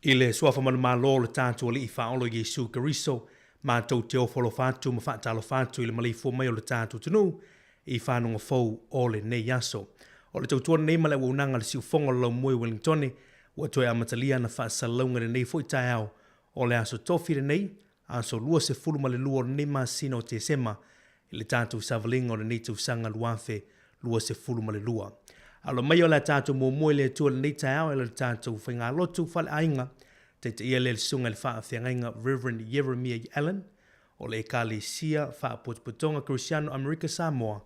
I le suafa malo le tātua li I whaolo Yesu Keriso, mātou te ofolo whātu ma whaatalo whātu I le malifo mai o le tātua tunu, I whanonga fau o le nei aso. O le tautua nei male waunanga le siu fonga lau mui Wellingtoni, ua toe amatalia na whaasalaunga le nei fo I tae au, o le aso tofi le nei, aso lua se fulu ma le lua nei masina o te sema, I le tātua savalinga o le nei tausanga luafe, lua se fulu ma le lua. Alo mai o le tātou mōmoi le tua le nei tae au, le tātou whainga lotu whale ainga, te ia le sunga le whaawhiangainga Reverend Jeremiah Allen, o le kali sia whaapotopotonga Cristiano America Samoa,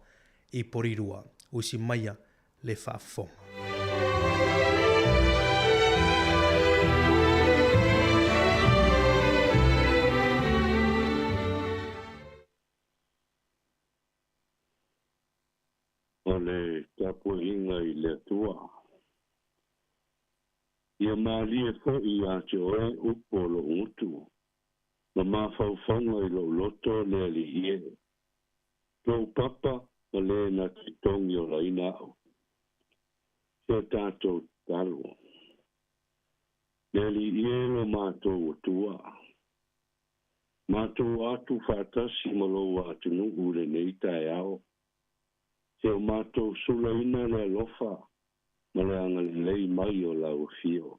I porirua, usi maia le whaafonga. O le tapuinga I le tua. Ia maali e fo I a te oe upo lo ngutu. Ma mawhauwhanga I lo loto le ali ie. Tau papa ma le na te tongi o raina au. Sia tātou talo. Le ali ie lo mātou o tua. Mātou atu whātasi ma lo atu nungu le nei tae au. Sia mātou sula ina le alofa. Ma le anga lei mai o lau fio.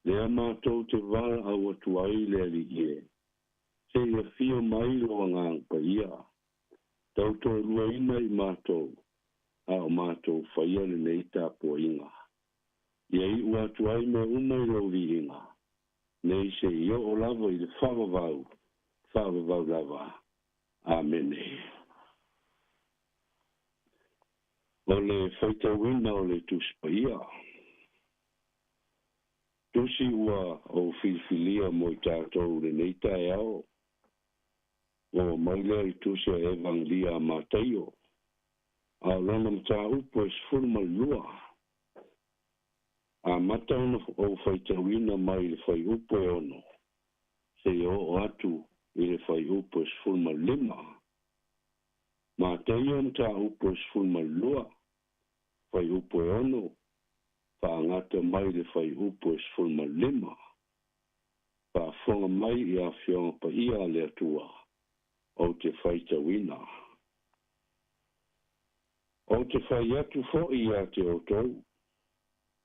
Le amatou te wala au atu ai le ali ie. Se ia fio mai lo angangka ia. Tauto rua ina I mātou. A o mātou whaia le nei tāpua inga. Iei ua atu ai me umai lo vi inga. Nei se ia o lava I le whawavau. Whawavau lava. Amene. O le whaitawina o le tuspaia. Tusi ua o filfilia mo I tātou le nei tae au. O maile I tusi a evangelia mataio. A lona mta upo esfurma lua. A matauna o whaitawina mai le whai upo e ono. Se o atu I le whai upo esfurma lima. Mataio mta upo esfurma lua. Whai upo e ono. Whaangata mai le whai upo esfurma lima. Whaafonga mai I a whionga pa ia le atua. O te whaitawina. O te whai atu fo I a te otou.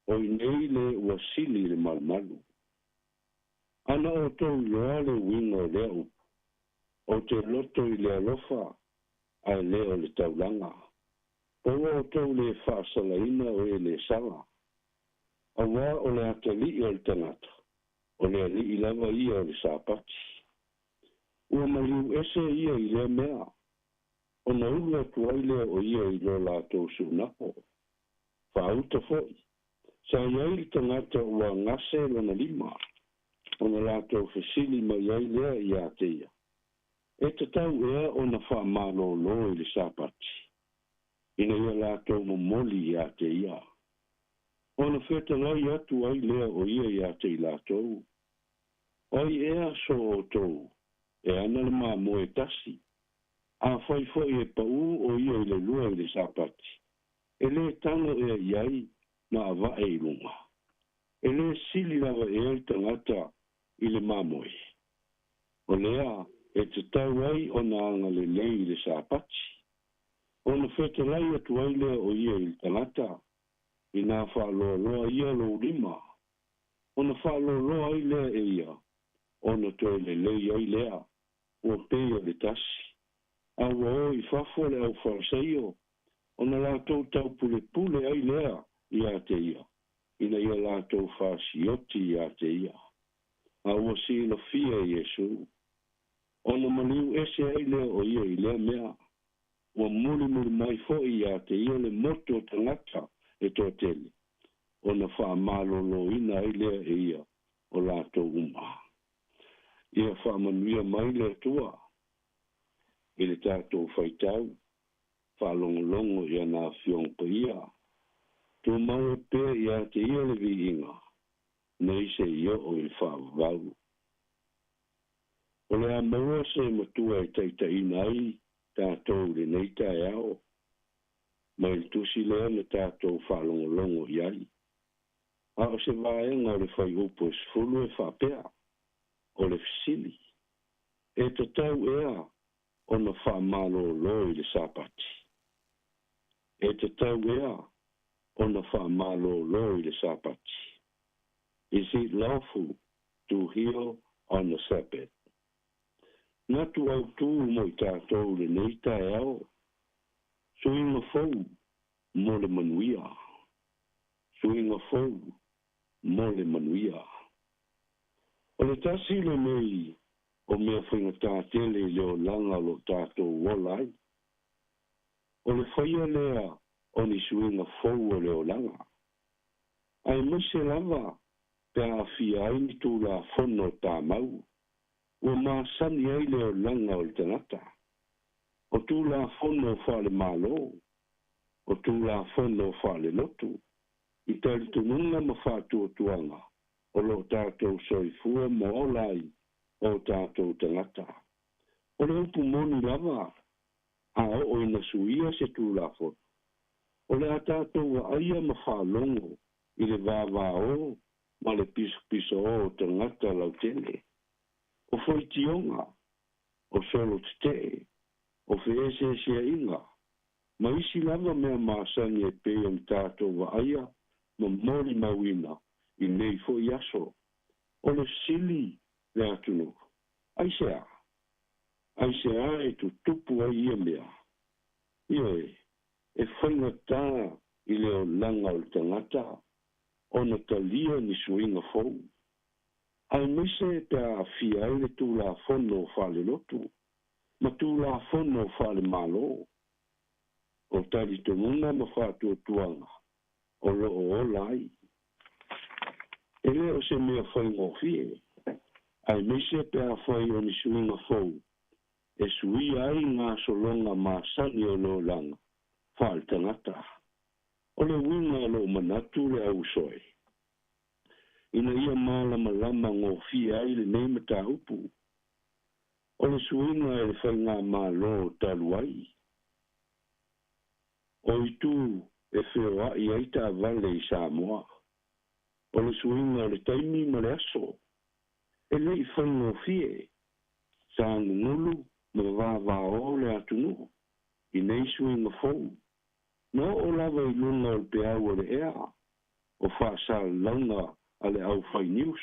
O I nei le ua sili le malmalu. Ana otou loa le winga o leo. O te loto I le alofa. Ai leo le taulanga. O otou le whaasalaina o e le sala. Awa o le atali I o le tangata. O le ali I lava ia o le sāpati. Ua maliu ese ia I le mea. O na ulu atu ai lea o ia I lo lātou sunapo. Whauta foi. Sa iai li tangata ua ngase lana lima. O na lātou fesili ma iai lea I a teia. E te tau ea o na whaamalo lo I le sāpati. Ina ia lātou momoli I a teia. O na wheta lai atu ai lea o ia I a tei lātou. Oi ea so o tou. E ana le māmo e tasi. A whai whai e pau o ia I le lua I le sāpati. E le tano e iai na awa e lunga. E le sili lava e ai tangata I le māmoe. O lea e te tau ai o na anga le lei I le sāpati. O na wheta lai atu ai lea o ia I le tangata. I nā whaaloa loa ia lo lima. O na whaaloa loa ai lea e ia. O na toi le lei ai lea. O pēia le tasi. Awa o I whafo le au whaaseio. O na lātou tau pule pule ai lea I a te ia. Ina ia lātou whaasioti I a te ia. Awa si la fia Yesu. O na maliu ese ai lea o ia I lea mea. O muli mai fo I a te ia le moto tangata e tō tele. O na whaamalo ina ai lea e ia o lātou uma. Ia whaamanuia mai lea tua. I le tātou whaitau. Whaalongolongo ia nā whiong pa ia. Tō mau e pēr ia te ia le vi inga. Nei se ia o I whaavau. O le a maua se matua e taita ina ai. Tātou le nei tae ao. Mai le tusi lea le tātou whaalongolongo iai. a o se vaenga o le fai upo e sfulu e whapea o le fisili. E te tau ea o na whamalo lo i le sapati. E te tau ea o na whamalo lo i le sapati. Is it lawful to heal on the Sabbath? Natu au tū mo i tātou le neita e au. Suinga fau mo le manuia. Suinga fau mo le manuia. O le tasi le mei o mea whainga tātele leo langa lo tātou walai. O le whaia lea o ni suinga fau o leo langa. Ai mese lava pe a fia ai ni tū la whono tā mau. O māsani ai leo langa o le tanata. O tū la whono whale mālo. O tū la whono whale lotu. I tari tununga ma whātua tuanga. O lo tātou soifua mo olai o tātou tangata. O le upu moni lava. A o ina suia se tū la whono. O le a tātou wa aia ma whalongo. I le vāvā o. Ma le piso o tangata lau tele. O foi tionga, o solo te, o feese sia inga. Ma isi lava mea maasani e pe o tātou wa aia, ma mori mawina, I nei foi aso. O le sili le atunu. Aisea e tu tupu ai ia mea. Ioe, e whainga tā I leo langa o le tangata, o na talia ni suinga fou. Ai mise pe a fia ele tu la fono fale lotu. Ma tu la fono fale malo. O tali to muna ma fatu tuanga. O lo o lai. Ele o se mea fai ngofie. Ai mise pe a fai o ni suinga fou. E sui ai ngā solonga ma sani o lo langa. Fale tangata. O le winga lo manatu le au soe. Ina ia malama lama ngō fia ai le nei mata upu. O le suinga e le whainga malo talu ai. O I tū e whio ai ai tā vale I Samoa. O le suinga le taimi ma le aso. E le I whainga fie. Sa ngulu ma vāvā o le atunu. I nei suinga fau. No o lava I lunga o le peau o le ea. O whaasa launga ale au fai news,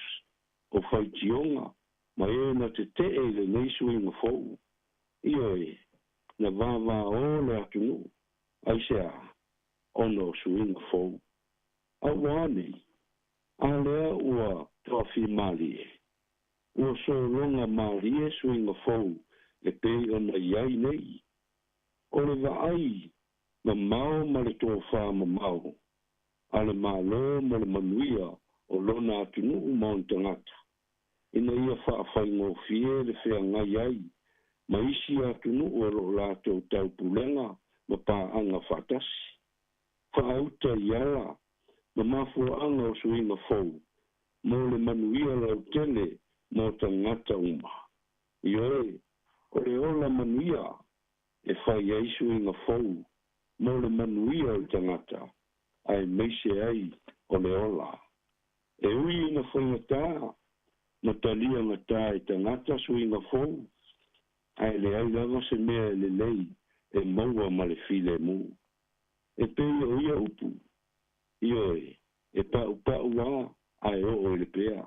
o fai tionga, ma e na te le nei suinga fau. Ioe, na vāvā o le atunu, aisea, ono suinga fau. A wāne, a lea ua toafi malie. Ua so longa malie suinga fau, e pe ona iai nei. O le vaai, ma mau ma le tōwha ma mau. Ale malo ma le manuia, o lona atunu maun tangata. Ina ia whaafai ngō fie le whea ngai ai. Ma isi atunu o lo lātou tau pulenga ma pāanga whatasi. Whaauta iala ma mafua anga o suinga fau. Mo le manuia lau tele mo tangata uma. Ioe, o le ola manuia e whai ai suinga fau. Mo le manuia o tangata. Ai meise ai o le ola. E ui ina whainga tā, na talia na tā e tangata suinga fau. Ai le ai lava se mea le lei, e maua ma le file mu. E pei o ia upu. Ioe, e pau wā, ai o le pea.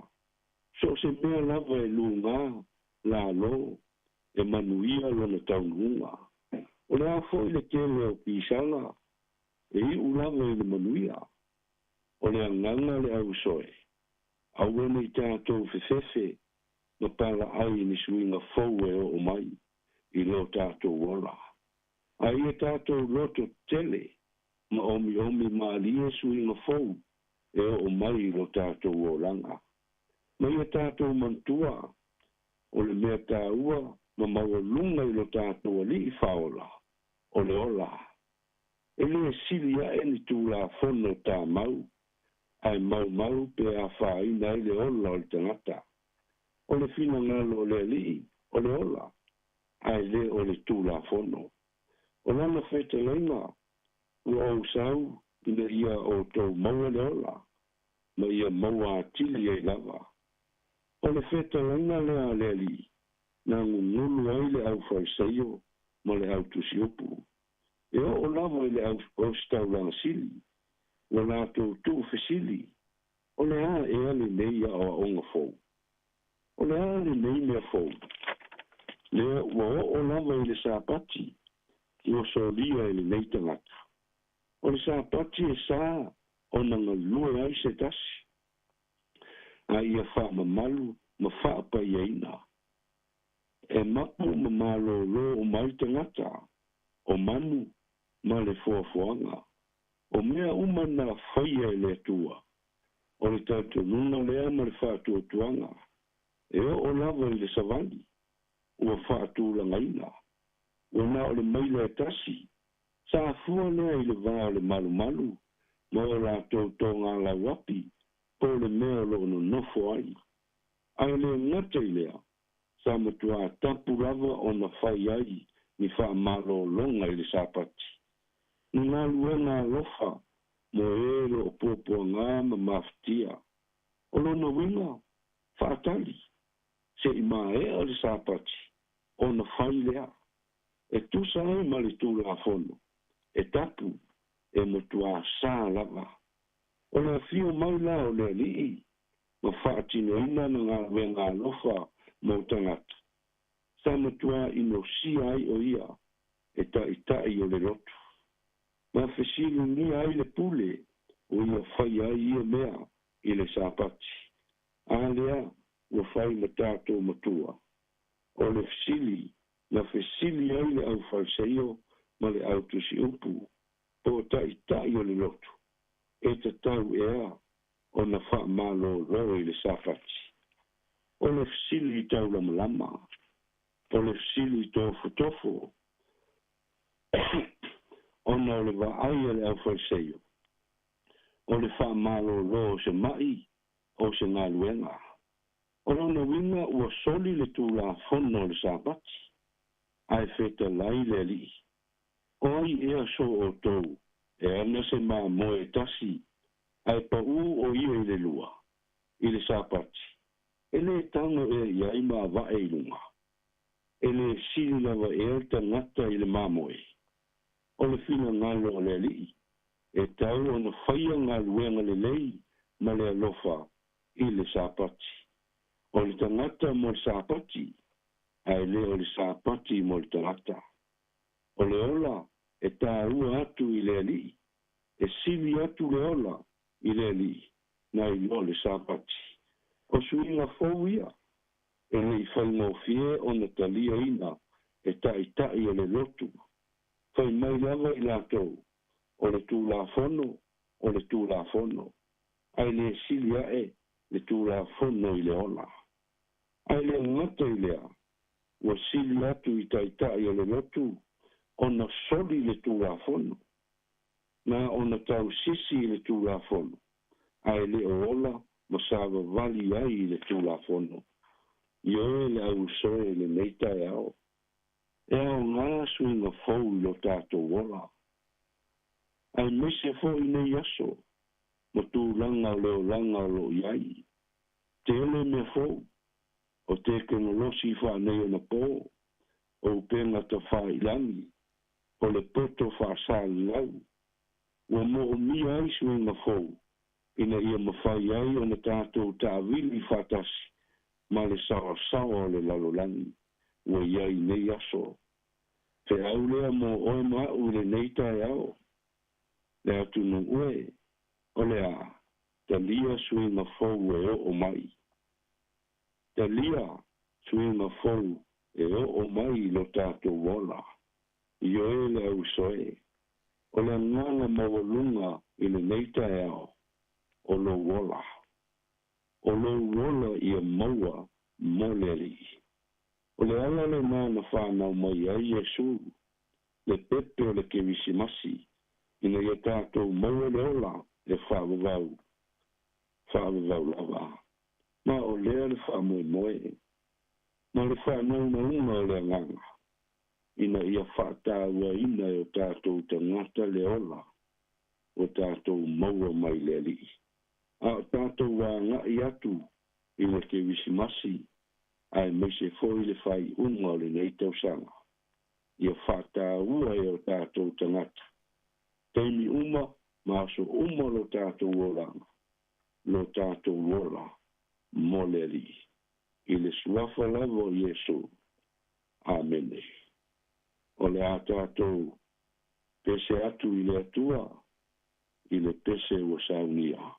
So se mea lava e lunga, la lo, e manuia lo na taununga. O le a foi le kele o pisanga, e I ulava e le manuia. O le anganga le au soe. Awane I tātou fefefe, na pala ai ni suinga fau e o mai, I lo tātou wala. Ai e tātou loto tele, ma omi maalie suinga fau, e o mai I lo tātou wolanga. Ma I tātou mantua, o le mea tāua, ma maua lunga I lo tātou ali I faola, o le ola. E le silia e ni tū la fono tā mau, ai mau pe a whaina I le ola o le tangata. O le fina ngalo o le ali, o le ola. Ai le o le tūla fono. O lana whete leina, ua o sau, ina ia o tau maua le ola. ma ia maua tili ai lava. O le whetalaina lea le ali, na ngulu ai le au whaisaio, ma le au tusi upu. E o lava i le au ostau langa sili, wa la tu fesili, o le a e ale nei a o onga fau. O le a le nei mea fau. Lea wa o lava i le sapati, ki o solia i le nei tangata. O le sapati e sa, o nanga lue ai se tasi. A ia wha mamalu, ma wha pa ia ina. E mapu mamalo lo o mai tangata, o manu, ma le fuafuanga. O mea umana whaia i le tua. O le tatu nuna lea ma le whātua tuanga. E o lava i le savani, ua whātua langaina. Ua na o le maila e tasi, sa fua lea i le vā o le malu malu, ma o la tō ngā la wapi, po le mea lo no nofo ai. Ai le ngata i lea, sa matua tapu lava o na whai ai, ni wha malo longa i le sapati. Ni ngā luenga lofa, mo ero o popo ngā ma maftia. O lona winga, whaatali, se i maa o le sapati, o na whai lea. E tusa ai ma le tūla fono, e tapu, e matua sā lava. O le fio mai la o le alii, ma whaatino ina na ngā wenga lofa mo tangata. Sa matua ino si ai o ia, e tai o le lotu. Ma fesili ni ai le pule, o ia whai ai ia mea i le sapati. A lea, ua whai ma tātou matua. O le fesili, ma fesili ai le au whaiseio, ma le au tusi upu, po tai o le lotu. E te tau ea, o na wha malo roe i le sapati. O le fesili tau lama, o le fesili tofo, ona o le va'ai le au whaiseio. O le wha malo roe se mai, o se ngā luenga. O lona winga ua soli le tūla fono le sapati. Ai feta lai le li. O ai ea so o tau, e ana se mā moe tasi, ai pa o ia i le lua, i le sapati. E le tango e iai mā vae i lunga. E le sili lava e alta ngata i le mā moe. O le fina ngalo o le li, e tau o na whaia ngā luenga le lei, ma le alofa i le sapati. O le tangata mo le sapati, ai le o le sapati mo le tangata. O le ola, e tā ua atu i le li, e sili atu le ola i le li, na i lo le sapati. O suinga fauia, e le i whaingofie o na talia ina, e tai o le lotu. Whai mai lava i lātou, o le tūla fono, ai le sili ae, le tūla fono i le ola. Ai le ngata i lea, ua sili atu i tai o le lotu, ona soli le tūla fono. Na ona tau sisi le tūla fono, ai le ola, masawa vali ai le tūla fono. Ioe le au soe le meita e ao. E ao ngā suinga fau i lo tātou ola. Ai mese fau i nei aso, ma tū langa o lo iai. Te ele me fau, o te kenolosi whanei o na pō, o upenga ta whai langi, o le poto whasali lau. Ua mo o mi ai suinga fau, ina ia mawhai ai o na tātou tāwili whatasi, ma le sawa o le lalolangi, ua iai nei aso. Te au lea mo oe mau le nei tai au. Le atu nung ue, o lea, te lia suinga fau e o mai. Te lia suinga fau e o mai lo tātou wola. Ioe le au soe, o le nganga mawalunga i le nei tai au, o lo wola. O lo wola i a maua moleri. O le ala le mana whanau mai ai Yesu, le pepe o le kerisimasi, ina ia tātou maua le ola le whaavavau lava. Ma o lea le whaamoe, ma le whanau na unga o le nganga, ina ia whaataua ina o tātou tangata le ola, o tātou maua mai le li. a o tātou wā ngai atu i le ke wisimasi, ai me se foi le fai unga le nei tausanga. Ia whata ua e o tātou tangata. Teimi uma, maso uma lo tātou oranga, lo tātou ora, moleri. I le suafa lavo Yesu. Amene. O le a tātou pese atu i le atua, i le pese ua saunia.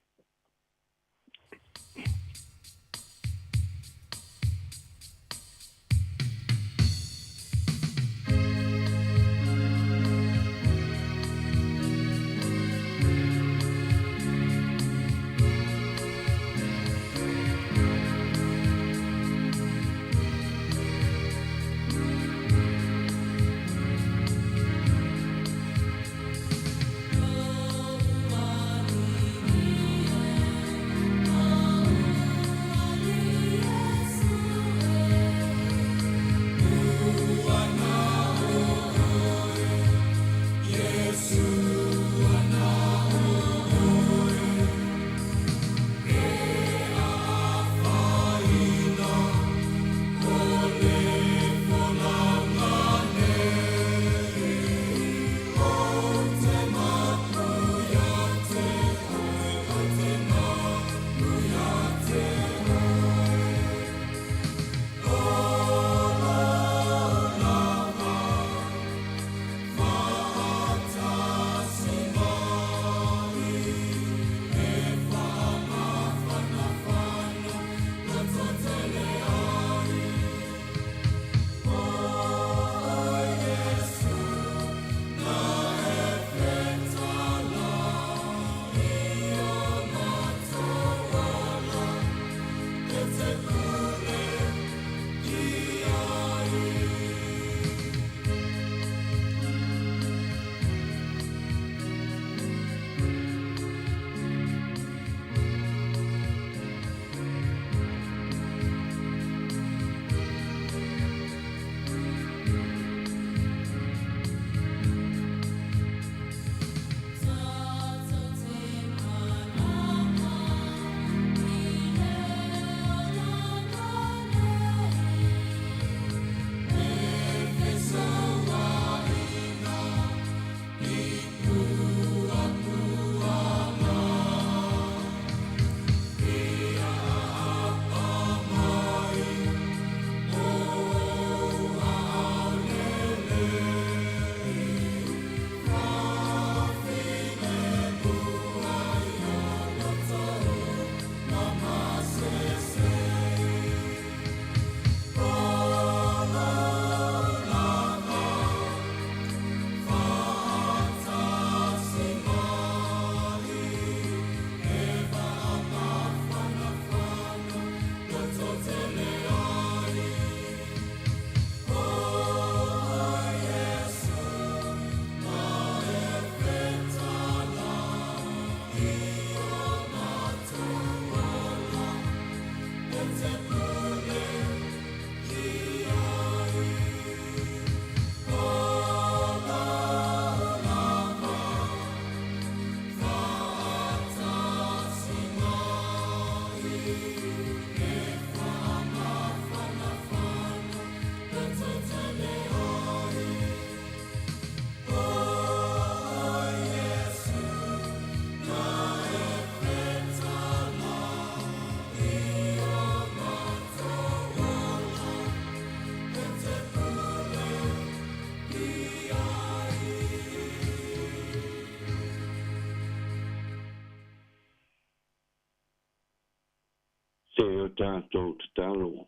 Se o tātou te talo.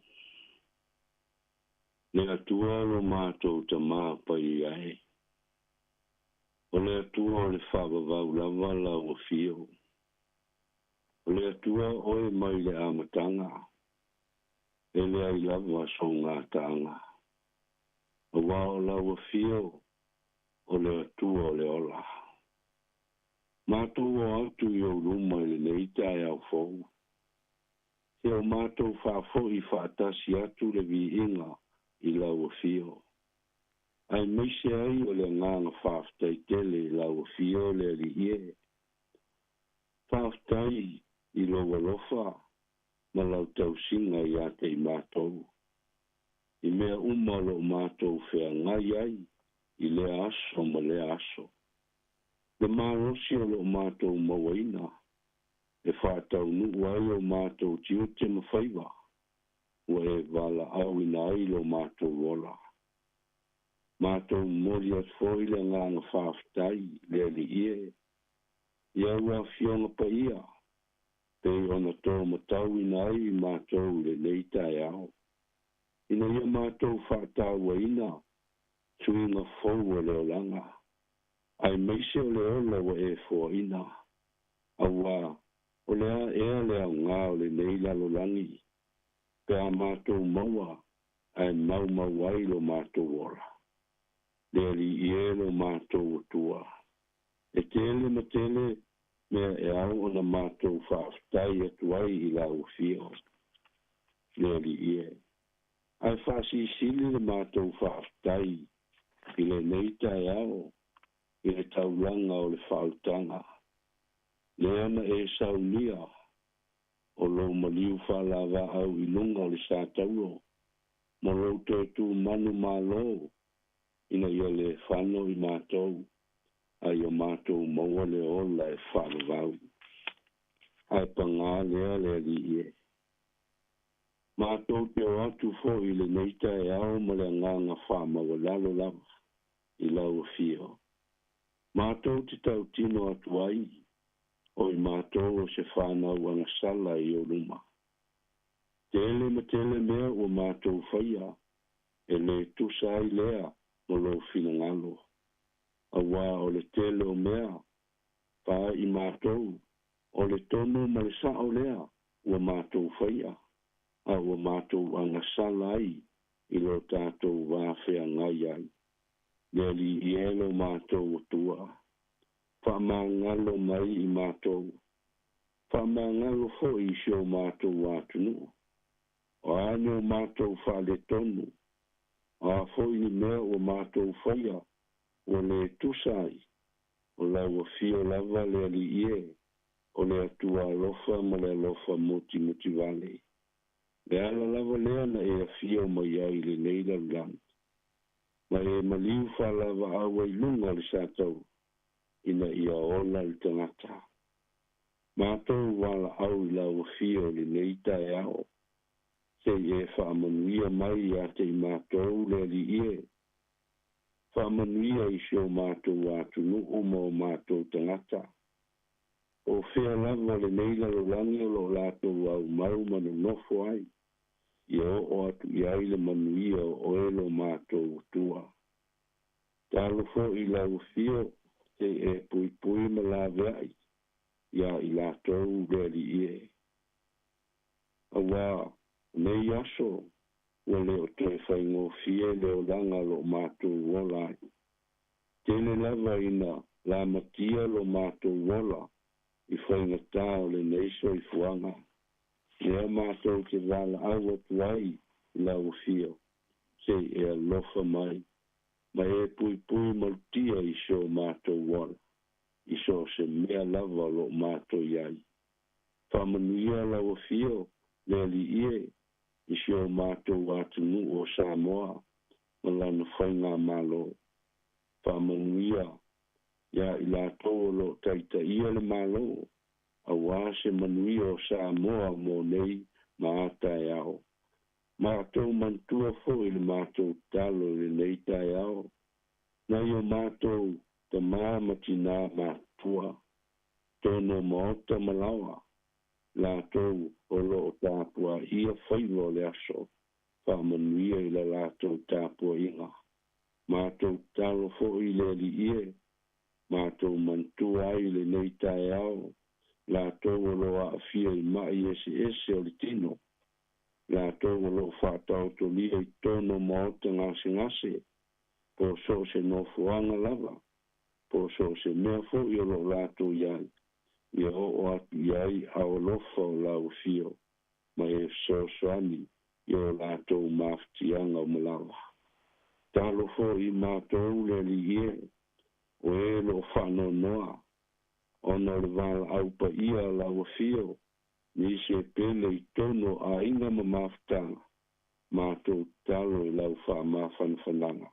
Le atua lo mātou te māpai ai. O le atua o le whawawau lava la o fio. O le atua o e mai le amatanga. E le ai lava so ngā tanga. O wao la o fio. O le atua o le ola. Mātou o atu i o ruma i le neitai au fou. Se o mātou whafoi whaatasi atu le vi inga i lau o fio. Ai meise ai o le nganga whaftai tele i lau o fio le li ie. Whaftai I lo lofa ma lau tausinga ia te I mātou. I mea lo mātou whea ngai ai I le aso ma le aso. Le mārosi o lo mātou mawaina. E whātau nuu ai o mātou tiu te mawhaiwa. Ua e wala au ina ai lo mātou wola. Mātou mori at fōi le nganga whāwhitai le li ie. Ia ua fionga pa ia. Pei ona tō matau ina ai mātou le leitai au. Ina ia mātou whātau wa ina. Tuinga fōu o leo langa. Ai meise o leo lawa e fō ina. Awa, o lea ea lea ngā o le nei lalo langi. Pea mātou maua, ai mau mauai lo mātou ora. Lea li ie lo mātou tua. E tele ma tele, mea e au ona mātou whaafitai atuai I lau fio. Lea li ie. Ai whaasi sili le mātou whaafitai, I le neitai au, I le taulanga o le whautanga. Lea na e saunia, o lo maliu whalawa au I lunga o le sātauo, mo lo te tu manu malo, ina ia le whano I mātou, ai o mātou maua le ola e whalavau. Ai pangā lea le li ie. Mātou te o atu fo I le neita e au ma le nganga whamawa lalo lava, I lau fio. Mātou te tau tino atu ai, o I mātou o se whanau anga sala I o luma. Tele ma tele mea o mātou whaia, e le tusa ai lea mo lo whina ngalo. Awa o le tele o mea, pa I mātou, o le tono ma le sao lea, o mātou whaia, a o mātou anga sala ai, I lo tātou wāwhea ngai ai. Leli I elo mātou o tua. Whamangalo mai I mātou. Whamangalo fo I sio mātou wātunu. O ane o mātou whale tonu. A fo I mea o mātou whaia. O le tusai. O lau o fio lava le ali ie. O le atua alofa ma le alofa moti vale. Le ala lava lea na e a fio mai ai le neila lang. Ma e maliu whalava awa I lunga le sātau. Ina ia ola I tangata. Mātou wala au I lau fio le neita e ao. Se e whaamanuia mai a te mātou le li ie. Whaamanuia I sio mātou atunu uma o mātou tangata. O whea lava le neila lo langi o lo lātou au mau manu nofo ai. Ia o atu I ai le manuia o elo mātou tua. Talo fo I lau fio. Te e pui ma la vei, ia I lātou le li ie. Awa, nei aso, ua leo te whaingo fie leo langa lo mātou wolai. Tele lava ina la matia lo mātou wola, I whainga tāo le neiso I fuanga. Lea mātou te wala awa tuai I lau fio, se e alofa mai. Ma e pui maltia I so mātou wala. I so se mea lava lo mātou iai. Whamanuia lawa fio, le li ie. I so mātou atunu o Samoa. Ma lana whainga malo. Whamanuia. Ia I lātou lo taita ia le malo. A wāse manuia o Samoa mo nei maata e ao. Mātou mantua fo I le mātou talo le neita e ao. Na yo mātou ta māmatina mātua. Tono maota malawa. Lātou o lo o tāpua ia whailo le aso. Whamanuia I la lātou tāpua inga. Mātou talo fo I le li ie. Mātou mantua ai le neita e ao. Lātou o lo a fia I mai ese o le tino. Lātou o lo whātau to lia I tono maota ngase. Po so se no fuanga lava. Po so se mea fo I o lo lātou iai. Ia o atu iai au lofa o lau fio. Ma e so soani I o lātou maftianga o malawa. Talo fo I mātou le li ie. O e lo whano noa. Ona le vala au pa ia lau fio. ni se pele I tono a inga ma maftanga, mātou talo I lau wha mawhanwhananga.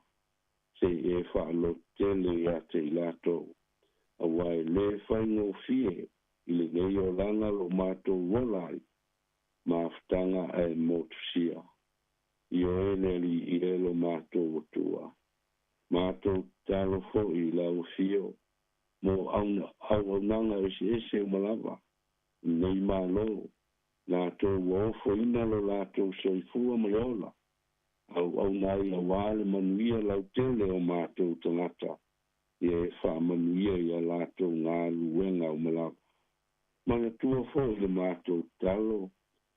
Se e wha lo tele ia te ilato, a wai le whaingo fie, I le nei o langa lo mātou wolai, maftanga e motusia. I o li I elo mātou otua. Mātou talo fo I lau fio, mo au nanga ese malava, nei malo, lato wofo ina lo lato soifua maleola, au nai awale manuia lau tele o mātou tangata, e wha manuia ia lato ngā luenga o malava. Mana tua fo I le mātou talo,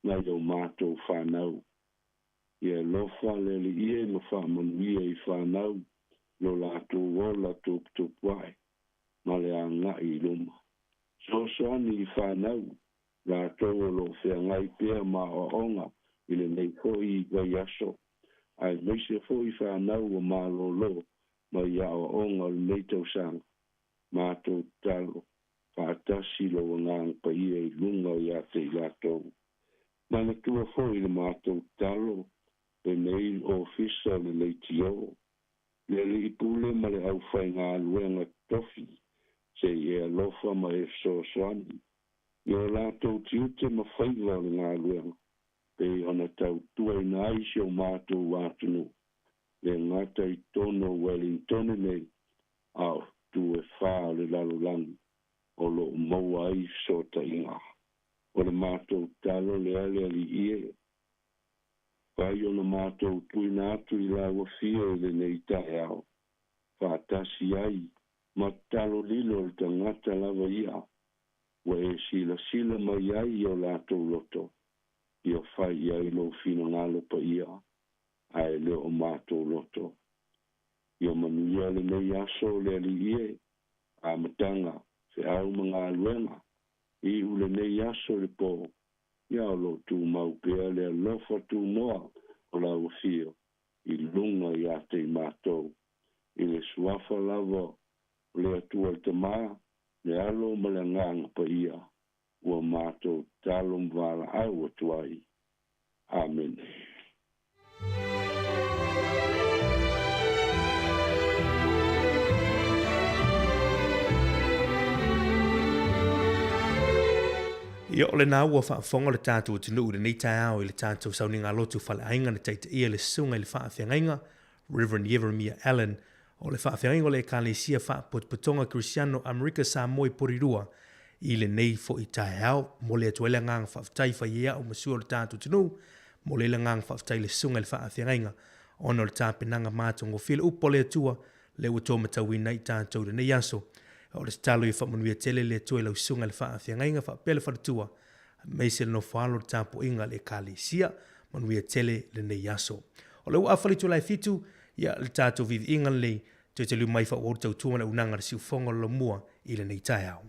nai o mātou whanau. Ia lofa le li ie no wha manuia I whanau, lo lato wola tupuai. Ma le anga I luma. So soani I whanau, la tō lo whea ngai pēr ma o onga, I le nei koi wai aso. Ai meise fo I whanau o ma lo, ma ia o onga le nei tau sang. Ma tō talo, whaatasi lo ngang pa ia I lunga ia te I la tō. Ma le tua fo I le ma tō talo, le nei ofisa le nei tio. Le li pule ma le au whai ngā luenga tofi. Se e alofa ma e soani. I o lātou tiute ma whaiwa le ngā luenga. Pe ona tau tuai na aisi o mātou wātunu. Le ngata I tono Wellington nei. Au, tu e whā le lalolangi. O lo maua ai sota inga. O le mātou talo le ale ali ie. Pai ona mātou tui nātu I la wafia le nei tae au. Whātasi ai. Matalo lilo le tangata lava ia. Wa e sila mai ai o lātou loto. Ia whai ai lo fino ngalo pa ia. Ai leo o mātou loto. Ia manuia le nei aso le ali ie. A matanga. Se au mga luenga. I ule nei aso le po. Ia lo tu mau pea le lofa tu noa. O la wafia. I lunga ia te mātou. I le suafa lava. Le atua te maa, le alo malangang pa ia, ua mātou talom wala au atuai. Amen. Ia o le nā ua whaafonga le tātou tunu ure nei tai au I le tātou sauni ngā lotu whale ainga na teita ia le sunga I le whaafengainga, Reverend Jeremiah Allen, o le whaafengainga o le Ekalesia Whaaputputonga Cristiano America Samoa Porirua, I le nei fo I tai au, mo le atuela ngang whaafutai whaia o masua le tātou tunu, mo le ngang whaafutai le sunga le whaafengainga, ono le tāpenanga mātongo while upo le atua, le uto matawina I tātou le nei aso, o le stalo I whamanuia tele le atua lau sunga le whaafengainga whaapele wharatua, meise le no whaalo le tāpo inga le Ekalesia, manuia tele le nei aso. O le ua awhali tu lai fitu, ia le tātou vivi inga le te te lu mai wha o tau tuana unanga le siufonga lo mua I le nei tai au.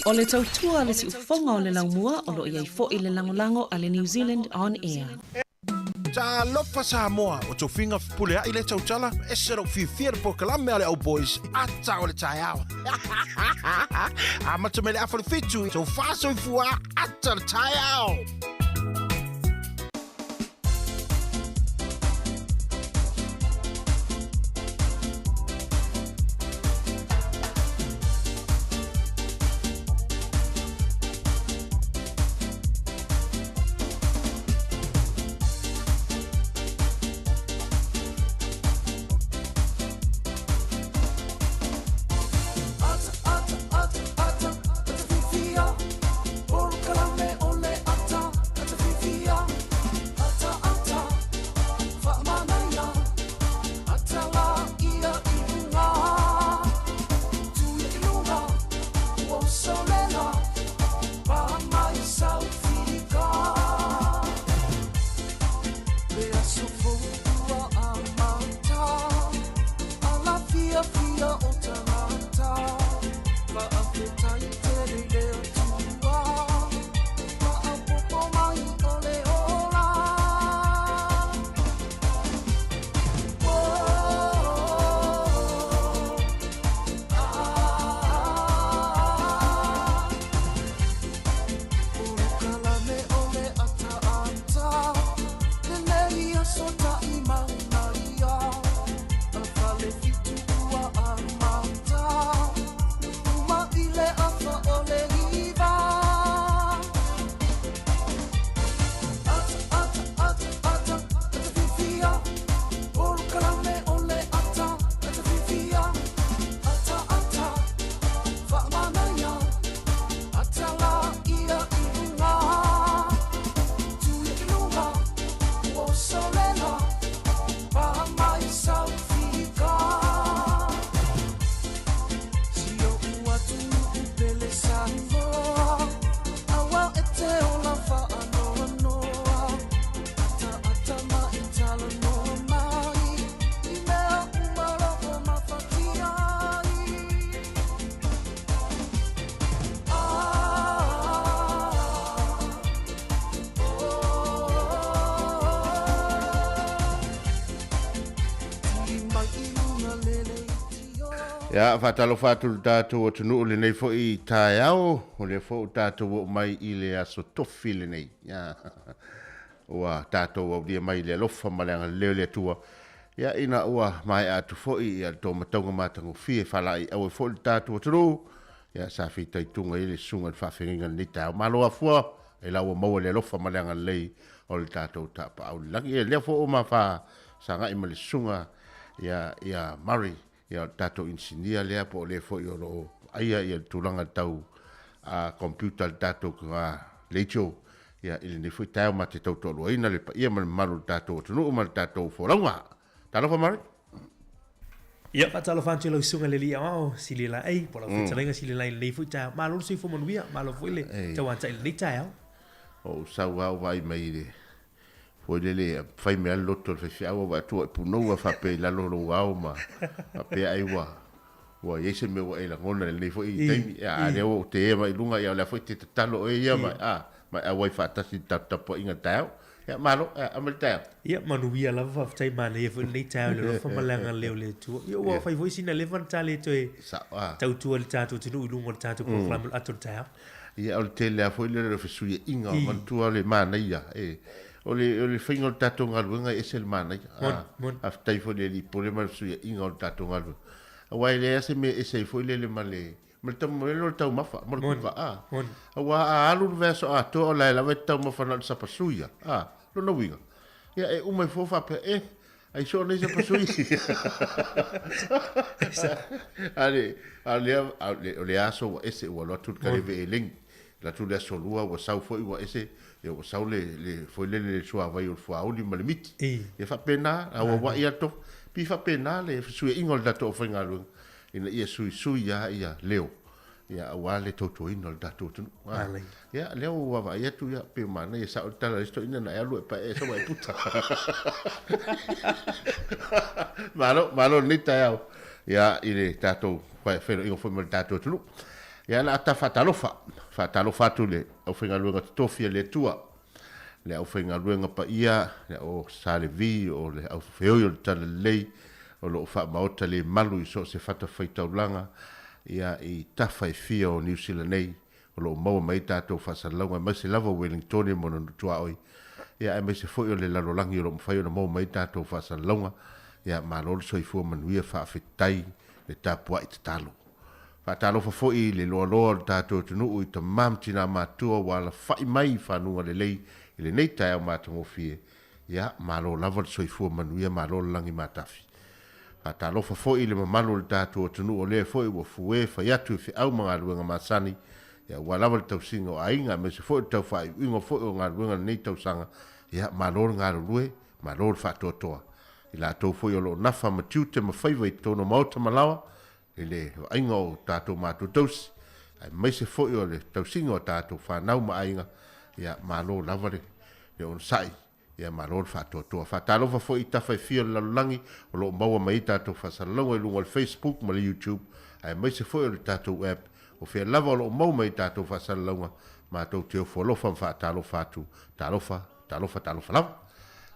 O le tautua le si ufonga o le laumua o lo iai fo i le langolango a le New Zealand On Air. Ta lofa Samoa o tō whinga pule ai le tautala e sero whiwhia po kalame ale au boys a tau le tai au. A mata mele a whalifitu tō whāso I fua a tau le tai au. Ya fatalo fatu tatu o tunu le nei fo I taiao o le fo tatu o mai I le aso tofi le nei ya ua tatu o dia mai le lofa malanga le tua ya ina ua mai atu fo I ya to matonga matango fie falai au fo tatu o tunu ya sa fita I tunga I le sunga fa finga ni tau malo afua e la o mo le lofa malanga le o le tatu tapa au langi le fo o ma fa sanga I mali sunga ya Murray ya tato insinia lea po le fo yo lo aia ia tulanga tau a computer tato ka lecho ya ile ne foi tau mate tau to lo ina le pa ia mal malu tato tunu mal tato fo longa talo fa mar ia pa talo fanti lo sunga le lia o sili la ai po la fitalenga sili la le foi tau malo si fo manuia malo foi le tau anta le tau o sa wa vai mai le foi le fai me al lotto fe fiao va tu puno va fa pe la lo wa ma pe ai wa yese me wa ela ngona le foi te ya le o te mai lunga ya la foi te talo e ya ma a wa fa ta si ta po inga tau ya malo a mal tau ia manuia la fa tai ma le foi le tau le fa malanga le tu ia wa fai voi sina le van tale to sa tau tu le tatu tu lunga tatu ko flam atul tau ia o te le foi le fe su inga man tu le mana ia o le whainga o tato ngaruanga e se le mana. A tai fo le li pole ma su ia inga o tato ngaruanga. A wai le ase me e se fo le le male. Ma le tau mo tau mafa. Ma le kuwa a. A wa a alu verso a to o la la ve tau mafa na sa pasuia. A lo no winga. Ia e umai fofa pe ai so nei sa pasuia. Ale aso ese o lo tu kare ve ling. La tu le solua o sau fo i ese eu sau le foi le sua vai o fua oli ma le miti e fa pena a wa ia to pi fa pena le su ingol da to fa ngalu ina ia sui ya leo ya wa le to inol da to tu ya leo wa ia tu ya pe mana ia sa tala isto ina na alu pa e so vai puta malo ni ta ya ile tato fa fe ingo foi mal tato tu Ia la ata whatalofa atu le au whenga luenga tofia le tua. Le au whenga luenga pa ia, le o sale vi o le au wheoi o le tala lei, o lo wha maota le malu i so se whata whaitaulanga, ia i tawhai fia o New Zealand nei, o lo maua mai tātou whasalaunga, mai se lava Wellington e mona nutua oi. Ia e mai se foi o le lalolangi o lo mwhai o na maua mai tātou whasalaunga, ia ma lolo soifua manuia whaafetai le tāpua i te talo. Whaatalofa foi le loa loa tātou tunu i ta mamtina mātua wala whai mai whanunga le lei i le nei tai au mātango fie. Ia, malo lava le soifua manuia malo langi mātafi. Whaatalofa foi le mamalo le tātou tunu o lea foi ua fue whai atu fi au mga luenga māsani. Ia, ua lava le tausinga o ainga me se foi tau whai uinga foi o ngā luenga nei tausanga. Ia, malo le ngā lue, malo le whaatotoa. I la tau foi o lo nafa matiu te mawhaiwa i tono mauta malawa. Ele ainga o tātou mātou tausi. Ai mai se foi o le tausinga o tātou whanau ma ainga. Ia malo lavare. Le on sai. Ia malo le whātoatoa. Whātalofa foi i tawhai fia lalulangi. O lo maua mai tātou whasalalonga i lunga le Facebook ma le YouTube. Ai mai se foi o le tātou app. O fia lava o lo mau mai tātou whasalalonga. Mātou te o wholofa whātalofa atu. Talofa lava.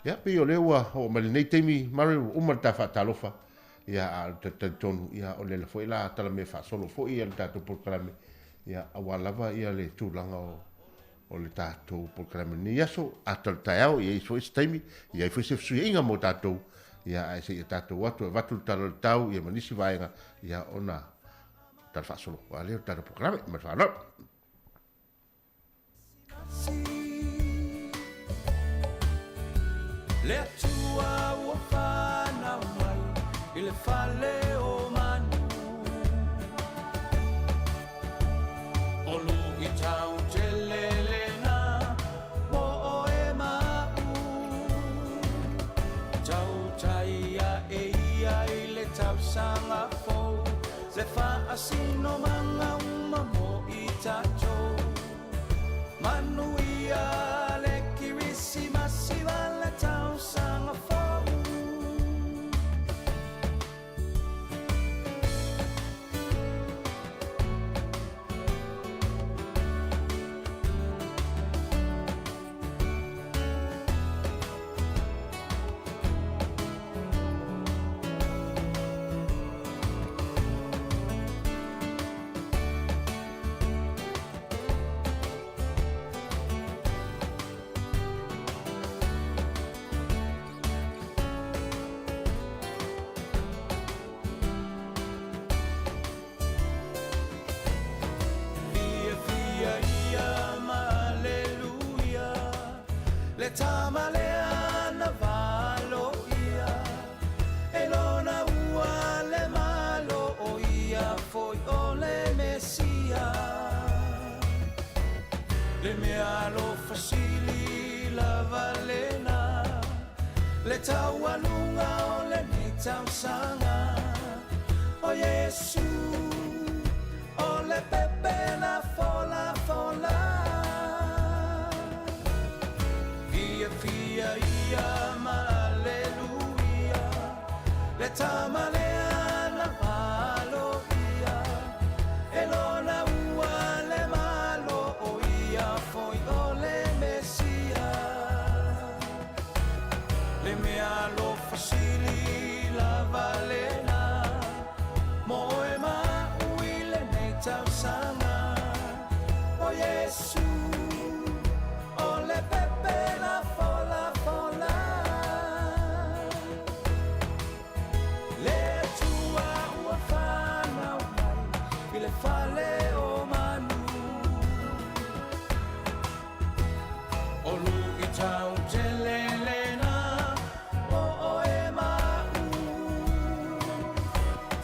Ia pe o lewa o malinei teimi mare umar ta whātalofa. Ia te tonu ia o le foi la tala me fa solo foi ia tatou programe ia awalava ia le tulanga o le tatou programe ni yaso atal taiao ia foi staimi ia foi se suinga mo tatou ia ai se tatou watu tala tau ia manisi vainga ia ona tal fa solo ale tatou programe ma fa no le tua o fa na il fale o manu olu i tau telelena mo o e mau tau taia e ia i le tau sanga fo le fa asino manga uma mo i tatou manu ia le kirisi masiva le tau sanga fo Tamalea valo ia elona ua le malo o ia foi o le mesia le mea lo fasili la valena le taualunga o le netau sanga o Yesu o le pepe la fola Fia ia ma alleluia le tamalea na malo ia elona ua le malo o ia foi o le mesia le mea lo fasili la valena mo e ma ui le netau sanga o Yesu o le pepe la fale o manu olu i tau telelena o e mau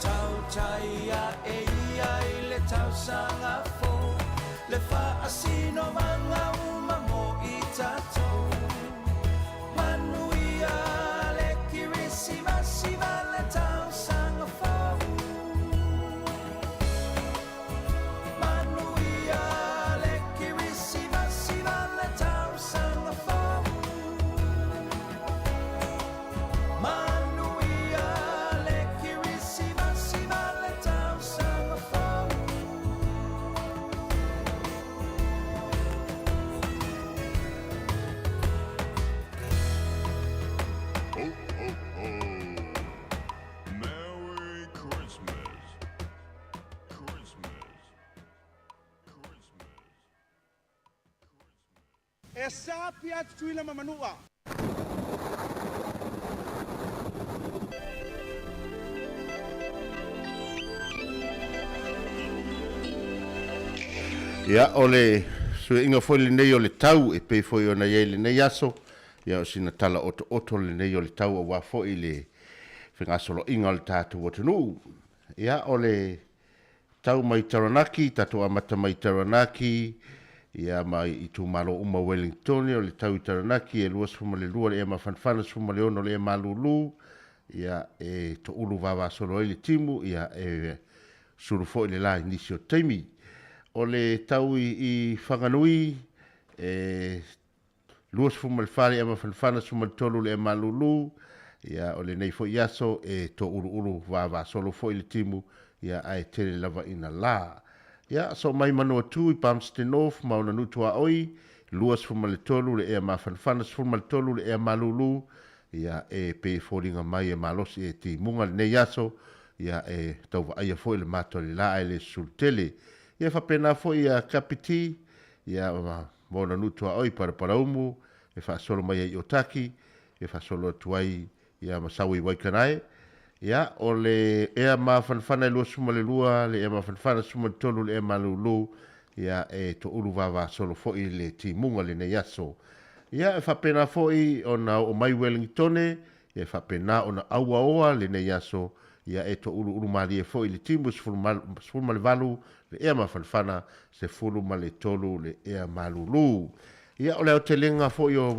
tau taia e ia i le tau sanga fo le fa asino manga uma mo i tatou manu ia le kirisi masiva le tau sanga fo E sapi atu tuila mamanua. Ia ole so inga foi le nei o le tau e pe foi ona ye le nei aso ia o sina tala oto le nei o le tau wa foi le whenga solo inga le tātu o tunu ia ole tau mai Taranaki tatu amata mai Taranaki ia mai i tu malo uma Wellington o le tau i Taranaki e luas fuma le lua le ema fanfana fuma le ono le ema lulu ia e to ulu wawa solo i le timu ia e suru foi le la inisi o teimi o le tau i whanganui, luas fuma le whare ama whanwhana suma le tolu le ema lulu, ia o le nei fo iaso e to uru wa solo fo i le timu, ia ai tere lava ina la. Ia so mai manu atu i Palmerston North, mauna nutua oi, luas fuma le tolu le ema whanwhana fuma le tolu le ema lulu, ia e pe fōringa mai e malosi e ti munga le nei iaso, ia e tau wa aia fo i le mato le la e le sultele, ia whapena fo ia kapiti, ia mona nutua oi para umu, e whaasolo mai e otaki, e whaasolo tuai ia masawi waikanae, ia o le ea ma whanwhana lua suma le lua, le ea ma whanwhana suma le tolu, le ea ma lulu, ia e to uru wawa solo fo i le ti munga le ne yaso. Ia e whapena fo i o na o mai Wellingtone, ia e whapena o na aua oa le ne yaso, ia e to uru mali e fo i le timu sfulma le valu, le ea ma whanwhana se fulu ma le tolu le ea ma lulu. Ia o leo te lenga fo i o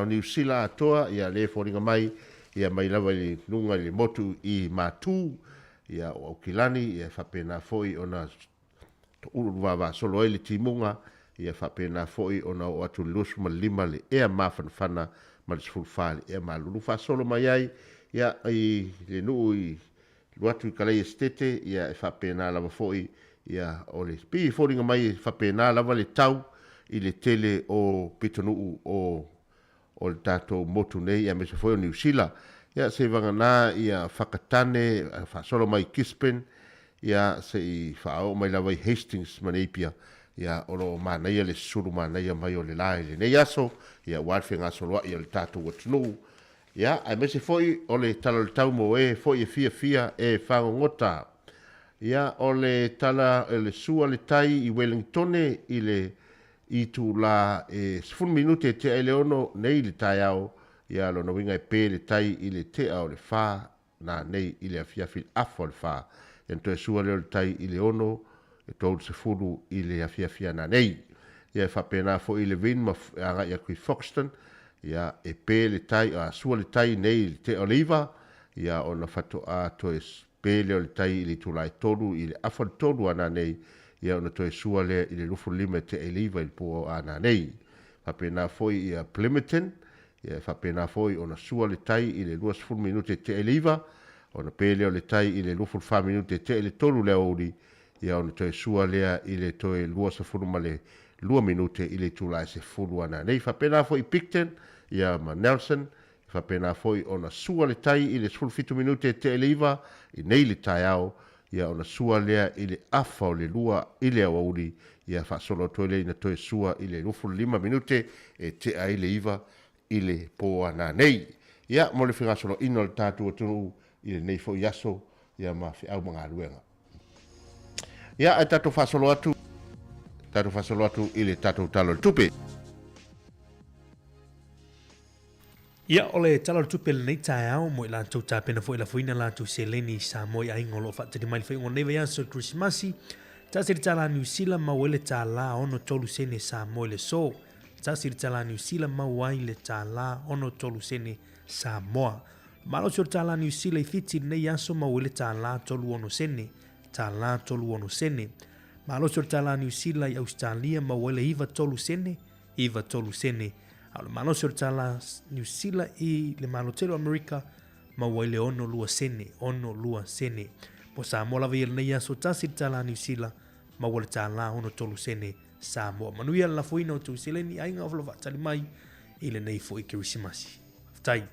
New Zealand atoa, ia le fōringa mai, ia mai lawa i nunga i le motu i mātū, ia o Aukilani, ia whapena fo i o na uru wawa solo e le timunga, ia whapena fo i o na o atu lusu ma lima le ea ma whanwhana ma le sfulfa le ea ma lulu. Wha solo mai ai, ia i le nuu i luatu i kalei estete, ia e whapena lava fo i, ia o le pi fōringa mai whapena lava le tau i le tele o pitonuu o le tātou motu nei, ia mese foi o New Zealand. Ia se vangana ia whakatane, whasolo mai Gisborne, ia se i whaao mai lawa i Hastings Maneipia, ia oro mānaia le suru mānaia mai o le lai le nei aso, ia walfe ngā soloa ia le tātou watunu. Ia, ai mese foi o le tala le tau mo e, foi e fia e whango ngota. Ia o le tala le sua le tai i Wellingtone i le i tu la 10 minute te ele ono nei le tai au ia lo no winga e pe le tai i le te au le fa na nei i le afia fil afo le fa ento e sua le tai i le ono e tau se fulu i le afia na nei ia fa pena fo i le vin ma anga ia kui Foxton ia e pe le tai a sua le tai nei le te oliva ia ona fatu a to es pe le tai i le tu lai tolu i le afo tolu ana nei ia ona toe sua le i le lufu lima te eliva il po ana nei. Whapena foi i a Plimerton, ia whapena foi ona sua le tai i le 20 minute te eliva, ona pele o le tai i le lufu 5 minute te ele tolu le auri, ia ona toe sua lea i le toe 20 ma le 2 minute i le tula se fulu ana nei. Whapena foi i Picton, ia ma Nelson, whapena foi ona sua le tai i le 17 minute te eliva, i nei le tai au, ia ona sua lea i le afa o le lua i le awauri, ia whaasolo toile ina toe sua i le lufu 5 minute e te ai le iwa i le poa nā nei. Ia mo le whingasolo ino le tātua tunu i le nei fo iaso, ia ma whi au mga ruenga. Ia ai tātou whaasolo atu i le tātou talo le tupe. Ia ole tala tupe le nei tae au mo i la tau tā pena fo i la fuina la tu se leni sa mo i aingo lo whaatari mai whaingo neva yanso Christmasi. Tā siri tala New Zealand ma wele tā la ono tolu sene sa mo le so. Tā siri tala New Zealand ma wai le tā la ono tolu sene sa moa. Malo sur tā la New Zealand i fiti nei yanso ma wele tā la tolu ono sene. Tā la tolu ono sene. Malo sur tā la New Zealand i Australia ma wele iwa tolu sene. Iwa tolu sene. Au le malo sur tala New Zealand i le malo telo Amerika ma waile ono lua sene. Po Samoa la vei nei aso tasir tala New Zealand ma wale tala ono tolu sene Samoa. Manuia la fuina o tu seleni ainga oflo vatali mai i le nei fo i Kirisimasi. Tai.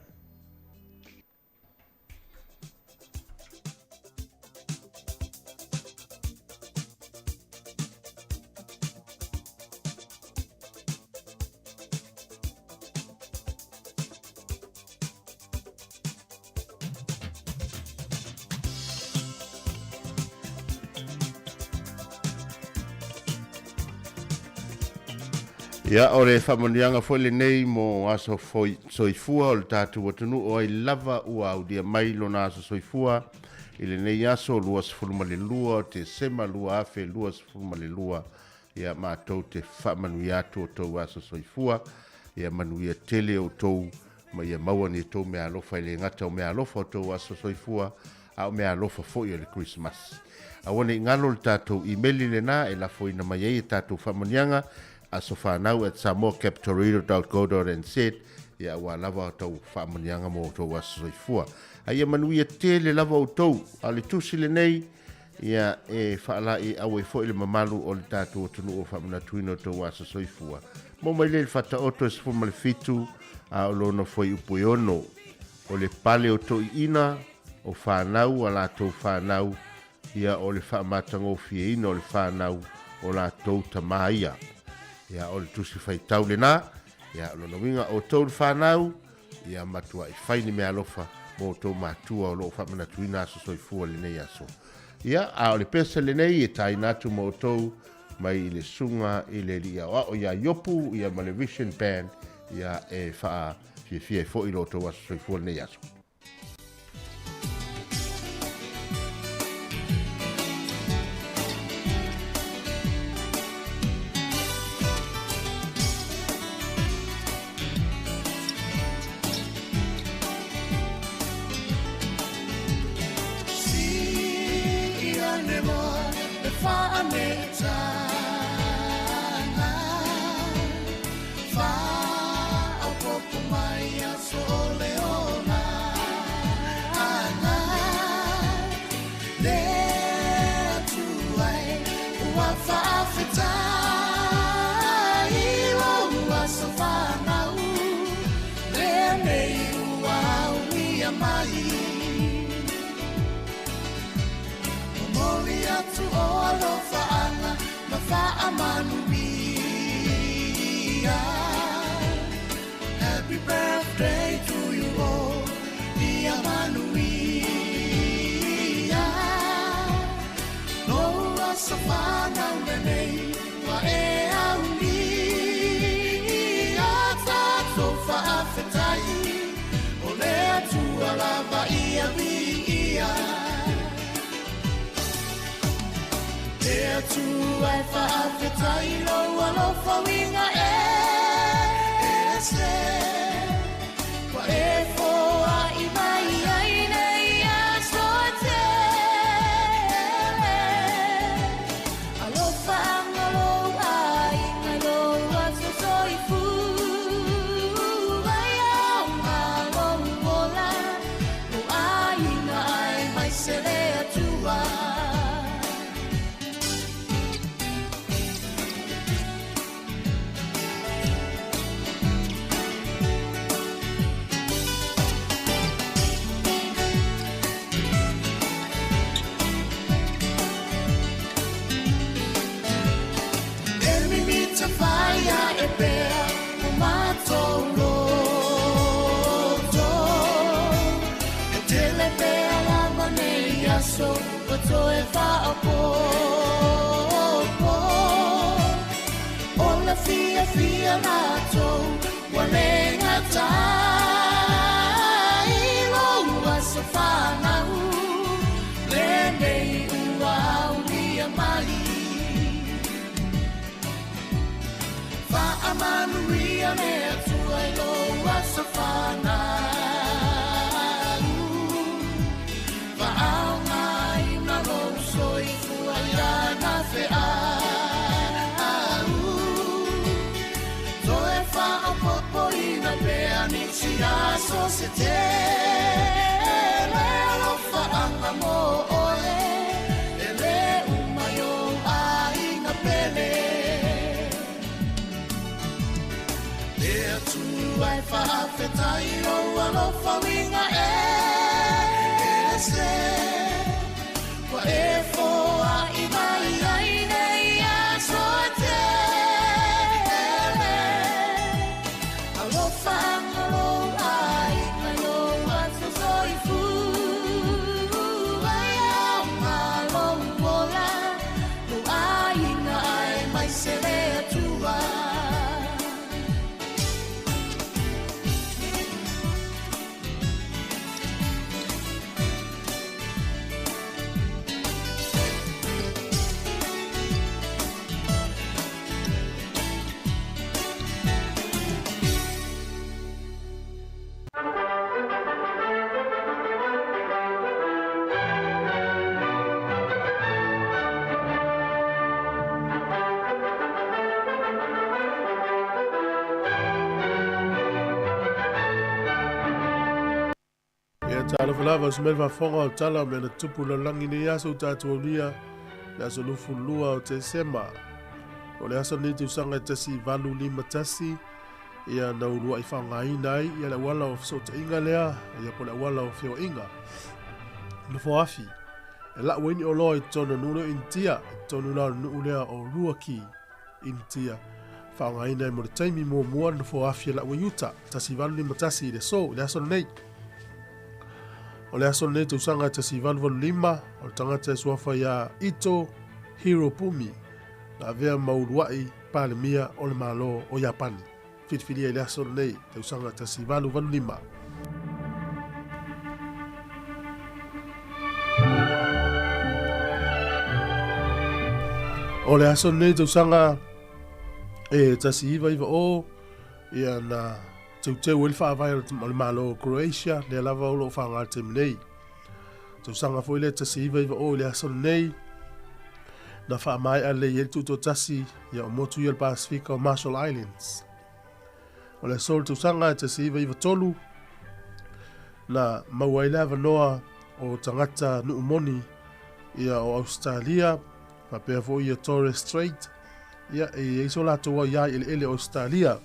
Ia o le whamanianga foi le nei mo aso foi soifua o le tātou atunu o ai lava ua au dia mailo na aso soifua i le nei aso lua sifuruma le lua te sema lua afe lua sifuruma le lua ia mātou te whamanu atu o tau aso soifua ia manuia tele o tau ma ia maua ni tau mea alofa i le ngata o mea alofa o tau aso soifua a o mea alofa foi o le Christmas. A wane i ngalo le tātou emaili le na e la foi na mai e tātou whamanianga aso whanau at samoa.captorino.co.nz ia ua lava o tau whamanianga mo tau aso soifua. A ia manuia tele lava o tau a le tusi le nei ia e whaala i awe fo i le mamalu o le tātou o tunu o whamanatuino tau aso soifua. Mo mai le whata oto e sifuma le fitu a o lono foi upo ono o le pale o to ina o whanau a la tau whanau ia o le whamatango fie ina o le whanau o la tau tamaia. Ia o le tusi whaitau le nā, ia o lono winga o tau le whanau, ia matua i whaini mea alofa mo tau matua o loo whamanatuina aso soifua le nei aso. Ia a o le pesa le nei e tai natu mo tau mai i le sunga i le lia o ia yopu ia ma le Vision Band ia e wha fie fo i lo tau aso soifua le nei aso. Happy birthday to you all, dear Manuia. No asafana menei wa e auni. Ata tofa afetai, ole tu alava ia via. There to I fa'afetai lo alofa winga wa e foa i mai ai nei a soatele alofa angalo ai ngalo a sosoifu ai au ngalo mola o ai na ai mai sele atua. So to e fa po ola fia na to wale ngata ilo so fa na le nei ua ulia mai fa amanu ria me tu ai lo so fa na so se te lo fa anga mo ole ele umayo ai na pele there to I fa afetai lo fa winga ese wa e fo ai mai ai nei a so te alo fa Talo falava smel va fonga o tala me na tupu la langi ni aso tātua lia le aso lufu lua o te sema. O le aso ni tu sanga tasi valu lima tasi ia na ulua i whanga inai ia le wala o fisota inga lea ia po le wala o fio inga. Nufo afi. E la weni o loa i tono nuno intia tono la nuu lea o ruaki intia. Whanga inai mo le taimi mua mua nufo afi la wayuta tasi valu lima tasi le so le aso nei. O le aso nei tu sanga tasi valu lima o le tangata suafa ia Ito Hiropumi na vea mauruai pale mia o le malo o Japani. Fitfilia i le aso nei tu sanga tasi valu lima. O le aso nei tu sanga e tasi iwa o ia na teu el whaavai o le malo Croatia le lava o lo whaanga te mnei. Tu sanga foi le tasi iwa o le aso nei na whaamai a le yel tuto tasi ia o motu ia le Pasifika o Marshall Islands. O le sol tu sanga tasi iwa tolu na mauaila noa o tangata nuumoni ia o Australia ma pea fo ia Torres Strait ia e iso la toa ia ele Australia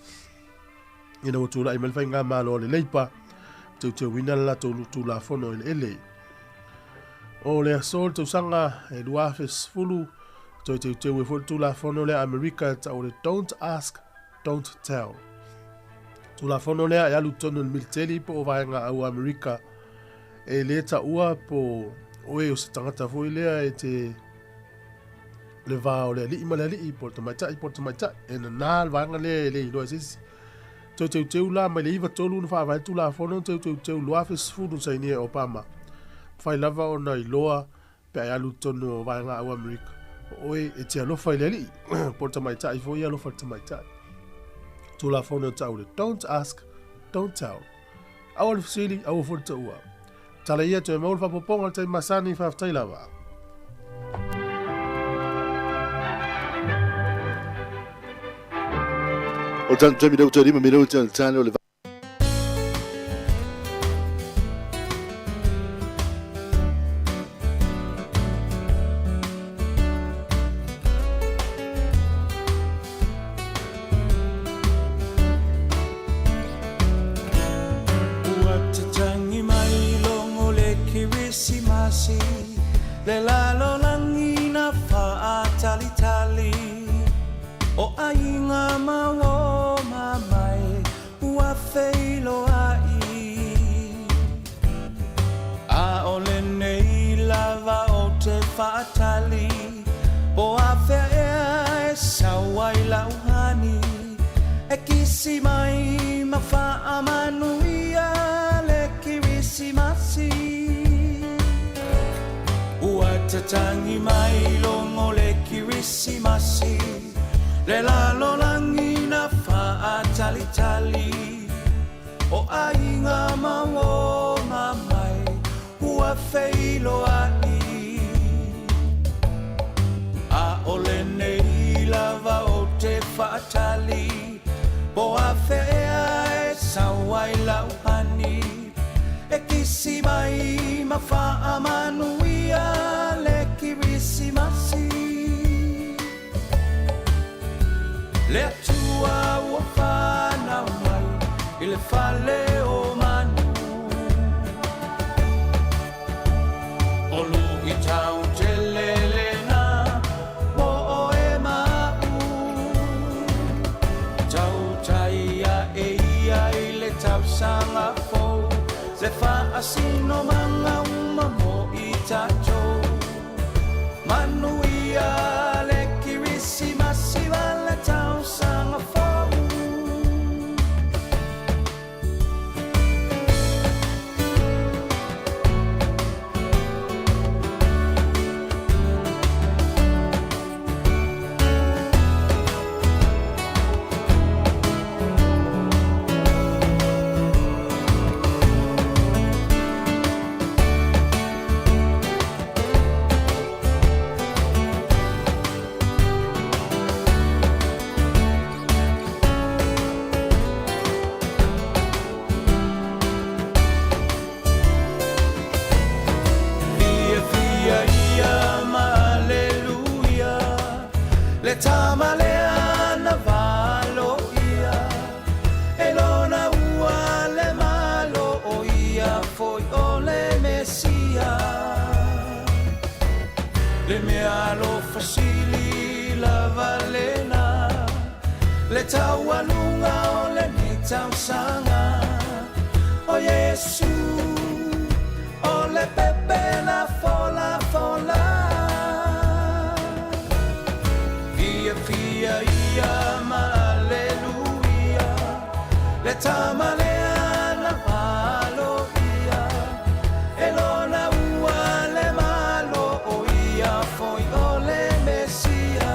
ina o tula i melfai ngā malo le leipa te wina la tu la fono ele o le asol tu sanga e luafes fulu te e fo tu la fono le America ta o le don't ask don't tell tu la fono le ia lutono militeri po vaenga au America e le ta ua po oe o se tangata fo ile e te le va o le li ma le li porto mai e na nal vanga le lo sis te la mai le iva tolu no fa vai tu la fono te lo afes fudu sai ni Obama fai lava o na iloa pe ai alu tono vanga o America oi e te lo fai le li porto mai tai fo ia lo fa mai tai tu la fono tau le don't ask don't tell au fsili au fo tu ua tala ia te mo fa poponga te masani fa tai lava. O tanto minuto lima minuti al tano le Watatangi mai longo le kirisimasi le lalo langina fa tali o ainga mawo mamai ua feilo ai a ole nei lava o te whaatali o a whea e sawai lauhani e kisi mai ma wha amanuia le kirisimasi ua tatangi mai longo le kirisimasi le lalo langina fa tali o ainga mawo mamai ua feilo ai a ole nei lava o te fatali po a fea e sawai lauhani e kisi mai ma fa amanuia le kirisimasi le atua ua whanau mai i le whale o manu olu i tau te lelena mo o e mau tau taia e ia i le tau sanga fou le wha asino manga uma mo i tatou manu ia le kirisimasi wale tau sanga fou le tama le ana valo ia e lona ua le malo o ia foi o le mesia le mea lo fasili la valena le taualunga o le me tausanga o Yesu o le pepe la fola fola via via ia ma alleluia le tama le ana malo ia e lona ua le malo o ia foi o le mesia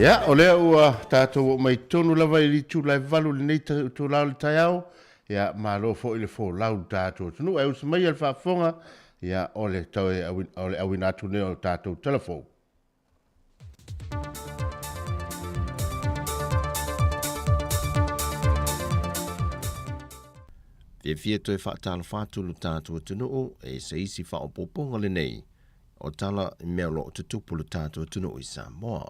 Ya, o lea ua tātou o mai tonu lava I li tūlai valu li nei tūlau li tai au. Ya, malo fo ile fo lau tātou. Tunu e usa mai al whaafonga. Ya, o le tau e awin atu neo tātou telefon. Fia toi whaatala whaatulu tātou tunu o e se isi whaopoponga le nei. O tala mea lo te tupulu tātou tunu I Samoa.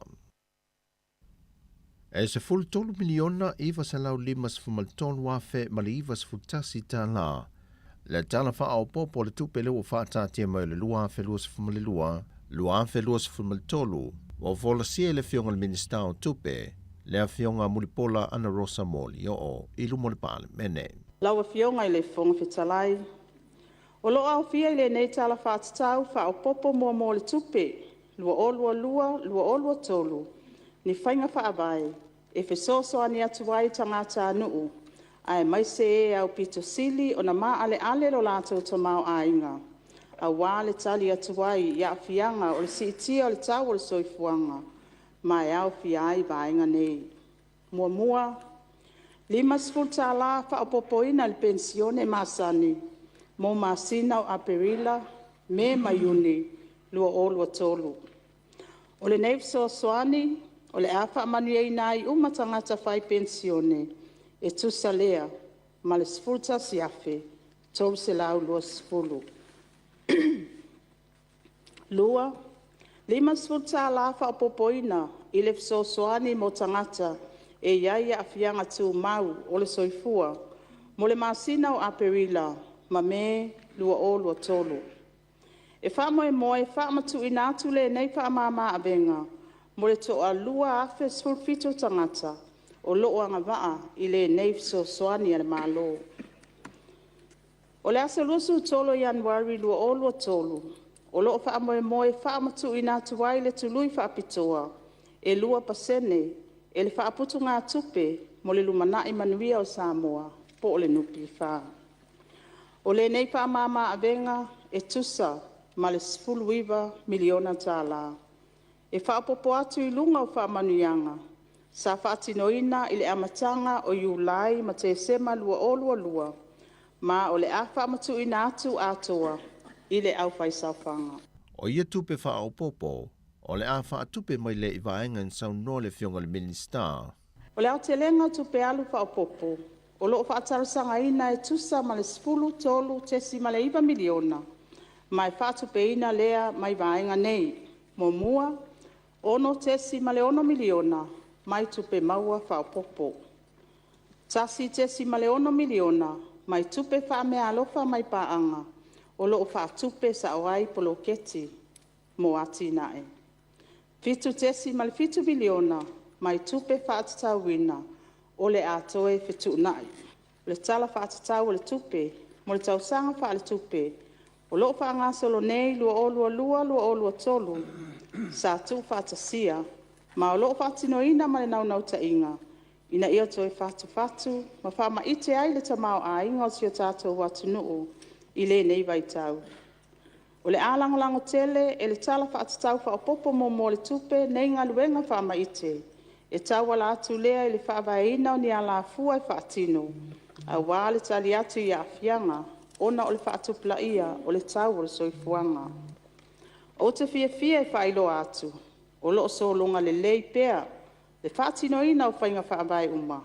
E se fulu tolu miliona iwa sa lau limas fumaltonu wafe mali iwa sa futasi tā la. Le tala wha au popo le tupe leo whaatātia mai le lua afe lua sa fumalilua, lua afe lua sa fumaltolu, wa vola sia le fionga le minista o tupe, le a fionga mulipola Ana Rosa Moli o ilu mole pale mene. Laua fionga I le fonga fitalai. O lo au fia I le nei tala whaatatau wha au popo mua mo le tupe, lua olua tolu, ni whainga whaavai, e whesoso ani atu wai tangata nuu, ai mai se e au pito sili o na maa ale lo lātou to mau ainga. A wā le tali atu wai ia fianga o le siitia o le tau o le soifuanga, mai au fiai vainga nei. Mua, lima sfulta la wha opopoina le pensione masani, mo masina o aperila, me mayuni, lua olua tolu. O le neifso soani, o le afa manuei nai umatangata fai pensione, e tusa lea, ma le sfulta siafe, tolu se lau lua sfulu. Lua, lima sfulta alafa o popoina, I le fsosoani mo tangata, e iaia a fianga tu mau o le soifua, mo le masina o aperila, ma me lua o lua tolu. E wha moe wha matu inatu le nei wha mama abenga, mo le toa lua afe sfulfito tangata, o loo anga waa I le nei fsosoani ale malo. O le asa lusu tolo Januari lua o lua tolu, o loo wha moe wha matu inatu wai le tului wha apitoa, e lua pasene, e le wha aputu ngā tupe, mo le lumana I manuia o Samoa, po o le nupi wha. O le nei wha mama abenga, e tusa, ma le 10 miliona tāla. E whaapopo atu I lunga o whaamanuianga, sa whaatinoina I le amatanga o Iulai ma te sema lua o lua, ma o le a whaamatuina atu atoa I le au whaisawhanga. O ia tupe whaopopo, o le a whaatupe mai le iwaenga in sau no le fionga le minista. O le au te lenga tupe alu whaopopo, o loo whaatarasanga ina e tusa ma le 10 tolu tesi ma le 1 miliona, mai whaatupe ina lea mai vaenga nei, mo mua, ono tesi ma le 1 miliona, mai tupe maua whaopopo. Tasi tesi ma le 1 miliona, mai tupe whaamea alofa mai paanga, o loo whaatupe sa oai poloketi, mo ati nae. Fitu tesi ma le 5 miliona, mai tupe whaatatauina, o le atoe fitu nai. Le tala whaatatau le tupe, mo le tausanga wha le tupe, o loo whaangasolo nei lua o lua tolu, sa tu whaatasia, ma o loo whaatinoina ma le naunau tainga, ina ia toi whatu, ma whaama ite ai le tamau a inga o sio tātou watu nuu, I le nei vaitau. O le alangolango tele, e le tala whaatatau whaopopo mo le tupe, nei ngaluenga whaama ite, e tawala atu lea I le whaavaina o ni ala fua I whaatino, a wale tali atu I afianga, ona o le whaatupla ia o le tau o le soifuanga. O te fia I whailo atu, o loo solonga le lei pea, le whaatino ina o whainga whaavai uma,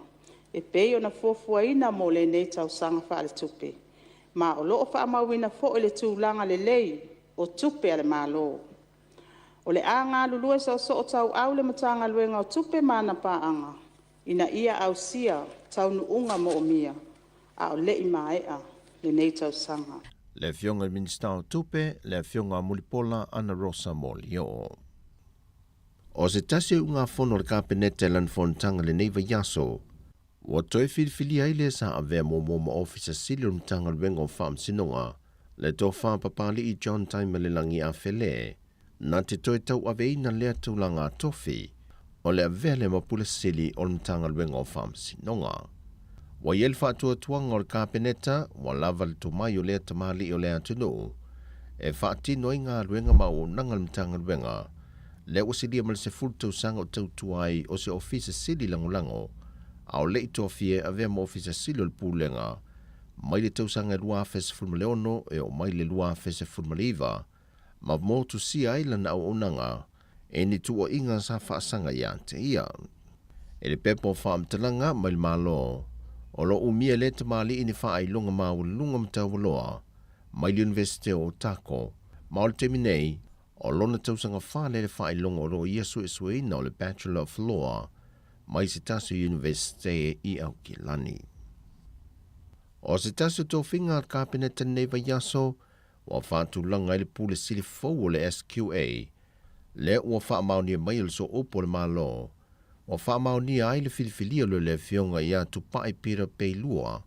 e pei o na fuafua ina mo le nei tau sanga wha le tupe, ma o loo whaamauina fo le tūlanga le lei o tupe ale malo. O le a ngā lulue sa so o tau au le matanga luenga o tupe mana paanga. Ina ia au sia tau nuunga mo o mia. A o le i maea le nei tau sanga. Le fionga minista o tupe, le fionga mulipola ana Rosa Molio. O se tasi unga fono le kapenete lan fontanga le neiva yaso, wa toi filifili aile sa avea mōmōma ofisa sili o mtanga luenga o whaam sinonga, le tō wha papali i John Time le langi a whele, na te toi tau aveina lea tūlanga tofi, o le avea le mapula sili o mtanga luenga o whaam sinonga. Wa yel whaatua tuanga o le kapeneta, wa lava le tumayo lea tamali o lea tunu, e whaatino i ngā luenga ma o nanga mtanga luenga, le wasilia mal se fulto sanga o tautuai o se ofisa sili langolango, au le itofie avea ma ofisa sili o le pūlenga, mai le tausanga e lua fese fulmaleono e o mai le lua fese fulmaliva, ma mō tu si ailana au onanga, e ni tu o inga sa whaasanga ia te ia. E le pepo whaamtalanga mai le malo, o lo umia le tamali ini wha ailunga ma ulunga mtawaloa, mai le Universite o Tako, ma o le teminei, o lona tausanga whale le wha ailunga o lo ia suesueina o le Bachelor of Law, mai se tasu Universite i Aukilani. O se tasu tō whinga kāpeneta neiva yaso, wa whātu langa i le pūle sili fau o le SQA, le ua wha maunia mai le so opo le malo, wa wha maunia ai le filifilia le fionga i atu pae pira peilua,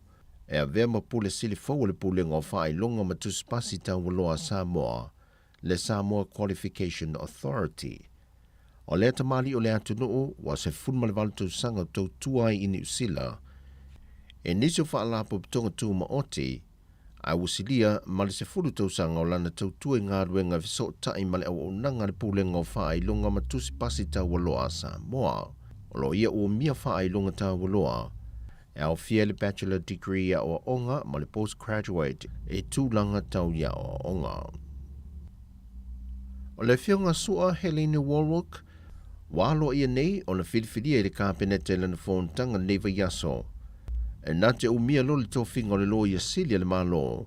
e a vea ma pūle sili fau o le pūlenga o wha ilonga matuspasi tau waloa Samoa, le Samoa Qualification Authority. O lea tamali o le atu nuu, wa se funma le valutu sanga tau tuai i New Zealand, e niso wha alapo pitonga tu ma oti, a usilia ma le se fulu tau sanga o lana tau tuai ngā ruenga viso tai ma le au nanga le pūlenga o wha ilonga matusi pasi tau waloa Samoa. O lo ia o mia wha ilonga tau waloa, e au fia le bachelor degree a o onga ma le postgraduate e tūlanga tau ia o onga. O le fionga sua Helena Warwick, walo ia nei o na filfilia i le kāpenete lana whontanga neiva yaso, e nā te umia lo le tō whinga o le lo ia silia le malo,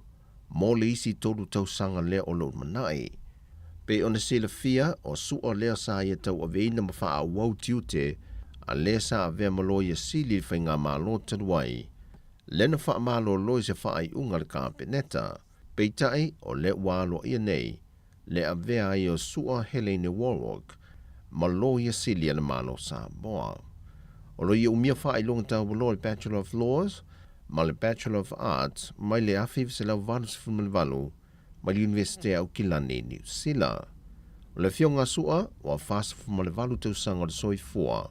mō le isi tolu tau sanga lea o lo manai. Pe o na sila fia o sua lea sa ia tau aveina ma wha a wau tiute, a lea sa avea malo ia sili le whainga malo tanuai. Lena wha malo lo i se wha ai unga le kāpeneta, pe tai o le walo ia nei, le avea ai o sua Helena Warwick, ma lo ia silia le malo Samoa. O lo ia umia wha ilonga tau walo le Bachelor of Laws, ma le Bachelor of Arts, mai le awhiv se lau valu se fulmalivalu, mai le Universite au Kilani New Zealand. O le fionga sua, wa whasa fulmalivalu tau sanga le soifua,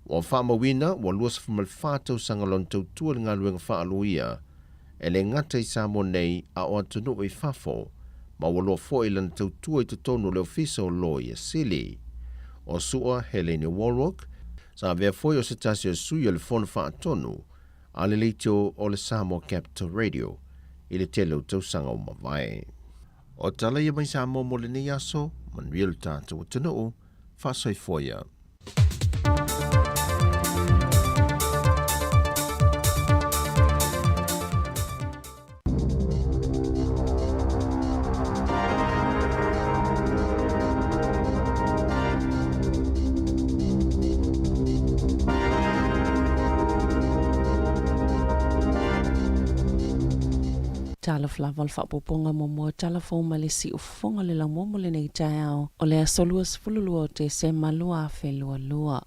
wa wha mawina, wa lua se fulmalifā tau sanga lon tau tua le ngā luenga wha aluia, e le ngata i Samoa nei a o atunu i whafo, ma wa loa fo ilan tau tua i tutonu le ofisa o lo ia sili. O sua Helena Warwick, sa vea foi o se tasi o sui o le fono wha atonu, a le leitio o le Samoa Capital Radio, i le tele o tausanga o mawai. O tala ia mai Samoa mo le nei aso, man riel tātou o tunu o, whasoi foia. Tala flaval whapoponga mo mo tala fōma le si ufonga le la momo le nei tai au o le asolua sifululua o te se malua a whelua lua.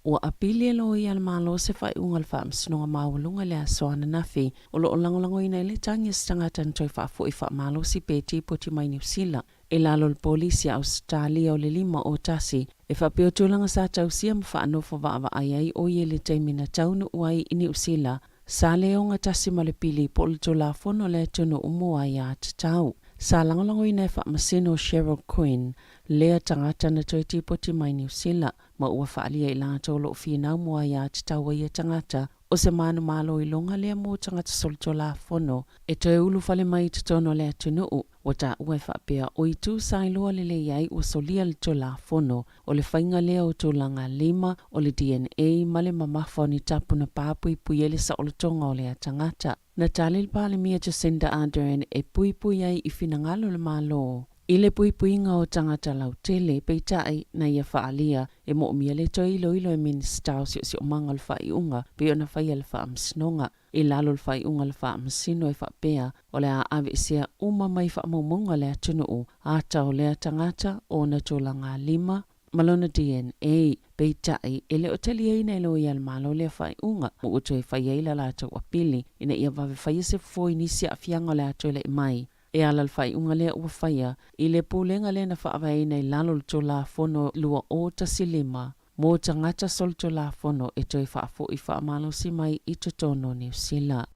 O apili e lo i al malo se whai ungal whaamsinonga maulunga le asoana nafi o lo o langolango ina ele tangi stangata ntoi whaafo i wha malo si peti poti mai New Zealand. E lalo le polisi Australia o le 5 o tasi e whapeo tūlanga sa tausia ma whaanofo wa ayai o i ele taimina taunu uai i New Zealand. Sa leonga tasi ma le pili po le tola fono le tunu umua ia te tau. Sa langolango ina e whaamasino Cheryl Quinn, lea tangata na toi tipoti mai New Zealand, ma ua whaalia i langa tolo whiinau mua ia te tau ia tangata, o se manu malo i longa lea mo tangata soli tola fono, e toi ulu whale mai te tono lea tunu o ta ue whaapea o i tū sailua le le iai o solia le tola fono, o le whainga lea o tōlanga 5, o le DNA, ma le mamafa ni tapu na pāpui puiele sa o le tonga o lea tangata. Na tali le pale mia Jacinda Ardern e pui ai i finangalo le malo. I le puipuinga o tangata lautele peitai na ia whaalia e mo mia le toi ilo e minista o si o manga le whai unga pe ona whai le wha amsinonga. I lalo le whai unga le wha amsino e wha pea o le a ave isia uma mai wha mamunga le atunu o ata o le tangata o na tōlanga 5 malona DNA peitai ele o tali eina ilo i al malo le whai unga mo uto e whai eila la tau apili ina ia vave whai se foi nisi a fianga le ato le mai. E ala le whai unga lea ua whaia, i le pūlenga lea na whaawai nei lalo le tō la whono lua o tasilima, mō tangata sol tō la whono e toi whaafo i whaamalo si mai i totono New Zealand.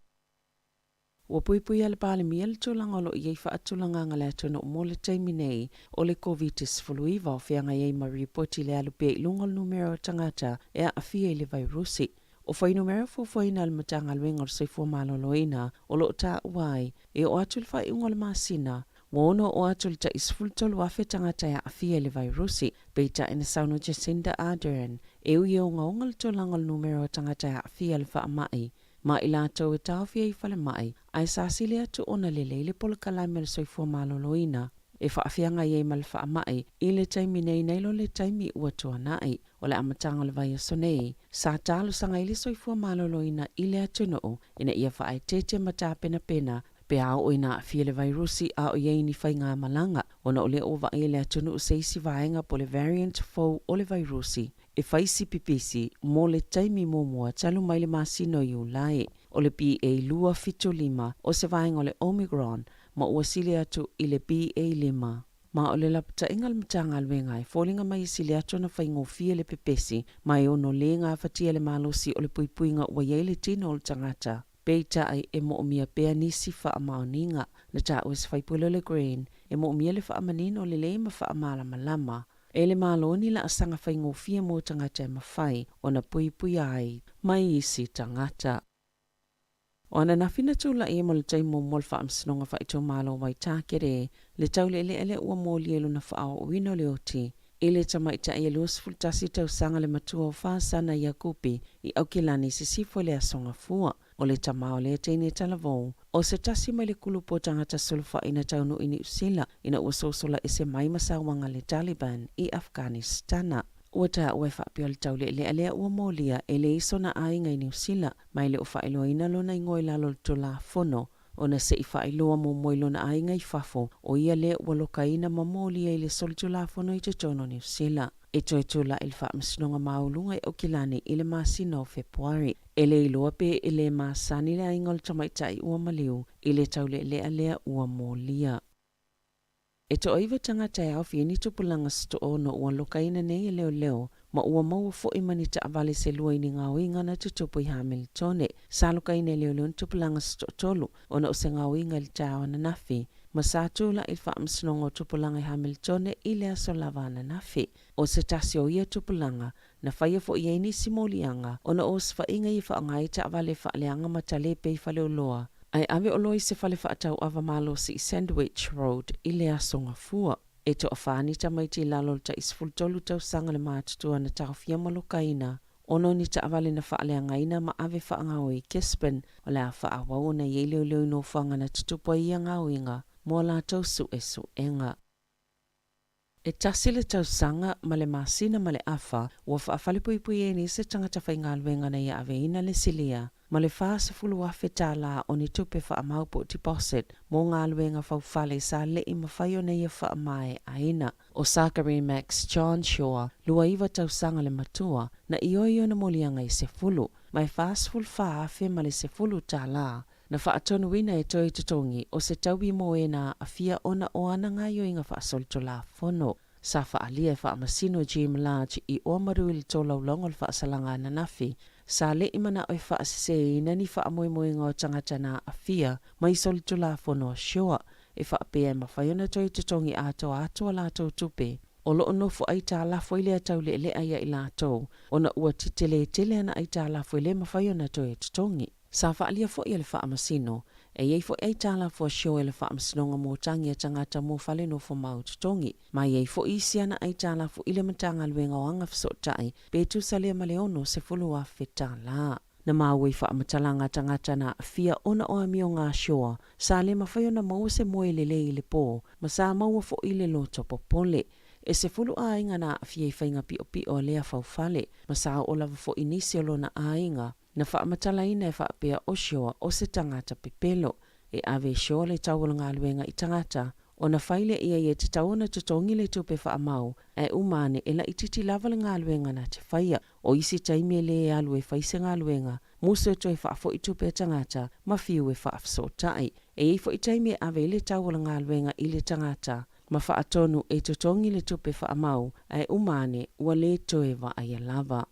Ua puipui ala pāle mia le tūlangolo i ei whaatulanga ngale atono mō le teimi nei o le COVID-19 o whianga i ei maripoti le alu pe ilungol numero tangata e a awhia i le vairusi. O whai numero fuafuaina al matanga luenga o seifua maloloina o lo ta uai e o atu le whai unga le masina wono o atu le ta isfultolu afe tangata ya afia le vairusi beita ina sauno Jacinda Ardern e ui o ngaunga le tolanga le numero tangata ya afia le wha mai ma ila tau e tawhia i whale mai ai sasile atu ona le pola kalame le seifua maloloina e whaafianga i e mal wha mai i le taimi nei neilo le taimi ua tua nai o le amatanga le vai sonei sa talo sanga i le soifua maloloina i le atunoo ina ia wha ai tete mata pena pe ao o ina fia le vairusi a o iei ni whai ngā malanga ona o le o vai le atunoo seisi vaenga po le variant 4 o le vairusi e whaisi pipisi mo le taimi mōmua talu mai le masino i ulai o le BA.5 o se vaenga o le Omicron ma ua sile atu i le BA.5. Ma o le lapta ingal mtanga alwenga e fōlinga mai sile atu na whaingo fia le pepesi mai ono le ngā whatia le malosi o le puipuinga ua iei tino o le tangata. Peita ai e mo omia pea nisi wha amaoninga na ta ues whaipulo le green e mo omia le wha amanino le leima wha amala malama. E le maloni la asanga whaingo fia mo tangata e mawhai o na puipui ai mai isi tangata. O ana nafina tula e mo le taimo mo le whaamsinonga whaito malo wai tākere, le taule ele ua mo lielu na whaao wino le oti. I le tamaita e luas fultasi tau sanga le matua o whaasana i a kupi i aukilani si sifo le asonga fua o le tamao le teine talavou. O se tasi mai le kulupo tangata sulfa ina taunu ini usila ina ua sosola ese mai masawanga le Taliban i Afghanistana. Ua ta ue whaapio le taule le alea ua molia e le iso na ai ngai New Zealand mai le o whaeloa ina lona ingoi lalo le tola fono o na se i whaeloa mo moilo na ai ngai fafo o ia le ua loka ina ma molia i le sol tola fono i te tono New Zealand. E toi tula il whaamsinonga maulunga i okilani i le masina o Februari. E le iloa pe i le masani le aingol tamaitai ua maliu i le taule le alea ua molia. E to oiva tangata e awhi ni tupulanga sto ono ua lokaina nei leo ma ua maua fo i mani ta avale se lua ini ngau inga na tutupu i Hamiltone. Sa lokaina leo ni tupulanga sto tolu ona o se ngau inga li tau na nafi. Ma sa tula i whaamsinonga tupulanga i Hamiltone i lea so lava na nafi. O se tasi o ia tupulanga na whaia fo i eini simolianga ona o se whainga i whaangai ta avale whaaleanga matalepe i whale loa. Ai ave oloi se fale whaatau ava malo si Sandwich Road i lea songa fua. E to awhani ta maiti lalo ta isfultolu tau sanga le mātutua na tau fia malokaina. Ono ni ta avale na whaalea ngaina ma ave whaangau i Kispen o lea whaawau na i leo no whanga na tutupa i ngau inga mo la tau su enga. E tasile tau sanga ma le masina ma le afa ua whaafalipui e ni se tangata whaingaluenga na ia ave ina le silia. Ma le whaasa fulu afe tā la o ni tupe wha amaupo deposit mō ngā luenga whauwhale sa le i mawhaio na ia wha amae aina. O Sakari Max John Shaw, lua iwa tau sanga le matua na ioio na molianga i se fulu. Mai whaasa fulu wha afe ma le se fulu tā la. Na whaatonu wina e toi tutongi o se taubi mo e na afia ona o ana ngā ioinga whaasolto la fono. Sa whaalia e whaamasino Jim Large i oamaru ili tō laulongo le whaasalanga na nafi. Sa le imana o whaasise ina ni whaamoemoe ngā tangata na awhia mai solito la whono shua e whaapea mawhaiona toi tutongi ato la tupe. O loo nofu ai tā lafo ile atau le aia i lātou, ona ua titele ana ai tā lafo ile mawhaiona toi tutongi. Sa whaalia fo i le whaamasino, e iei fo ei tā lafo shua le whaamasinonga mō tangi a tangata mō whale no fo mau tutongi. Mai iei fo isi ana ai tā lafo ile matanga luenga o anga fso tai, pe tu salia maleono se fulu a whetā la. na maui whaamatala tangata na fia ona o amio ngā shoa, sa le mawhaio na maua se moe le i le pō, ma sa maua fo i le loto popole. E se fulu a inga na fia i whainga pi o lea faufale, ma sa o lava fo inisi o lona a inga, na whaamatala ina e whaapea o shoa o se tangata pepelo, e ave shoa le tauala ngā luenga i tangata, o na whaile ia i e te tauna tutongi le tupe whaamau, e umane e la ititi lava le ngā luenga na te whaia, o isi taimi e le e alu e whaise ngā luenga, muso to e whaafo i tupe tangata, ma fiu e whaafso tai, e ifo i taimi e ave le tauala ngā luenga i le tangata, ma whaatonu e tutongi le tupe whaamau, e umane ua le toe wa aia lava.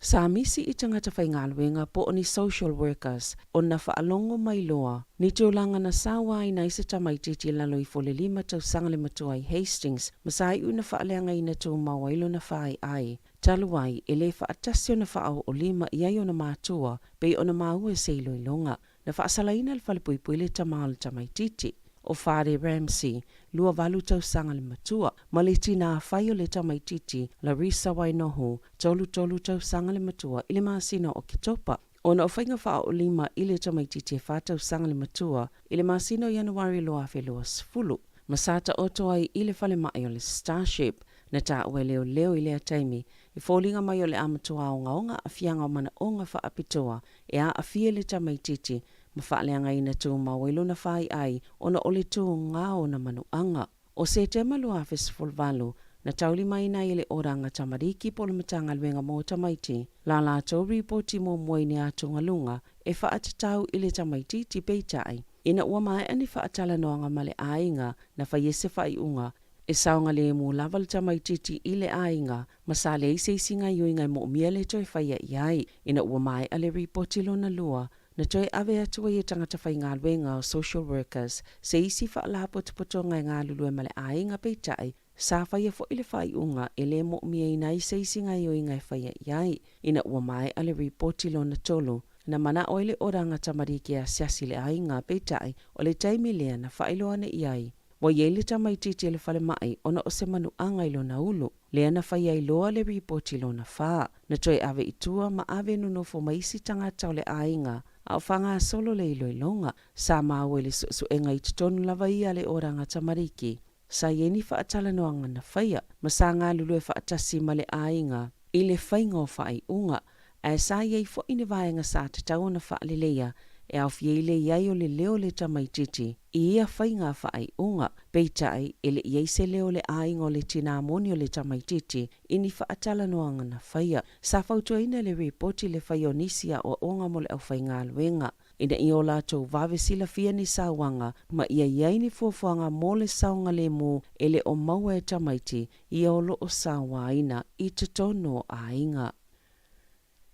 Sa misi i tangata whaingaluenga po o ni social workers o na whaalongo mai loa. Ni tūlanga na sawa i na isa tamaititi lalo i fole 5 tausanga le matua i Hastings, masai una whaaleanga i na tū mawailo na whaai ai. Taluai e le whaatasio na whaau o 5 i ai o na mātua, pei o na maua se ilo i longa. Na whaasalaina le whalipuipui le tamal tamaititi. O Whare Ramsey, lua walu tausanga le matua, ma le tina whai o le tamaititi, Larissa Wainohu, tolu tausanga le matua, i le masina o Kitopa. Ona o whainga wha o 5 i le tamaititi e whatausanga le matua, i le masina o Januari loa whelua sfulu. Masata oto ai i le whale mai o le Starship, na ta ue leo i lea taimi, i fōlinga mai o le amatua o ngaonga a fianga o mana o ngā wha apitoa, e a fie le tamaititi, ma whaaleanga ina tū mawelo na whai ai, ona ole tū ngā o na manuanga. O se te malu a Festival Valu, na tauli mai na ile oranga tamariki polo matanga luenga mō tamaiti, la la tō ripoti mō moini a tūnga lunga, e whaatatau ile tamaiti ti peitai. Ina ua mai ani whaatala noanga male ainga, na whaiese whai unga, e saunga le mu laval tamaititi ile ainga, ma sa le isinga yuinga mo miele toi whaia iai, ina ua mai ale ripoti lona lua, na toi ave atua i tangata whai ngā luenga o social workers, se isi whaalapo tupotonga ngā lulue male ainga peitai, sa whaia fo ile whai unga e le mo mia ina i se isi ngā yuinga e whaia iai, ina ua mai ale ripoti lona tolu, na mana oile oranga tamariki a siasi le ainga peitai, o le taimi lea na whailoana iai. Wa yele tamaititi le whale mai, ona o se manu anga ilo na ulu. Lea na whaia iloa le ripoti lo na whaa. Na toi ave itua ma ave nunofo maisi tangata o le ainga. Au whanga solo le ilo ilonga. Sa mawe le suenga i tutonu lava ia le oranga tamariki. Sa yeni whaatala noanga na whaia. Ma sa ngā lulue whaatasi ma le ainga. I le whainga o whai unga. A sa yei fo ine vaenga sa te tau na whaalelea. E au fieile iai o le leo le tamaititi, i ia whainga whaai unga, peitai ele iai se leo le ainga o le tina amoni o le tamaititi, ini whaatala noanga na whaia. Sa whautua ina le ripoti le whaionisia o onga mo le au whainga luenga. Ina i o lātou vave sila fia ni sawanga, ma ia iai ni fuafuanga mo le saunga le mu, ele o maua e tamaiti, i o lo o sawa ina i tutono a inga.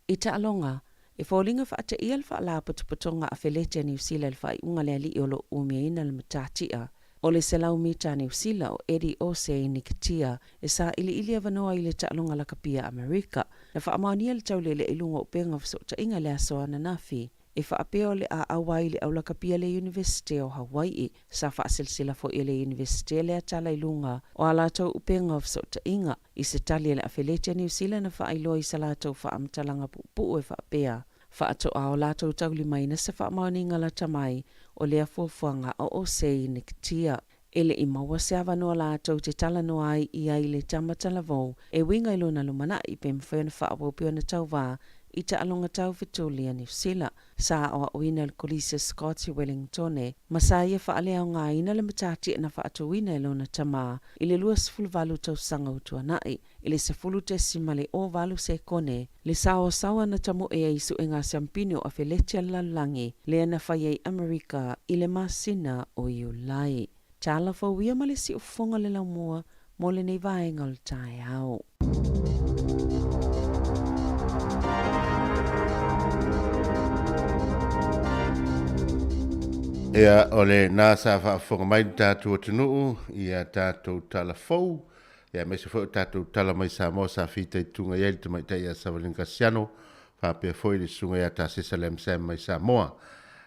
I ta alonga, e fōlinga whaata ia le whaala patupatonga a whelete a New Zealand whai unga le ali o lo umia ina le matatia. O le selau mita New Zealand o Eddie Ose i Nikatia e sa ili avanoa i le taalonga la kapia Amerika. Na whaamania le taule le ilunga o penga whasota inga le asoa na nafi. E whaapeo le a awai le aula kapia le University o Hawaii sa whaasilsila fo i le University le atala ilunga o alatou upenga whasota inga i se tali le a whelete a New Zealand na whaailoa i sa latou whaamtalanga pupu e whaapea. Whaato a o lātou tauli mai na se whaamani ngala tamai o lea fuafuanga o Osei Nikatia. Ele i maua se avanoa lātou te tala noa ai i ai le tamatala vau e winga ilo na lumana i pe mwhena whaapopio na tau wā i ta alonga tau Victoria New Zealand. Sa o uina le kolise Scotty Wellingtone, masa ia whaalea o ngā ina le matati na whaato uina ilo na tama i le lua sifulu valu tau sanga utua nai, i le sifulu te simale o valu se kone, le sao sawa na tamu e isu e ngā sampino a wheletia lalangi, le ana whaiei Amerika i le masina o Iulai. Tala whauia male si ufonga le lau mua, mo le nei vaenga le tae au. Ea ole nasa whaafonga mai tātou atunuu, ia tātou tala fau, ia mese fau tātou tala mai sa mo sa whita i tunga ieli te mai tai a Savalinga Siano, whapea foi le sunga ia tā Sesalem Sam mai sa moa,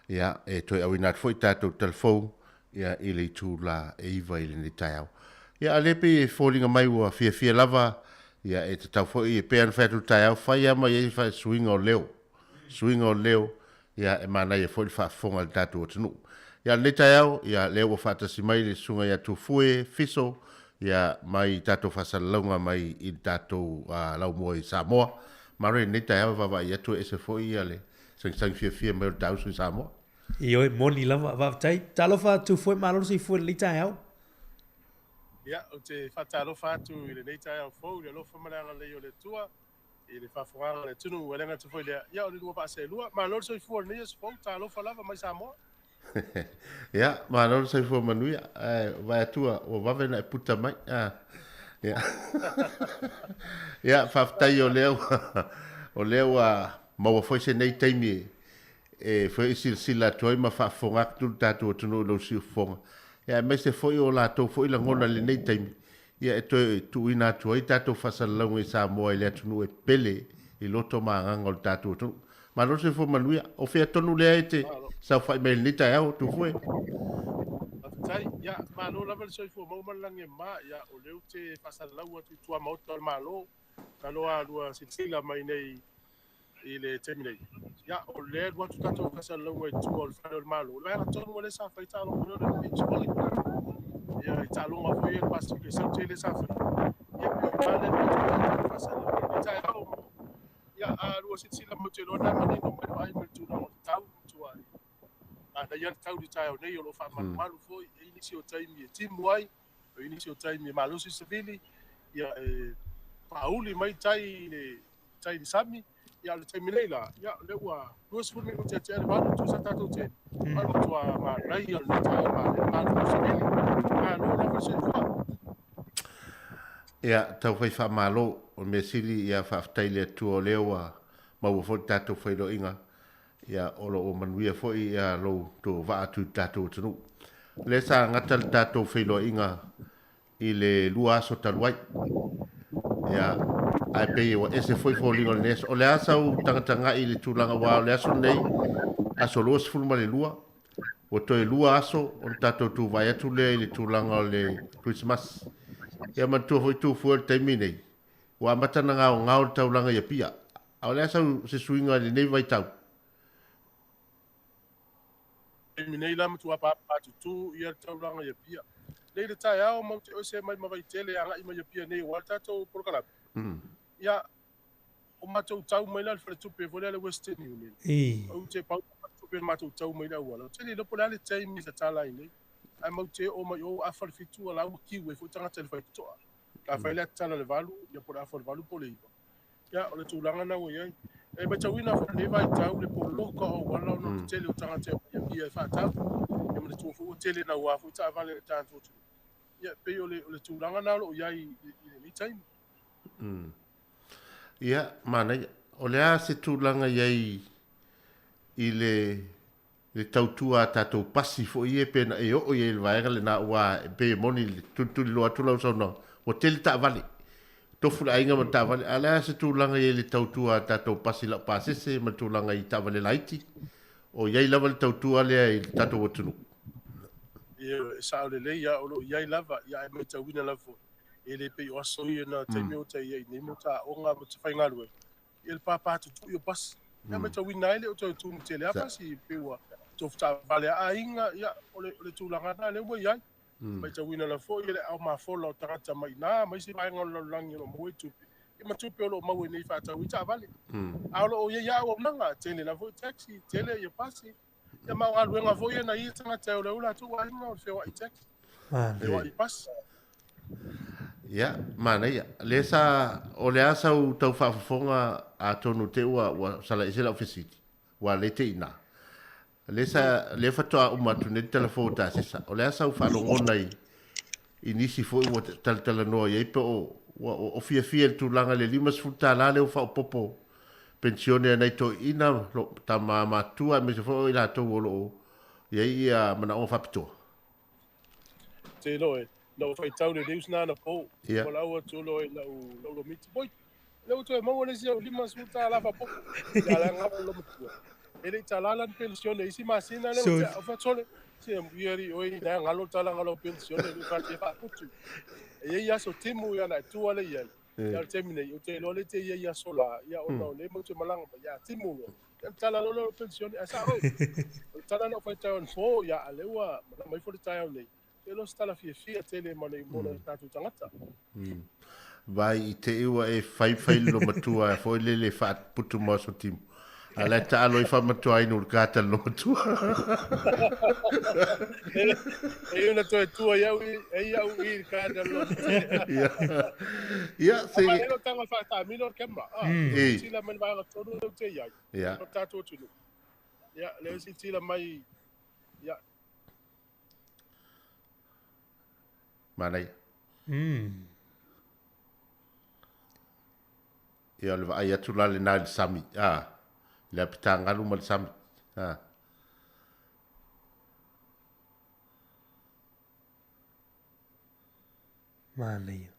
ia e toi au inat foi tātou tala fau, ia ili tū la e iwa ili ni tai au. Ia alepe e fōlinga mai ua fia lava, Ia e te tau fo i pe an fatu tai au fai ama i fa swing o leo. Swing o leo ia e mana ia fo i fa fonga le tatu o tunu. Ia le tai au ia leo fa ta si mai le sunga ia tu fue fiso ia mai tatu fa salonga mai i tatu lau mo i Samoa. Mare ne tai au va ia tu ese fo ia le sang fia mai tau su Samoa. Io moni lava va tai talofa tu foi malo si foi li tai au. Ia, o te whatalofa atu i le nei tai au fou, le lofa malanga le o le tua, i le whafonga le tunu, welenga tu foi lea, ia o le lua paase lua, ma lor soi fua nei fou, talofa lava mai Samoa. Ia, ma lor soi fua manuia, vai atua, o wawena e puta mai, ia. Ia, whaftai o leo maua foi se nei taimi e foi sila toi ma whafonga tu tatu o tunu lo si fonga. Ia me se foi o la to foi la ngona le nei taimi. Ia e toi tu ina tu ai tatu fasalau i Samoa i le tunu e pele i loto ma ngangol tatu o tunu. Ma lo se foi manuia o fea tonu le ai te sa fai me nita au tu foi. Tai, ia, ma lo lava le soi fua mau malange ma, ia o leu te fasalau atu tua mauta al malo, ka loa lua sila mai nei i le terminate. Ia, o le lua tu tato fasalau e tua o le whanau al malo. Le ana tonu le sa fai talo kono le beach volleyball. Ia, i talo ma fai e pasi ke sau te le sa fai. Ia, ma le lua tu tato fasalau. Ia, tai hao mo. Ia, a lua sila mo te lona mani no mai ai me tu na o tau tua. Na ia tau di tai o nei o lo fa malu foi e inisi o taimi e timu ai o inisi o taimi e malusi sevili ia pauli mai tai di sami ia le taimi nei la ia le ua duas fumi o te te malu tu sa tatu te malu tua ma rai o le tai ma malu sevili a no la fa se fa Ia tau fai fa malo o me sili ia fa aftai le tu o lewa ma wo fo tatu fai do inga ia olo o manuia foi ia lo to va tu tatu tunu le sa ngata tatu filo inga i le lua so talwai ia ai pe o ese foi fo lingo nes o le asa u tanga i le tulanga wa le aso nei aso lo sful ma le lua o to e lua aso o tatu tu vai atu le tulanga le Christmas ia man tu foi tu fu te mini wa matana ngau taulanga ia pia o le asa se suinga le nei vai tau minei la mtu apa tu ia tauranga ia pia le le tai ao mo te ose mai mai tele anga i mai pia nei walta to programa ia o matou tau mai la fa tu pe vola le Western Union o te pau tu pe matou tau mai la wala te le lo pola le tai mi sa tala ini ai mo te o mai o afa fitu ala o ki we fu tanga tele fa to ka fa le tala le valu ia por afa valu pole ia o le tulanga na o ia e ba tawina fa le vai tau le polo ko o wala no tele o tanga te ia fa tau e mo tu fu tele na wa fu ta vale ta tu ia pe o le tulanga na o ia i ni time ia mana o le a se tulanga ia i le tautua tatou pasi fo ie pena e o ie le vaega le na ua pe moni tu lo atu lau so no o tele ta vale tofu la inga mata vale ala se tulanga ia le tautua tatou pasi la pasese ma tulanga i ta vale laiti o ia i lava le tautua le i tatou otunu ia sa le ia o ia lava ia e meta wina lava e le pe o so ia na te meu te ia ni mo ta o nga mo te fai ngalu il papa tu yo pas ia meta wina ile o tu tele apa si pe wa to ta vale a inga ia o le tulanga na le mo ia meta wina lava ile au ma folo tata mai na mai si mai ngol lang yo mo tu e ma tu pe lo ma we ni fa ta wi ta vale a lo ia o nanga tele lava taxi tele yo pasi ia ma ngalu nga vo ia na ia tanga te o le ula tu wa inga o fe wa i taxi wa i pas ia mana ia le sa o le asa u tau whaafonga a tonu te ua sala i sela ofisiti wa le te ina le sa le fatoa umatu ne telefo ta sesa o le asa u whalongona i nisi fo i tala noa i pe o fia tu langa le limas futa la le u wha popo pensione nei to ina ta ma tua me se fo ina to lo ia mana o fapito te loe lo fai tau le deus na po ko la o to lo lo mit boy lo to mo le si lima suta la fa po ya la nga lo mutua ele tala pensione isi masina le o fa sole si ieri o i da nga lo tala nga lo pensione le fa te fa putu e ia so timu ya na tua le ia Ya te mine o te lo le te ia sola ia o no le mo te malanga ya timulo. Ya tala lo pensione asa o. Tala no fa taon fo ya alewa mai fo taon le. Te lo stala fia tele mo le mo na tu tangata. Vai i te iwa e fai lo matua fo le fa putu mo so tim. Ala ta alo i fa matua inu kata lo matua. E una tua ia i kata lo. Ya se Ma lo tanga fa ta mi lo kemba. Sila men ba todo lo te ia. Ya. No ta to tu. Ya le si sila mai ya. Mana ya. Ya le vai atu la le na sami. Le pitanga lu mal sami. Mana ia.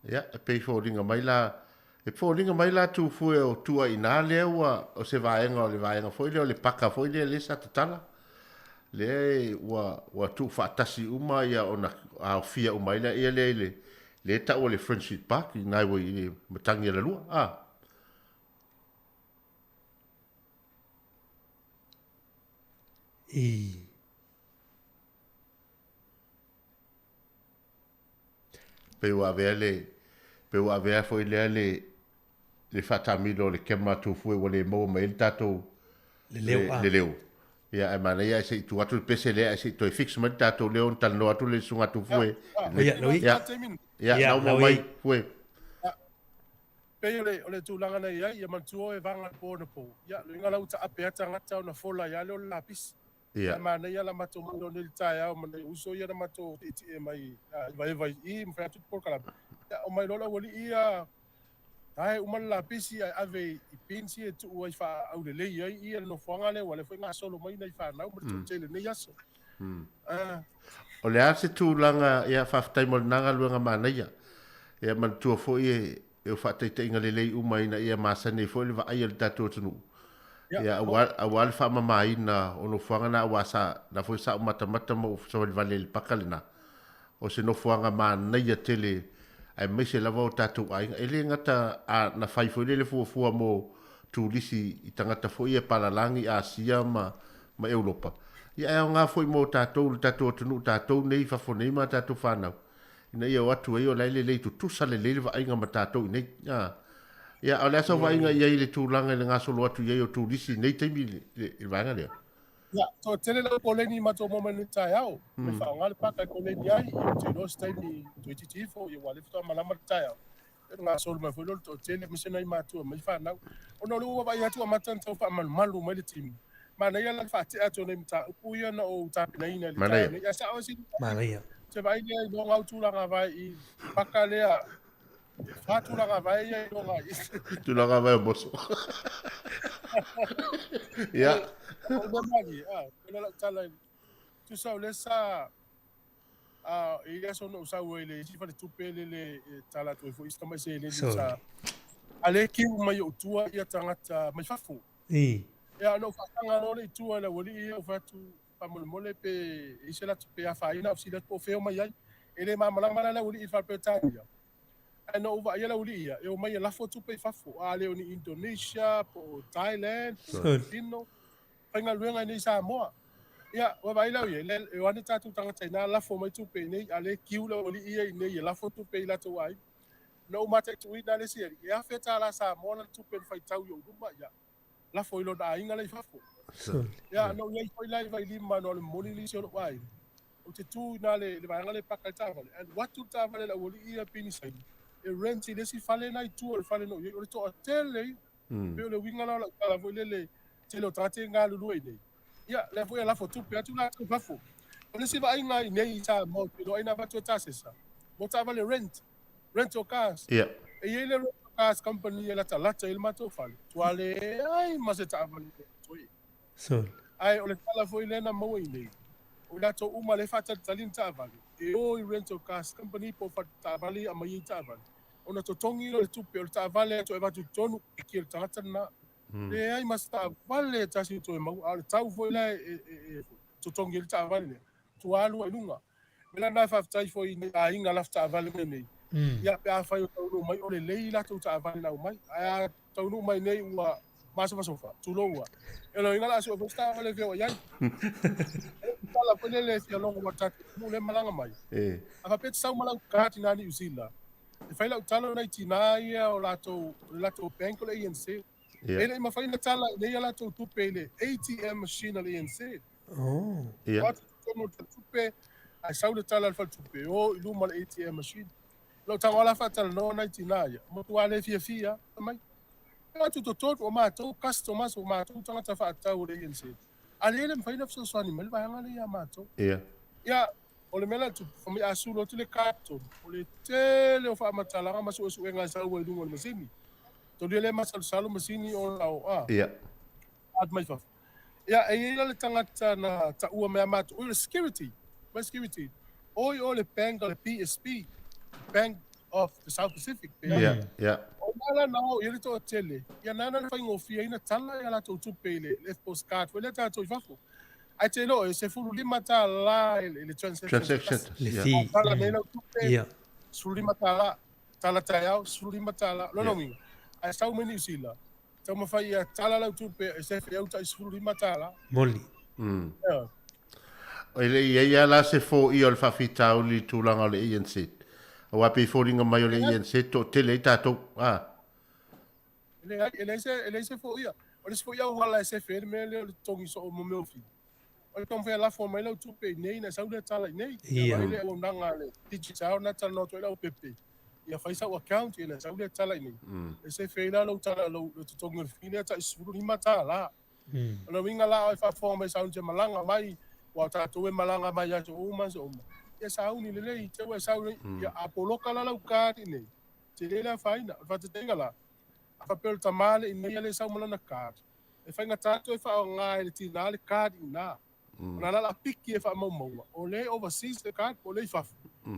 Ya, pe fo ringa mai la. E fo ringa mai la tu fu o tua ina le o se vaenga foi le paka foi le sa tala. Le wa tu fatasi uma ia ona a fia uma ile le ta o le friendship park nai wo i matangi la lua pe wa vea foi le fatamilo le kema tu fu o le mo mai tato le leo ya e mana ya se tu atu pese le se to fix man tato leo tal no atu le sunga tu fu ya no mai fu pe ole tu langa na ia man tu e vanga po no po ya lo ngala uta ape ata ngata na fola ya lo lapis ya mana ya la mato mo no ta ya mo uso ya na mato e mai vai i mfa tu por kala ya o mai lo woli ia ai uma lapis ia ave i pinsi e tu ai fa au le ia no fonga le wala foi nga solo mai nei fa na mo tu tele nei yaso o le ase tu langa ia fa tai mo nanga luanga mana ya man tu fo e fa tai tai ngale uma ina ia masa nei fo le va ai le tatu tunu ya awal fa mama ina ono fonga na wasa na foi sa mata mo so le vale le pakalina o se no fonga mana ia tele ai mai se lava o tatou ai ele ngata na fai foi le fu mo tu lisi i tangata foi e palalangi Asia ma Europa ia nga foi mo tatou tunu tatou nei fa fo nei ma tatou fana ina ia watu e o le tu sale le va inga ma tatou nei ia ala so va inga ia le tu langa le ngaso lo atu ia o tu lisi nei temi le vanga le ya to tele la poleni ma to mo menu ta yao me fa ngal pa ka poleni ai te no stai ni to ti fo ye wale to malama ta yao nga so ma fo lo to tele me se nai ma to me fa na ono lo ba ya to ma tan to fa malu me le tim ma na ya la fa ti ato ne mta ku ya na o ta na ina le ya sa o si mana ia se vai ni no ngau tu la nga vai i pakalea fa tu la nga vai ya no nga tu la nga vai boso ya Ona la tala tu sa le sa ia so no sa wele si fa tu pele le tala tu fo ista mai se le sa ale ki mai o tua ia tangata mai fafo ia no fa tanga no le tua la woli ia fa tu pa mole pe ise la tu pe fa ina si la po feo mai ai ele mama la woli fa pe tanga no uva ia la woli ia e o mai la fo tu pe fafo ale ni Indonesia po Thailand Filipino penga luenga ni Samoa ia wa vai la ye le wa ni tatu tanga tena la fo mai tu pe nei ale kiu la woli ia nei la fo tu pe la tu ai no mate tu ina le si ia feta la Samoa la tu pe fai tau yo duma ia la fo ilo da inga le fafo ia no ye foi la vai lima no le moli li so ai o te tu na le vai ngale pakata vale and what tu ta vale la woli ia pini sai e renti le si fale nai tu o fale no yo to hotel pe le winga la vo le te lo trate nga lulu ide ia le foi la foto pe tu na fa fo o le si va inga nei sa mo no ina va tu ta sesa mo ta vale rent o cars ia e ile rent cars company la ta il mato fale tu ale ai ma se ta vale so ai o le tala foi le na mo ide o la to uma le fa ta talin ta vale e o rent cars company po fa ta vale a mai ta vale ona to tongi le tu pe ta vale to e va tu tonu ki ta na le ai masta vale ta si to mau al tau foi la to tongi ta vale tu alu lunga Mela na whaftai fo i a inga lafta avale me nei. Ia pe a whai o taunu mai o le lei la tau ta avale na umai. A taunu mai nei ua masofa, tulo ua. E lo inga la si o vesta avale veo iai. Tala pene le fia longo matatu, mu le malanga mai. A whapet sau malang kāti nani usila. E whai lau talo nei tina ia o lato bank o le INC. E le ima whai na tala nei a lato tupe le ATM machine o le INC. Watu tono ta tupe, a sau le tala alfa tupe, o ilu ma le ATM machine. Lo tango ala fatala no nei tina ia. Motu wale fia, mai. Watu tototo o mātou, customers o mātou, tangata whaatau o le INC. Ale ele mfaina fso swani mali bahanga le ya mato. Ya ole mela tu fami asulo tu le kato. Ole tele o fa matala ma so enga sa o lungo le masini. To le masal salo masini o la ad mai fa. Ya e le tangata na ta ua me mato. O security. By security. Ole bank le PSP. Bank of the South Pacific. O mala na o ele to tele. Ya nana le faingo fia ina tala ya la to pele le postcard. Wele ta to ifafo. Ai te lo se fulu lima ta la le transaction. Le fi. Tala ne lo tupe. Sulu lima ta la. Tala ta yao sulu lima ta la. Lo no mi. Ai sau meni usila. Tau mafai ya tala la tupe se fe au ta sulu lima ta la. Moli. Ele ia la se fo i ol fa fitau li tulanga le INC. O api fōringa mai o le INC to tele i tātou. Ele se fo ia. O le se fo ia wala se fe me le tongi so o mo fi. O le tong fe la fo mai le tupe nei na sau le tala nei. Ia le o nanga le digital na tala no to le o pepe. Ia fai sa account ia sau le tala nei. E se fe la lo tala lo tongi fi ne ta isuru ni mata la. O le winga la fa fo mai sau je malanga mai. Wa ta to e malanga mai ya o ma so. Ya sau ni le te wa sau ya apoloka la ka ni te le la faina fa te tenga la fa pel tamale ni le sau mala na ka e fa ngata to e fa nga le ti na le ka na na la piki e fa mo o le overseas the card o le fa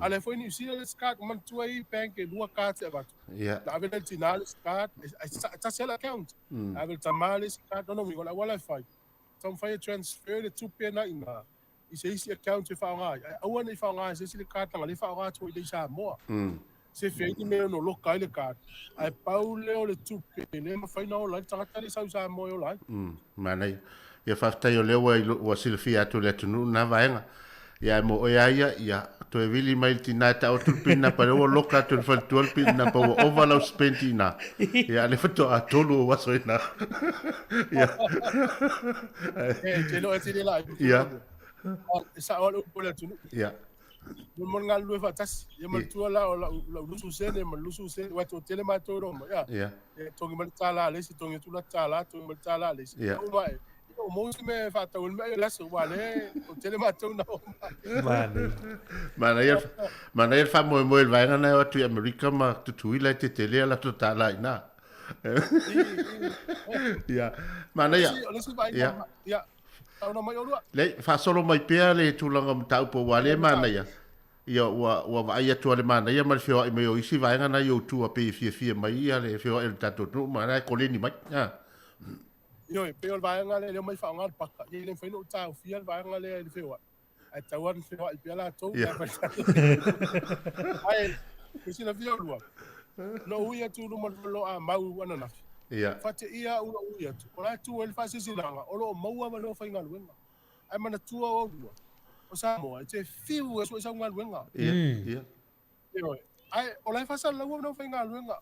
ale foi ni si le card man tu ai bank e dua ka te ba la ave ti na le card ta se la account ave tamale card no mi gola wala fa tom fa transfer the two pe na ina I se isi account e whaonga. Aua nei whaonga, se le kātanga, le whaonga tō i le sa moa. Se whini mea no loka i le kāt. Ai pau leo le tupe, le ma whaina o lai, tangata le sau sa moa o lai. Manei, ia whaftai o leo wa silfi atu le tunu na vaenga. Ia mo o ia, to e vili mai tina ta o tulpina pa o loka tu le tulpina pa o overlow spendina. Ia le fato a tolu o waso ina. Ia. Te lo e te le lai. Ia. Sa o le tunu. Ia. Mon ngal lu fatas. Ia ma tu la o la lusu sene, ma lusu sene, wa to tele ma to ro. Ia. E tongi ma tala le si tongi tu la tala, tongi ma tala le si. O mai. O mo se me fa to me la so wale, o tele ma to na. Mana ia fa mo el vai na o tu America ma tu ile te tele la to tala ina. Ia. Mana ia. Ia. Le fa solo mai pea le tulanga mtau po wale mana ia. Ia wa vai atu ale mana ia mal fio i me o isi vai ngana yo tu a pe fia mai ia le fio el tato tu mana ko le ni mai. Yo pe ol vai ngale le mai fa ngal pakka. Ia le fino tau fia vai ngale le fio. Ai tawan fio al pela to. Ai kisi na fio lua. No ia tu no lo a mau ana na. Ia. Fate ia ua uia tu. Ola tu el fase silanga. Olo maua ma lo fainga luenga. Ai mana tua o ua. O Samoa, te fiu e so sa ngal luenga. Ia. Ai ola fasa la ua no fainga luenga.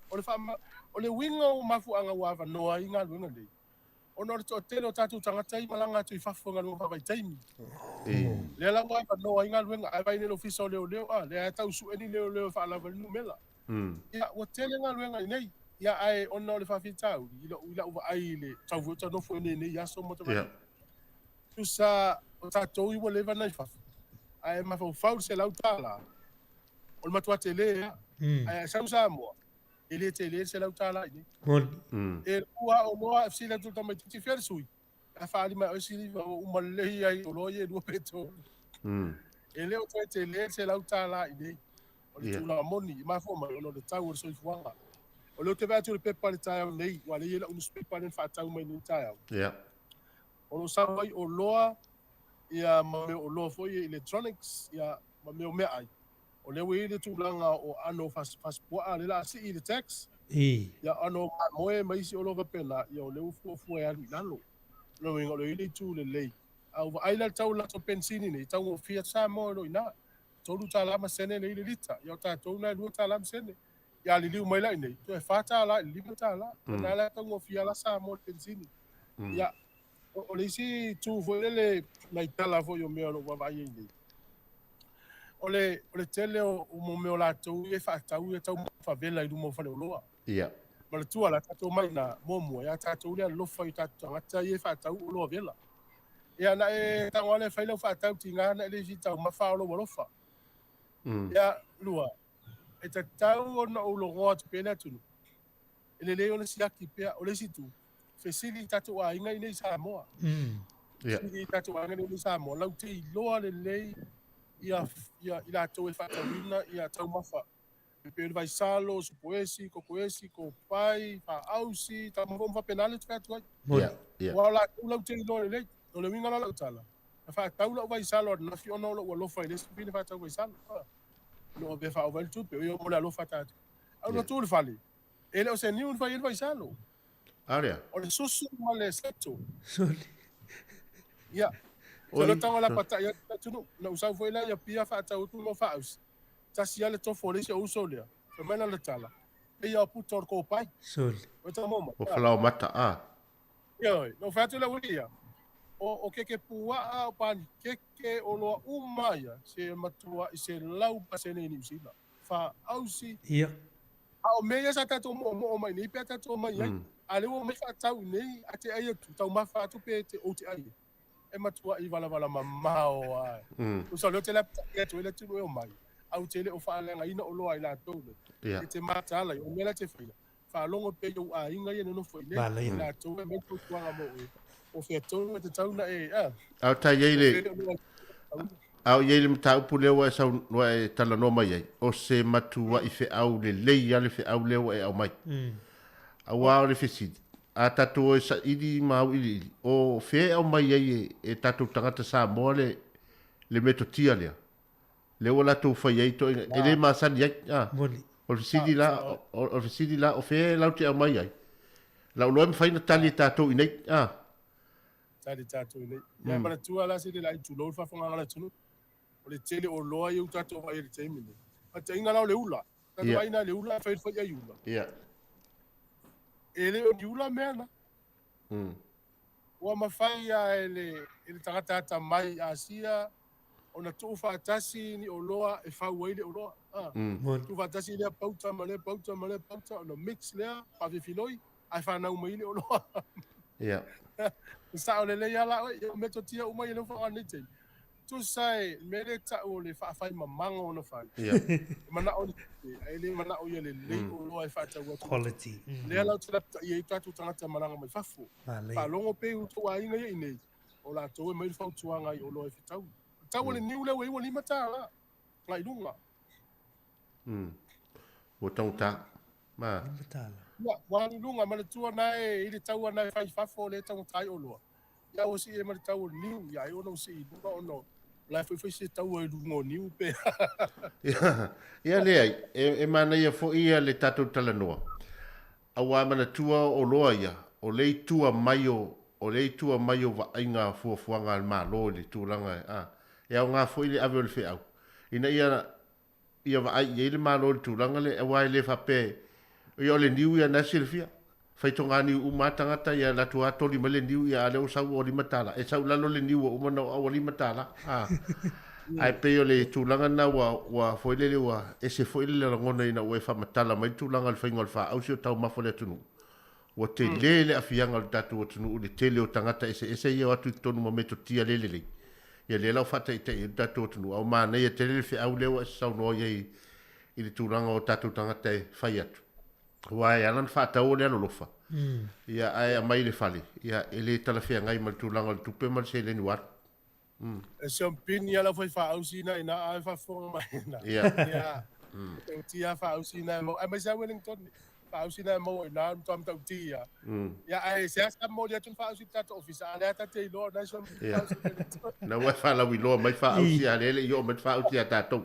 Ole winga o mafu anga wava no ai ngal luenga dei. Ono to telo tatu tangata i malanga tu fafu ngal luenga vai taimi. Le la wava no ai ngal luenga. Ai vai le ofisa leo le tau su eni leo fa la velu mela. Ia o tele ngal luenga nei. Ia ai ono le whawhitau, ila uwa ai le tau vuta no fwene nei aso mo te mai. Tu sa o tātou iwa lewa nei whawhi. Ai mawhau whau se lau tāla. O le matua te lea, ai sau sa moa. E le te lea se lau tāla i nei. E ua o moa e fsila tu tamai titi whiare sui. A whaali mai o sili o umalehi ai o loie lua peto. E leo te lea se lau tāla i nei. O le tūla moni, i mawhau mai ono le tau o le soifuanga. O leo te vea tu le pepa le tai au nei, wa le iela unus pepa le whaatau mai ni tai au. Ia. O lo sawai o loa, ia mame o loa foi electronics, ia ma me o me ai o le wi le tūlanga o ano fas pua le la si i le tax ia ano moe mai si o lo pena ia o le ufu e alu lalo lo ingo le ili tu le lei au ai la tau la to pensini ni tau o fia sa mo lo ina tolu ta la ma sene le ili lita ia ta tolu na lu ta la sene ia li liu mai la nei to e fata la li ta la na la tau o fia la sa mo pensini ia o le si tu fo le na itala fo yo me lo va vai ni o le tele o mo me o la tau e fa tau e tau fa vela i mo fa le loa ia ma le tua la tatou mai na momo ia tatou le lofa i tatou ngata i fa tau lo vela ia na e tau ale fa le fa tau tinga na le si tau ma fa lo lofa ia lua e tau na o lo ngot pena tunu ele le o le siaki pe o le situ fesili tatou a inga nei sa moa ia ni tatou a nei sa moa lau te loa le ia ila tau e fa tau ia tau mafa pe vai salo su poesi ko pai fa ausi ta mo fa penale tfa tu ia wala ula te no le o le winga la tala fa tau la vai salo na fi ono lo fa ile spine fa tau vai salo no be fa oval tu pe yo mo la lo fa ta au no tu le fali ele o se ni un fa il vai salo area o le susu ma le seto ia o le tanga la pata ia tu no usau foi la ia pia fa tau tu no fa ausi tasi ale to fole se uso le fe mena le tala e ia putor ko pai soli o ta moma o fala o mata ia no fa tu la ulia o ke pua a pan ke o lo umaya se matua se lau pasene ni sila fa ausi ia a o meia sa ta to mo mai ni pe ta to mai ale o me fa tau nei ate ai tu tau ma fa tu pe te o te ai e matua i vala mamao ai o sa lo te la tu le tu o mai au tele o fa lenga ina o loa ila tole e te matala o mela te fina fa longo pe yo a inga ye no foi le la tole me ko kwa mo o fe tole te tauna e au ta yele au yele mta pule wa sa wa tala no mai o se matua i fe au le ya le fe au le e au mai au wa le fe si a tatu o sa idi mau ili o fe au mai e tatu tangata sa mole le metotia le le wala tu fa ye to ele ma san ye o sidi la o fe la te mai ai la lo em fa na tali ta to inai tali ta to inai ya para tu ala sidi la tu lo fa fa ngala tunu o le tele o lo ai ta to ai te mini a te inga la le ula ta to ai na le ula fa fa ya ula ele o ula mena wa ma fa ya ele ta mai asia ona tu fa tasi ni o loa e fa wele o loa tu fa tasi le pauta male no mix le pa vi filoi ai fa na umai le o loa sa o le ya la o meto tia umai le fa ani te tu sai mele ta o le fa fa mamango no fa mana o ele mana o ye le o loa e fa ta quality le la tu la ye ta tu tanga malanga mai fa fu fa longo pe u tu ai ngai nei o la to mai fa tu anga o loa e fitau tau le niu le wei wali mata la ngai lunga o tauta ma mata la wa lunga ma le tua nai ile tau nai fai fafo le tau tai o loa ya o si e ma tau niu ya o no si lunga o no la fai se tau e lunga niu pe ia le e mana ia fo ia le tatu tala noa awa mana tua o loa ia o le tua mayo va inga fuanga al malo le tulanga ia nga foi le ave le feau ina ia va ai ele malo le tulanga le wa le fa pe ia le niu ia na silfia fai tonga ni u matanga ia la tua to li mele niu ia le usa o li matala e sau lalo le niu o mana o li matala ai pe le tulanga na wa foi le wa e se foi le ngona ina o fa matala mai tulanga le fainga le fa au si tau ma fole tunu o te lele afianga le tatu o tunu le tele o tangata ese ia atu tonu mo meto tia lele ia le lau fata i te tatu o tunu au mana ia te lele fi au lewa sau no ia i le tūranga o tatu tangata e whai atu wai anan fata o le alo lofa ia ai a mai le fale ia ele talawhia ngai ma le tūranga le tupe ma le se le ni war e se pini ala foi fa au sina ina ai fa fonga mai na ia tia fa au sina mo ai mai sa Wellington Fausi na mo na tam tau tia. Ya ai se sa mo dia tun fausi tata ofisa ala tata i lo na so. Na wa fa la wi lo mai fa au si ale yo mai fa au si ata to.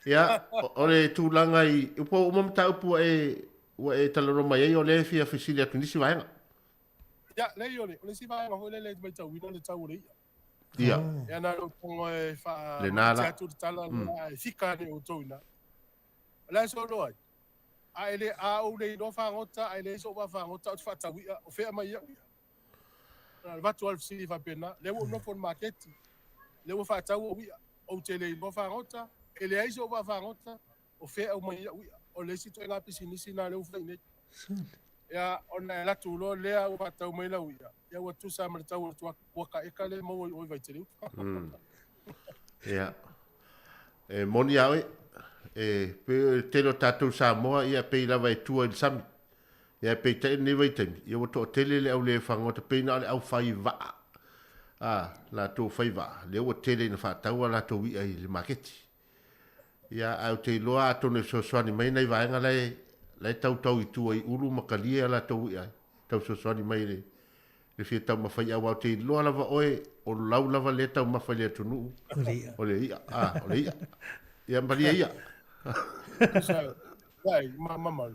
Ya ole tu langa i po mo ta pu e taloro mai o le fia fisilia tu nisi vai. Ya le yo le si vai mo le mai tau wi no le tau le. Ya. Ya na lo ko e fa le nala tu tala ai fika ni o tona. La so lo ai. Ai le a o le no fa ngota ai le so fa ngota fa tau wi o fe mai ya. Va tu al si va pena le wo no fon market. Le wo fa tau wi o tele no fa ngota. Ele ai so va fa ngota o fe o mai ya wi o le si to nga pisini sina le o fe ne. Ya ona la tu lo le o fa tau mai la wi ya wo tu sa mar tau tu ko ka e ka le mo o vai tele. Ya. Moni awe pe te lo tatu sa moa ia pe la vai tu el sam. Ya pe te ni vai te. Ia wo to tele le au le fa ngota pe na le au fai va. La tu fai va. Le wo tele na fa tau la tu wi ai le market. Ya au te loa tonu so swani mai nei vai ngale le tau i tu ai uru makalia la tu ai tau so swani mai le fi tau mafai au te loa lava oe o lau lava le tau mafai le tunu ole ia ole ia ia maria ia Ai mama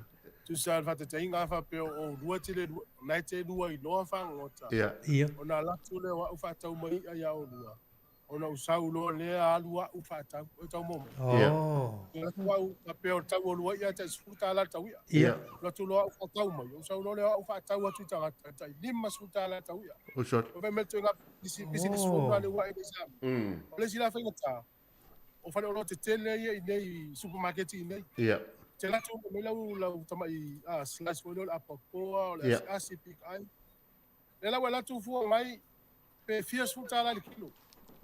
tu sa fa te inga fa pe o rua tele nai te rua i loa fa ngota ia ona la tu le wa fa tau mai ai au rua ona usau lo le alua u fa tau o tau mo ia wa u pe o tau lo ia te suta la tau ia la tu lo fa tau mai usau lo le u fa tau tu ta ta lima suta la tau ia o so o ve meto nga bisi sfo le wa e sa le si la fa ngata o fa lo te tele ia i nei supermarket i nei ia te la tu me la tamai slice fo lo apopo le asipik ai le la tu fu mai pe fia suta la kilo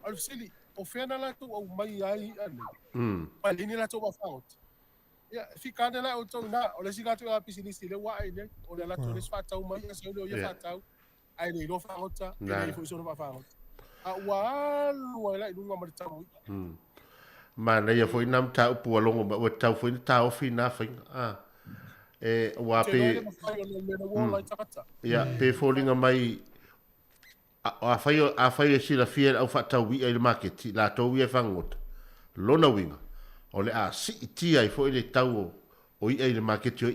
al sili o fena la tu au mai ai ane palini la tu ba faut ya fica la o tu na o le sila tu a pisinisi le wa ai le o le la tu le fata o mai se o le fata ai le lo faut e fo so ba faut a wa lu la lu ma ta mu ma na ia foi nam tau pu longo ma o tau foi tau fina fa wa pe ya pe falling mai a fai si la fia au fa tau wi ai market la to wi fangot lona winga o le a si ti ai foi le tau o i ai le market yo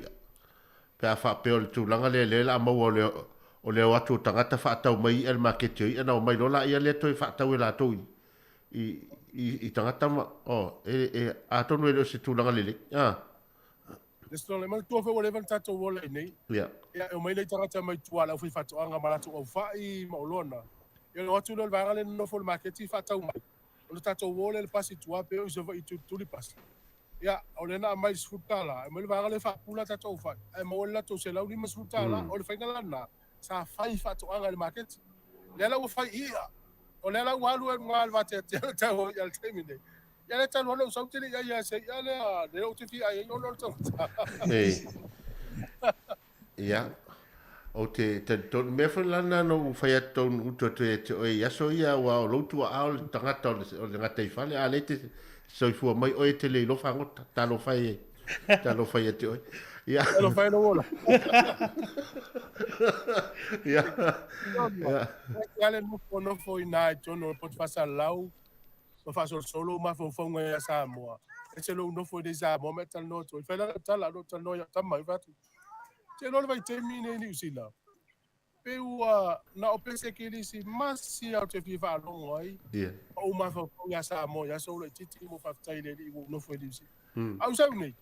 pe a fa pe o tu langa le la mo o le watu tangata fa tau mai el market yo na o mai lola ia le to fa tau la to i tangata ma a to no le si tu langa le Nestor le mal tu fa wole vanta to wole nei ya o mai le tangata mai tu ala fi fa to anga mala tu o fa i mo lona yo watu le va le no fo market fa tau mai o ta to wole le pasi tu ape o se va i tu li pasi ya o le na mai sfutala e mo le va le fa pula ta to fa e mo la to se la uli mas sfutala o le fa ngala na sa fa i fa to anga le market le la o fa ia o le la walu e ngal va te o ya termine ya le talo lo so te ya se ya le o te fi ai no lo to ya o te to me fa lana no fa ya to uto te o ya so ia wa lo tu a o tangata o le ngata i fale a le te so fu mai o te le lo fa ngota ta lo fa te o ya lo fa no bola ya ya le no foi na to no pot fa lau o fa solo ma fo fo ngai sa mo e se lo no foi de sa mo metal no to fa la tala no to no ya tamai va tu se lo vai termine ni usila pe ua na o pese ke li si masi au te fi fa no ai o ma fo ya sa mo ya so le titi mo fa tai le no foi de si au sa ni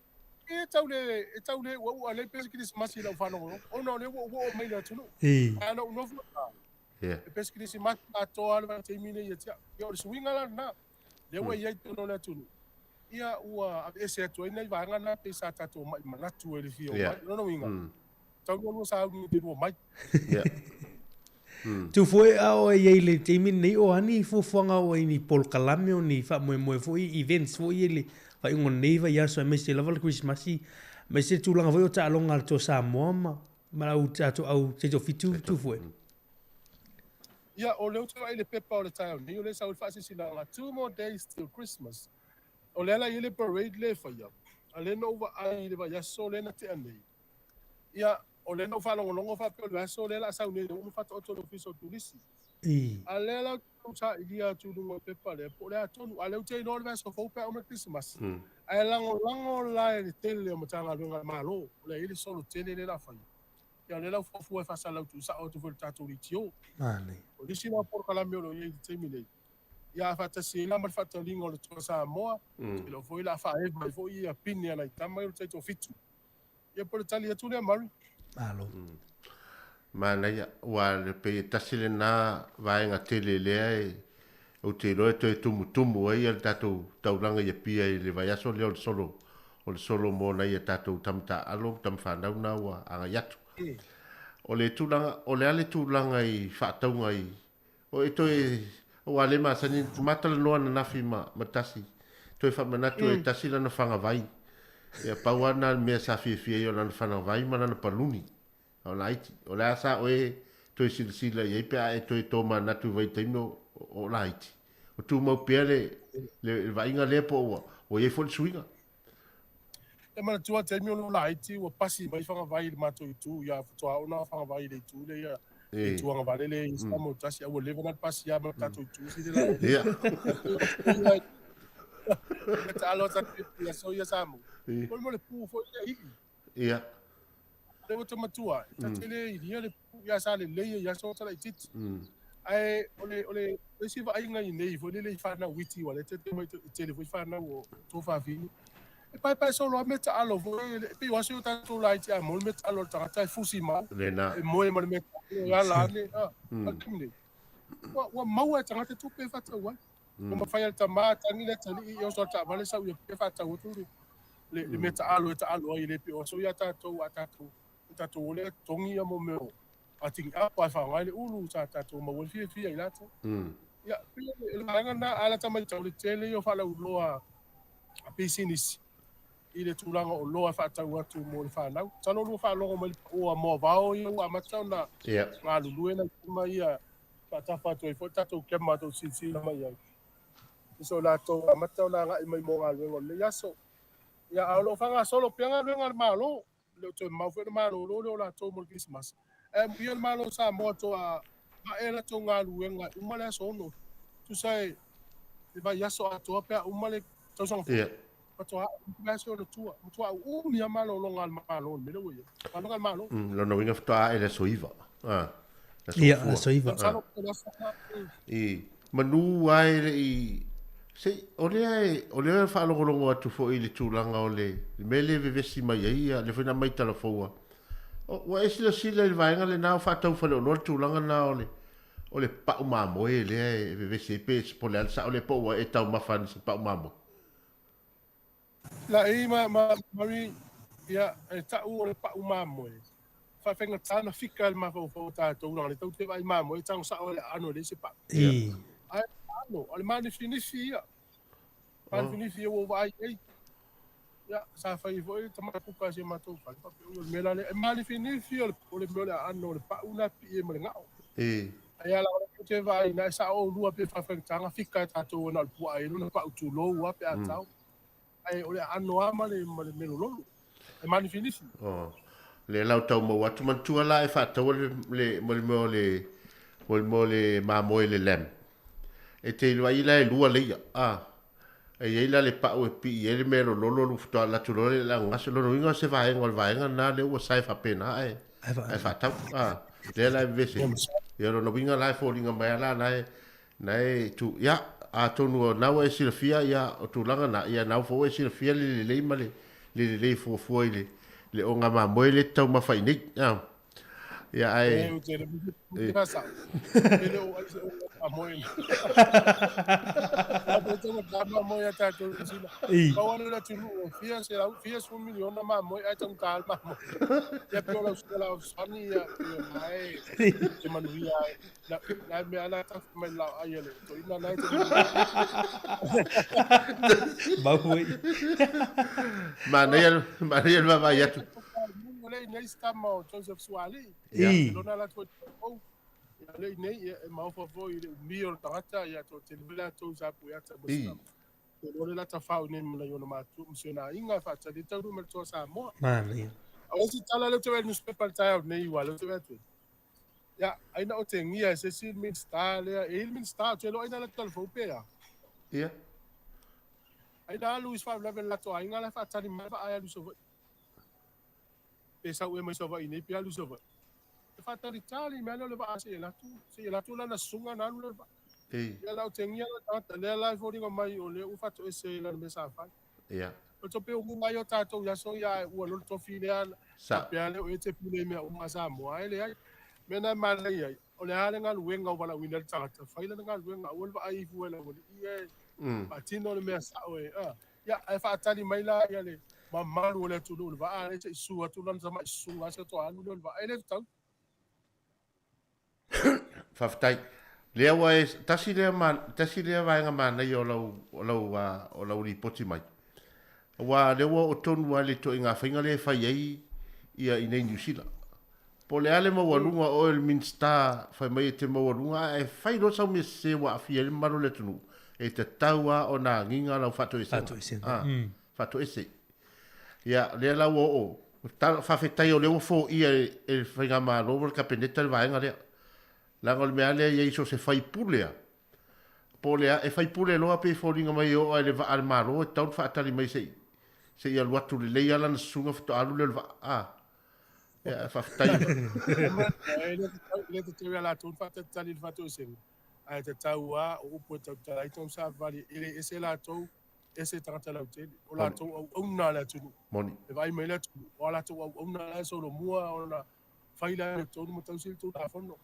e tau le o le pese ke li masi la fa no o no le o mai la tu no ana no fo e pese ke li si masi a to al va termine ya yo swinga la na le wa ia to na tu ia ua ese to nei va ngana pe sa ta to mai mana tu ele fio no winga tau no sa ni de mai tu foi ao e le timi nei o ani fo fonga o ni pol kalame o ni fa mo foi events foi ele fa un neiva ya so me se level christmas me se tu langa foi o ta longa to sa moma ma u ta to au se to fitu tu foi ya o le uto ai le pepa o le tayo ni o le sa o fa si na 2 more days till Christmas o le ala ile parade le fa ya ale no va ai le va ya so le na te ani ia o le no whalongolongo whapeo le aso le la sau ne o whata o tolo fiso tulisi. A le la sa ilia tūrunga pepa le po le atonu a le utei no le aso faupe o me Christmas. A lango la e tele o matanga lunga malo le ili solo tele le la whai. Ia le lau fofu e whasa lau tu sa o tu whelu tātou i tio. O lisi na por kalami o lo i teimi nei. Ia whata si la mar whata lingo le tua sa moa. I lo foi la wha e mai foi i a pini ana i tama i o teito fitu. Ia por tali atu le mari. Malo. Mana ia wa le pe tasile na vaenga tele le o te loe to tumu ai al tatou tauranga ia pia i le vai aso le solo mo na ia tatou tamta alo tam whanau na wa anga yatu. O le tūlanga, o le ale tūlanga i whaataunga i. O e toi, o ale masani, matala noa na nafi matasi. Toi whamanatu e tasi lana whanga vai. Ia pauana mea sa fia i o lana whanga vai mana na paluni. O la iti. O le asa o e toi silasila i eipea e toi tōma natu vai taino o la iti. O tū mau pia le vainga le po o e fol suinga. E mana tua te mi ono la iti o pasi mai whanga vai le mato i tū. Ia toa ona whanga vai le tū le ia. E tuanga vale le istamo tasi a o levena pasi ia ma tato i tū si le la. Ia. E ta alo ta ia so ia samu. Ko mo le pu fo ia hiki. Ia. Le o te matua. Ta tele i ia le pu ia sa le leia ia so tala i titi. Ai ole si va ai ngai nei fo le whana witi wale te mai tele fo whana o to fa fini. E pai solo meta alo fo pe wa so ta to lai ti a mo meta alo ta ta fusi ma. Lena. E mo e mo meta ya la ne a kimne. Wa mau e tanga te tu pe fa ta wa. Mo fa ya ta ma ta ni le tali yo so ta vale sa u pe fa ta o tu le meta alo ai le pe o so ya ta to le tongi ya mo me I think apa fa ngai le ulu sa ta to mo wel fi ila to ya le nga na ala ta mai tau tele yo fa la uloa a business ile tulanga o loa fa ta wa tu mo fa na ta lo fa lo mo o mo va o yo a ma ta na nga lu na mai ya pa ta fa to fo ta to ke ma to si na mai ya so la to a ma ta na nga mai mo nga lo le ya so ya a lo fa nga solo pe nga ma lo le to ma fo ma lo la to mo Christmas ia malo sa mo to a era to ngalu nga umale so no tu sai vai ya so ato pe umale to so to a va so to mi malo lo ngal malo me lo ia ngal malo lo no vinga fta ele so iva ia so iva e manu ai i se ole fa lo lo atu fo ile tulanga ole mele vesi mai ia le fina mai telefona o e sila il vaenga le nao whatau whale o lor tūlanga na ole pau mamo e le e vese pe spole al sa ole po wa e tau mawhani sa pau mamo. La e mari ia e tau ole pau mamo e. Whawhenga tāna whika al mawhau tātou ranga le tau te vai mamo e tau sa ole ano le se pau. Ai ano, ole mani finifi ia. Mani finifi o vai ei. Ya sa fai foi tama puka se matou fa pa o mela le mali fini fio o le mela anno le pa una pi me ngao ai ala o te vai na sa o lua pe fa tanga fika ta to na pu ai no pa tu lo wa pe atau ai o le anno ama le melo lo e mali fini le lau tau mo watu man tu ala e fa to le mo le ma mo le lem e te lo ai la lua le e ila le pa o pi ele mero lolo lu fto la tu le la ngaso lo inga se va en na le o sai fa pena ai fa ta le la vese yo no vinga la fo linga mai la na tu ya a to no na o esi fia ya o tu langa na ya na fo esi fia le male le fo le o nga ma mo le tau ma fa ni ya ai amoy a moy ata to sila kawan la tulu fia un million na ma moy ay tang tal ma ya pero la sani ya ai se manuia la me ala ta me la ayele to ina na ba hoy Manuel va ya tu le nei stamo Joseph Swali dona la to le nei e mau fa foi le mio tata ya to te bela to sa pu ya ta busta le la ta fa ne mo yo ma tu msiona inga fa ta le ta ru me to sa mo mani O si tala le tue newspaper tai nei wa le tue tu. Ya, aina o te ngia se si min star le e min star tue lo aina le telefon pe ya. Ia. Aina Luis fa level la to ainga la fa tani ma fa aya lu so. Pe sa we mai so va ini pe lu so va. Fa tani tali me lo le va se la tu la na sunga na lu le va. Ya la o te ngia la ta le la fo ringa mai o le u fa to se la me sa fa. Ia. O to pe o mai o tatou ya so ya u lo to fi le Sa. pe ale o te pu le me o ma sa mo ai le ai. Mena mana ia o le hale nga luenga o wala wina tangata whaila nga luenga o wa ai fuela o ia pa tino le mea sa oe ia ai whaatali mai la ia le ma malu o le tulu le wa ai se isua tu lan sama isunga se to anu le wa ai le tau Whaftai. Lea wai, tasi lea wai nga mana i o lau ni poti mai. Wa lewa o tonu wa le to inga whainga le whai ei ia i nei New Zealand. Po le ale mawalunga o el Minster fai mai te mawalunga e fai rosa me se wa afia le maro le tunu. E te taua o na nginga lau fato ese. Fato ese. Ia, lea lau o. Whawhetai o leo fo ia e whainga maa lover ka peneta le vaenga lea. Langa le mea lea ia iso se fai pulea. Po lea e fai pulea loa pe fo ringa mai o le va al maro e taun whaatari mai sei. Se ia luatu le leia lana sunga fito alu le va. Ja, whaftai. Le te tewe ala tūn whatatali le whatu sengu. Ai te tau a o upo tau talai tau sa vali. Ele ese la tau, ese tangata lau tēne. O la tau au auna la tunu. Moni. E vai mai la tunu. O la tau au auna la so lo mua o na whaila le tunu mo tau sili tū la whono.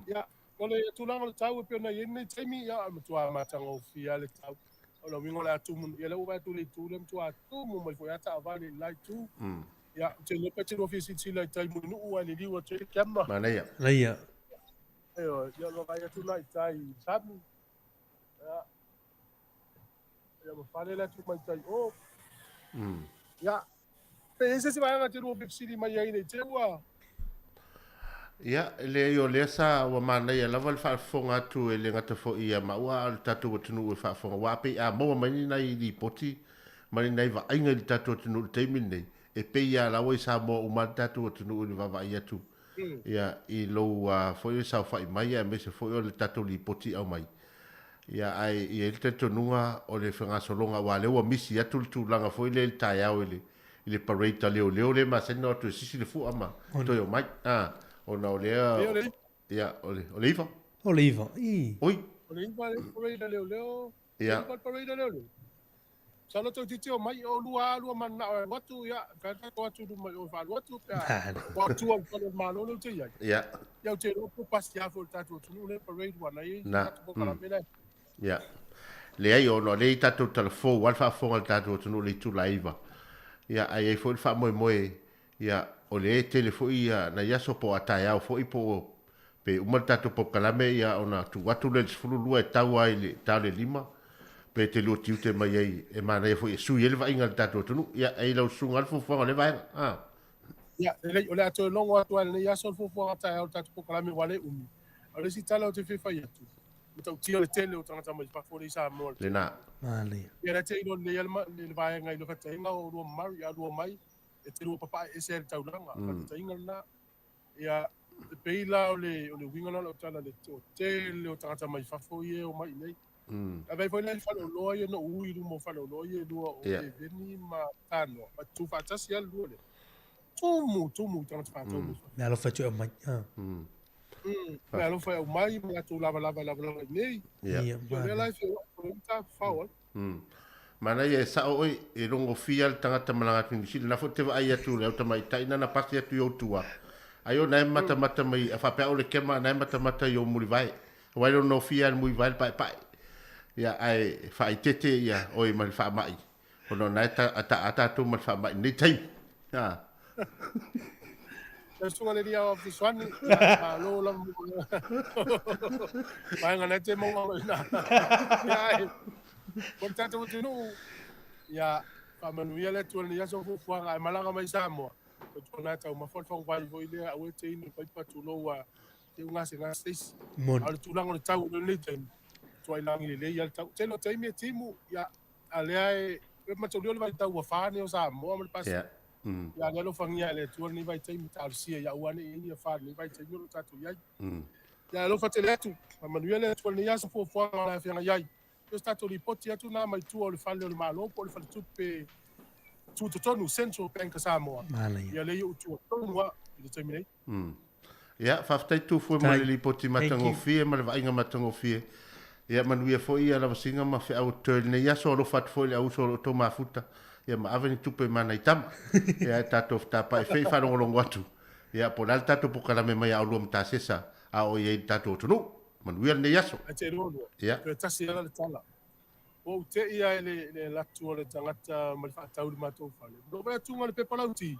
Ia, kone e tūlanga le tau e pia na iene teimi ia ma tua matanga o fia le tau. O la wingo la tūmu. Ia lau vai tū le tū le mtua tūmu mai fo yata a vali lai tū. Ja, te lepa te rofi si tila i tai munu ua ni liwa te kiama. Maneia. Leia. Eo, ia lo kai atu nai tai sabu. Ja. Ia mo whare la tu mai tai o. Ja. Pe ese si vai te rofi si mai ai nei te ua. Ia, le yo lesa wa maneia lava le whaafonga atu e le ngata fo ia maua al tatu wa tunu e whaafonga. Wape a maua mani nai li poti. Mani nai wa ainga li tatu wa tunu te minei. E peia la wai sa mo umata tu tunu ni vava ia tu ia I lo foi sa fai mai e me se foi o le tatu li poti au mai ia ai I el te tonunga o le whanga solonga wa le wa misi atu tu langa foi le tai au le parade leo le ma se no tu sisi le fu ama to yo mai o na o le ia o le ifa I oi o le ifa le parade leo ia parade leo Salo to titio mai o lua mana watu ya kata ko atu du mai o fa watu ka watu o fa malo no te ya ya ya te ro po pas ya fo tatu tu le parade wana I na ya le ai o no le tatu telefo wal fa fo al tatu tu le tu laiva ya ai fo fa moi ya o le telefo ia na ya so po ata ya fo I po pe o tatu po kalame ya ona tu watu le fulu lua e taua I le tale lima pe te lo tiute mai ai e mana e foi su ele vai ngal tatu tunu ia ai lo su ngal fu le vai ia le o le ato longo atu ale ia so fu ata o tatu ko kala me wale ale si tala o te fe fai atu o tio le tele o tangata mai pa fo sa mo le na male ia le te ino le alma le vai ngai lo fata inga o ro mari a ro mai e te ro papa e se tau langa fata inga na ia le peila o le winga na o tala le tele o tangata mai fa fo ie o mai nei Abai foi le falo loia no ui mo falo loia lua o e veni ma tano ma tu fata sia lua le tumu tanto fata me alo fatu mai me alo foi o mai ma tu lava nei ia me la fi o ta fao mana ia sa o e rongo fial tangata malanga tu si na fote vai atu le auto mai taina na pasi atu yo tua ayo na mata mai fa pe o le kema na mata yo muri vai wai no fial muy vai pai ia ai fai tete ia oi mal fa mai ono na ata tu mal fa mai ni tai Sunga le dia of the swan lo la mai ngana te mo na ya por tanto tu no ya pa manuia le tu ya so fu ai malanga mai sa mo tu na ta ma fol fong vai voi le a we te ni pa tu lo wa te unga se nga stes al tu lang o tau le ten tu ai lang le ya tau te lo te mi timu ya ale ai e ma tu le vai tau wa fa ni o sa mo ma pas ya le lo fangia le tu ni vai tai mitar sia ya wane ia fa ni vai tai no tatu ya ya lo fa tele tu manuel le tu ni ya so fo la fianga ya yo stato ripoti ya tu na mai tu o le fa le malo po le fa tu pe tu tonu central bank Samoa ya le yo tu tonu wa i te mai ya fa ftai tu fu ma le ripoti matango fie ma le vainga matango fie ya manuia fo ia la singa ma fe au te ne ya so lo fat fo le au so to mafuta ya ma aveni tupe mana itam ya tato fta pa fe fa no longo atu ya po dal tato po kala me mai au lo mta sesa a o ye tato tunu manuia ne yaso te ro ya pe tasi la tala o te ia le la tu le tangata ma fa tau ma to fa le do ba tu ma le pe palauti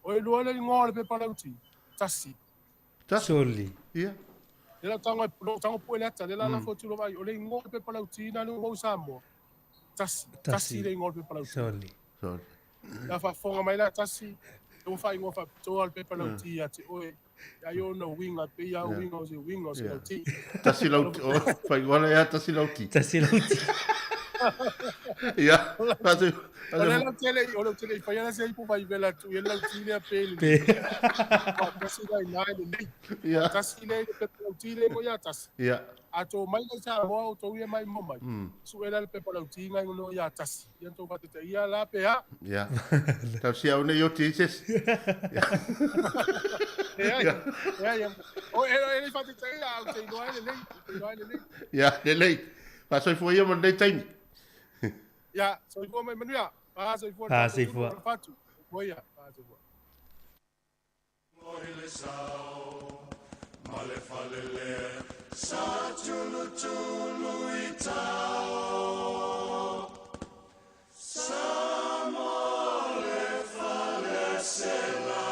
o e lo le ngo le pe palauti tasi soli ya la tango po le ata le la fotu lo vai o le ngo pe palauti na no Samoa tasi le ngo pe palauti soli la fa fonga mai la tasi o fa ngo fa to al pe palauti ati o ya yo no winga pe ya wingos ti tasi lauti o fa igual ya tasi lauti ya pase o lo tele fa ya sei po vai bela tu ya lauti le pe tasi dai na ni ya tasi le pe palauti le ko ya tasi ya ato mai le sa mo to ye mai mo mai su era le pe palauti ngai no ya tasi ya to ba te ia la pe ha ya tasi au ne yo ti ses ya o ele fa te ia au te no ele ya le pa so foi yo mo dei time ya so fo mai manuia pa so fo fatu foi ya pa so fo Morile sao male falele sa chulu chulu itao sa mole falesela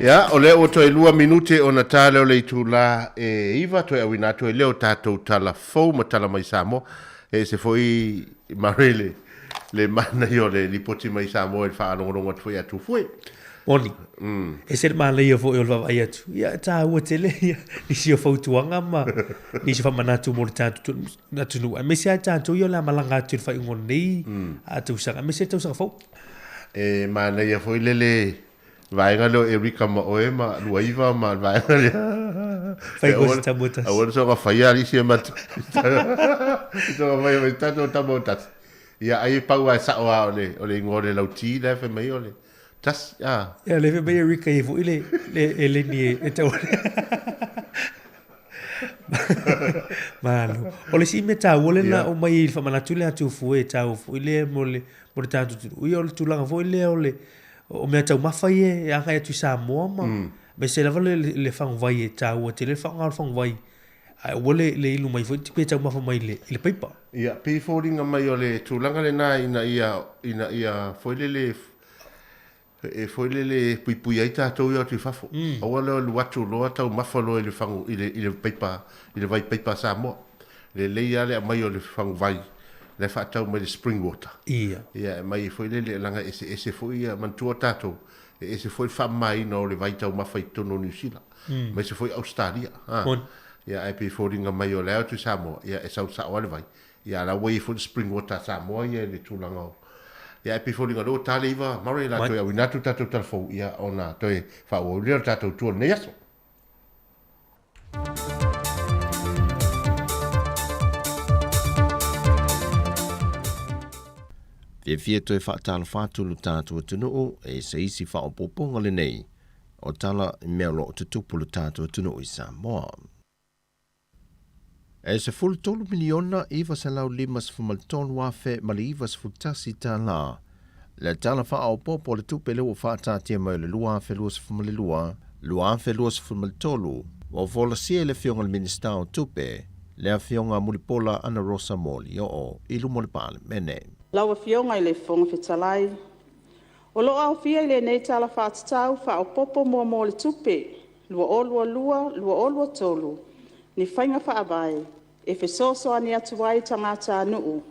Ya, o leo to e 2 minute o na tale o le itula e iwa to e awina to e leo tatou tala fou ma tala mai Samoa e se foi marele le mana yo le lipoti mai Samoa e whaanongononga tu ia tu fue. Moni. E se mana ia fo e olva vai atu. Ia tā ua tele ia. Nisi o fautuanga ma. Nisi whamanatu mo le tātu na tunu. A mese a tātu ia la malanga atu le whai ngon nei. A tausanga. A mese tausanga fau. E mana ia foi lele vaenga lo Erika ma oe ma luaiva ma vaenga le. Fai gosi tamutas. A wona so ka fai ali si ma. So ka fai mai tato tamutas. Ia ai pau ai sa o le ngore lauti le fe mai ole. Tas ya. Ya le fe mai Erika e fu ile le ni e tau. Malo. Ole si me tau ole na o mai fa manatu le atu fu e tau fu ile mo le tatu tu. Ui ole tulanga fu ile ole o mea tau mawhai e anga e tu Samoa ma. Me se lava le whang vai e tau o te le whang whang vai. Ai wale le ilu mai fo te pe tau mawha mai le paipa. Ia, pe fōringa mai o le tūlanga le nā ina ia foilele e foilele pui ai tātou ia tu whafo. Awa leo luatu loa tau mawhalo i le whangu i le paipa, i le vai paipa Samoa. Le leia le mai o le whangu vai. Le whaatau mai le spring water. Ia. Ia, mai foi le langa ese foi mantua tātou. Ese foi whamai no le vai tau mawhai tono New Zealand. Mai se foi Australia. Ia, ai pe fōringa mai o leo tu Samoa. Ia, e sau sao ale vai. Ia, la way for spring water Samoa ia le tūlanga o. Ia, e pe fōringa lo tāle iwa. Mare la toi au inatu tātou talfou. Ia, ona toi whao leo tātou tua nei aso. Fia toi whaatala whātulu tātua tunuu e se isi whaopoponga le nei o tala mea lo te tupulu tātua tunuu i Samoa. E se fulu tolu miliona iwa se lau limas fumaltonu wafe mali iwa se futasi tā la. Le tala whaopopo le tupe leo whaatātia mai le lua afe lua se fumalilua, lua afe lua se fumaltolu, o vola sia le fionga le minista o tupe, le fionga mulipola Ana Rosa Moli o ilu mole pale mene. Laua fionga i le fonga fitalai. O lo au fia i le nei tala whaatatau whaopopo mua le tupe, lua olua tolu, ni whainga whaavai, e whesoso ani atu wai tangata nuu,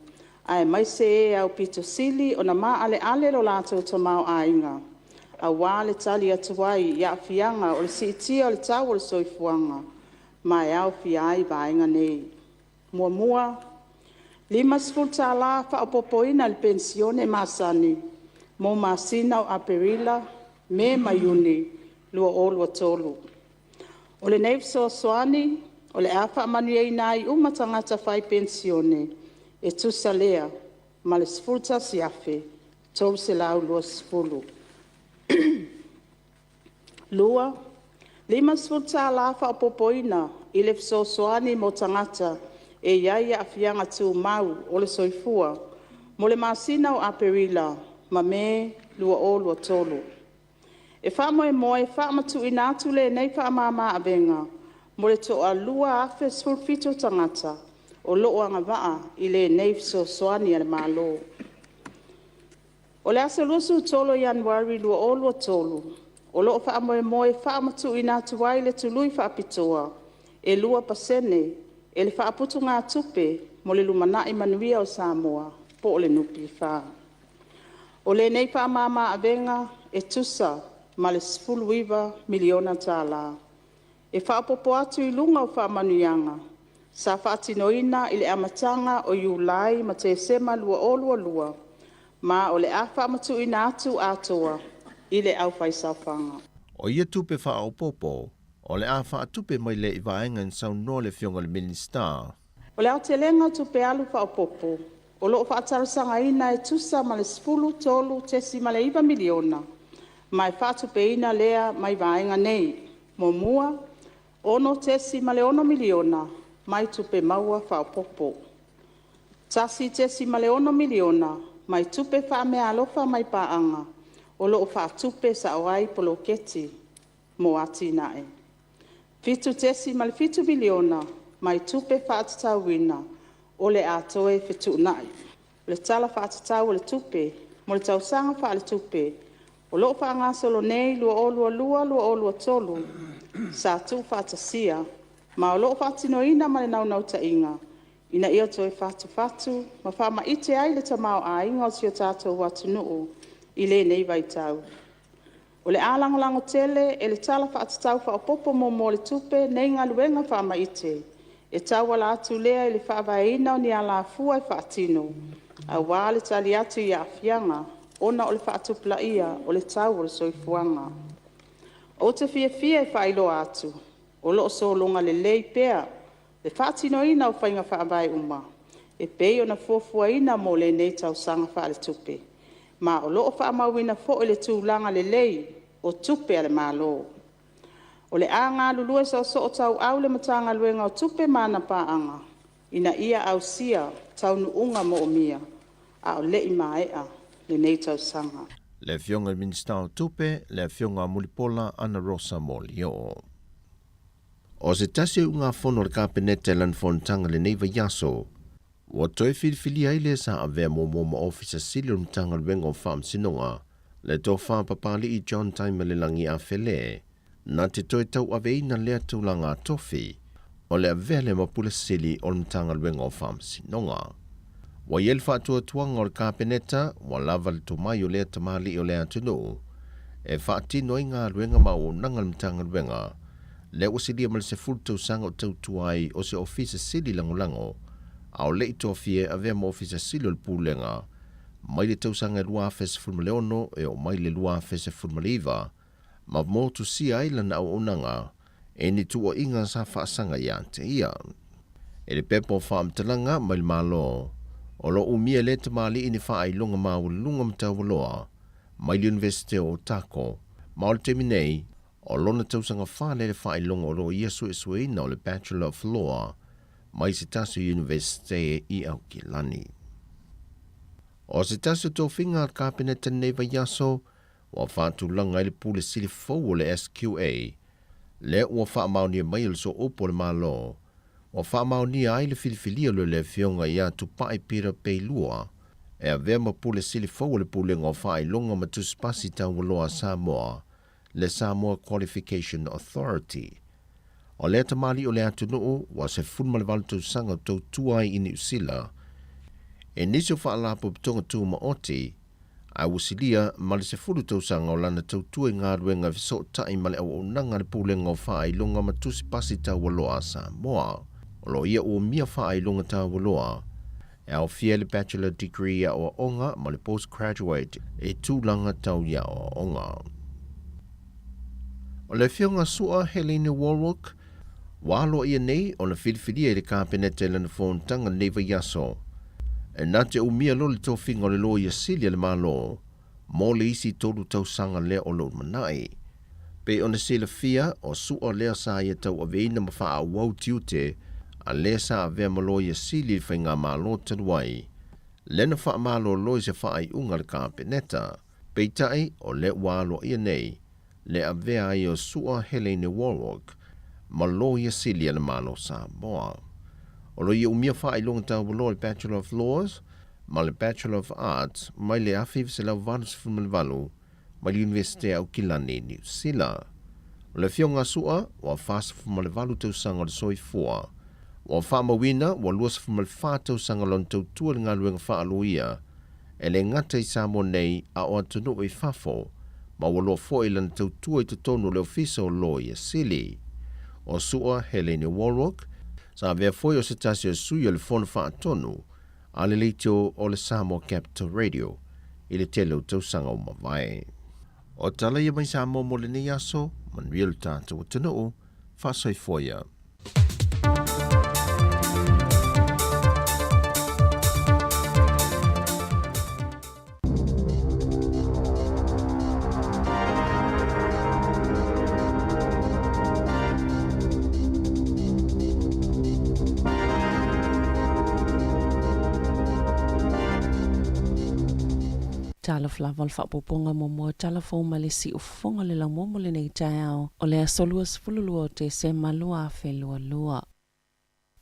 ai mai se e au pito sili o na maa ale lo lātou tamau ainga. A wā le tali atu wai ia fianga o le siitia o le tau o le soifuanga, mai au fia ai vaenga nei. Mua, limas fulta la whaopopoina le pensione masani, mo masina o aperila, me mayuni, lua olua tolu. O le neif so soani, o le awha mani ei nai umatangata whai pensione, e tusa lea, ma le sfulta siafe, tau se lau lua sfulu. Lua, lima sfulta la whaopopoina, i le so soani mo tangata, e iai a fianga tu mau o le soifua, mo le masina o aperila, ma me lua o lua tolu. E wha matu inatu le nei wha mama avenga, mo le toa lua afe sulfito tangata, o loo anga waa i le nei so soani ale malo. O le asa lusu tolo Januari lua o lua tolu, o loo wha matu inatu wai le tului wha apitoa, e lua pasene, e le whaaputu ngā tupe mo le lumanai manuia o Samoa, po o le nupi wha. O le nei wha mama avenga e tusa ma le 10 miliona tāla. E whaapopo atu i lunga o whaamanuianga, sa whaatinoina i le amatanga o Iulai ma te sema lua, ma o le a whaamatu ina atu atoa i le au whaisawhanga. O ia tupe whaopopo, o le a whaatupe mai le iwaenga in sau no le fionga le minista. O le au te lenga tupe alu whaopopo, o loo whaatarasanga ina e tusa ma le 10 tolu tesi ma le 1 miliona, mai whaatupe ina lea mai vaenga nei, mo mua, ono tesi ma le 1 miliona, mai tupe maua whaopopo. Tasi tesi ma le 1 miliona, mai tupe whaamea alofa mai paanga, o loo whaatupe sa oai polo keti, mo ati nae. Fitu tesi ma le 5 miliona, mai tupe whaatatauina, o le atoe fitu nai. Le tala whaatatau o le tupe, mo le tausanga wha le tupe, O loo whaangasolo nei lua o lua tolu, sa tu whaatasia, ma o loo whaatinoina ma le nau ta inga. Ina ia toi whatu, ma whaama ite ai le tamau a inga o tio tātou watu nuu, i le nei vai tau. O le alangolango tele, e le tala whaatatau whaopopo mo le tupe, nei ngā luenga whaama ite. E tau wala atu lea i le whaavaina o ni ala afua e whaatino. A wale tali atu i a fianga, ona o le whaatupla ia o le tau o le soifuanga. O te fia e whailo atu, o loo solonga le lei pea, le whaatino ina o whainga whaavai uma. E pei o na fuafua ina mo le nei tau sanga wha le tupe. Ma o loo whaamauina fo le tūlanga le lei o tupe ale malo. O le anga lulue sa o tau au le matanga luenga o tupe mana paanga. Ina ia au sia tau nuunga mo o mia. A o le imaea le nei tau sanga. Le fionga minista o tupe, le fionga mulipola ana Rosa Molio. O se tasi unga fono le kapenete lan fontanga le neiva yaso, wa toi filifili aile sa avea mo ofisa sili o mtanga luenga o fam sinonga, le to fam papali i John Time le langi a fele, na te toi tau aveina lea tūlanga tofi, o le avea le mapule sili o mtanga luenga o fam sinonga. Wa yel fatua tuanga o le kapeneta, wa lava le tomai o lea tamali o lea tunu, e faatino inga luenga ma o nanga mtanga luenga, le usilia mal se fulto sanga o tau tuai o se ofisa sili langolango, au le ito fie avea ma ofisa sili o le pūlenga, mai le tau sanga lua fese fulmaleono e o mai le lua fese fulmaliva, ma mo tu si aila na au unanga, e ni tu o inga sa whaasanga ia te ia. E le pepo whaamtalanga mai le malo, o lo umia le tamali ini whaailonga maulunga mtawaloa, mai le Universite o Tako, ma o le teminei, o lona tausanga whāle le whaailonga o lo Iesu e sueina o le Bachelor of Law, mai se tasu Universite i Aukilani. O se tasu tō whinga al kapeneta neiva yaso, wa whātu langa i le pule sili fau o le SQA, le ua whaamaunia mai le so opo le malo, wa whaamaunia ai le filifilia le fionga i atu pae pira peilua, e a vema pule sili fau le pule ngā whaailonga matuspasi tau waloa Samoa, le Samoa Qualification Authority. O le tamali o le atunuu wa se funmalevalu tau sanga tau tuai i New Zealand. E niso whaalapo pitonga tu maoti, a usilia mali se fulu tau sanga o lana tau tuai ngā ruenga viso tai male au unanga le pule ngā whaailonga matusi pasi tau waloa Samoa. O lo ia o mia whaailonga tau waloa, e au fia le bachelor degree a o onga male postgraduate e tūlanga tau ia o onga. O le fionga sua Helena Warwick, walo ia nei o na filifilia i le kapenete lana fontanga neiva yaso. E na te umia lo le tofinga o le lo ia silia le malo, mo le isi tolu tau sanga lea o lo manai. Pe o na sila fia o sua lea sa ia tau aveina ma faa wau tiute, a lea sa avea malo ia sili le whainga malo taluai. Lena faa malo lo i se faa i unga le kapeneta, pe tai o le walo ia nei, le avea ai o sua Helena Warwick, ma lo ia silia le malo Samoa. O lo ia umia whailonga tau walo le Bachelor of Laws, ma le Bachelor of Arts, mai le awhiv se lau vanus fumalvalu, mai le Universite au Kilani New Zealand. O le fionga sua, wa fasa fumalvalu tau sanga le soifua, wa whamawina, wa luas fumalfa tau sanga lon tau tua ngā luenga whaaluia, e le ngata i Samoa nei a o atunu i fafo, ma walo fo ilan tau tua i tutonu le ofisa o lo ia sili. O sua Helena Warwick, sa vea foi o se tasi o sui o le fona whaatonu, a le leitio o le Samoa Capital Radio, i le tele o tau sanga o mawai. O tala ia mai Samoa mo le nei aso, man riel tātou o tanu o, whasoi foia. Tala flava le whapoponga mo talafo ma le si ufonga le lang momo le nei tai au o le asoluas fululua o te se malua a whelua lua.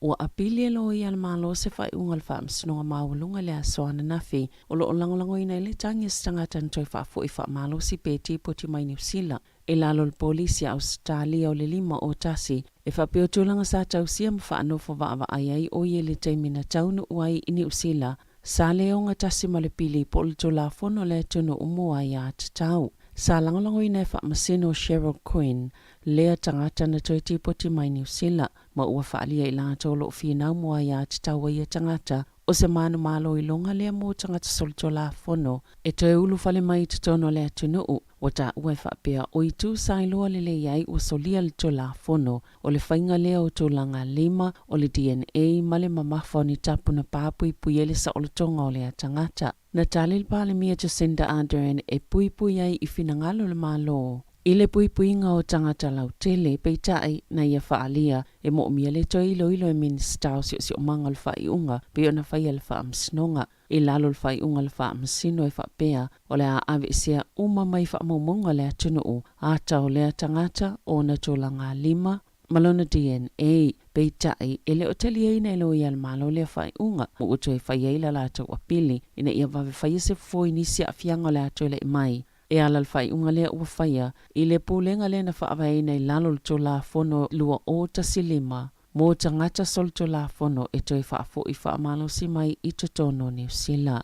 Ua apili lo i malo se fai unga le wha msinonga maulunga le asoana nafi o lo langolango ina ile tangi stangata ntoi wha fo i wha malo si peti poti mai New Zealand. E lalo le polisi a Australia o le 5 o tasi e wha peo tūlanga sa tausia ma wha anofo wa ai o ye le taimina taunu uai i New Zealand. Sa leonga tasi ma le pili po le tula fono le tunu umua i a tatau. Sa langolango ina e wha masino Cheryl Quinn lea tangata na toi tipoti mai New Zealand ma ua whaalia i langa tolo o whina mua i a tatau i a tangata o se manu malo i longa lea mo tangata solitola fono e toi ulu fale mai tatono lea tunu o ta ua whapea o i tū sailoa le iai ua solia le tola fono o le whainga lea o tūlanga 5 o le DNA ma le mamafa o ni tapu na pāpui puiele sa o le tonga o lea tangata. Na talil pale mia Jacinda Ardern e pui ai i finangalo le malo. I le puinga o tangata lau tele peitai na ia whaalia e mo mia le toi ilo e minista o si o manga le whaiunga pe o na whaia le whaamsinonga. I lalo le whaiunga le whaamsino e whapea o le a avisia mai whaamaumonga le atunu a tau le tangata o na tōlanga 5 malona DNA peitai ele o tali eina ilo i almalo le whaiunga mo uto e whaia ila la tau apili ina ia wawe whaia se foi nisi a fianga le ato le mai. E ala fai unga lea ua whaia, i le pūlenga lea na whaawai nei lalo le tola fono lua o tasilima, mō tangata sol tola fono e toi whaafo i whaamalo si mai i totono New Zealand.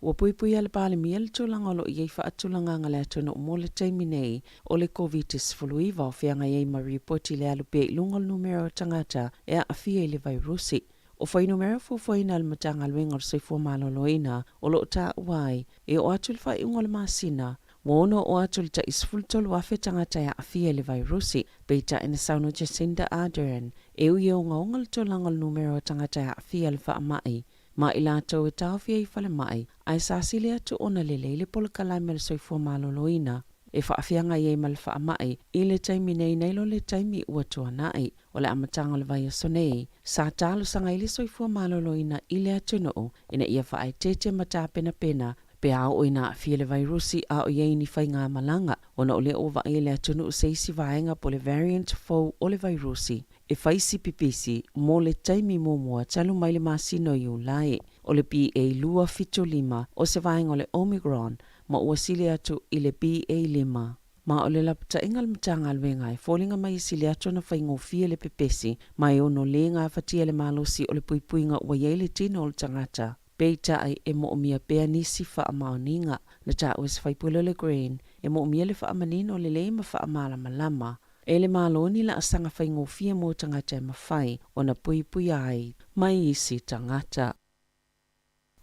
Ua pui ala pāle mia le tūlanga lo i ei whaatulanga ngale atono o mō le taimi nei o le COVID-19 o whianga i ei maripoti le alupe i lunga numero tangata e a awhia i le vairusi. O whai numero fufuaina al matanga luenga o seifua maloloina o lo ta uai e o atu le whai unga le masina Wono o atu le ta isfultolu afe tangata ya afia le vairusi beita ina sauno Jacinda Ardern e ui o ngaunga le tolanga le numero tangata ya afia le whaamai ma ila tau e tawhia i whale mai ai sasile atu ona le polo kalai me le seifua maloloina e whaafianga i ma le whaamai i le taimi nei neilo le taimi ua tuanai o le amatanga le vai sonei sa talo sanga i le soifua maloloina i le atu ina ia whaai tete mata pena pe a o ina fia le vairusi a o iei ni whai ngā malanga ona o le o va i le atu seisi vaenga po le variant 4 o le vairusi e whaisi pipisi mo le taimi mōmua talu mai le masino i ulai o le BA fito 5 o se vaenga o le Omicron ma ua sili atu i le BA5. Ma o le lapta ingal mtanga alwenga e fōlinga mai i sili atu na whaingo fia le pepesi mai ono le ngā fatia le malosi o le puipuinga ua iei le tino o le tangata. Beita ai e mo mia pea nisi whaamaoninga na ta ues whaipulo le green e mo mia le whaamanino le leima whaamala malama. E le maloni la asanga whaingo fia mo tangata e mawhai o na puipui ai mai isi tangata.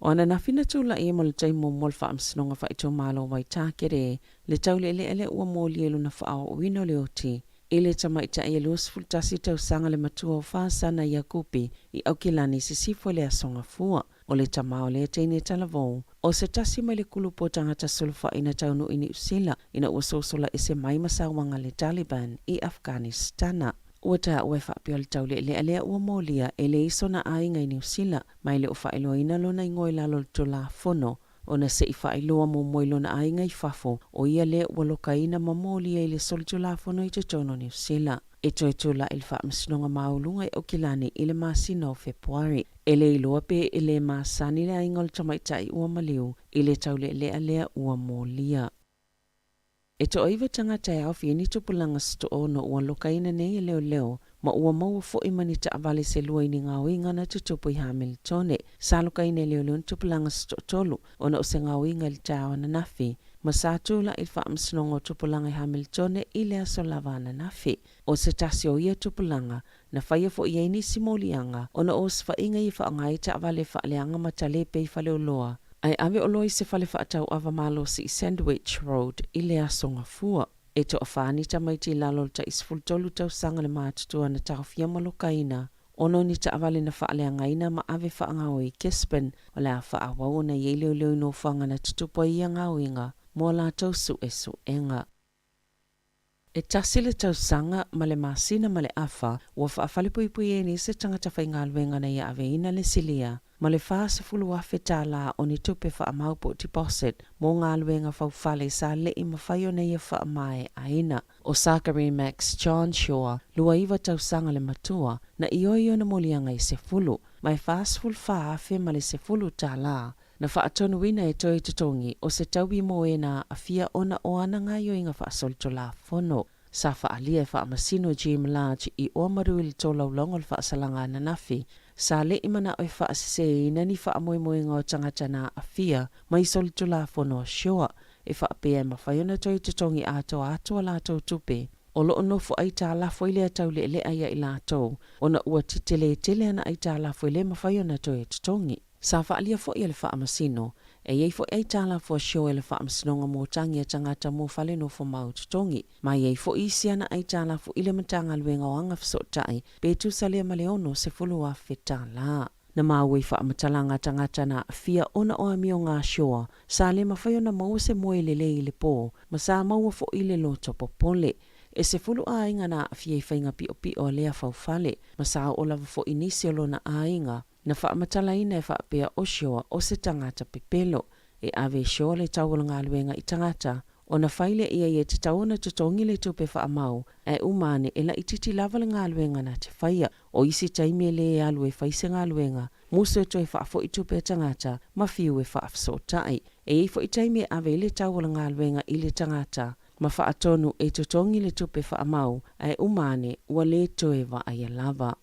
O ana na fina tula e mo le taimo mo le whaamsinonga whaito malo wai tākere le taule ele ua mo lielu na whaao wino le oti. I le tamaita e luas fultasi tau sanga le matua o whaasana i a kupi i aukilani si sifo le asonga fua. O le tamao le teine talavou, o se tasi mai le kulupo tangata sulfa ina taunu ini usila, ina usosola ese mai masawanga le Taliban i Afghanistana. Ua ta ue whapio le taule le alea ua molia e le iso na ainga i New Zealand, mai le o whaeloa ina lona ingoi lalo le tola fono, o na se i whaeloa mo moilo na ainga i fafo, o ia le ua loka ina mamolia i le sol tola fono i te tono New Zealand. E toi tula il whaamsinonga maulunga i Okilani i le masina o Februari. E le iloa pe i le masani le aingol tamaita i ua maliu i le taule le alea ua molia. E to oiva tangata e au fieni tupulanga sto ono ua lokaina nei leo ma ua maua fo i manita avale se lua ini ngau inga na tutupu i Hamiltone. Sa lokaina leo tupulanga sto tolu ona o se ngau inga li tawa na nafi. Ma sa tula il whaamsinonga tupulanga i Hamiltone i lea so lava na nafi. O se tasi o ia tupulanga na whaia fo i eini simolianga ona o se whainga i whaangai ta avale whaaleanga matalepe i whale loa. Ai ave o loi se whale whaatau ava malo si Sandwich Road i lea songa fua. E to awhani ta maiti lalo ta isfultolu tau sanga le mātutua na tau fia malokaina. Ono ni ta avale na whaaleanga ina ma ave whaangau i Kespen o lea whaawau na iei leo no whanga na tutupa i angau inga mo la tau su enga. E tasile tau sanga ma le masina ma le afa ua whaafale puipui e ni se tangata whainga alwenga na ia ave ina le silia. ma le whaasefulu afe tā la o ni tupe wha amaupo deposit mō ngā luenga whauwhale sa le I mawhaio nei e wha amae aina. O Sakari Max John Shaw, lua iwa tausanga le matua, na ioio na molianga I se fulu, mai whaasefulu wha afe ma le se fulu tā la. Na whaatonu wina e toi tutongi o se taubi mo e na afia ona o ana ngā ioinga whaasolitu la fono. Sa whaalia e whaamasino Jim Large I o maru ili tōlau longo le whaasalanga na nafi. Sa le imana o e whaasise ina ni whaamoemoenga o tangata na afia mai solitu la fono shua. E whaapea mawhaiona toi tutongi ato la tau tupe. O loo nofo ai tā lafo ile atau le ele aia I lātou. Ona ua titele ana ai tā lafo ile mawhaiona toi tutongi. Sa whaalia fo I le whaamasino, e iei fo ei tāla fo shio le whaamasinonga mō tangi a tangata mō whale no fo mau tutongi. Mai iei fo isi ana ai tāla fo ile matanga luenga o anga fisotai, be tu salia maleono se fulu a whetala. Na maui whaamatalanga tangata na fia ona o amio ngā shioa, sa le mawhaiona mau se moe le I le pō, ma sa maua fo ile loto popole. E se fulu a inga na fia I whainga pio lea whauwhale, ma sa o lava fo inisi o na a inga. Na whaamatala ina e whaapea o shioa o se tangata pepelo. E ave shioa le tauala ngā luenga I tangata. O na whaile ia e te tauna tutongi le tupe whaamau. E umane e la ititi lava le ngā luenga na te whaia. O isi taime le e alu e whaise ngā luenga. Muso e toi whaafo I tupe tangata. Ma fiu e whaafso tai. E ifo I taime ave le tauala ngā luenga I le tangata. Ma whaatonu e tutongi le tupe whaamau. E umane ua le toe wa aia lava.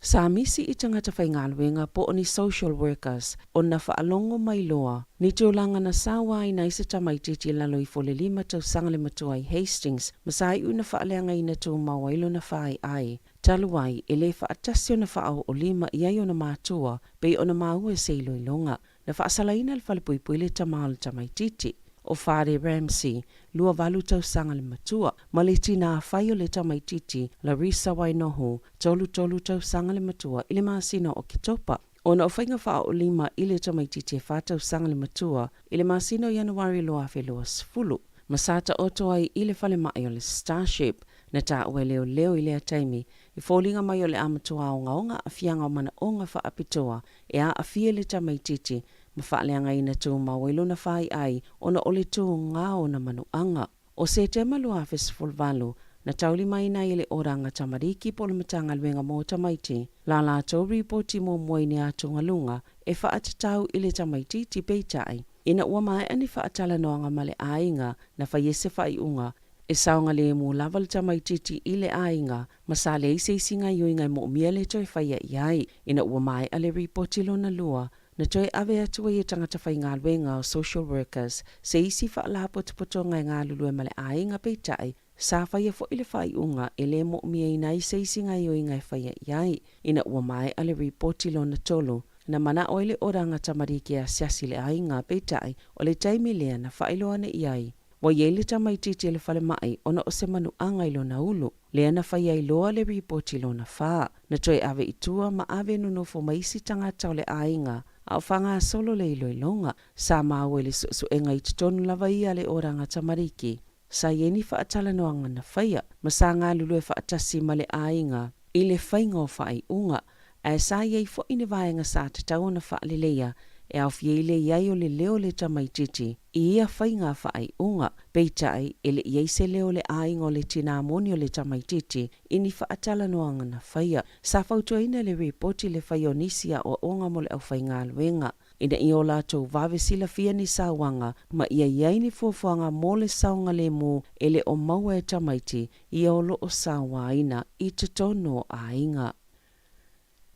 Sa misi I tangata whaingaluenga po o ni social workers o na whaalongo mai loa. Ni tūlanga na sawa I na isa tamaititi lalo I fole 5 tausanga le matua I Hastings. Masai una whaaleanga I na tū mawailo na whaai ai. Taluai e le whaatasio na whaau o 5 I ai o na mātua bei o na mau e seilo I longa. Na whaasalaina le whalepuipui le tamao tamaititi. O Whare Ramsey, lua walu tausanga le matua, ma le tina whaio le tamaititi, Larissa Wainoho, tolu tausanga le matua, I le masina o Kitopa. Ona o whainga wha o 5 I le tamaititi e whatausanga le matua, I le masina o Januari loa whelua sfulu. Masata oto ai I le whale mai o le Starship, na ta ue leo I lea taimi, I fōlinga mai o le amatua o ngaonga a fianga o mana o nga wha apitoa, e a fia le tamaititi, ma whaaleanga ina tū mawelo na whai ai o na ole tū ngā o na manuanga. O se te malu a Festival Valu, na tauli mai na I le oranga tamariki po le matanga luenga mō tamaiti, la la tō ripoti mō moine a tungalunga, e whaatatau I le tamaititi peitai. Ina ua mai ani whaatala noanga ma le ainga na whaiese whaiunga, e saunga le mō lava le tamaititi I le ainga, ma sa le isinga yuinga mō mia le toi whaia iai. Ina ua mai ale ripoti lona lua, na toi ave atua I tangata whai ngā luenga o social workers, se isi whaalapo tupotonga ngā lulu e male ainga peitai, sa whaia fo I le whaiunga e le mo mia I nai se isi ngā yuinga e whaia iai. Ina ua mai ale ripoti lona tolu, na mana o ile oranga tamariki a siasi le ainga peitai, o le taimi lea na whailoane iai. Wa yele tamaititi le whale mai, ona o se manu anga ilo na ulu. Lea na whaia iloa le ripoti lo na wha. Na toi ave itua ma ave nunofo maisi tangata o le ainga, au whanga solo le ilo ilonga. Sa mawe le su enga I tutonu lava ia le oranga tamariki. Sa yeni whaatala noanga na whaia, ma sa ngā lulu e whaatasi ma le ainga, I le whainga o whai unga. A sa yei fo ine vaenga sa te tau na whaalileia, e au fiele iai o le leo le tamaititi, I ia whainga whaai unga, peitai ele iei se leo le ainga o le tina amoni o le tamaititi, ini whaatala noanga na whaia. Sa whautua ina le ripoti le whaionisia o onga mo le au whainga luenga. Ina I o lātou vave sila fia ni sāwanga, ma ia iai ni fuafuanga mo le saunga le mo ele o maua e tamaiti, ia o lo o sāwa ina I te tono a inga.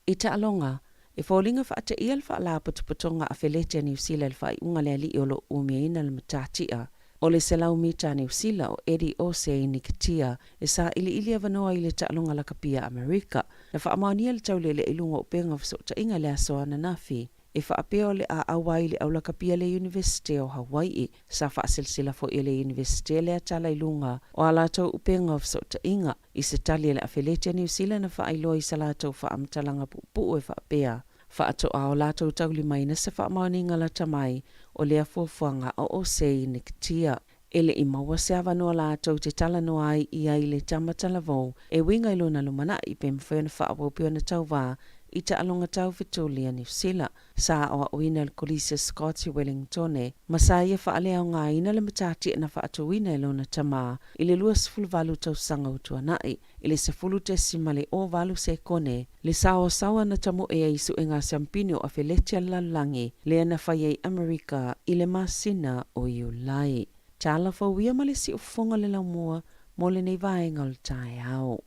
I ta alonga, e fōlinga whaata ia le whaala putuputonga a whelete New Zealand whai unga le ali o lo umeina le matatia. O le selau mita New Zealand o Eddie Ose I Nikitia, e sa ili avanoa I le ta alonga la kapia Amerika. Na whaamaunia le tau le ilunga o penga visota inga le asoa na nafi. E whaapeo le a awai le aula kapia le University o Hawaii, sa whaasilsila fo I le University le atala ilunga o alatou upenga o visota inga. I se tali le a whelete New Zealand na whaailo I sa latou whaamtalanga pupu e whaapea. Whaato a o lātou tauli mai na se whaamauninga la tamai o lea fuafuanga o Ose I Nikitia. Ele I maua se avanoa lātou te tala no ai I ai le tamatala vau e winga ilo na lumana I pe mwhena whaapopio na tau wā i te alonga tau Victoria New Zealand. Sa o uina le kolise Scotty Wellington ma sa ia whaalea o ngā ina le matati na whaatuina e lona tama i le 25 tau sanga utuanai i le 10 male o valu se kone le sao sawa na tamu e isu e ngā sampini o awheletia lalangi le ana whai Amerika i le masina o Iulai. Tala whauia male si ufonga le lau mua mo le nei vaenga o le tae au.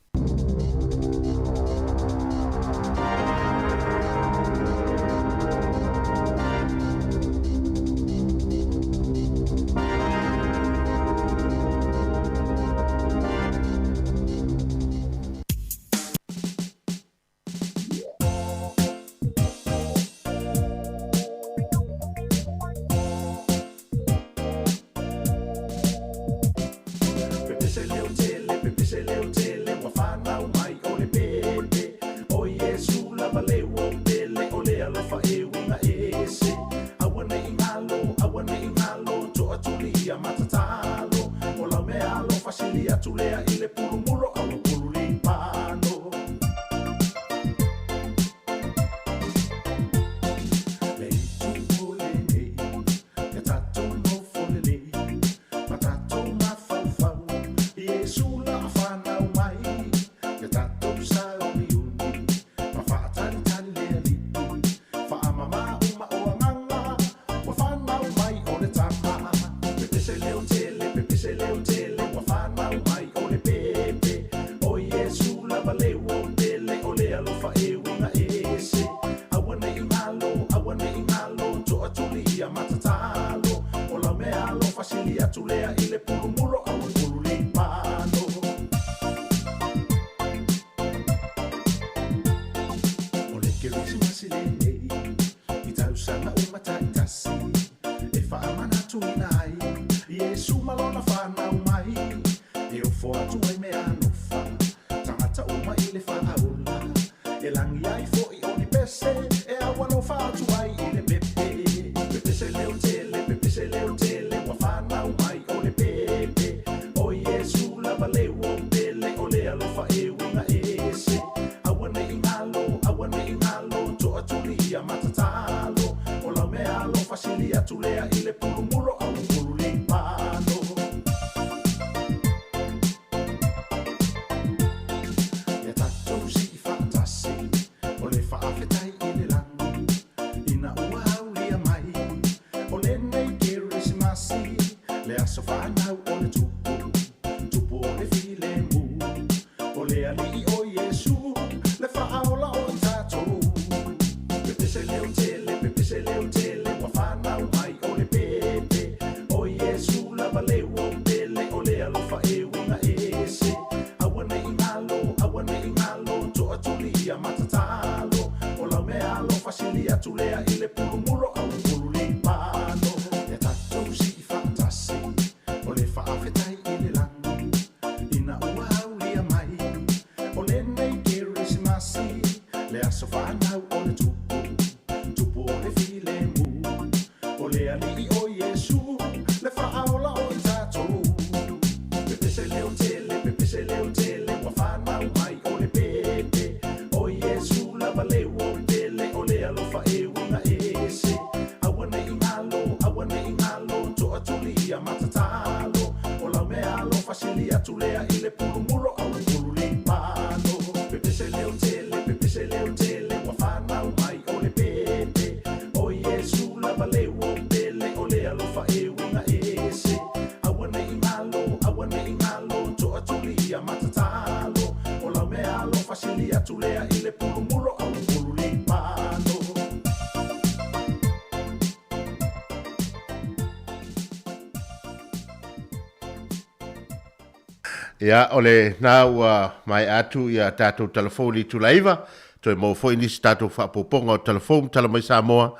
Ia ole na ua mai atu ia tātou telefoni tu laiva toi mo foi nisi tātou whapoponga o telefon tala mai Samoa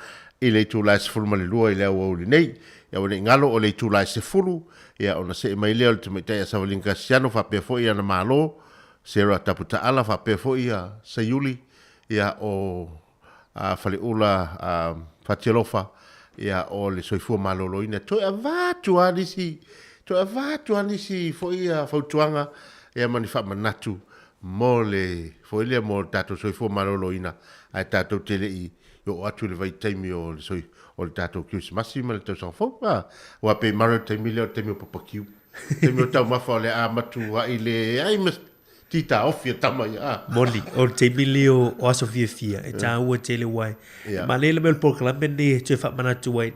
i le tu lai sefulu ma le lua i leo au nei ia wane ngalo o le tu lai sefulu ia ona se mai leo le tumitai a Savalinga Siano whapea foi ana malo Sera taputa ala whapea foi ia Sayuli ia o whale ula whatialofa ia o le soifua maloloina toi a vātu anisi to avatu anisi foi a fautuanga e mani fa manatu Mole, foi le mo tato soi fo maloloina, ai tato tele I, yo atu le vai taimi o soi, o le tato Christmas, ma le tau san fo, wa pe maro taimi le o taimi o papakiu. Taimi o tau mafa o le a matu a I le, ai mas tita ofia tamai, Moli, o taimi le o aso fia, e tā ua tele wai. Ma le mel proclame ne, tue fa manatu wai,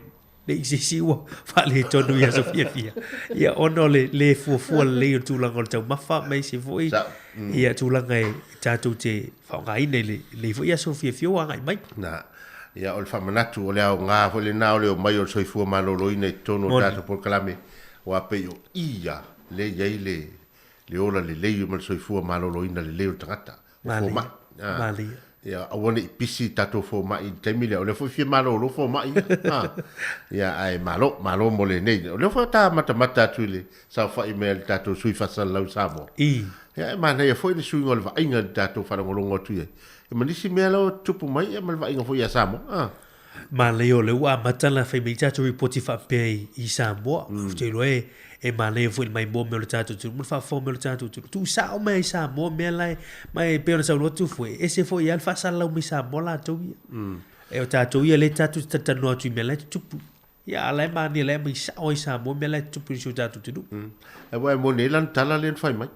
le isi ua, fa le tonu I aso fia. Ia ono le fuafua le o tūlanga o le tau mafa, mai se foi. Ia tūlanga e tātou te whaongaine le fo ia so fia wanga I mai. Na, ia o le whamanatu o le au ngā fo le nao le o mai o le soifua maloloina I tono o tātou porkalame o ape o ia le iei le ola le leo ma le soifua maloloina le leo tangata. Mali. Ia awane I pisi tātou fo mai taimi le o le fo fia malolo fo mai. Ia ai malo mo le nei. O le fo tā mata atu le sa wha I mea le tātou sui fasal lau Samoa. Ia mana ia foi le sui ngol va inga tātou whanangolongo atu ia. E manisi mea lau tupu mai ia malva inga foi a Samoa. Ma leo le ua matala fai mei tātou reporti whapei I Samoa. Te loe e ma leo foi mai mo me le tātou tunu. Mul whafo me le tātou tunu. Tu sao mai Samoa mea lai mai peo na sau lotu foi. E se foi al whasala lau mi Samoa la tau ia. E o tātou ia le tātou tatano atu mea lai tupu. Ia alai mani lai mai sao I Samoa mea lai tupu I so tātou tunu. E wai mo ne lan tala len fai mai.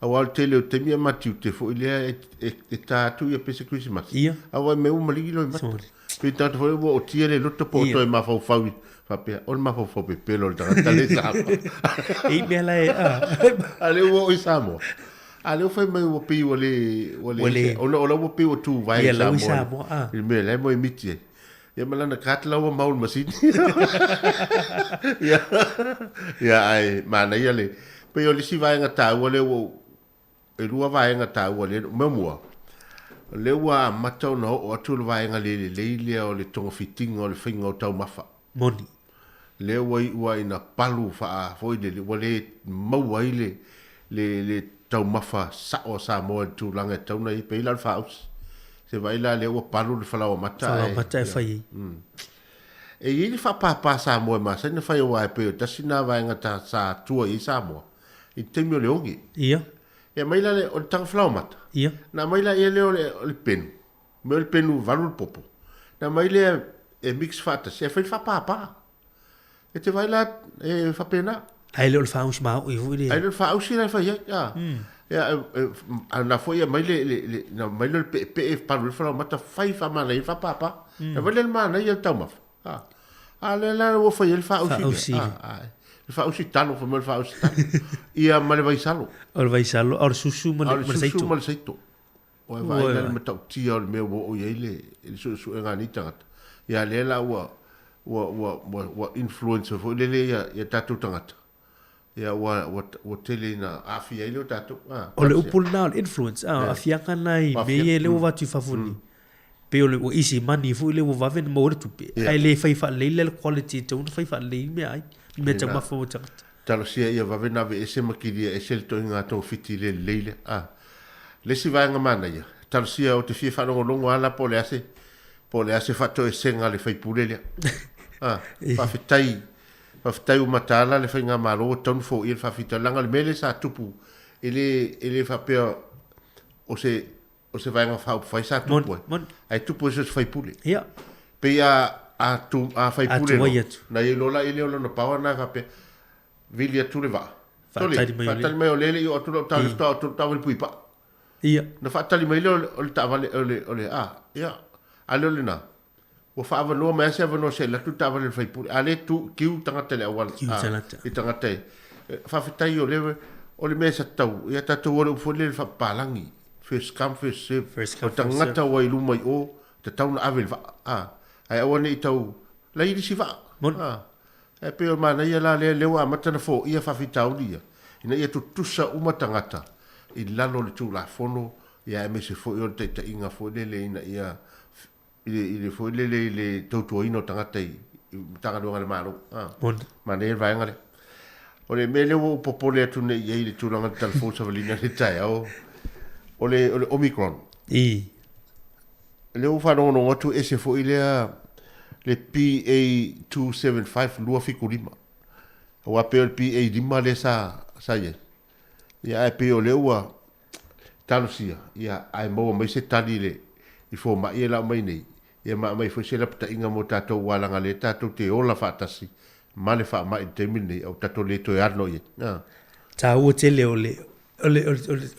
Awal tele o te mia matiu te fo ilea e tātou ia pese Christmas. Ia. Awai me umaligi loi mata. Pe tātou fo o tia le loto po toi mafau fawi. Whapea, on mafau fau pe pelo le tangata le Samoa. Ei mea lai Ale ua o I Samoa. Ale o fai mai ua pi o le... Ola ua pi o tu vai I Samoa. Il mea lai mo I miti e. Ia malana kātala ua maul masini. Ia ai, mana ia le. Pe o le si vai ngata ua le ua... E rua vai ngata ua le memua. Le ua matau na o atu le vai ngale le leilea o le tonga fitinga o le whinga o tau mafa. Moni. Le ua ina palu faa foi le ua le maua I le tau mafa sa o sa moa tu langa tau na I pe ila fa aus. Se vai la le ua palu le falawa mata. Falawa mata e fai. E ili fa pa sa moa ma sa ina fai o ai pe o tasina vai ngata sa tua I sa moa. I temi o le ongi. Ia. E maila le o le tanga falawa mata. Ia. Na maila e le o le penu. Me o le penu valu le popo. Na maila e mix fata. Se fai fa pa. E te vai la e fa pena. Ai le o le whaus mau I hui le. Ai le whaus I le fai ya. Ya, na foi a maile na maile pe e paru fala mata fai fa mana I fa papa. Na maile mana I tau maf. Ale la o foi el fa usi. Il fa usi tano fa mal fa usi. Ia male vai salo. O vai salo, o susu mal seito. Susu mal seito. O vai le mata tia o meu o ele su ngani tangata. Ia le la wa influencer foi le ya tatu tangata. Ia wa tele na afia ile o tatu. O le upul na influence afia kana I me le o vatu fafuni. Pe o le o isi mani fu le o vaven mo le tupe. Ai le fai fa le quality to fai fa le me ai. Me ta ma fo ta. Talo sia ia vaven ave ese makili e sel to nga to fiti le leile. Le si va nga mana ia. Talo sia o te fie fa longo ala po le ase fa to e senga le fai pulele. Fa fitai o matala le whainga maro ton fo I le whawhita langa le mele sa tupu ele whapea o se vaenga whai sa tupu ai tupu se whaipule pe a whaipule no na I lola ele o lona pawa na whapea vili atu le waa whatali mai o lele I o atu tau le puipa na whatali mai o le tawale o le a le o le na o fa no me se no se la tuta va le fai pur ale tu kiu tangata le awal I tangata fa fitai o le mesa tau ia tatu o fo le fa palangi first come first serve o tangata o I luma o te tau na avel va ai awani I tau la I si va e pe o mana ia la le wa mata na fo ia fa fitau dia ina ia tu tusa uma tangata I lalo le tu la fono ia me se fo o te inga fo le ina ia ile foi le toto ino tangata I tanga le malo ma ne vai ngale o le mele o popole atu ne ia ile tu langa telefon sa valina le tai o le Omicron le o fa no atu ese foi le PA275 lua fikurima o ape o PA lima le sa ye ia pe o le ua talusia ia ai mo mai se tali le I fo mai e la mai nei ia mai fo se la pata inga mo tatou walanga le tatou te ola fatasi ma le fa mai te mini au tatou le to arno ia ta o te le o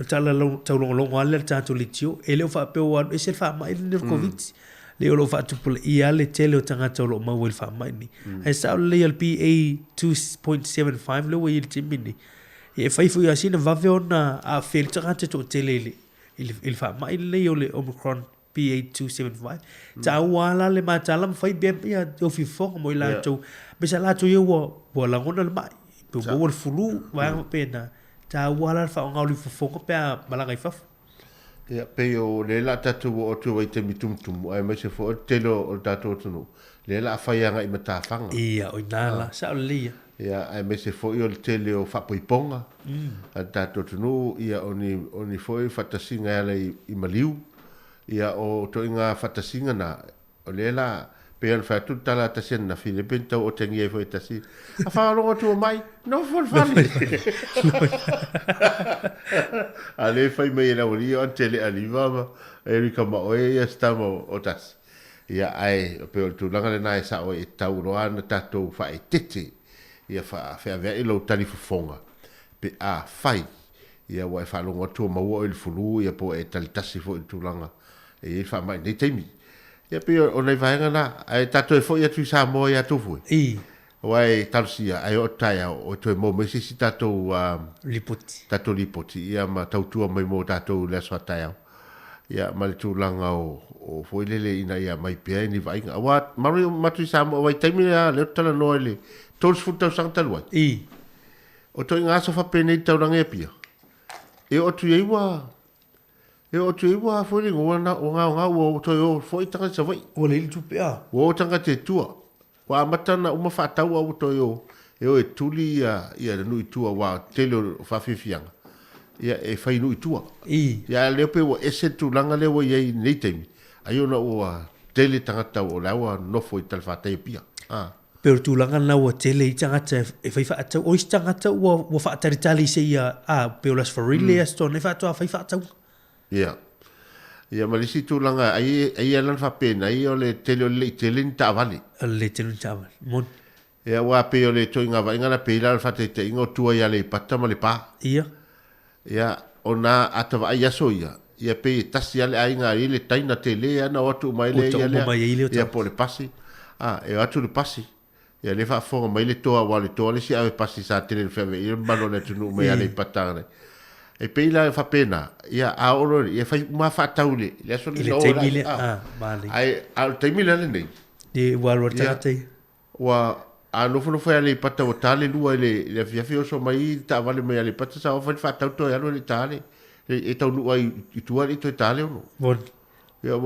tala lo tau lo ngale tatou le tio ele o fa pe o e se fa mai le covid le o fa tu pula ia le tele o tanga tau lo mau fa mai ni ai sa le PA 2.75 lo i te mini e fai fu ia sina va veona a fel tanga te tele il fa mai le o le Omicron PA275 ta wala le matala fai be ia o fi fo mo la to be sa la to yo wo la ngona le mai pe bo fulu wa pena ta wala fa ngau li fo ko pe mala ngai fa ia pe o le la tatu o tu i te mitumtum ai mai se fo telo o tatu tunu le la fa ia ngai mata fanga ia o nala sa le ia ai mai se fo i o tele o fa poiponga a tatu tunu ia oni foi fatasinga ia i maliu ia o to inga fatasinga na o lela pe al fatu tala tasen na Filipin tau o tengi e foi tasi a fa lo tu mai no for fali ale fai mai na ori on tele aliva erika ma o ia stamo o tas ia ai pe o tu langa na sa o e tau ro ana tato fa e tete ia fa ave lo tali fonga pe a fai ia wa fa lo tu ma o il fulu ia po e tali tasi fo tu langa e fa mai nei temi ia pe o nei vaenga na ai tato e fo ia tu sa mo ia tu fu wai talsia ai o taia o to mo me si tato lipoti ia ma tau tu mai mo tato le so taia ia mal tu langa o fo lele ina ia mai pe ni vaenga wa mari matu sa mo wai temi le tala no le tos fu tau sang talwa o to nga so fa pe nei tau langa pia e o tu iwa e o tu iwa fo ni ngona o nga o to yo fo itanga sa vai o le tu pea o tanga te tua wa matana uma fa tau o to yo e o e tuli ia no tua wa tele fa fifianga ia e fa no tua ia le pe o ese tu langa le o ye nei temi ayo no o tele tanga tau o lawa no fo ital fa te pia pero tu langa na o tele tanga te e fa fa tau o tanga tau o fa tari tali se ia pe las for really sto ne fa to fa tau ia malisi tu langa ai lan fa pena ai o le tele ta vale le tele ta vale mon ia wa pe o le to inga va inga na pe la fa te ingo tu ia le pata ma le pa ia ona atava ia soia ia pe tasi ale ai nga ile taina tele ana o tu mai le ia po le pasi e atu le pasi ia le fa fo mai le to wa le to le si ave pasi sa tele fe ia malo le tu mai ale pata e peila fa pena ia a oro ia fa ma fa taule le so le temile vale ai al temile le nei de walo tate wa a no fo fa le pata o tale lua le fia fio so mai ta vale mai le pata sa fa tau to ya le tale e tau nu ai tu ali to tale no bon ia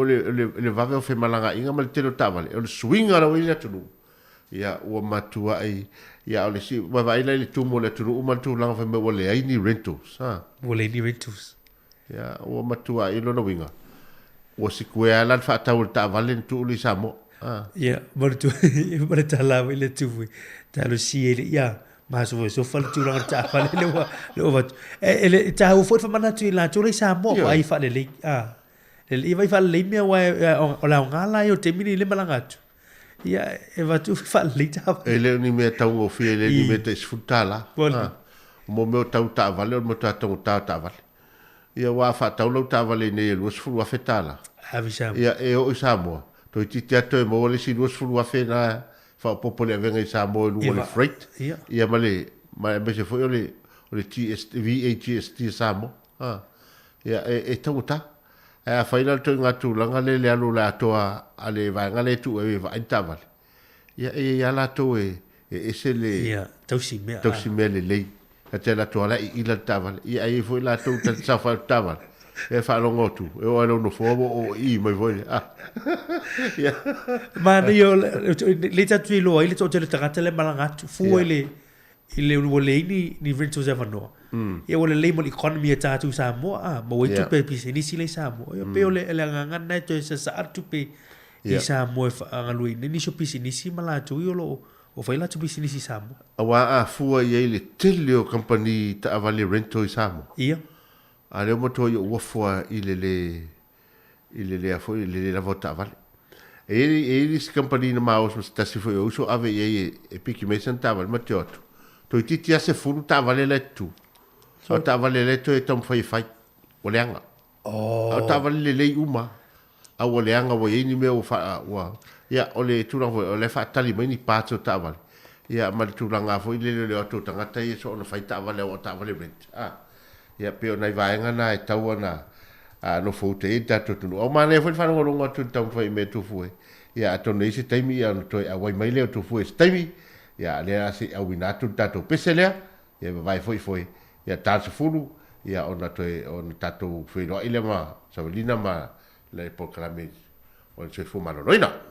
le va ve fe malanga inga mal telo ta vale o swing ara wi le tu ia o matua ai ia ole si wa vai le tu mo le tu o matu langa fa me o le ai ni rentals o le ni rentals ia o matua i lo no winga o si kue ala fa ta o ta valen tu li samo ia mortu morta la le tu ta lo si ia ma so fa tu langa ta fa le o va ele ta o fo fa mana tu la tu li samo ai fa le le vai fa le me o la ngala yo te mini le malanga tu ia e va tu fa lita ele ni me tau o fi ele ni me te sfutala mo me tau ta vale mo ta ta vale ia wa fa tau lo ta vale ne lo sfu wa fetala avisa ia e o samo to ti te to mo le si lo sfu wa fe na fa popole venga samo lu le freight ia male ma me se foi le TST samo ia e tau ta a final to ngatu langa le alu la to ale va ngale tu e va intaval ia la to e se le tau si me le te la to la i la taval ia e foi la to ta sa fa taval e fa lo ngotu e o no fo o i mai voi ia ma io le tu lo ile to te tangata le malanga tu fu ile wole ni rentals ever no ia wole le mo economy ta tu sa mo mo tu pe ni si le sa mo ia pe ole le nganga na to sa tu pe i sa mo fa lui ni so pi ni si mala tu yo lo o fa ila tu pi ni si sa mo wa fu ia ile tele company ta avali rental sa mo ia A leo mo toi ua fua i le afo i le la vota vale. E lis company na maos mas tasi foi o so ave e piki mesan ta vale ma te otu. Toi titi ase fulu ta vale le tu. O ta vale le tu e tom fai fai. O leanga. O ta vale le uma. A o leanga o e ni me o fa wa. Ya o le turang o le fa tali mai ni pato ta vale. Ya ma le turanga foi le otu tangata e so na fai ta vale o ta vale rent. Ya pe ona vaenga na e tau na no fote e tato tunu. O mane foi fa no longa tu tau fai me tu fue. Ya to nei se taimi ya no toi a wai mai le tu fue taimi. Ya le asi a winatu tato peselea. Ya vai foi. Ya tato fulu ya ona toi on tato foi no ile ma savelina ma le proclame on se fu maloroina.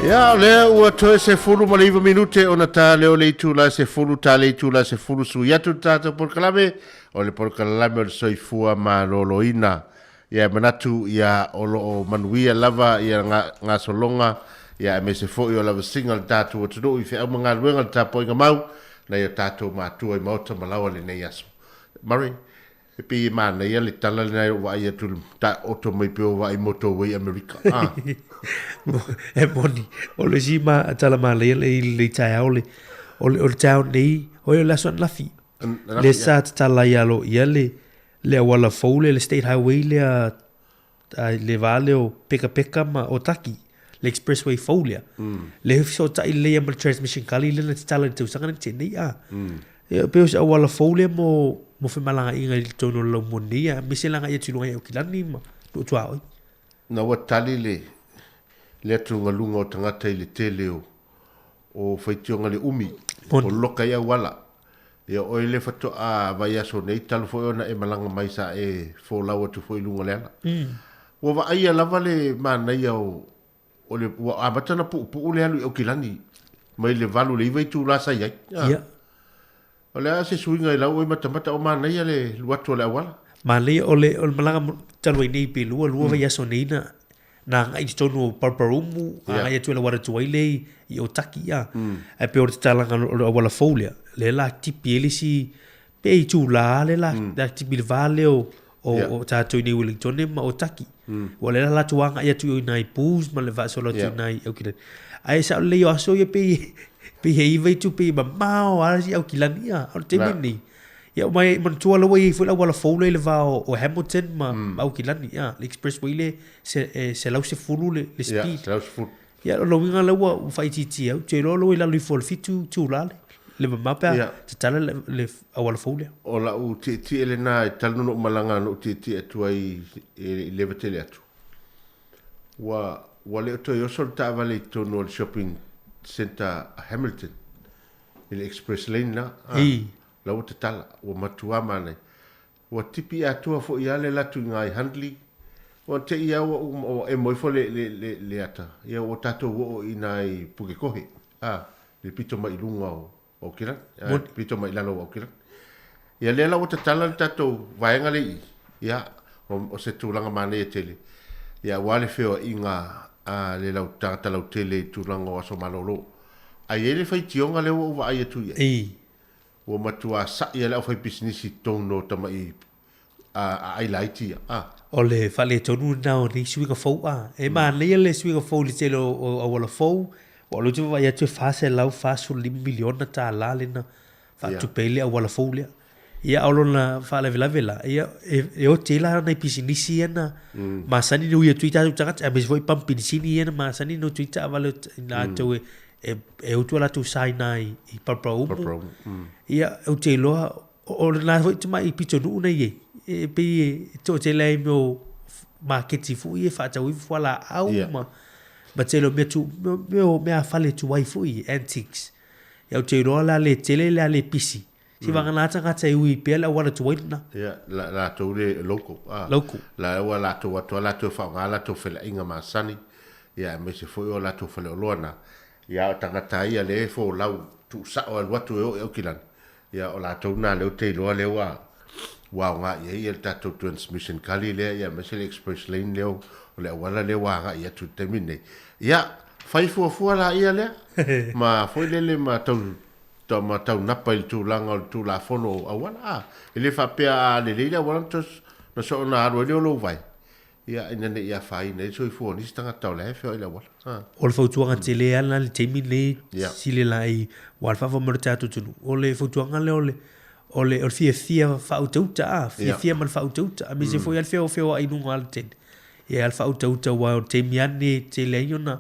Ya lea ua toe se fulu ma leiva minute ona tā leo le itu la se fulu tā le itu la se fulu su yatu tātou porkalame o le porkalame o le soifua ma loloina ia manatu ia olo o manuia lava ia ngā solonga ia me se fo i o lava singa le tātou o tudu i whi au mga luenga le tāpoi ngā mau na ia tātou mātua i maota malawa le nei aso. Mari, e pi i mana ia le tala le nei wa ia tulu ta oto mai pio wa i moto wei Amerika. E moni, o le si ma tala ma le tai au le o le tau nei o le laso lafi. Le sa tala ia lo ia le wala foule le state highway le vale o peka ma o taki le expressway foule. Le so tai le ia transmission kali le tala tu sanga te nei a. E pe o wala foule mo fe malanga inga i tono lo monia miselanga ia tulunga ia kilani ma tu tua. Na wa tali le atunga lunga o tangata i le tele o whaitionga le umi o loka ia wala ia o ele fato a vai aso nei talo foi ona e malanga mai sa e fōlaua tu foi lunga leana ua va aia lava le mana ia o le ua amatana pu le alu o kilani mai le valu le iwa i tu lasa iai o le a se suinga i lau e matamata o mana ia le luatu o le awala ma le o le malanga talo i nei pe lua vai aso nei na ngai tonu parparumu ai tu le wara tu ile i o taki ia e pe o talanga o wala folia le la tipi elisi pe tu la le la tipi vale o ta tu ni Wellington ma o taki wala la tuanga ia tu nai pus ma le va solo tu nai o kile ai sa le yo so ye pe hei vai tu pe ma o ara si o kilania o te mini ia mai man tu ala wai fu la wala folia le va o Hamilton ma au kilani ia le expressway le se lau se fulu le speed se lau se fulu ia lo winga la wa fai titi au te lo la li fol fitu tu la le mapa te tala le awala folia o la u ti ele na talu no malanga no ti atu ai le vetele atu wa le to yo sol ta vale to no shopping center Hamilton ile express lane na la o te tala o matua mane o tipi atu fo ia le latu ngai handli o te ia o e moi fo le ata ia o tato o inai puke kohe le pito mai lunga o kira pito mai lalo o kira ia le la o te tala tato vaenga le ia o se tulanga mane e tele ia wale feo inga le lau tata lau tele tulanga o aso malolo ai ele fai tionga le o vai tu ia o matua sa ia le fai business tono tamai ai laiti o le fale tonu na o ni suiga fou e ma le suiga fou le telo o wala fou o lo tu vai tu fase lau fasu li miliona ta la le na fa tu pele o wala fou le ia o lona fale vela ia e o tela na pisinisi na ma sani no ia tuita tu tata a mesoi pampinisini na ma sani no tuita vale na to e o tu la tu sai nai I papro ia o telo o na foi tu mai pito no na ye e pe to te lai mo market fu e fa ta wi fala au ma telo me a fale tu wai fu antiques ia o telo la le tele la le pisi si va ngana tanga tai ui pe la wala tu wina ia la to le loco la wala to la to fa ngala to fela inga ma sani ia me se foi o la to fela lona ia tanga tai le fo lau tu sa o watu o kilan ia o la to na le te lo le wa nga ia ta to transmission kali le ia me se express lane le o le wala le wa nga ia tu termine ia fai fu la ia le ma foi le ma to to matau napa il tu langa tu la fono awala ele fa pe le le wala tos no so na ro le lo vai ia ina ne ia fai ne so fu ni stanga tau le fe ile wala o le fautuanga te le ala le temi le sile lai wal fa fo merta tu tu o le fautuanga le o le fia fa ututa fia man fa ututa mi se foi al feo ai no al ten ia al fa ututa wa temi ane te le yona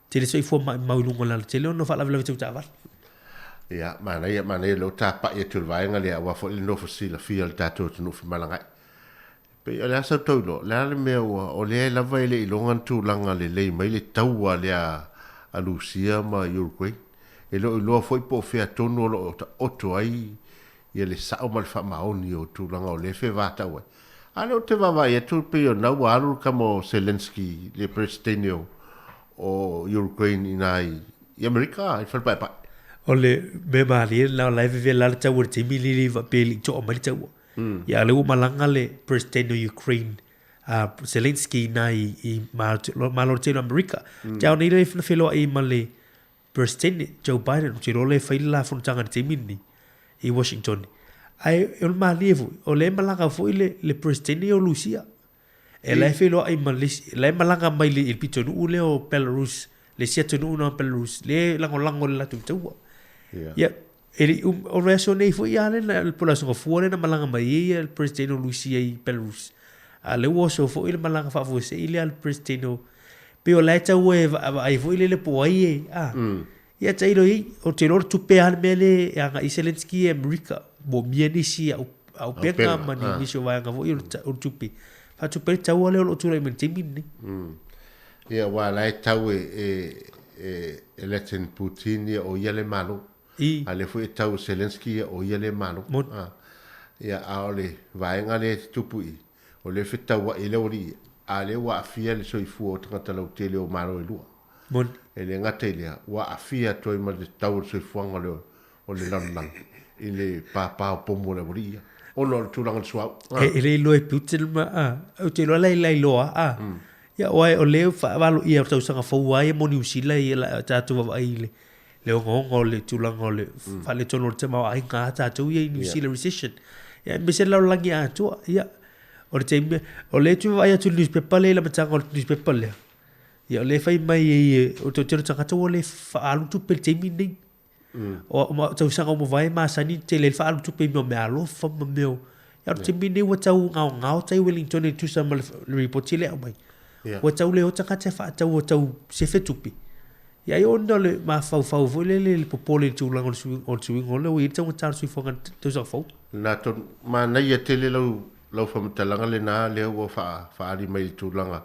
te le so fu ma lungo la te le no fa la ututa va ia mana lo tapa e tu vai ngale wa fo no fosila fiel tato tu no malanga pe ala sa to lo la me o le la vai le longan tu langa le mai le taua le a Lucia ma Uruguay e lo foi po fe tono lo oto ai ia le sa o mal fa maoni o tu langa o le fe va ta wa alo te va vai tu pe na wa alu kamo Zelensky le presidente o Uruguay inai i America il fa pa o le me mali la live la tau te mili va peli to mai tau ya le malanga le president of Ukraine Zelensky nai I malortino America ja ni le felo I male president Joe Biden te le fa la fontanga te mini I Washington ai o mali o le malanga fo le president o Lucia e le felo ai male le malanga mai le il pitonu le o Belarus le siete no Belarus le lango la tu ia ele o reso nei foi ia na pola so fora na malanga mai il presidente Lucia I Belarus ale wo so foi il malanga fa fo se ile al presidente pe o laita we ai foi le po ai ia tai ro o te lor tu pe al mele anga Zelensky America bo mieni si au penga mani ni so va nga foi o tu pe fa tu pe tau le o tu le men timin ia wa laita we election Putin o yele malo ale foi tau Zelensky o ia le mano ia ole vai ngale tupui o le fita wa ile ori ale wa afia le soifu o tanga lo tele o maro e lua mon ele ngatelia wa afia toi ma le tau soifu ngale o le lanang ile papa o pomo le ori o no tu lang swa ele lo e putel ma o te lo lai lo ia o le fa valo ia tau sanga fo wa e moni usila ia tatu va ile le ngongo le tulango le fa le tono te ma ai nga ta tu ye New Zealand recession ya me se la langi a tu ya o te o le tu vai tu newspaper le la matanga newspaper le ya le fai mai o te tanga tu le fa alu tu pe te mini o ma tu sanga mo vai ma sani te le fa alu tu pe mo me alo fa mo meu ya te mini wa tau ngao tai Wellington tu sama report le mai wa tau le o tanga te fa tau se fe tupi ia i ona le mafau foi le popole le tulaga o le suiga o le ui tau matalo suifoga tau sakafou na to mana ia tele lau whamatalaga le nā lea ua whaari mai le tūlanga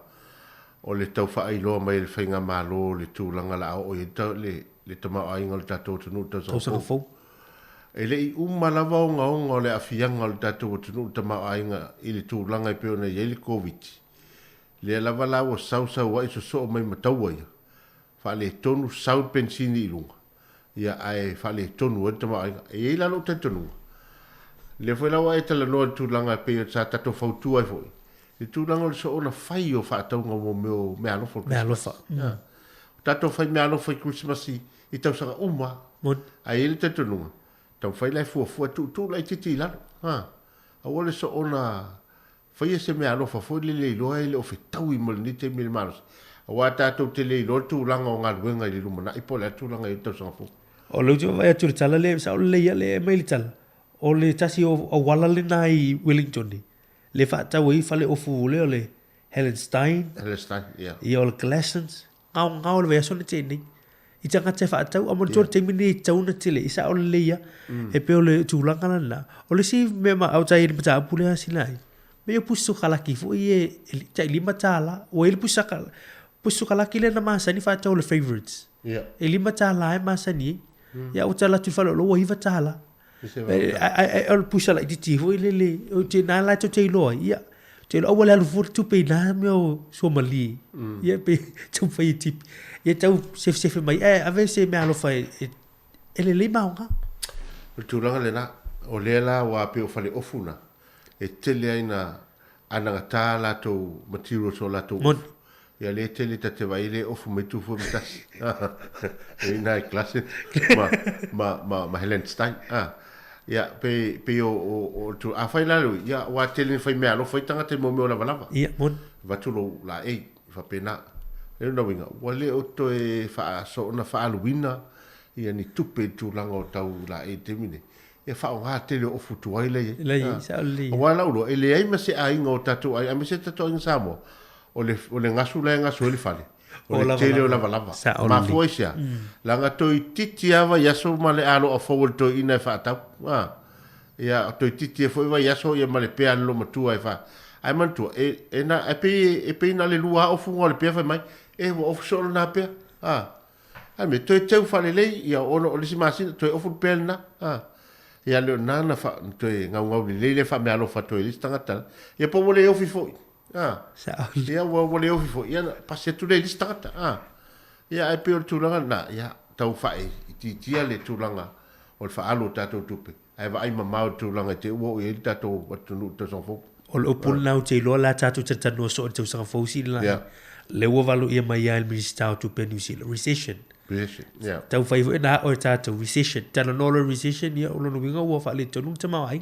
o le tau whaailoa mai le whainga mālo le tūlanga la o i tau le tamau ainga le tātou tunu tau sakafou e le i umalawa o ngaonga o le afianga o le tātou tunu tamau ainga i le tūlanga i peo na i le COVID le alawa la o sau wa iso so mai mataua ia wha le tonu sau pensini i lunga ia ai wha le tonu o le tamau ainga e la lo te tonu le foi la wa tala no tūlanga pe sa tato fautua foi le tūlanga le so ona fai o fa tau ngo me alofa tato fai me alofa Christmas i tau sanga uma ai ele te tonu tau fai lai fu tu lai titi la a wole so ona fai se me alofa foi le lo ele o fetau i molni te mil manos a wa tato te le lo tūlanga o ngalwenga i lumana i po le tūlanga i tau sanga fu o lo jo vai atu tala le sa le ia le mai tala o le tasi o wala le nai Wellington ni. Le whaatau i whale o fuule o le Helen Stein. Yeah. I o le Glassons. Ngau le veaso na tēnei. I tanga te whaatau, a mona tōra teimini i tau na tele, i sa o le leia, e pe o le tūlanga na. O le si me ma au tai i le mata apule a sinai. Me o pusu kalaki fu i e tai lima tala, o e le pusu kalaki le na masani whaatau le favorites. E lima tala e masani. Ia o tala tu whalo lo hiva tala. Al pusa la titi ho le o te na la to te lo ia te lo wala lu tu pe na me o somali ia pe tu fai tip ia tau se mai ave se me alo fai ele le maunga o tu ranga le na o le la wa pe o fale ofuna e tele aina ana ta la to material so la to ia le tele ta te vai le ofu me tu fu mitas e na classe ma Helen Stein ia pe o tu a fai la ia wa tele fai me alo fai tanga te mo me o lava ia mon va tu lo la fa pena e no winga wale o to e fa so na fa aluina ia ni tupe tu langa o tau la te mine ia fa o ha tele o futu ai le sa le wala lo ele ai ma se ai ngo tatu ai ma se tatu in samo o le ngasu le fale o le tele o lava ma foisia langa to i titi ava yaso male alo o forward to ina fa tau ia to i titi fo va yaso ia male pe alo matua e fa ai mantu e na e pe na le lua o fu le pe fa mai e o so na pe ai me to te fa le ia o le simasi to o fu pe na ia le nana fa to ngau le fa me alo fa to i listanga tal ia po le o fi fo ia wa le o fi fo ia passe tu le listanga ia ai pe o tulanga na ia tau fa ti le tulanga o fa alo tato tupe ai va ai mamau tulanga te o e tato watu no to so fo o le pul nau te lo la tatu tata no so te sa fo si la le wo valu ia mai al minister to pe New Zealand recession tau fai na o tatu recession tala no recession ia o no winga wo fa le tonu te mai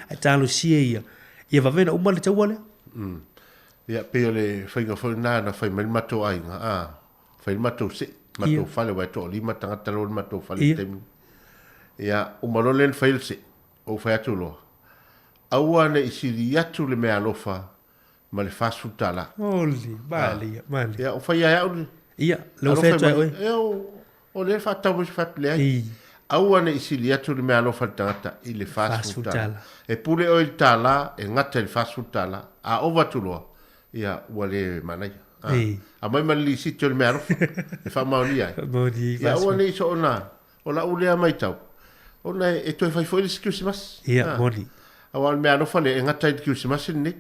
ai talo si ia va vena uma le te wale ia pe le fai nga fo na fai mal mato ai fai mato se mato fale wa to lima tanga talo mato fale te ia umalo len fai se o fai atu lo aua ne isiri atu le mea alofa ma le fasu tala. Oli, mali. Ia, o fai ai au. Ia, le ofetua oe. Ia, o le fatau mo se fatu le ai. Aua ne isiri atu le mea alofa tangata i le fasu tala. E pule o il tala, e ngata le fasu tala, a ova tuloa. Ia, ua le manai. A mai mali sitio le mea alofa. E fa maoni ai. Ia, ua ne iso ona. O la ulea mai tau. Ona e toi fai foi le sikiusi mas. Ia, moni. Awan me ano fale e ngata i kiusi masin ni.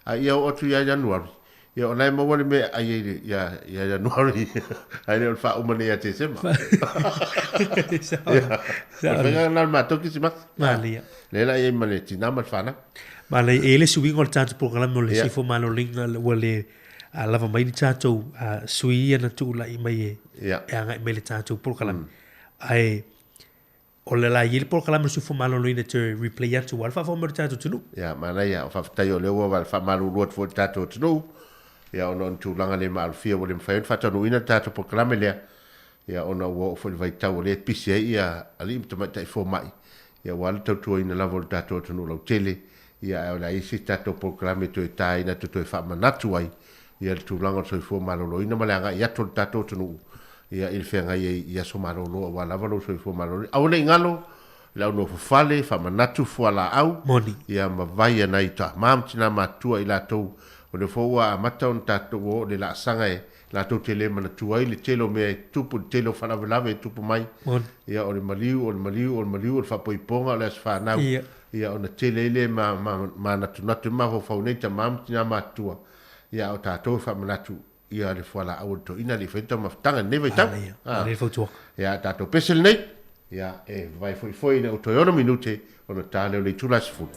A ia o atu ia Januari. Ia o nai mawale me a ia Januari. A ia o fa umane ia te sema. Ia. Venga nal mato kisi mas. Malia. Lela ia male tina mal fana. Male ele subi ngol tanto programa mo le sifo malo linga wale a lava mai ni tato a sui na tu la i mai e. Ia. E anga mai le tato programa. Ai o le la yel por kalama su fumalo loina te replay atu alfa fo mer tato tunu ya mana ya fa tayo le wa fa malu lot fo tato tunu ya ono tu langa le mal fia wo le fa fa tanu ina tato por kalama le ya ono wo fo vai tawo le pisi ya ali to mai fo mai ya wal to to ina la vol tato tunu lo tele ya la isi tato por kalama to tai na to fa manatu ai ya tu langa so fo malo loina malanga ya to tato tunu ia il fenga ia so marolo wa lava lo so fo marolo au le ngalo la no fale fa manatu fo ala au moni ia ma vai na ita mam tina matua ila to o le fo wa mata on tato o le la sanga e la to tele mana tua ile telo me tupu telo fa lava tupu mai ia o le maliu o fa poiponga le fa na ia ona tele ile ma natu ma fo fa uneta mam tina matua ia o tato fa manatu ia le fo la au to ina le feta ma tanga neve ta le fo tu ia tato pesel nei ia vai foi na to yoro minute ona tale o le tulas fu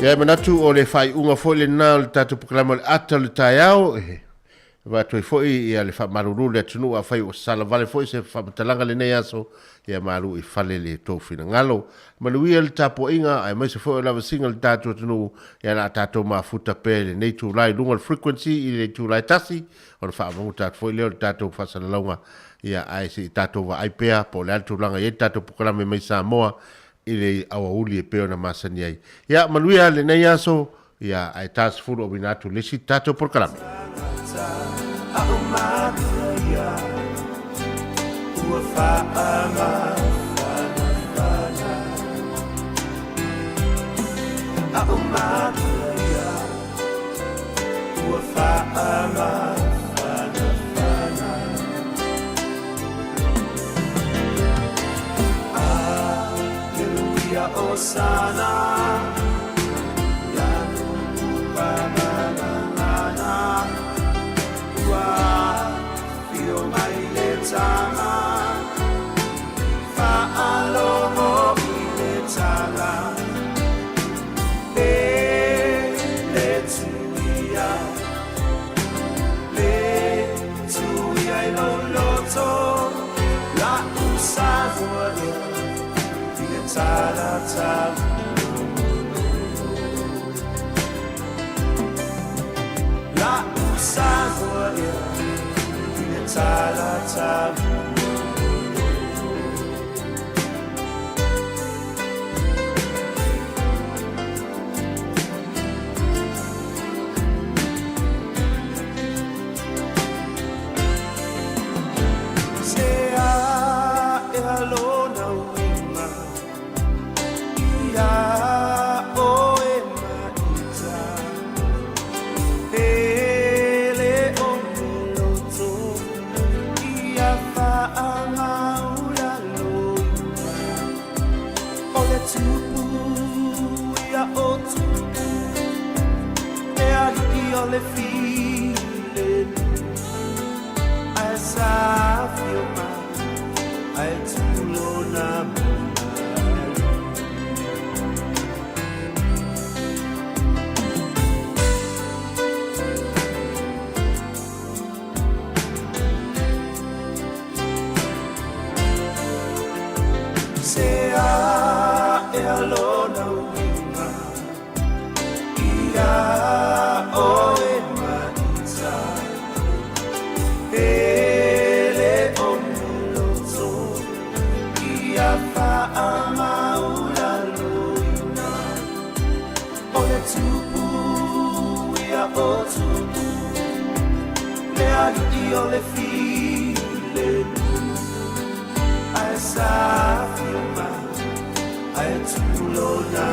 ia manatu o le fai unga foi le na le tatu proklama le ata le taiao va toi foi ia le fa maruru le tunu a fai o sala vale foi se fa talanga le nei aso ia maru I fale le tofi na ngalo manuia le tapo inga ai mai se foi la single tatu tunu ia la tatu ma futa pele nei tu lai lunga frequency I le tu lai tasi o fa mo tatu foi le tatu fa sala longa ia ai se tatu va ai pea po le tu langa ia tatu proklama mai Samoa ile awa uli e peo na masani ai. Ia manuia le nei aso, ia ai tas furu o binatu lesi tato por kalame. Osana ya banana wa fio mai le tana fa alomo le tala le tuia lo loto la usavoria la usavoria le feeling as I feel my tulona say I alone le feeling as I feel my tulona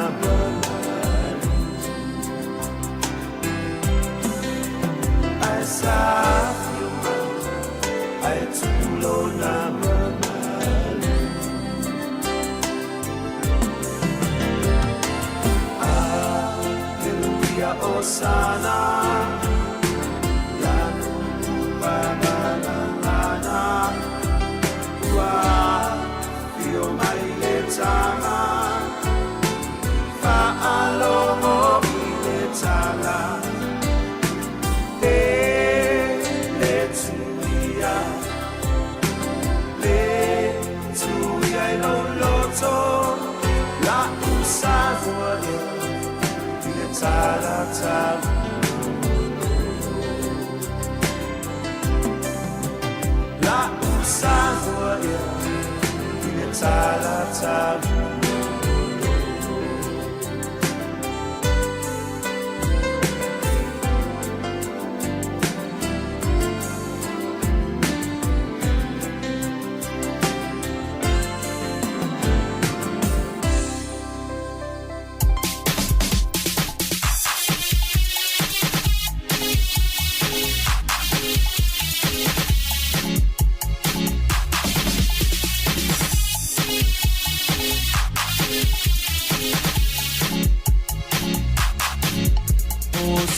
as I feel my tulona Salata.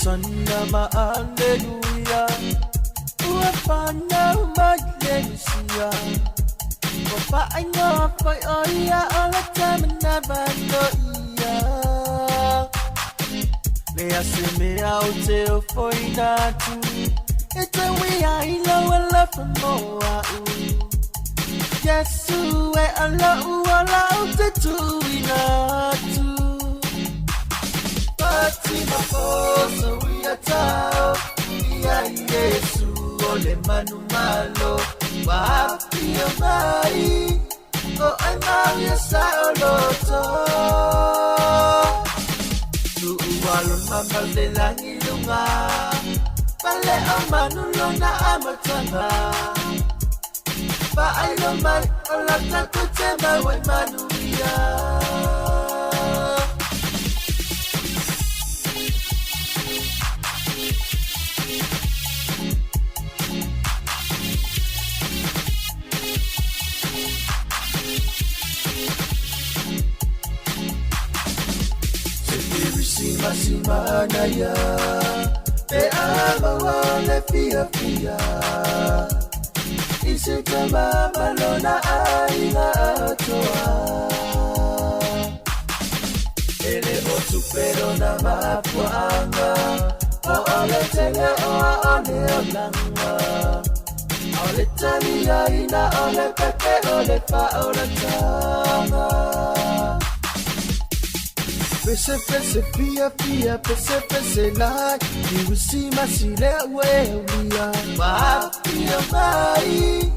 Sandama Alleluia, Uapana Magnesia, Wapa Ino Poi Oia, Olatamana Bandoia, Lea Simea Uteo Foinatu, Eta Wea Ilo Ela from Moa, Yesu, Ela Uala Utetu Inatu. Maposo uyatao ya Yesu ole manumalo wapi mai o ai mai saoloto tu walon mamale langi lunga pale amanulo na amatanga ba ai lo mai ola takutema we manuia. Simana ya pe ama wale fia fia isikama malona aina atoa ele otu pero na mapuanga o ole tele o ole olanga ole talia ina ole pepe ole pa ole tama. Pese pese pia pia pese pese la Iwisi masile wewia Wapia mai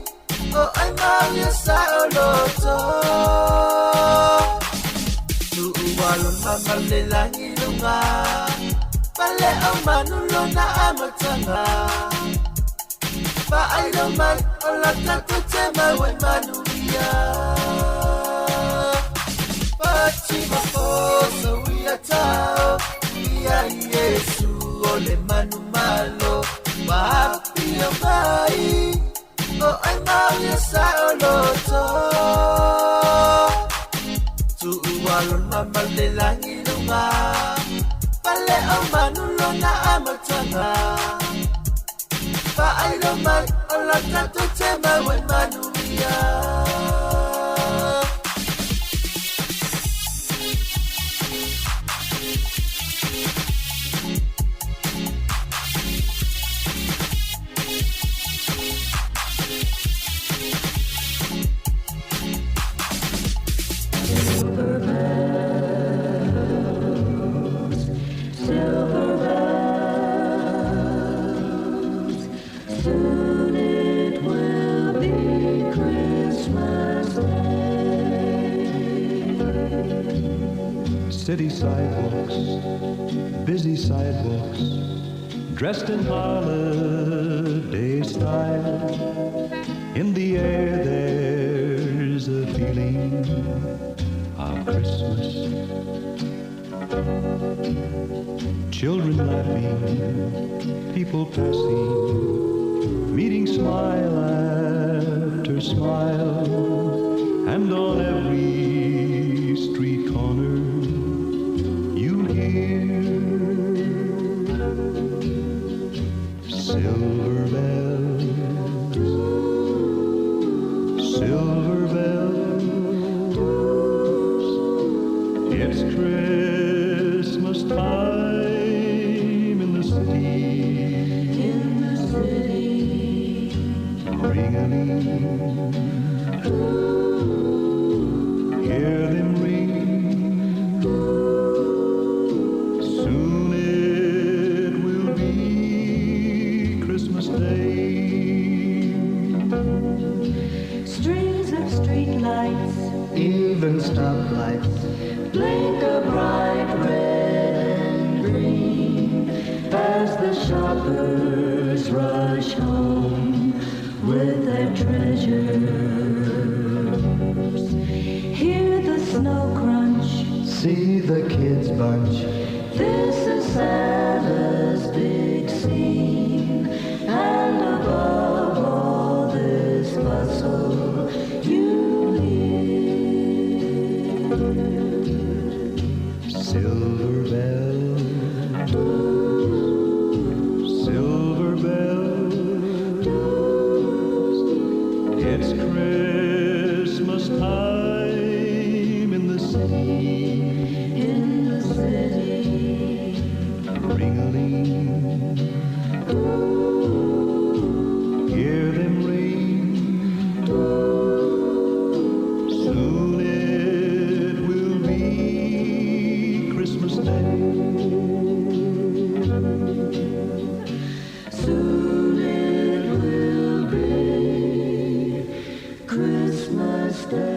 O ai mai sa oloto Tu uwalon mamale langi lunga Pale au manulo na amatanga Pa ai lo mai o la takutema we manuia. Maposo uyatao ya Yesu ole manumalo wapi mai o ai mai saoloto tu uwalon mamale langi lunga pale au manulo na amatanga pa ai lo mai o la takutema we manuia. City sidewalks, busy sidewalks, dressed in holiday style. In the air there's a feeling of Christmas. Children laughing, people passing, meeting smile after smile, and on every street corner silver bells, silver bells. It's Christmas time in the city, ring-a-ling. Hear them ring. Soon it will be Christmas Day. Strings of street lights green stoplights blink a bright red and green as the shoppers rush home with their treasures. Hear the snow crunch, see the kids bunch. This is Santa's big scene, and above all this bustle, you hear silver bells, silver bells. It's Christmas time in the city. Ring-a-ling, hear them ring. Soon it will be Christmas Day. Soon it will be Christmas Day.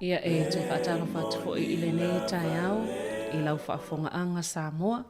Ia e te whaataro whaatufo i le nei tai au, i lau whaafonga anga Samoa,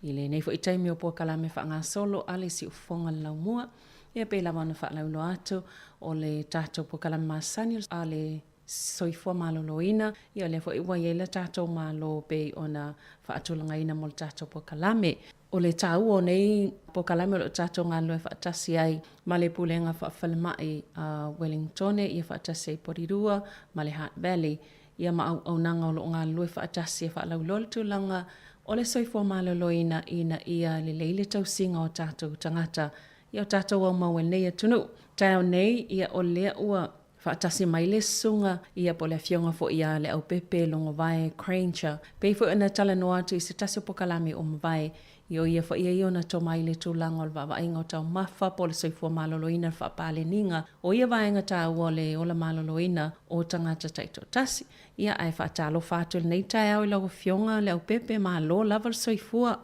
i le nei fo i taimi o Puakalame whaanga solo, ale si ufonga lau mua, ia pe lawa na whaalaulo atu, o le tātou Puakalame Masani, ale soifua maloloina, ia le fo i waiela tātou malo pe ona whaatulanga ina mo le tātou Puakalame. O le tau o nei Puakalame o le tātou ngā loe whaatasi ai ma le pulenga whaafalmai a Wellingtone, ia whaatasi ai Porirua, ma le Heart Valley, ia ma au nanga o lo ngā loe whaatasi e whaalaulol tūlanga o le soifua maloloina ina ia le leile tausinga o tātou tangata, ia o tātou au maua nei atunu. Tai au nei ia o lea ua whaatasi mai le sunga ia po le fionga fo ia le au pepe longo vai Cranger. Pei fo ina tala no atu i se tasi o Puakalame o mawai, Io ia fa ia iona to mai le tūlanga o le wawainga o tau mafa po le soifua maloloina le whaapale ninga. O ia waenga tā ua le o le maloloina o tangata taito tasi. Ia ai whaatalo whātu le nei tai au i lau fionga le au pepe malo lava le soifua.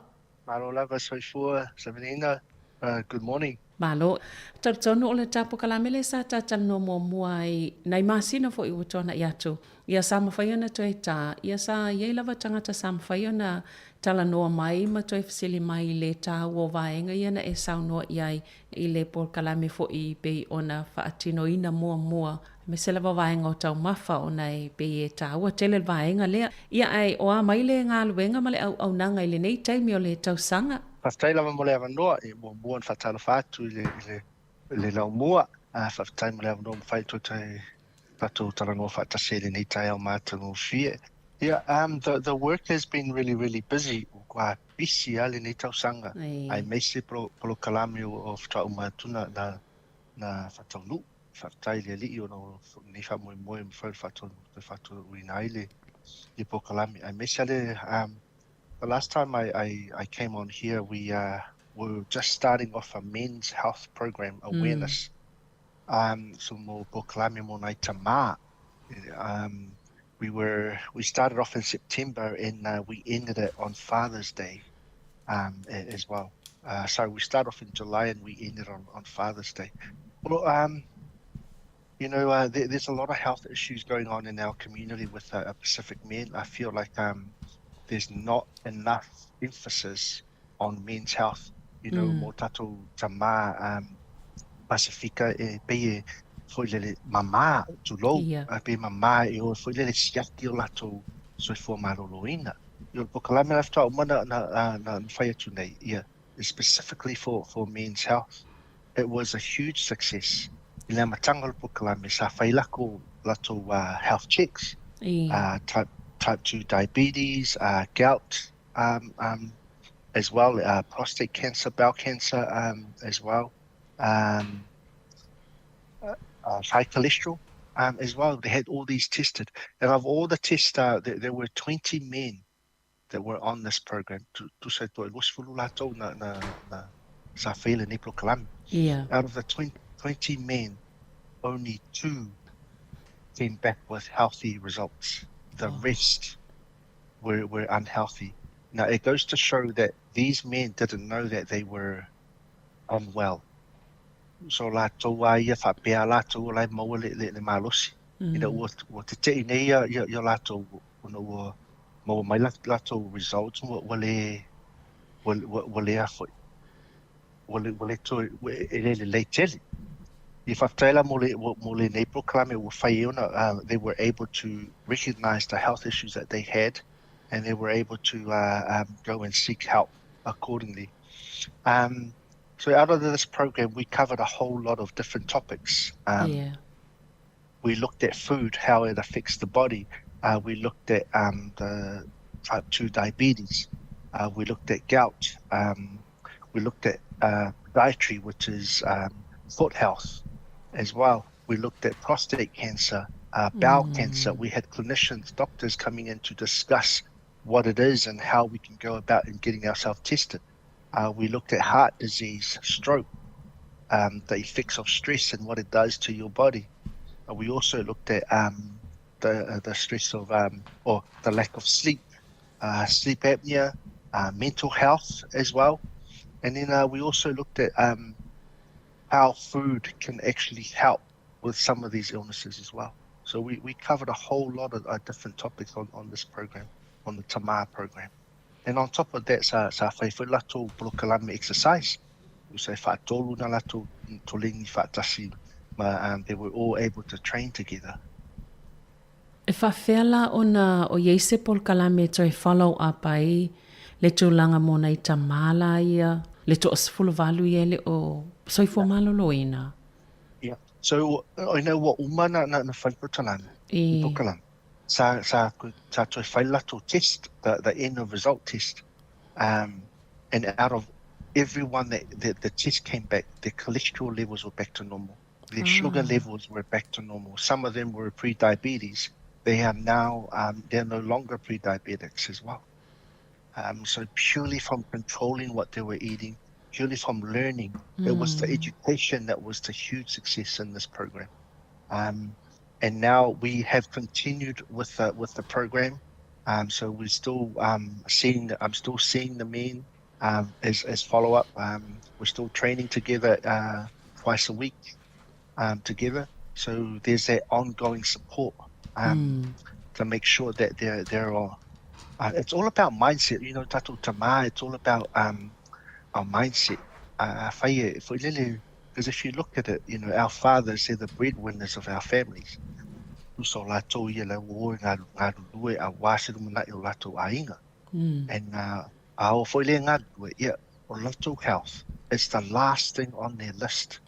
Malo lava soifua, Savanina. Good morning. Malo. Tartonu o le tapo kalamele sa tatal no mua i nai masina fo i utona i atu. Ia sa mawhaiona to e tā. Ia sa iei lava tangata sa mawhaiona tala noa mai ma to e fasili mai le tā ua vaenga iana e sau noa iai i le por kalame fo i pei ona whaatino ina mua. Me se lava vaenga o tau mafa ona e pei e tā ua tele vaenga lea. Ia ai oa mai le ngā luenga ma le au nanga i le nei taimi o le tau sanga. Whaftai lava mo le avanoa e mua whatala whātu i le lau mua. Whaftai mo le avanoa mo whai tutai patu taranoa whaatase le nei tai au mātangu fie. Yeah, the work has been really busy. Qua busy ale nei tau sanga. Ai meise pro kalame o tau matuna na whataunu. Whaftai le li o no nei whamoe moe mo whatu uinaile i po kalame. Ai meise ale the last time I came on here, we were just starting off a men's health program awareness. So mo po kalame mo nai tama. We started off in September and we ended it on Father's Day. as well. So we start off in July and we end it on Father's Day. Well, there's a lot of health issues going on in our community with Pacific men. I feel like there's not enough emphasis on men's health. Mo tatou tama Pacifica pe foi le mama tu lo pe mama o foi le siati o lato so for maloloina. Yo pokalame lafta o mana na fire today. Yeah, specifically for men's health. It was a huge success. Ila matanga pokalame sa failako lato health checks. Type 2 diabetes, gout, as well, prostate cancer, bowel cancer, as well, high cholesterol, as well. They had all these tested, and of all the tests, there were 20 men that were on this program. Yeah. Out of the 20 men, only 2 came back with healthy results. The rest were unhealthy. Now, it goes to show that these men didn't know that they were unwell. So, la toa ia whapea la toa lai maua le malosi. O te te inea ia la toa maua mai la toa results wale afoi. Wale toa ele le tele. If I've mole in April, they were able to recognize the health issues that they had, and they were able to go and seek help accordingly. So out of this program, we covered a whole lot of different topics. We looked at food, how it affects the body. We looked at the type 2 diabetes. We looked at gout. We looked at dietary, which is foot health. As well, we looked at prostate cancer, bowel cancer. We had clinicians, doctors coming in to discuss what it is and how we can go about in getting ourselves tested. We looked at heart disease, stroke, the effects of stress and what it does to your body. We also looked at the stress of or the lack of sleep, sleep apnea, mental health as well. And then we also looked at how food can actually help with some of these illnesses as well. So we covered a whole lot of different topics on this program, on the Tamā program. And on top of that, sa whaiwhi lato polokalame exercise. We say whaatolu na lato tolengi whaatasi. They were all able to train together. E whawhela o Yeise polokalame toi follow up ai le tūlanga mō nei Tamāla ia, le to osfuluvalu ia le o soifo maloloina. Yeah. So I know what umana na whaiputalana. Pukalan. Sa toi whailato test, the end of result test. And out of everyone that the test came back, their cholesterol levels were back to normal. Their sugar levels were back to normal. Some of them were pre-diabetes. They are now, they're no longer pre-diabetics as well. So purely from controlling what they were eating, purely from learning, it was the education that was the huge success in this program. And now we have continued with the program. So we're still I'm still seeing the men as follow up. We're still training together twice a week together. So there's that ongoing support to make sure that they're all. It's all about mindset, tatou tamā. It's all about our mindset. Because if you look at it, our fathers, they're the breadwinners of our families. And health is the last thing on their list.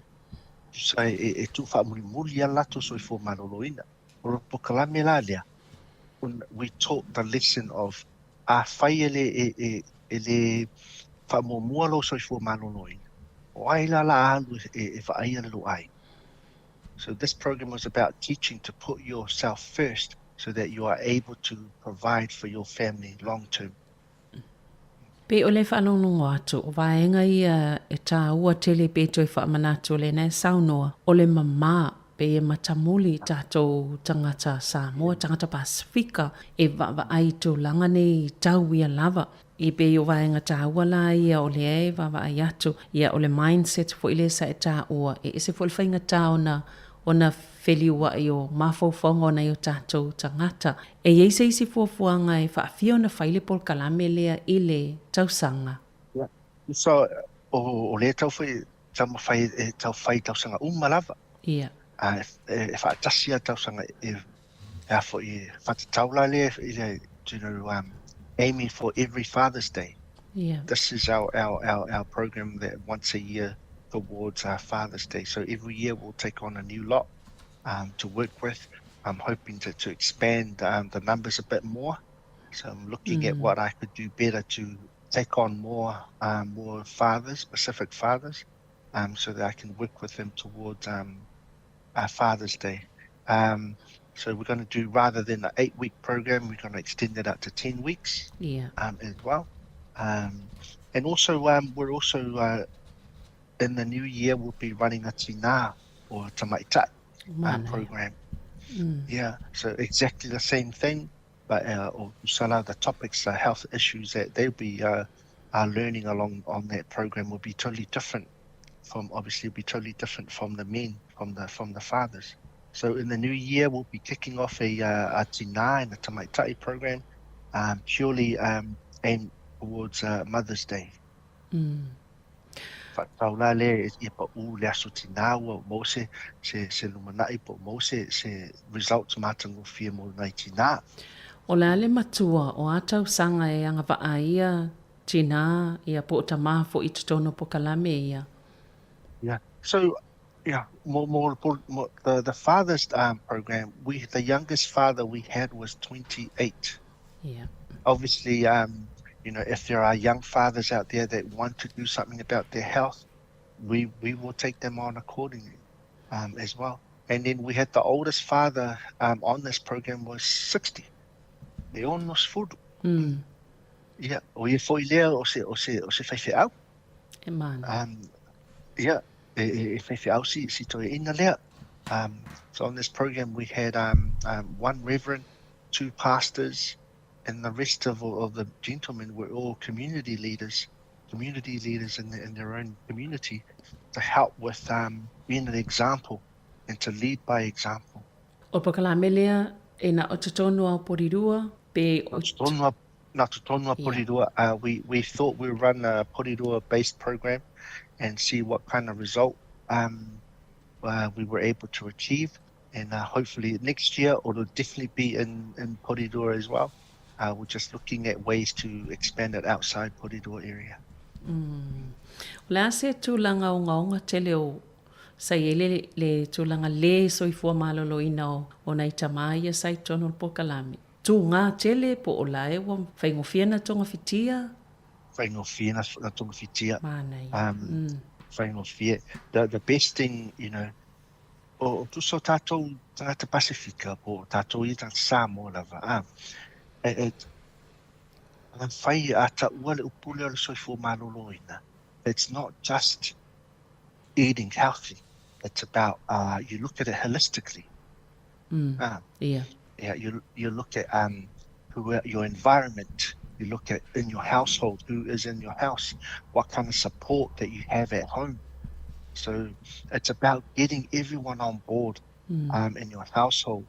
We taught the lesson of so this program was about teaching to put yourself first so that you are able to provide for your family long term. Pe o le whanonongo atu, o vaenga ia e tā ua tele pe toi whaamanatu le nei saunoa, o le mamā pe e matamuli tātou tangata Samoa, tangata Pasifika, e wa ai tō langa nei tau ia lava, I pe o vaenga tāua la ia o le e vava ai atu, ia o le mindset fo ile sa e tāua, e se fo le whainga tāona o na wheliua i o mawhauwhaunga o na i o tātou tangata. E iei se isi fuafuanga e whaafio na whaile pol kalame lea i le tausanga. Yeah. So, o le tau whai, tau whai tausanga umalava. Ia. E whaatasia tausanga e fo i whatataula le i le, you know, aiming for every Father's Day. Yeah. This is our program that once a year towards Father's Day. So every year we'll take on a new lot to work with. I'm hoping to expand the numbers a bit more. So I'm looking at what I could do better to take on more fathers, specific fathers, so that I can work with them towards Father's Day. So we're going to do, rather than an 8-week program, we're going to extend it out to 10 weeks as well. And also, we're also, in the new year, we'll be running a tina or tamaita program. Yeah, so exactly the same thing, but the topics, the health issues that they'll be learning along on that program will be totally different from the men, from the fathers. So in the new year, we'll be kicking off a tina and a tamaitai program, purely aimed towards Mother's Day. Whataula le e pa u le aso tina ua mo se lumanai po mo se results matangu fia mo nai tina. O le ale matua o atau sanga e anga vaaia tina ia po tama fo i tono po kalame ia. Yeah. So yeah, more the father's program, the youngest father we had was 28. Yeah. Obviously, you know, if there are young fathers out there that want to do something about their health, we will take them on accordingly as well. And then we had the oldest father on this program was 60. They almost full. Yeah. O ye foi lea o se whaiwhi au. E mana. Yeah. E whaiwhi au si toi ina lea. So on this program we had one reverend, 2 pastors, and the rest of the gentlemen were all community leaders in their own community to help with being an example and to lead by example. O pakalame lea e na o tutonu au porirua pe o tutonu porirua. We thought we'd run a porirua based program and see what kind of result we were able to achieve, and hopefully next year it'll definitely be in porirua as well. We're just looking at ways to expand it outside Porirua area. La se tūlanga o ngaonga tele o sa ele le tūlanga le soifua malolo ina o nei tamaia sai tono po kalame. Tu ngā tele po o lae wa whaingofiana tonga fitia? Whaingofiana tonga fitia. Manai. Whaingofia. The best thing, you know, o tu so tātou tangata Pasifika po tātou i tangata Samoa lava. It's not just eating healthy. It's about you look at it holistically. Yeah. You look at your environment. You look at in your household, who is in your house, what kind of support that you have at home. So it's about getting everyone on board in your household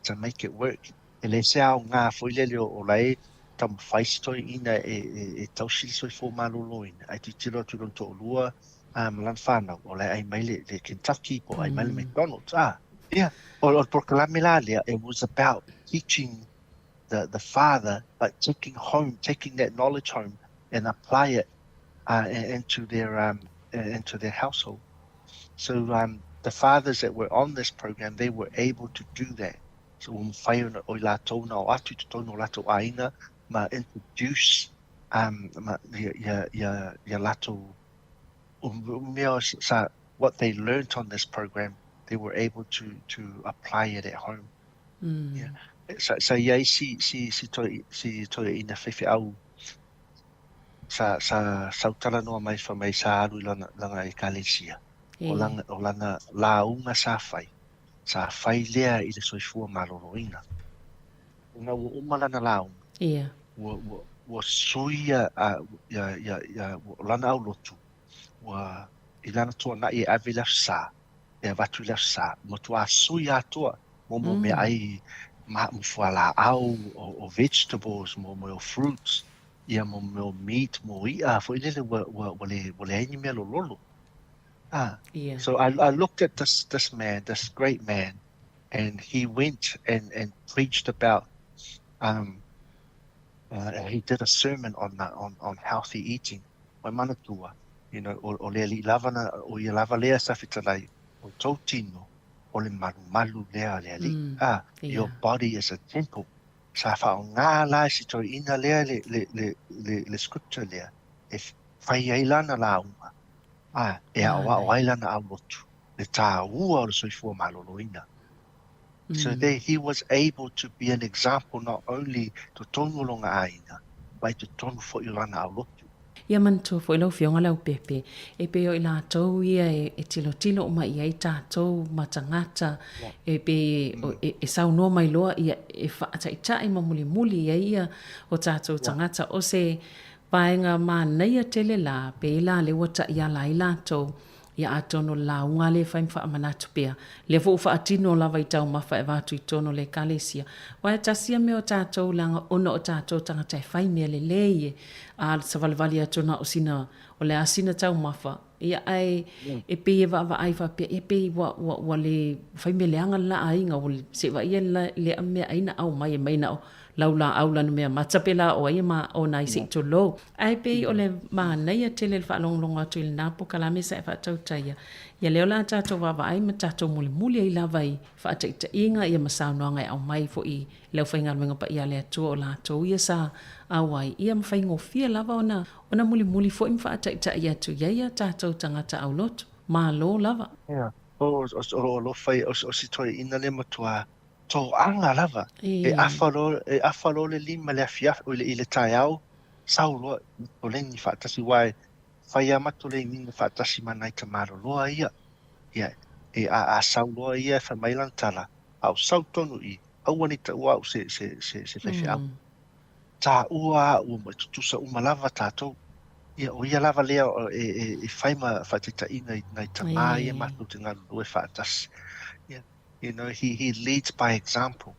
to make it work. E le se au ngā whoilele o lai tam whaistoi ina e tausiri soi fō malolo ina. Ai tiro to lua lan whanau o lai ai maile le Kentucky po ai maile McDonald's. Yeah. O Porkalame la lea, it was about teaching the father, like taking that knowledge home and apply it into their household. So the fathers that were on this program, they were able to do that. So whai o lātou na o atu te tono lātou aina ma introduce ya lātou mea sa what they learned on this program, they were able to apply it at home. Yeah. So iai si toi ina whewhi au sa sautara noa mai whamai sa aru langa e Kalesia. O lana launga sa whai. Sa whai lea I le soifua maloroina. Una ua umalana launga. Yeah. ua sui ia lana au lotu ua i lana tuanaʻi e ave le afasā e avatu i le afasā ma tuā sui atua mo mea ai mo fualaau o vegetables mo fruits ia mo meat mo i'a foʻi lele ua le aini mea lololo. Yeah. So I looked at this man, this great man, and he went and preached about. He did a sermon on healthy eating. Mai manatua, you know, o le li lavana o ia lava lea safitalai o tau tino o le malu lea le ali. Your body is a temple. Sa fa o ngā la si toi ina lea le scripture lea. E whai ai lana la unga. E a o ai lana au lotu. Le tā ua o le soifua maloloina. So there he was able to be an example not only to tonu longa aina, but to tonu fo ilana au lotu. Ia mantua fo ilo fionga lau pepe. E pe o ila tau ia e tilo o mai ia i tātou matangata. E pe e sau noa mai loa ia e whaatai ma muli ia o tātou tangata. O se paenga ma neia tele la pe ila le wata ia la ila tau. Ia atono la unga le whaim wha amanatu pia. Le fo wha atino la vai tau mawha e wātu I tono le kalesia. Wai tasia me o tātou langa ono o tātou tangata e whai mea le leie. A sa valvali atona o sina o le asina tau mawha. Ia ai e pe e wa ai wha pia e pe wa le whai mea le anga la ainga o se wa ia le mea aina au mai e maina o laula aula no mea matapela o ia ma o nai si to lo ai pe o le ma nei tele le falong longa tu le napo kala me sa fa tau taia ia le ola tato wa ai ma tato muli ai la vai fa ta inga ia ma sa no ngai au mai fo I le fainga menga pa ia le tu o la to ia sa awai ia ma faingo fia lava ona muli fo im fa ta ia tu ia tato tangata au lot ma lo lava o lo fai o si toi ina le matua to anga lava e afalo le lima le afia o le taiao saulo o le ni fatasi wai fai amatu le ni fatasi manai ka maro loa ia e a saulo ia fa mailan tala au sautonu I au wani ta ua se fefe au ta ua o tusa uma lava tatou ia o ia lava lea e fai ma fatita ina nai tama ia matu te ngā lue fatasi. You know, he leads by example.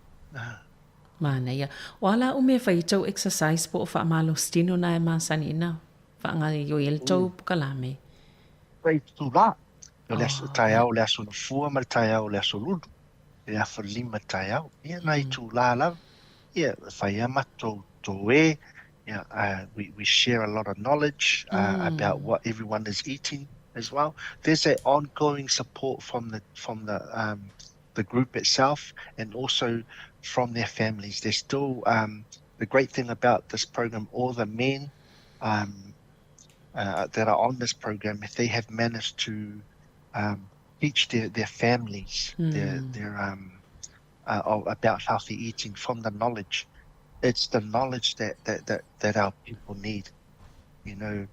Mana ia. Wala ume fai tau exercise po fa malo stino na ma sanina. Fa nga yo el tau kalame. Fai tu la. Yo le taiao le aso fua mal taiao le aso ludu. Le afa lima taiao. Ia nai tu la. Ia fai amato toe. Yeah, we share a lot of knowledge about what everyone is eating as well. There's an ongoing support from the group itself and also from their families. There's still the great thing about this program, all the men that are on this program, if they have managed to teach their families about healthy eating from the knowledge. It's the knowledge that our people need. You know,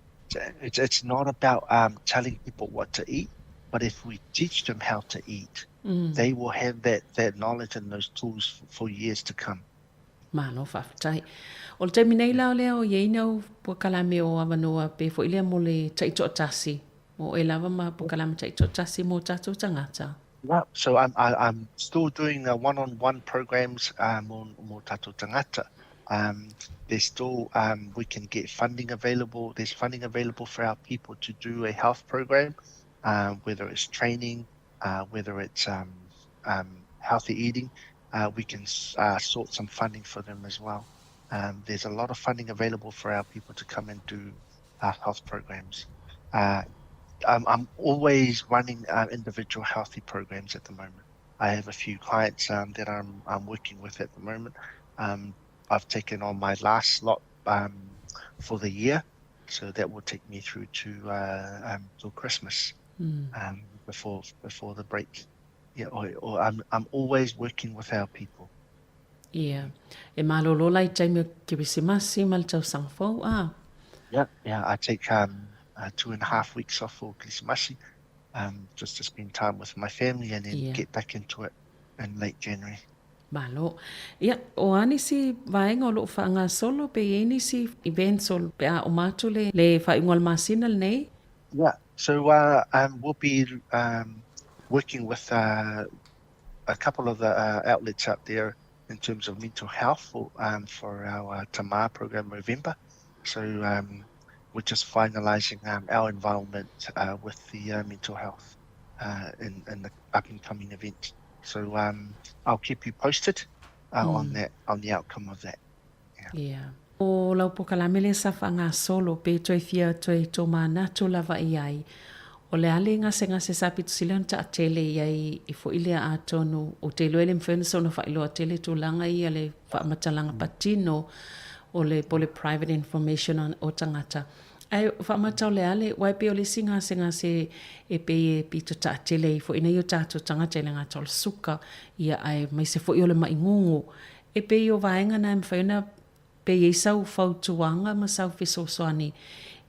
it's not about telling people what to eat, but if we teach them how to eat, they will have that knowledge and those tools for years to come. Malo whaftai. O le taimi nei lao leo iei nau po kalame o awanoa pe fo ilea mo le taito tasi. O e lava ma po kalame taito tasi mo tatou tangata. Yeah, so I'm still doing the one-on-one programs mo tatou tangata. There's still we can get funding available. There's funding available for our people to do a health program, whether it's training, whether it's healthy eating. We can sort some funding for them as well. There's a lot of funding available for our people to come and do health programs. I'm always running individual healthy programs at the moment. I have a few clients that I'm working with at the moment. I've taken on my last lot for the year, so that will take me through to till Christmas, before the break. Yeah, or I'm always working with our people. Yeah, e malolo lai taimi kirisimasi mal tau sangfo Yeah, I take 2.5 weeks off for Christmas, just to spend time with my family and then get back into it in late January. Malo. Ia, o anisi vaenga o lo whaanga solo pe enisi events o pe a o matule le whaingoal masina nei? Yeah. So we'll be working with a couple of the outlets out there in terms of mental health for our Tamar program November. So we're just finalising our involvement with the mental health in the up and coming event. So I'll keep you posted on the outcome of that. Yeah. O lau pokalamele sa whaanga solo pe toi fia toi tō mānatu lava i ai. O le ale ngase sapi tu silan ta atele iai I fo ile a tonu o te loele mwhena na whailo atele tu langa I le whaamatalanga patino o le pole private information o tangata. Ai whaamatau le ale, wai pe o le singa se e pe e pito ta atele I fo ina yo tātou tangata I le ngata o le suka ia ai mai se fo I o le maingungu. E pe I o vaenga na mwhena pe e sau fautuanga ma sau fisosoani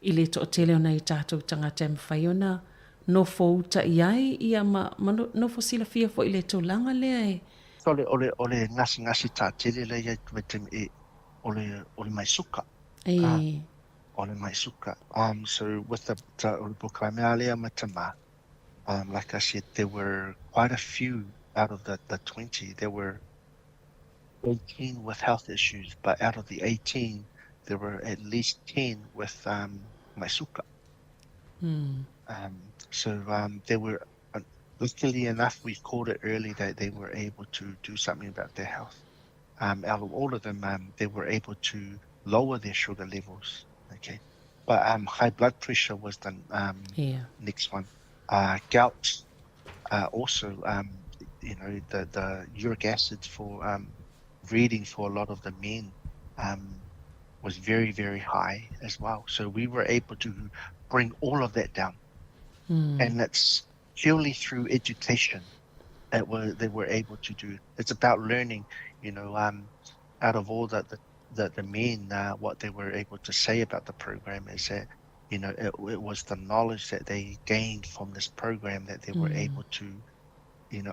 I le to tele ona I tātou tangata mwhaiona no fouta iai ia ma no fo sila fia fo I le tūlanga lea e. So ole ngasi tā tele le iai tuetem e ole mai suka. Ole mai suka. So with the ole bukaimea lea matama, like I said, there were quite a few out of the 20. There were 18 with health issues, but out of the 18, there were at least 10 with mai suka. So they were, luckily enough, we caught it early that they were able to do something about their health. Out of all of them, they were able to lower their sugar levels. Okay, but high blood pressure was the next one. Gout, also, the uric acid for reading for a lot of the men was very, very high as well. So we were able to bring all of that down. And that's purely through education that they were able to do. It's about learning, out of all the men, what they were able to say about the program is that, it was the knowledge that they gained from this program that they were able to,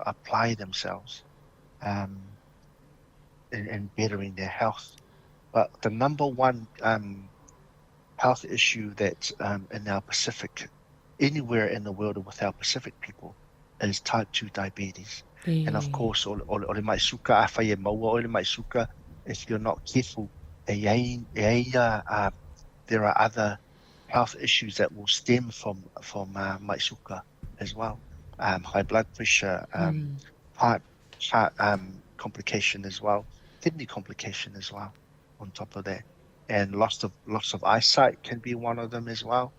apply themselves in bettering their health. But the number one health issue that in our Pacific, anywhere in the world with our Pacific people, is type 2 diabetes. And of course, ole mai suka a whai e maua ole mai suka, if you're not careful, there are other health issues that will stem from mai suka as well. High blood pressure, heart complication as well, kidney complication as well on top of that. And loss of eyesight can be one of them as well.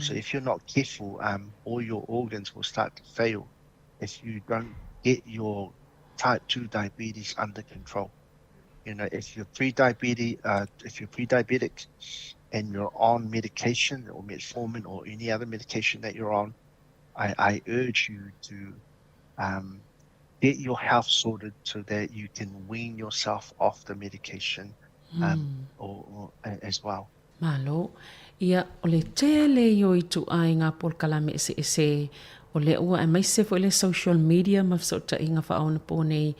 So if you're not careful, all your organs will start to fail if you don't get your type 2 diabetes under control. If you're pre-diabetic and you're on medication or metformin or any other medication that you're on, I urge you to get your health sorted so that you can wean yourself off the medication or as well. Malo, ia o le tele yo I tu ai ngā polkalame ese o le ua e mai se fo le social media ma fsota inga whaona pōnei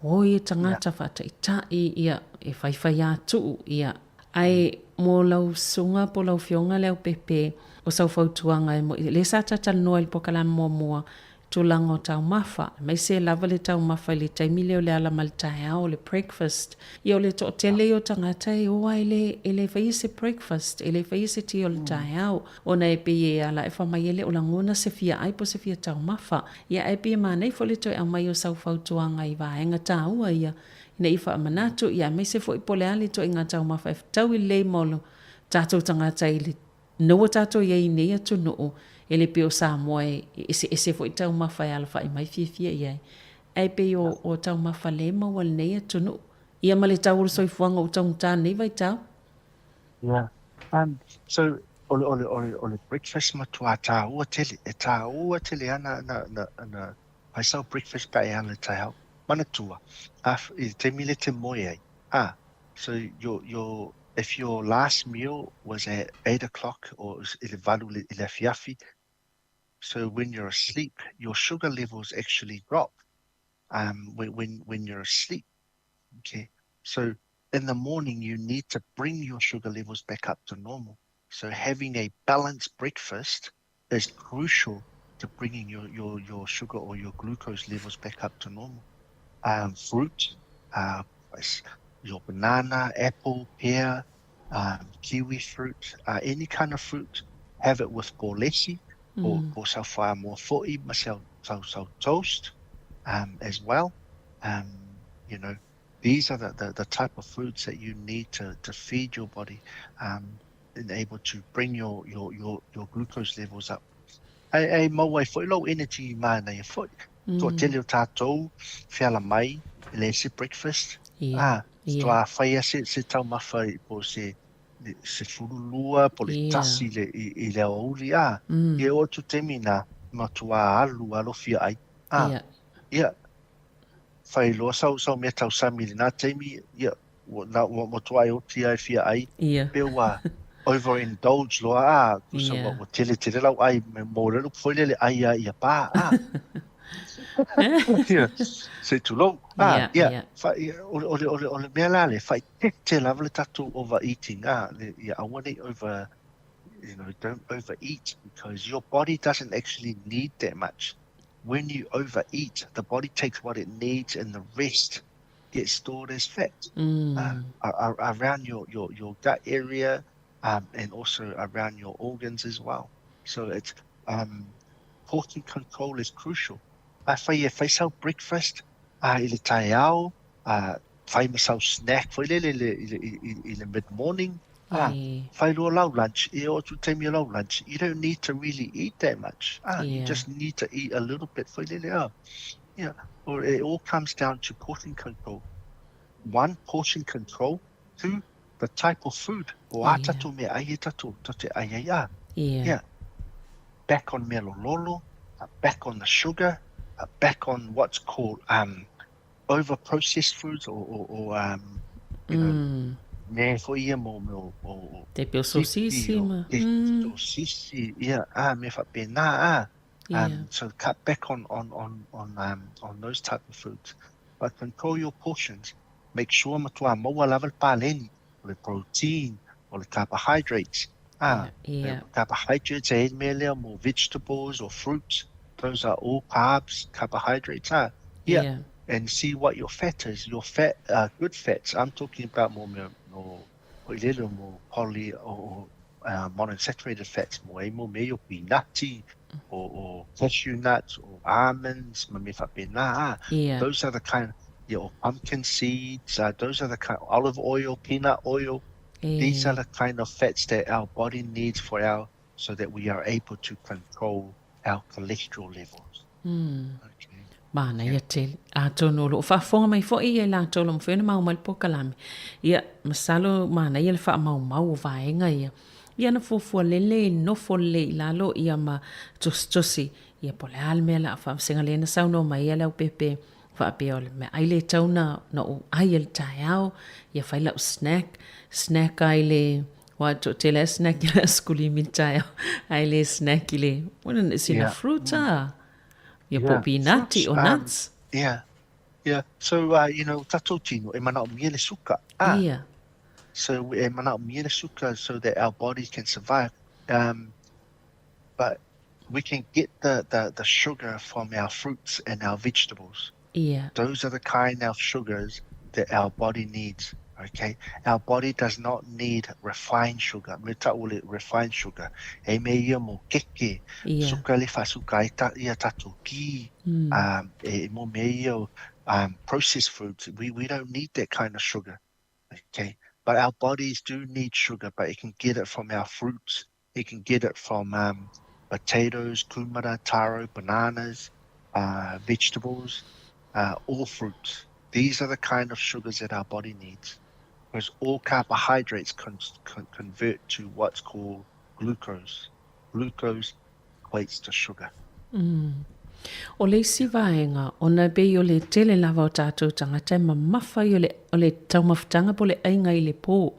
o I tangata whata I tai ia e whaiwhai atu ia ai mō lau sunga po lau fionga leo pepe o sau fautuanga e mo le sa tata noel polkalame mua tulango tau mafa mai se lava le tau mafa le taimile o le ala maltai o le breakfast ia o le to tele o tangata e o ele fai se breakfast ele fai se ti o le tai au ona e pe e ala e fa mai ele o langona se fia ai po se fia tau mafa ia e pe ma nei fo le to e mai o sau fautuanga I vaenga tau ia ina I fa manatu ia mai se fo I pole ali to inga tau mafa e tau I le molo tatou tangata I le no tatou ia I nei atu no ele pe o Samoa ese fo I tau mawhai ala whai mai fia iai. Ai pe o tau mawha le maua nei atunu. Ia ma le tau ura soifuanga o tau ngā nei vai tau? Yeah. So, ole breakfast ma tua tā ua tele. E tā ua tele ana na paisau breakfast ka e ana tai hau. Mana tua. I te mile te moe ai. So if your last meal was at 8 o'clock or ile valu ile fiafi, so when you're asleep, your sugar levels actually drop. When you're asleep, Okay. So in the morning, you need to bring your sugar levels back up to normal. So having a balanced breakfast is crucial to bringing your sugar or your glucose levels back up to normal. Fruit, your banana, apple, pear, kiwi fruit, any kind of fruit, have it with kolesi, or sa whae mo fo'i, ma sau toast, as well. You know, these are the type of foods that you need to feed your body, and able to bring your glucose levels up. Ai mau ai fo'i low energy mana ia fo'i. Tō tele o tātou, whiala mai, le breakfast. So a whaia se tau mawhai po se furulua, po le tasi i le auri. Ie o tu temina matua alu alofia ai. Ia. Whai loa sau mea tau samili nā teimi, ia, matua ai o tia ai fia ai. Pewa overindulge loa, kusa wa tele lau ai, me mōrelu whaile le ai ia pā. Se too long. Ole mea la le fai te lava le tatu overeating. I want it over, don't overeat, because your body doesn't actually need that much. When you overeat, the body takes what it needs and the rest gets stored as fat around your gut area, and also around your organs as well. So it's portion control is crucial. Whai sau breakfast, i le tai au, whai masau snack, whai i le mid-morning, whai loa lau lunch, e o tu teimi lau lunch, you don't need to really eat that much. You just need to eat a little bit, whai lele Yeah, or it all comes down to portion control. One, portion control. Two, the type of food. O atatu me ai tatu, tote ai. Yeah. Back on melo lolo, back on the sugar, back on what's called over processed foods or me foi mo te pio sosisi ma sosisi me fa pena so cut back on those type of foods, but control your portions. Make sure matua mo level paleni the protein or the carbohydrates. Carbohydrates aid me more vegetables or fruits. Those are all carbs, carbohydrates. And see what your fat is. Your fat, good fats. I'm talking about more poly or monounsaturated fats. More peanutty or cashew nuts or almonds. Those are the kind. Or pumpkin seeds. Those are the kind. Olive oil, peanut oil. These are the kind of fats that our body needs so that we are able to control our cholesterol levels. Mana ia te atono lo whaafonga mai fo ia la tolo mwhena mau mai po kalame. Ia masalo mana ia le wha mau vaenga ia. Ia na fofua lele no fole la lo ia ma tosi. Ia pole almea la wha lena sau no mai ia lau pepe. Wha pe ole me aile tauna na o aile taiao. Ia whailau snack aile. Wato tele snack ya skuli mintayo. Aile snack ile. Wouldn't it see the fruit? You put peanutty or nuts. Yeah. So tato tino e mana o miele suka. So e mana o miele suka so that our bodies can survive. But we can get the sugar from our fruits and our vegetables. Those are the kind of sugars that our body needs. Okay, our body does not need refined sugar. Refined sugar. E me ia mo keke. Suka le fa suka ia tatu ki. E mo me ia processed foods. We don't need that kind of sugar. Okay, but our bodies do need sugar, but it can get it from our fruits. It can get it from potatoes, kumara, taro, bananas, vegetables, all fruits. These are the kind of sugars that our body needs. Because all carbohydrates convert to what's called glucose. Glucose equates to sugar. O le si vaenga, o na be o le tele lava o tātou tangata mawhai o le taumawhtanga po le ainga i le pō.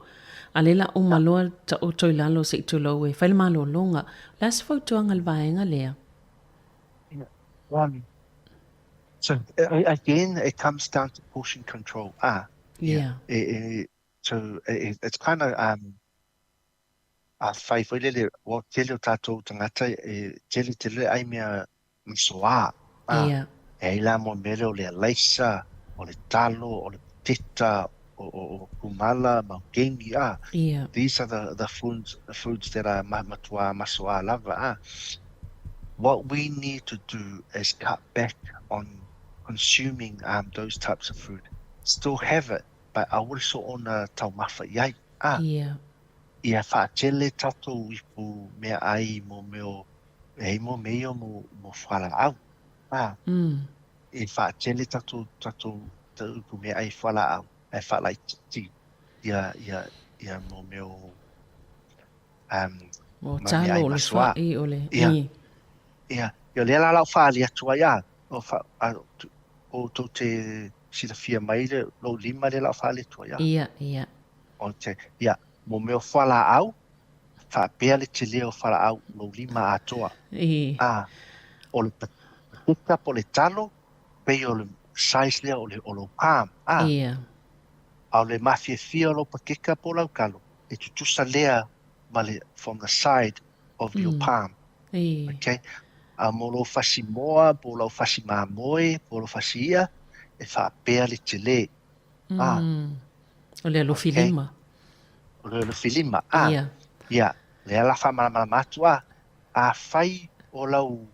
A le la o maloa ta o toi lalo se tu lau e whaile malo longa. La se whautuanga le vaenga lea. So again, it comes down to portion control. Yeah. So it's kind of a fai foi lele o tele o tatou tangata tele tele ai mea msoa. Yeah. E la mo mele o le laisa, o le talo, o le tita, o kumala, maukengi. Yeah. These are the foods that are matua masoa lava. What we need to do is cut back on consuming those types of food. Still have it, but I would so on taumafa yai. Yeah. Ia whaatele tatou ipu mea ai mo meo mo meo mo whala au. E whaatele tatou ipu mea ai whala au. E whala ti ia mo meo mo talo le fa I ole. Ia le la lau whaali atua ia. O to te sila fia mai le lo lima le lau whaali atua ia. Ia. O te ia. Mo meo whala au, whaapea le te leo whala au lo lima atoa. O le patika po le talo, pei o le size lea o lo palm. Au le mafia fia o lo patika po lau kalo. E tutusa lea from the side of your palm. Okay? Mo lo fasimoa, po lo fasimamoe, po lo fasia, e whaapea le te le. O le alo filima. Le filima ia le ala fa mala matua a fai o lau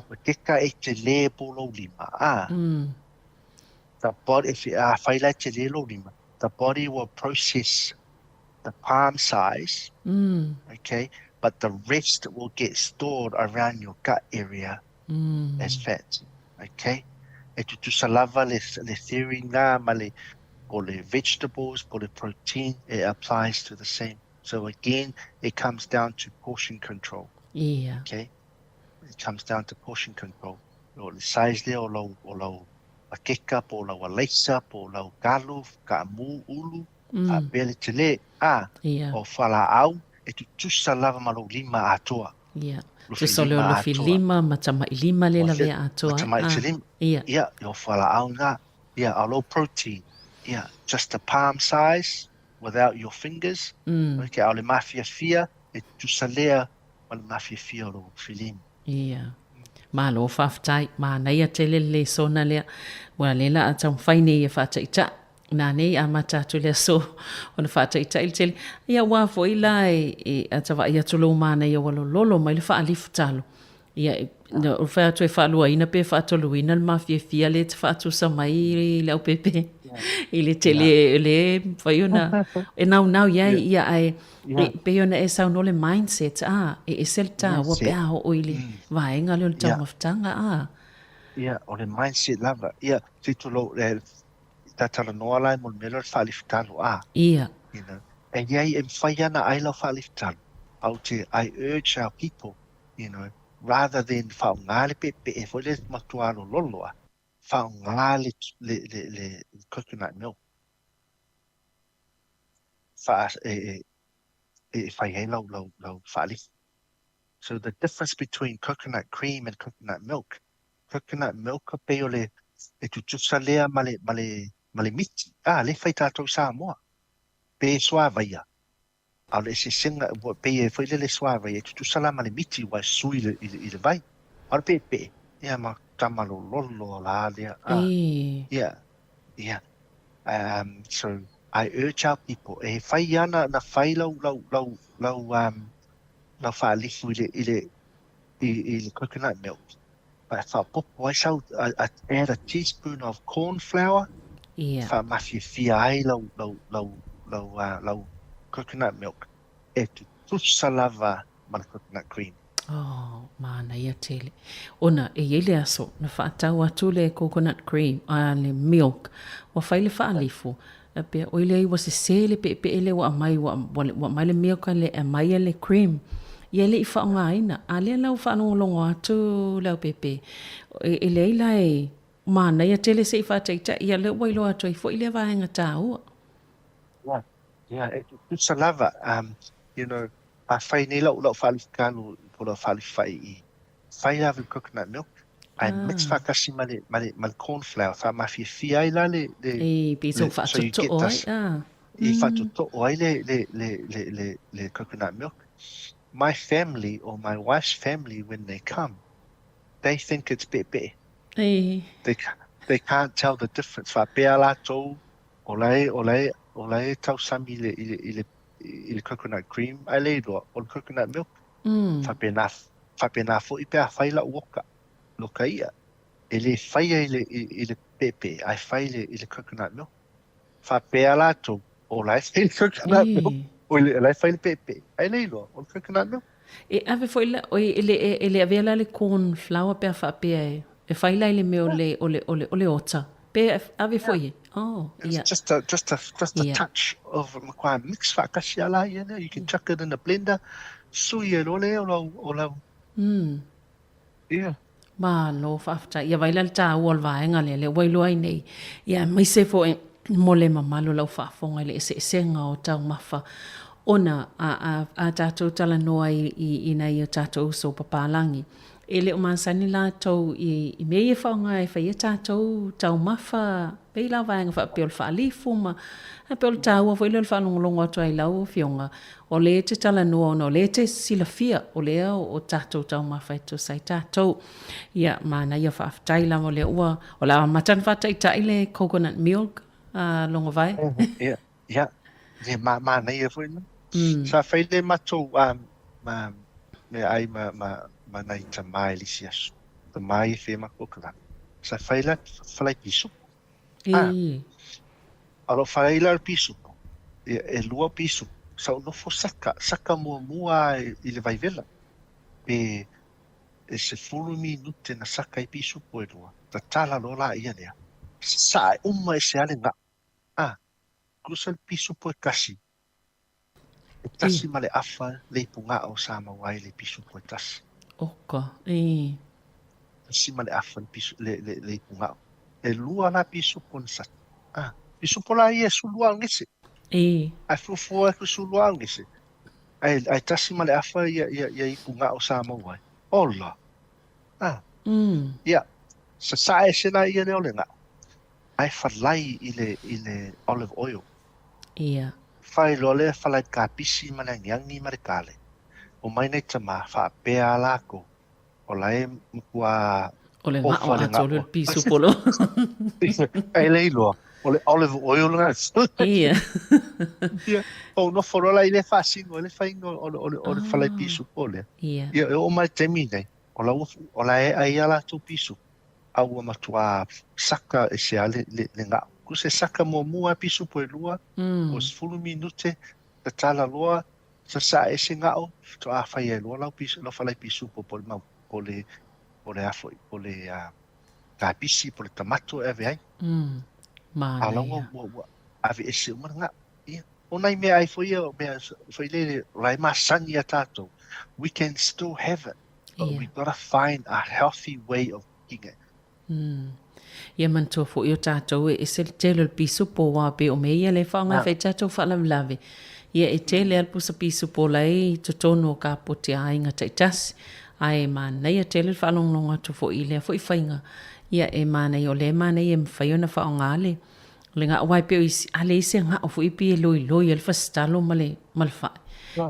peteka e te le po lo lima the body if a fai la te le lo lima the body will process the palm size okay but the rest will get stored around your gut area as fat okay e tu salava le theory nga male or the vegetables, or the protein, it applies to the same. So again, it comes down to portion control. Yeah. Okay? It comes down to portion control. O le size there, o lau a kekap, o lau a lace-up, o lau galu, ka mu, ulu, a pele te le, o whala au, e tu tusa lava malo lima atoa. Yeah. Tu sole o lofi lima, matama I lima le la vea atoa. Matama I lima. Yeah, o whala au nga. Yeah, a low protein. Yeah, just the palm size without your fingers. Okay, au le mafia fia, e tu salea o le mafia fia o lo filim. Yeah. Ma lo whaftai, ma nei a tele le sona lea. Wa lela a tau whaine I a whataita. Nā nei a matatu lea so o na whataita il tele. Ia wafo I la e a tawa I atu lo mana I a walo lolo mai le wha alifu talo. Ia o wha atu e whalua ina pe wha atolu ina le mafia fia le te wha atu sa mai le au pepe. I le tele le whaiona e nau ia ai pe ona e sau no le mindset e selta wa pe a o ile vaenga le tau maftanga Ia o le mindset lava ia titulo le tatala noa lai mo melo fa liftalo ia e ia e whaiana ai lau fa liftalo au te I urge our people rather than whaungale pe e foi le matualo loloa whaungale le coconut milk. So the difference between coconut cream and coconut milk peole e tutusa lea male miti. Le fai tātou sa moa. Pe soa vaia. Au le se singa pe e fai le soa vaia e tutusa la male miti wa sui I le vai. Au pe. Ia ma tamalo lolo la lea. Yeah. So I urge our people e fai ana na fai lau whaalifu I le coconut milk. But wha sau add a teaspoon of corn flour. Yeah. Wha mafia fia ai lau coconut milk. E tu tusa lava ma le coconut cream. Oh, mana ia tele. Ona e ele aso na whaatau atu le coconut cream le milk. Wa whaile whaalifu. Pe o ile wa se sele pe ele wa mai wa mai le milk le mai le cream. Ia le I whaonga ina. A lea lau whaanongolongo atu lau pepe. E leila e mana ia tele se I whaataita. Ia le wailo atu I fo I le vahenga tāua. Yeah, tu salava. A whai nei lau whaalifkanu po lau whaalifai I whai lava coconut milk. ai mix whakasi ma le cornflour, wha mawhia fia ai la le... E piso so you get whaatoto ai. this, I whaatoto ai le coconut milk. My family or my wife's family, when they come, they think it's pepe. E. They can't tell the difference. Wha pea la tau, o lai tau sami i le coconut cream, ai le roa, o le coconut milk. Wha pena fo I pea whaila uoka, loka ia. E le whaia i le pepe, ai whaile I le coconut milk. Wha pea la tau, o lai whaile coconut milk, o lai whaile pepe, ai le roa, o le coconut milk. E ave foi la o ele avela le cornflour pe fa pe e fai la le me o le ota pe ave foi yeah, just a touch of makwa mix fa kasiala you can chuck it in the blender sui lo le o la yeah ma lo fa afta ia vai la ta wol vai ngale le wai lo ai nei ia mai se fo mole mamalo lo fa fonga le se nga o tau mafa ona a tātou tala noa I nei o tātou so papalangi. E le o mansani la tau I mei e whaonga e whai e tātou tau mawha pei la vaenga wha peol wha alifuma a peol tau a whaile le whanongolongo atu ai lau fionga o le te tala noa ona o le te silafia o lea o tātou tau mawha e tu sai tātou ia mana ia wha aftai la mo le ua o la matan wha tai le coconut milk longo vai ia ma nei e whaina sa whaile matou me ai ma nai ta mai lisi asu. Ta mai e whema kokala. Sa whaila whalai pisu. Alo whaila ar pisu. E lua pisu. Sa unofo saka mua I le vaivela. E se 4 minute na saka I pisu po e lua. Ta tala lola ia nea. Sa uma e se ale nga. Krusa le pisu po e kasi. Tasi ma le afa le punga o sa mawai le pisu po e tasi. Oka, Tasi ma le afa le punga o. E lua na pisu po na sa. Pisu po la ia su lua ngese. Ai fufu e su lua ngese. Ai tasi ma le afa ia I punga o sa mawai. Ola. Ia. Sa e sena ia le ole nga. Ai falai I le olive oil. Ia. Fai lole falai kapisi manangiangi marikale. O mai nei tama fa pea lako. O lai mkua o le ngā o ato le pisu polo. Ai leilo. O le olive oil nga. Ia. O no forola I le fasingo, le faingo o le falai pisu pole. Ia. Ia o mai temi nei. O la e ai ala tu pisu. Au matua saka e se ale le ngā. Kuse saka mua pisu po e lua, o 10 minute, ta tala loa, sa e se ngao, to a whai e loa lau pisu, lau whalai pisu po le mau, po le afoi, po le kapisi, po le tamato e ave ai. Mana ia. Ave e se umar ngā. O nai mea ai foi le rai masani a tātou. We can still have it, but we gotta find a healthy way of cooking it. Ia mantua fo I o tātou e se tele le pisu po wā pe o mea le whaonga whai tātou whalaulawe. Ia e tele alpu sa pisu po lai to tono o ka pote a inga taitasi. Ai mana ia tele le whalonglonga to fo I lea fo I whainga. Ia e mana I o le mana ia mwhaiona whaonga ale. Le ngā wai pe o ale ise ngā o fo I pi e loi e le whastalo male whai.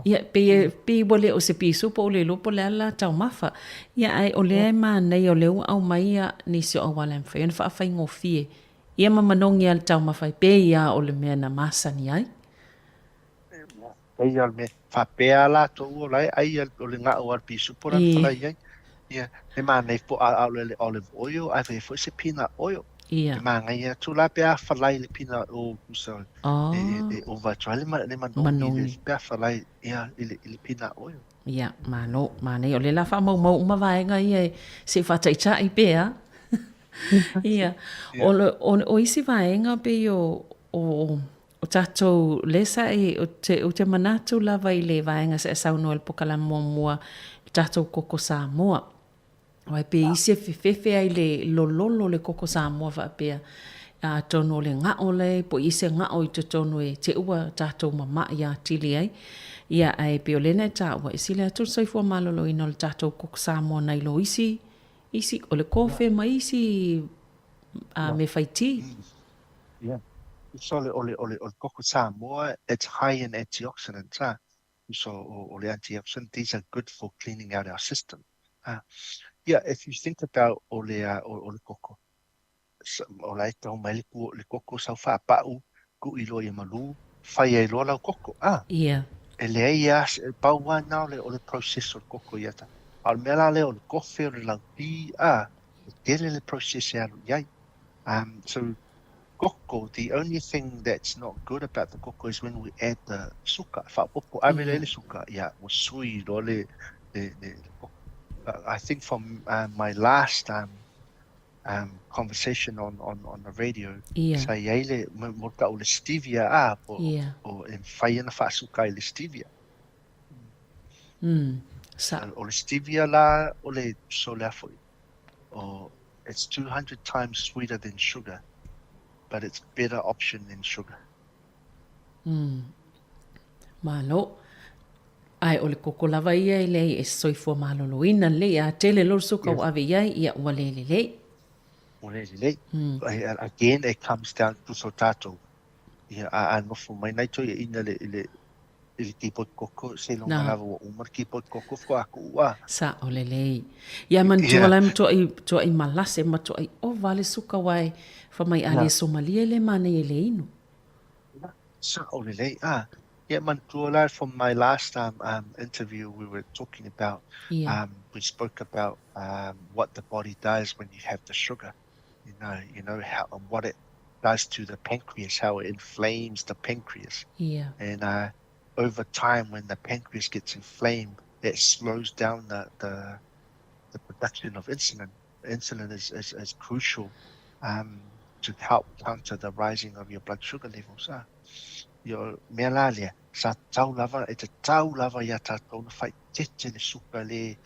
Ia pe wale o se pisu po o le lopo le ala tau mawha. Ia ai o le mana I o le ua au mai ia nisi o wala mwhaiona whaafai ngofie. Ia mamanongi al tau mawhai pe ia o le mea na masani ai. Ai al me whapea la to o lai ai o le ngā o al pisu po ran whalai ai. Ia, e mana I po a le olive oil, ai fai fo se peanut oil. Ia. E mana ia tu la pea whalai le peanut oil kusa. E o vatua le manongi pea whalai ia I le peanut oil. Ia, mana I o le la wha mau mawaenga ia se whataita I pea. Ia, o isi vaenga pe o tātou lesa o te manatu lava I le vaenga se sauno el pokala mua tātou koko Samoa. Wai pe isi fefe ai le lololo le koko Samoa wa pea tono le ngao le po isi ngao I tono e te ua tātou mama ia tili ai. Ia ai pe o lena tā ua isi le atul saifua malolo ino le tātou koko Samoa nei lo isi Isi, o le kofe ma isi me whaiti. Yeah. So ole koko Samoa, it's high in antioxidants. So ole antioxidants, these are good for cleaning out our system. Yeah, if you think about ole koko, ole tau mai le koko sau wha pau, ku ilo i malu, whai e loa lau koko. Yeah. E le ia, pau wa nao le ole process o koko iata. Al mela le ole kofe o le lau pi, tele le process e alu iai. So cocoa, the only thing that's not good about the cocoa is when we add the suka. Whapopo amelele suka, yeah, was sui le I think from my last conversation on the radio, sa yaile mo ka o le stevia o en fai na fa suka le stevia. Sa o le stevia la o le sola foi. It's 200 times sweeter than sugar, but it's better option than sugar. Malo. Ai o le koko lava ia i lei e soifua maloloina lei a tele lor suka o ave iai ia ua lele lei. Again, it comes down to sotato. Yeah, no for my night to ina le kipo koko se lo lava o umar kipo koko fo aku wa. Sa o lei. Ia man tola to i malase ma to i o vale suka wai fa mai ale Somalia le mane le inu. Sa o lei Yeah, Mantua, from my last interview, we were talking about, we spoke about what the body does when you have the sugar, you know how what it does to the pancreas, how it inflames the pancreas. Yeah. And over time, when the pancreas gets inflamed, it slows down the production of insulin. Insulin is crucial to help counter the rising of your blood sugar levels. Yo mea la lea, sa tau lava, e te tau lava ia tātou na whai tete le suka le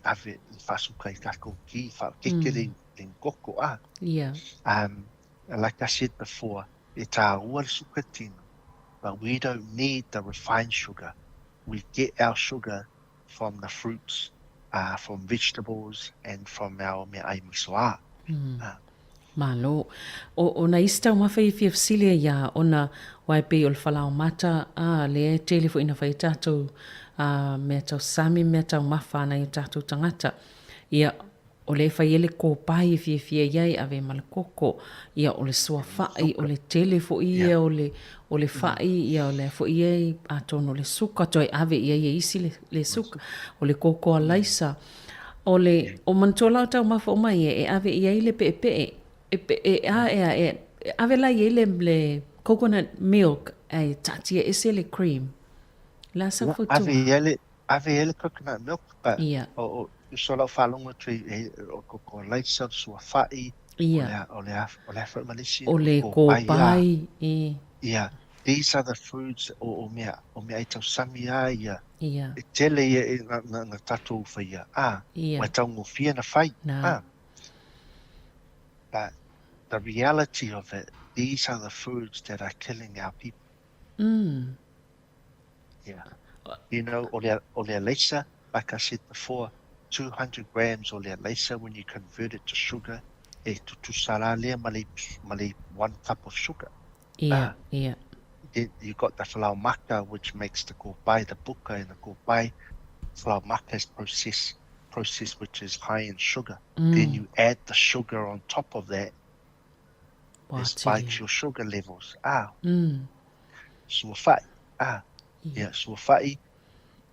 ave le whasuka I kako ki, whakeke le ngoko Yeah. Like I said before, e tā ua le suka tino, but we don't need the refined sugar. We get our sugar from the fruits, from vegetables, and from our mea ai misoa. Malo. O na ista uma fai fia ia ona wai pe o le whalao mata le tele fo ina whai tātou mea tau sami mea tau mawhana I tātou tangata. Ia o le whai ele kōpai fia iai ave malakoko. Ia o le sua whai o le tele fo ia o le whai ia o le fo ia a tono le suka toi ave ia isi le suka. O le koko a laisa. O mantola tau mawha o mai e ave ia le pe ave la le coconut milk ai tatia ese le cream la sa foto ave ele coconut milk but o so la falonga tree o coco laisa so fai o le afro malisi o le kopai these are the foods o mea ita samia ia tele na tatu fai ma tau ngofia na fai but the reality of it, these are the foods that are killing our people. Yeah. You know, olea leisa, like I said before, 200 grams olea leisa, when you convert it to sugar, tu sara lea male 1 cup of sugar. Yeah. You got the flour maka, which makes the kopai, the buka and the kopai. Flour maka is process which is high in sugar. Then you add the sugar on top of that. It spikes your sugar levels. Suafai. Suafai,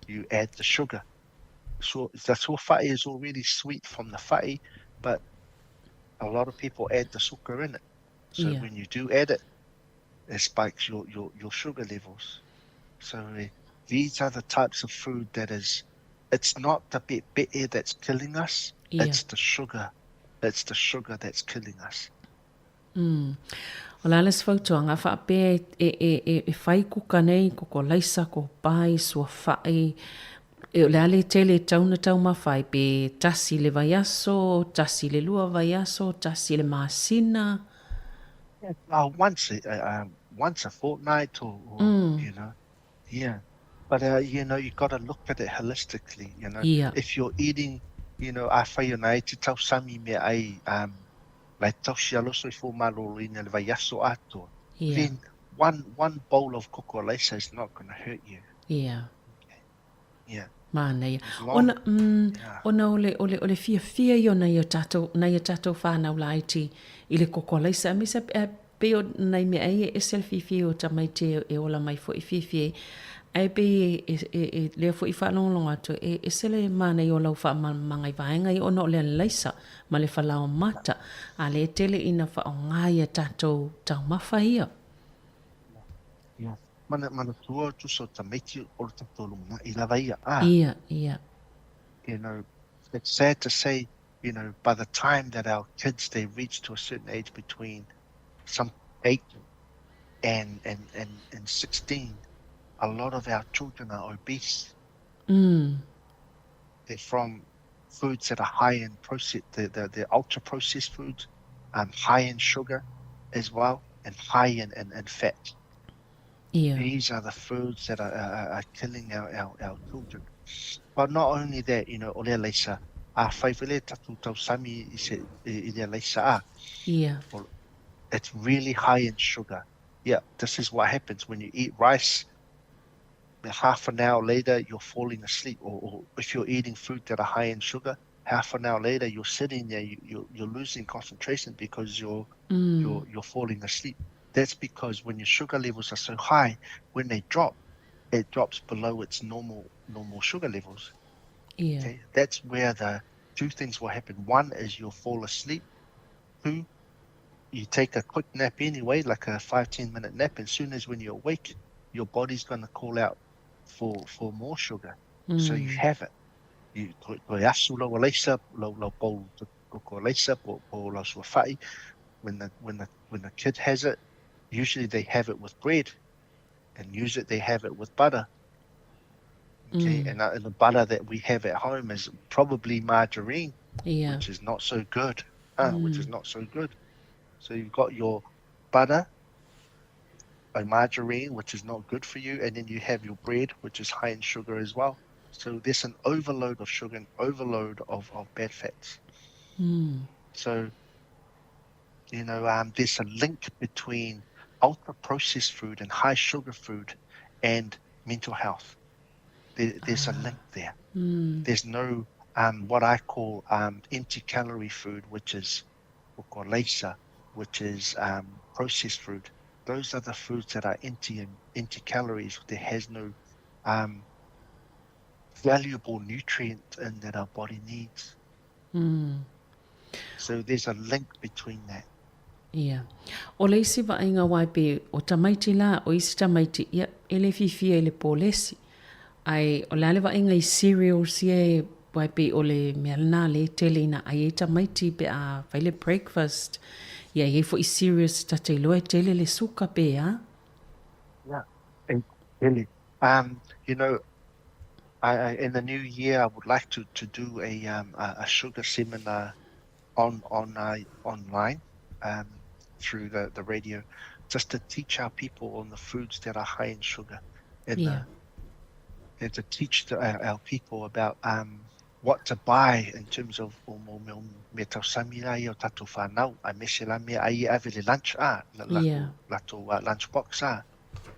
you add the sugar. So the suafai is already sweet from the fai, but a lot of people add the sugar in it. So when you do add it, it spikes your sugar levels. So these are the types of food that is, it's not the be'e that's killing us, it's the sugar. It's the sugar that's killing us. O la les fautuanga whaape e whai kuka nei koko laisa ko pai sua whai o le ale tele tauna tau mawhai pe tasi le vaiaso, tasi le lua vaiaso, tasi le masina. Once a fortnight or you know, but you know, you got to look at it holistically. You know, if you're eating a whai o nei te tau sami me ai, lai tau si aloso I fō malolo ina le vai aso ato. Yeah. Then one bowl of koko leisa is not going to hurt you. Yeah. Yeah. Mānei. Long- Ona ole fia yo na yo tato whānau la iti I le koko leisa. Misa peo nei me ai e selfie o tamaite e ola mai fo I fia. Ai pe e lea fo I whanonga atu e sele mānei o lau wha mangai vaenga I ono le leisa ma le whalao mata. A le tele ina wha o ngai tato tau mawha ia. Yeah. Mana tua tu so tamaiti o le tatolunga I lava ia. Ia. You know, it's sad to say, you know, by the time that our kids, they reach to a certain age between some 8 and 16, a lot of our children are obese. They're from foods that are high in the ultra processed foods, high in sugar as well, and high in fat. Yeah. These are the foods that are killing our children. But not only that, you know, o lea leisa, a whaiwhele tatu tau sami I lea leisa Yeah. it's really high in sugar. Yeah, this is what happens when you eat rice. Half an hour later, you're falling asleep. Or if you're eating food that are high in sugar, half an hour later, you're sitting there, you're losing concentration because you're falling asleep. That's because when your sugar levels are so high, when they drop, it drops below its normal sugar levels. Yeah. Okay? That's where the two things will happen. One is you'll fall asleep. Two, you take a quick nap anyway, like a 5-10 minute nap. As soon as when you awake, your body's going to call out for more sugar. So you have it. You asu lo leisa lo pol ko leisa po lo suafai. When the kid has it, usually they have it with bread, and usually they have it with butter. Okay, and the butter that we have at home is probably margarine, which is not so good. Which is not so good. So you've got your butter, a margarine, which is not good for you, and then you have your bread, which is high in sugar as well. So there's an overload of sugar and overload of bad fats. So, you know, there's a link between ultra-processed food and high sugar food and mental health. There's a link there. There's no what I call empty calorie food, which is leisa, which is processed food. Those are the foods that are empty calories. There has no valuable nutrient in that our body needs. So there's a link between that. Yeah. O le isi wa inga wai pe o tamaiti la, o isi tamaiti, ia, ele fifia ele polesi. Ai, o le ale wa inga I cereals ia wai pe o le mealana le tele na ai e tamaiti pe a whaile breakfast. Ia, ia fo I cereals ta te loe tele le suka pe a. Yeah, really. You know, I in the new year, I would like to do a sugar seminar online through the radio, just to teach our people on the foods that are high in sugar, and to teach our people about what to buy in terms of me tau samira o tatu whanau, ai me se la mea ai avele lunch lunch box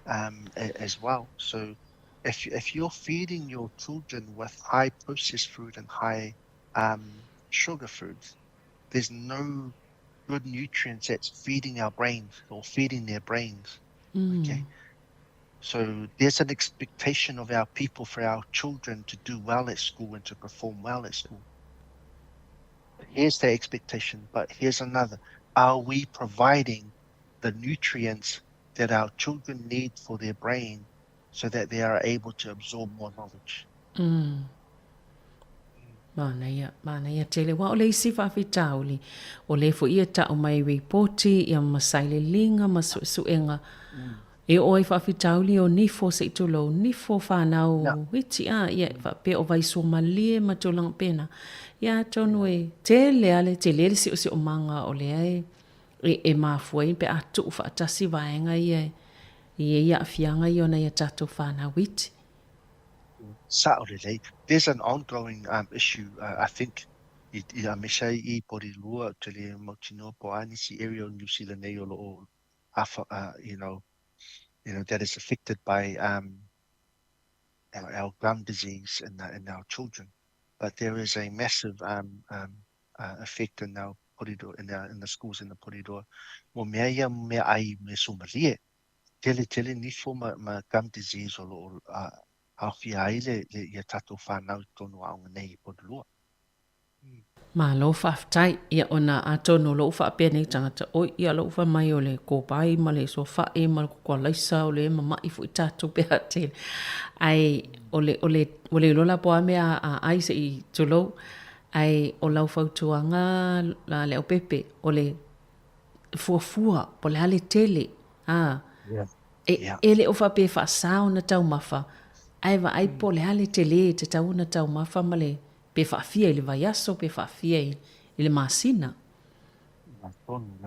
as well. So if you're feeding your children with high processed food and high sugar foods, there's no good nutrients that's feeding our brains or feeding their brains. Okay. So there's an expectation of our people for our children to do well at school and to perform well at school. Here's the expectation, but here's another. Are we providing the nutrients that our children need for their brain so that they are able to absorb more knowledge? Mana ia tele wa o le isi whawhitauli. O le fo ia ta o mai reporti ia masaile linga masuenga. E oi whawhitauli o nifo se itulo, nifo whanau witi ia pe o vai so malie matulang pena. Ia tonu e te le si o manga o le ai e mafuai pe atu whaatasi vaenga ia ia fianga ia na ia tatu whanau witi. There's an ongoing issue. I think Misha I Porilua to the Motino Poanisi area of New Zealand, that is affected by our gum disease in our children. But there is a massive effect in our Poridor, in the schools in the Poridor. Mo mea me ai me sumarie. Tele ni forma ma gum disease or hawhia ai le ia tatou whanau tonu au nei Porilor. Ma lo whaftai ia ona atono lo whapea nei tangata o ia lo wha mai o le kōpai ma le so whae ma le kua laisa o le mamai fu i tātou pēha tēne. Ai o le lola poa mea a ai se i tulo ai o lau whautuanga la leo pepe o le fuafua po le hale tele. E le o whapea whaasao na tau mawha ai wa ai po le hale tele te tau na tau mawha ma le pe whaafia i le vaiaso, pe whaafia i le masina. Na tonu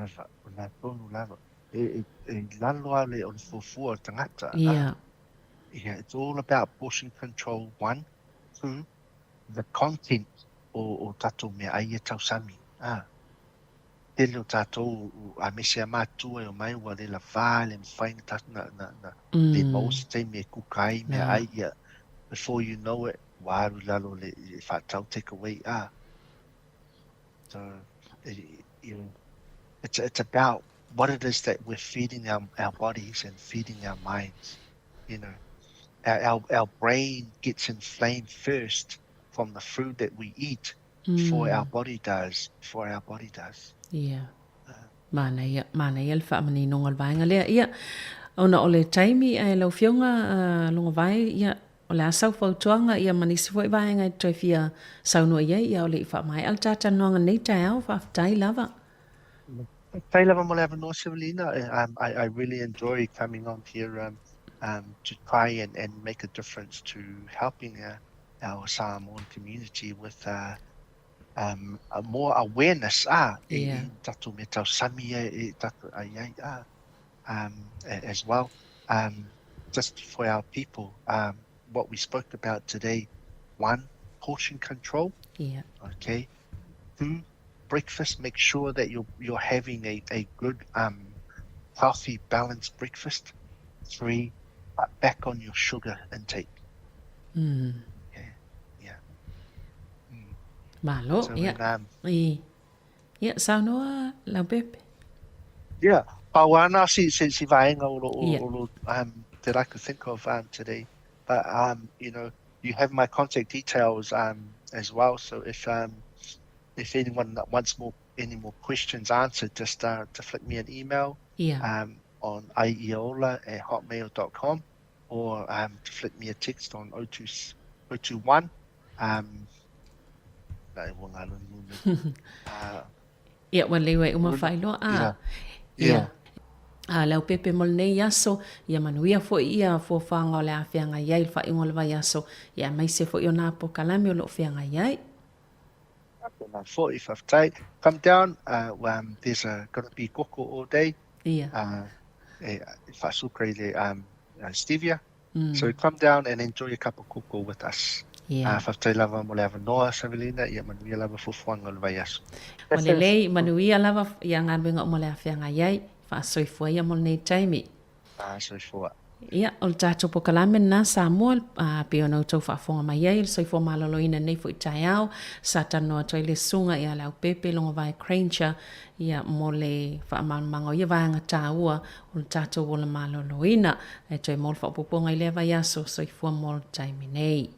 lava. E lalo ale o le fuafua tangata. Yeah. It's all about portion control, 1. 2, the content o tatou mea ai e tausami. Tele o tatou a mese a mātua e o mai wa le la vā, le mwhaina tatu na le mausi te me kukai mea ai ia. Before you know it, waru lalo le whātau take away. So, it's about what it is that we're feeding our bodies and feeding our minds. Our brain gets inflamed first from the food that we eat before our body does. Yeah. Mana ia le whaamani nonga vaenga lea ia. Ona o le taimi ai lau whionga longa vai ia o le asau whautuanga ia manisi fwoi vaenga i toi fia saunua iei ia o le i whaamai al tata noanga nei tai au whaafitai lava. Tai lava mo le avanoa Sevelina. I really enjoy coming on here to try and make a difference to helping our Samoan community with more awareness tatu me tau sami tatu ai as well, just for our people. What we spoke about today: 1, portion control. Yeah. Okay. 2, breakfast. Make sure that you're having a good healthy balanced breakfast. 3, cut back on your sugar intake. Malo, So ia saunua lau pepe. Yeah, pauana si vaenga o that I could think of today. But you have my contact details as well. So if anyone that wants any more questions answered, just to flick me an email. Yeah. On ieola@hotmail.com or to flick me a text on 021. Ia wan lewe uma whailo Ia. Lau pepe mol nei yaso, ia manuia fo ia fo whanga o le a whianga iai, wha ingo le vai yaso, ia mai se fo i o nā po kalami o lo whianga iai. Come down, there's going to be koko all day. Ia. Whasukre le stevia. So come down and enjoy a cup of koko with us. Whaftai lava mo le avanoa Sevelina, ia manuia lava fo whanga o le vai yaso. Mole lei, manuia lava ia ngā benga o mo le a whianga iai, whasoifua ia mo nei taimi. Soifua. Ia, o le tātou po kalame nā Samoa, pio nau tau whaafonga mai ei, soifua maloloina nei fo i tai au, sa tanoa toi le sunga ia lau pepe, longa vai Cranger, ia mo le whaamanmango ia vanga tāua, o le tātou o le maloloina, e toi mo le whaapoponga i le vai aso, soifua mo le taimi nei.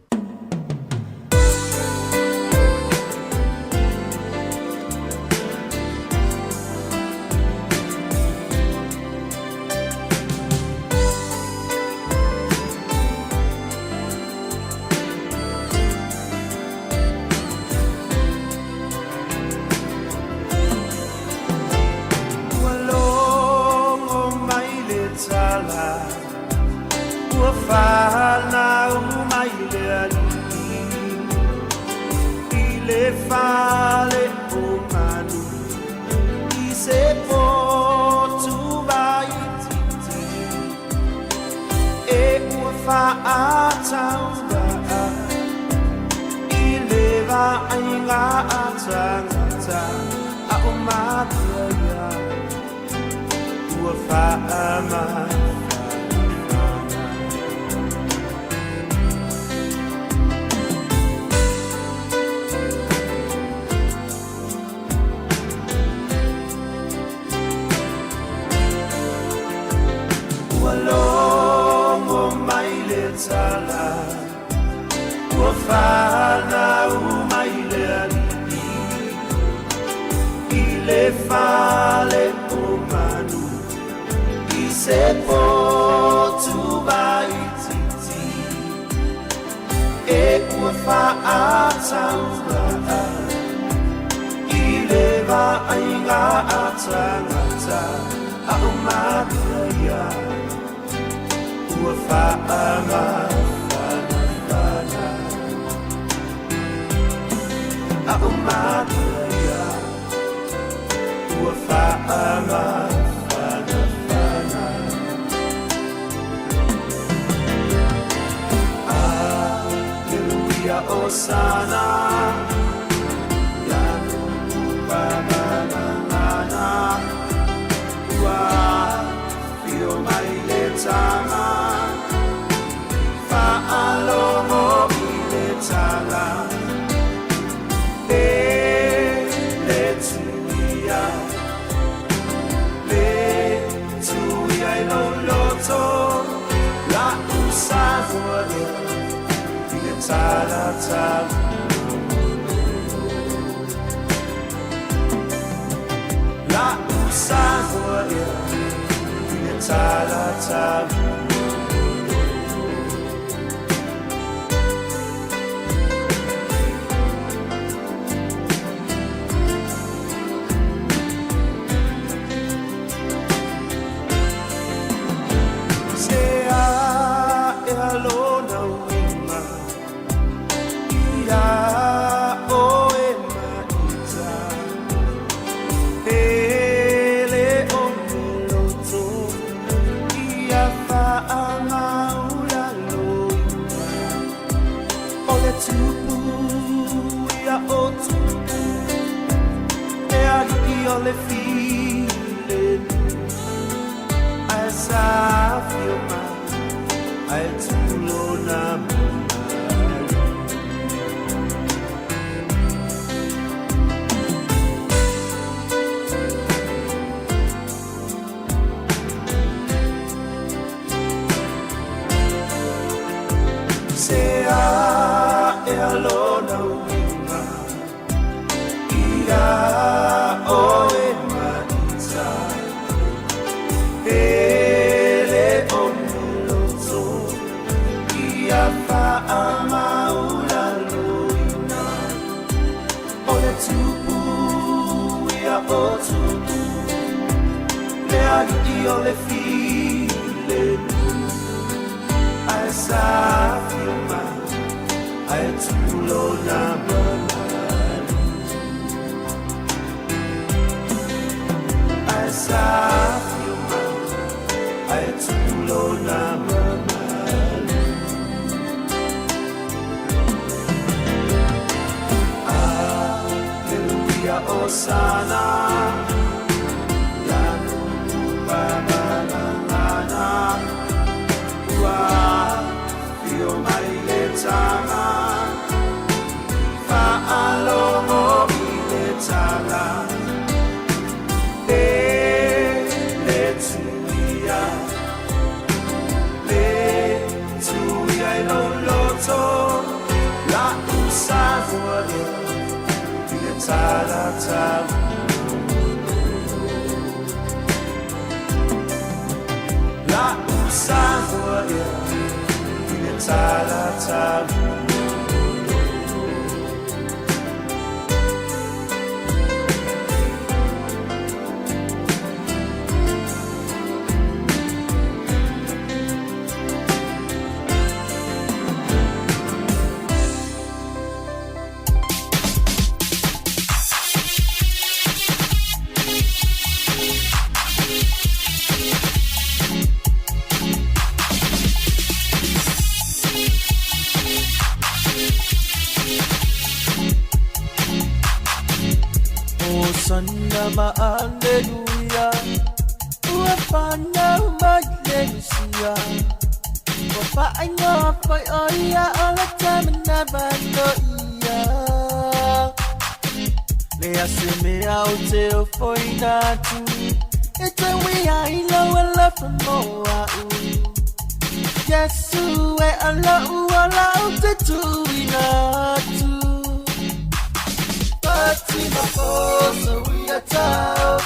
Fa atau va ainga atanga a o makia ua whaama ua longo mai le tala ua whana umai le alipi I le whale o manu I se potu vai titi e ua whaataura I le va ainga atangata a o makia ua whaama a o makia ua whaama Alleluia Osana Yanu Pamana Ua Pio mai le tanga Whaalomo I le tanga Le tuia I loloto La usavoria I le tarata La usavoria I le tarata le feeling as I feel my I tulo na Sea e alona winga Ia o Io le file as I feel my I tulo na as I feel my I tulo na Alleluia Osana Tanga Fa'alomo I le tanga Le tuia I loloto La usavoria I le tarata La usavoria Tarata na maaleluia ua pana malenisia wa painga pai oia ola tamana vano ia le aseme au te o foina tu e te wia ilo ala famoa u Yesu e ala uala u te tuina tu Fatima poso wia tau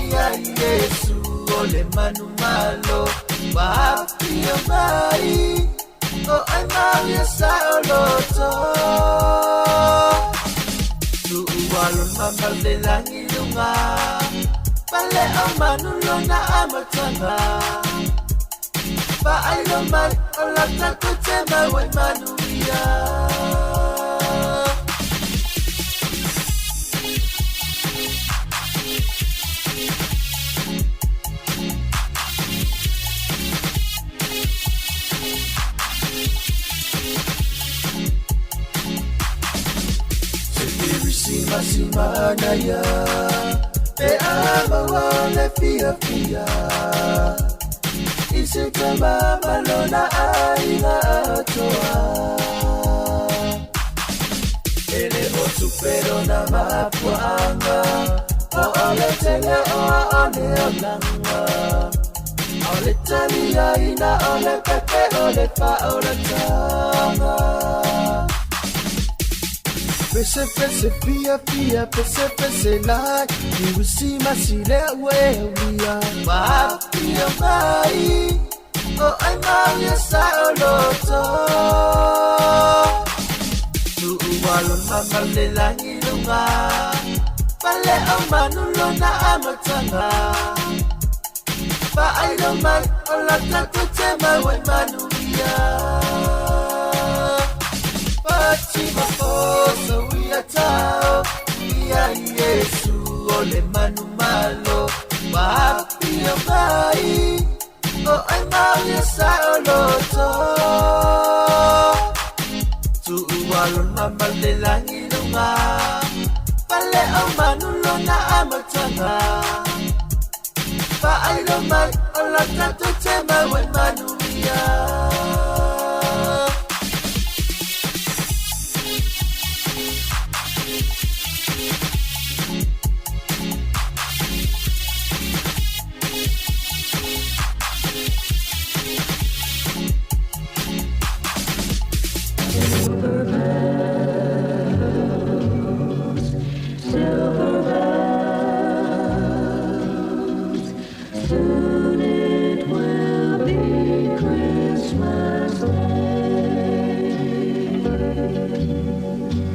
ia Yesu ole manu malo wapi o mai o ai mai sa o loto tu walon mama le langi lunga pale o manu lona amatanga pa ai lo mai o la taku te mai wai manu ia Simana ya pe ama wale fia isi kama malona aina atoa ele otu pero na mapuanga o ole tele o ole olanga ole talia ina ole pepe ole pa ole tanga Pese pese like you will see my see that way we are happy mai oh I'm out yes I loto tu walon mama le langi lunga pale o manu lona amatanga pa ai lo mai o la taku te mai wai manu ia Fatima poso wia tau ia Yesu ole manu malo wapi o mai o ai mau yesa o loto tu walon mama le langi lunga pale o manu lona amatanga pa ai lo mai o la tato te mai wai manu ia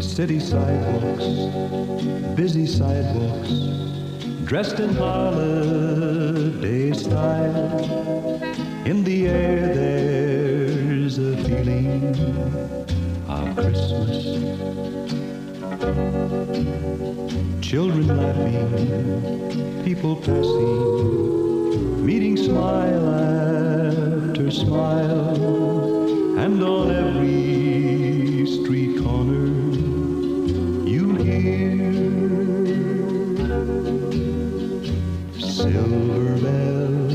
City sidewalks, busy sidewalks, dressed in holiday style. In the air there's a feeling of Christmas. Children laughing, people passing, meeting smile after smile, and on every street corner silver bells,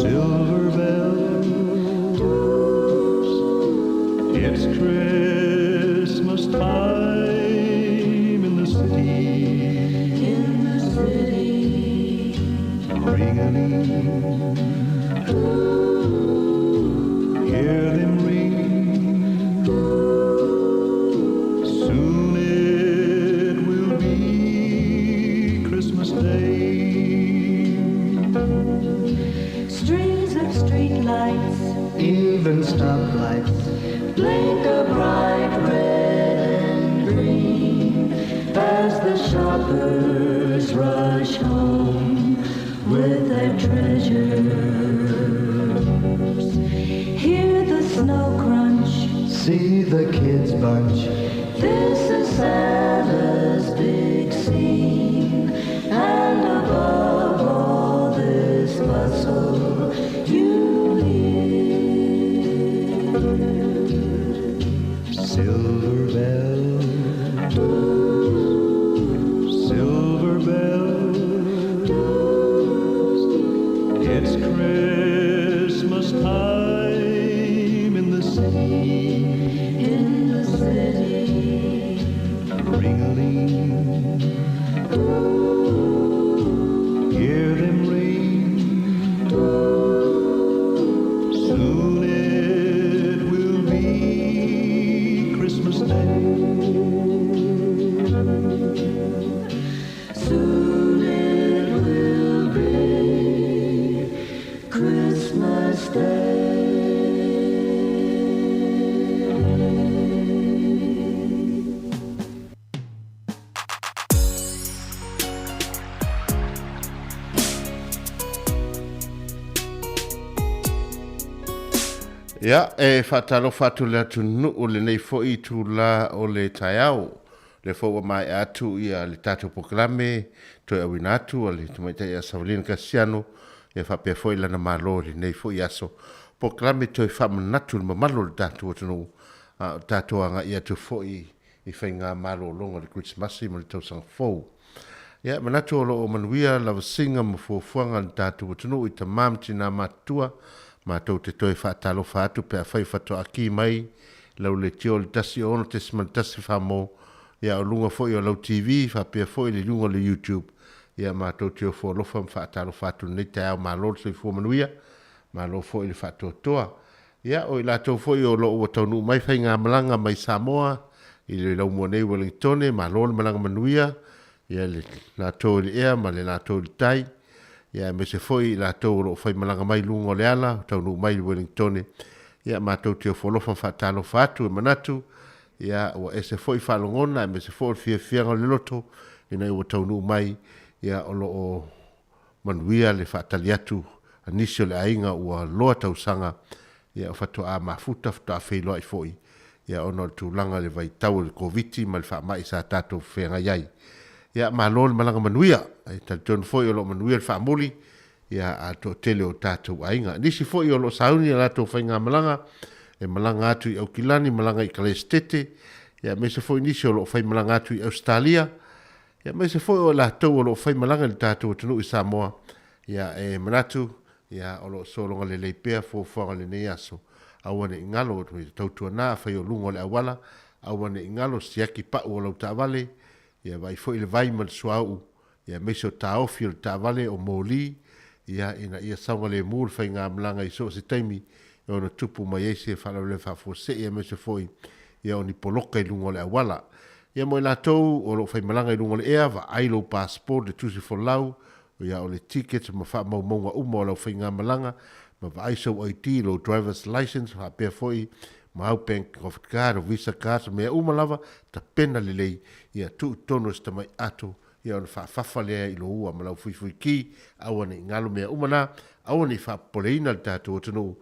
silver bells. It's Christmas time in the city, ring-a-ling. Hear them ring. Even stoplights blink a bright red and green as the shoppers rush home with their treasures. Hear the snow crunch, see the kids bunch. This is Santa's big scene, and above all this bustle, you silver bells, It's Christmas time in the city. In the city. Ring-a-ling. Hear them ring. Soon it will be Christmas Day. Soon it will be Christmas Day. Ia, whatalo whatu le atu nuu le nei fo I tu la o le taiao. Le fo wa mai atu ia le tato poklame, to e awina atu, le tumaita ia Savalina Kasiano, ia whapea fo I lana malo le nei fo I aso. Poklame to e whamanatu le mamalo le tato atu nuu, tato anga ia tu fo I whainga malo longa le Christmasi ma le tausanga fo. Ia, manatu o lo o manuia la wasinga ma fuafuanga le tato atu nuu I ta mamti na matua, ma tau te toi whaatalo whaatu pe a whai whato aki mai lau le tio le tasi ono te siman tasi whamo ia o lunga fo I o lau TV whapea fo I le lunga le YouTube ia ma tau tio fo lofa ma whaatalo whaatu nei te au ma lor se fua manuia ma lo fo I le whaatoa toa ia o I la tau fo I o lo o tau nu mai whai ngā malanga mai Samoa I le lau mua nei Wellingtone ma lo le malanga manuia ia le la tau le ea ma le la tau le tai ia me se foi la tau ro fai malanga mai lungo le ala tau no mai Wellington ia ma tau te fo lofa fatalo fatu manatu ia o ese foi falongona me se foi fia le loto ina o tau no mai ia o lo o manuia le fataliatu anisio le ainga o loa tau sanga ia o fatu a mafuta fata feilo ai foi ia ono tu langa le vai tau le covid ma le fa mai sa tato fenga yai ia malol malanga manuia ai tal ton foi o lo manuia fa muli ia a to tele o tatou ainga nisi foi o lo sauni la to fainga malanga e malanga atu I Aukilani malanga I Kalestete ia me se foi nisi o lo fai malanga atu I Australia ia me se foi o la to o lo fai malanga le tatou tunu I Samoa ia e manatu ia o lo solonga le leipea fo le nei aso awane ingalo to tautua na fai o lungo le awala awane ingalo siaki pa o lo tavale ia vai foi le vai mal suau ia meso tao fil tavale o moli ia ina ia saunga le mul fai ngā mlanga I so se taimi ia ona tupu mai ese whala le whafose ia meso foi ia oni poloka I lungo le awala ia mo I latou o lo fai malanga I lungo le ea va ailo passport le tusi for lau ia o le tickets ma wha mau maunga umo o lo fai ngā malanga ma va aiso IT lo driver's license ha pia foi ma au bank of card o visa card me umalava ta pena lelei ia tu tono sta mai ato ia on fa fafale I lo ua malau fui ki awane ngalo me umana awane fa poleina tato tonu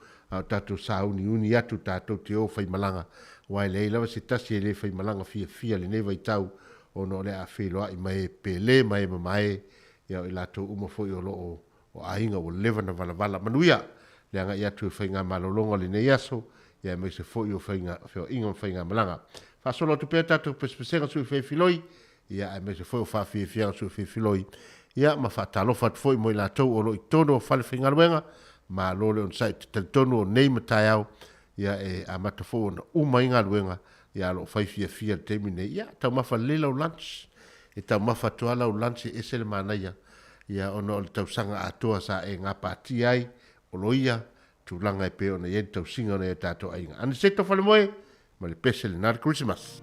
tato sauni uni atu tato te o fai malanga wai lei lava se tasi le fai malanga fia le neva I tau ono le a filo ai mai pele mai ia I lato uma foi o lo o ainga o leva na vala manuia le anga ia tu fai ngā malolonga le nei aso ia me se foi o fainga feo inga fainga malanga fa solo tu peta tu pespesenga su fe filoi ia me se foi o fa fia su fe filoi ia ma fa talo fa foi mo la to o lo tono fa le fainga luenga ma lo le on site tel tono nei mataiao ia e a mata fo na uma inga luenga ia lo fa fia termine ia ta ma fa le lo lunch e ta ma fa to ala lunch e se le manaya ia ono le tau sanga atoa sa e nga pati ai o lo ia tu langa pe ona ye tau singa ona tato ainga ani se to fale moe ma le pese le nar Christmas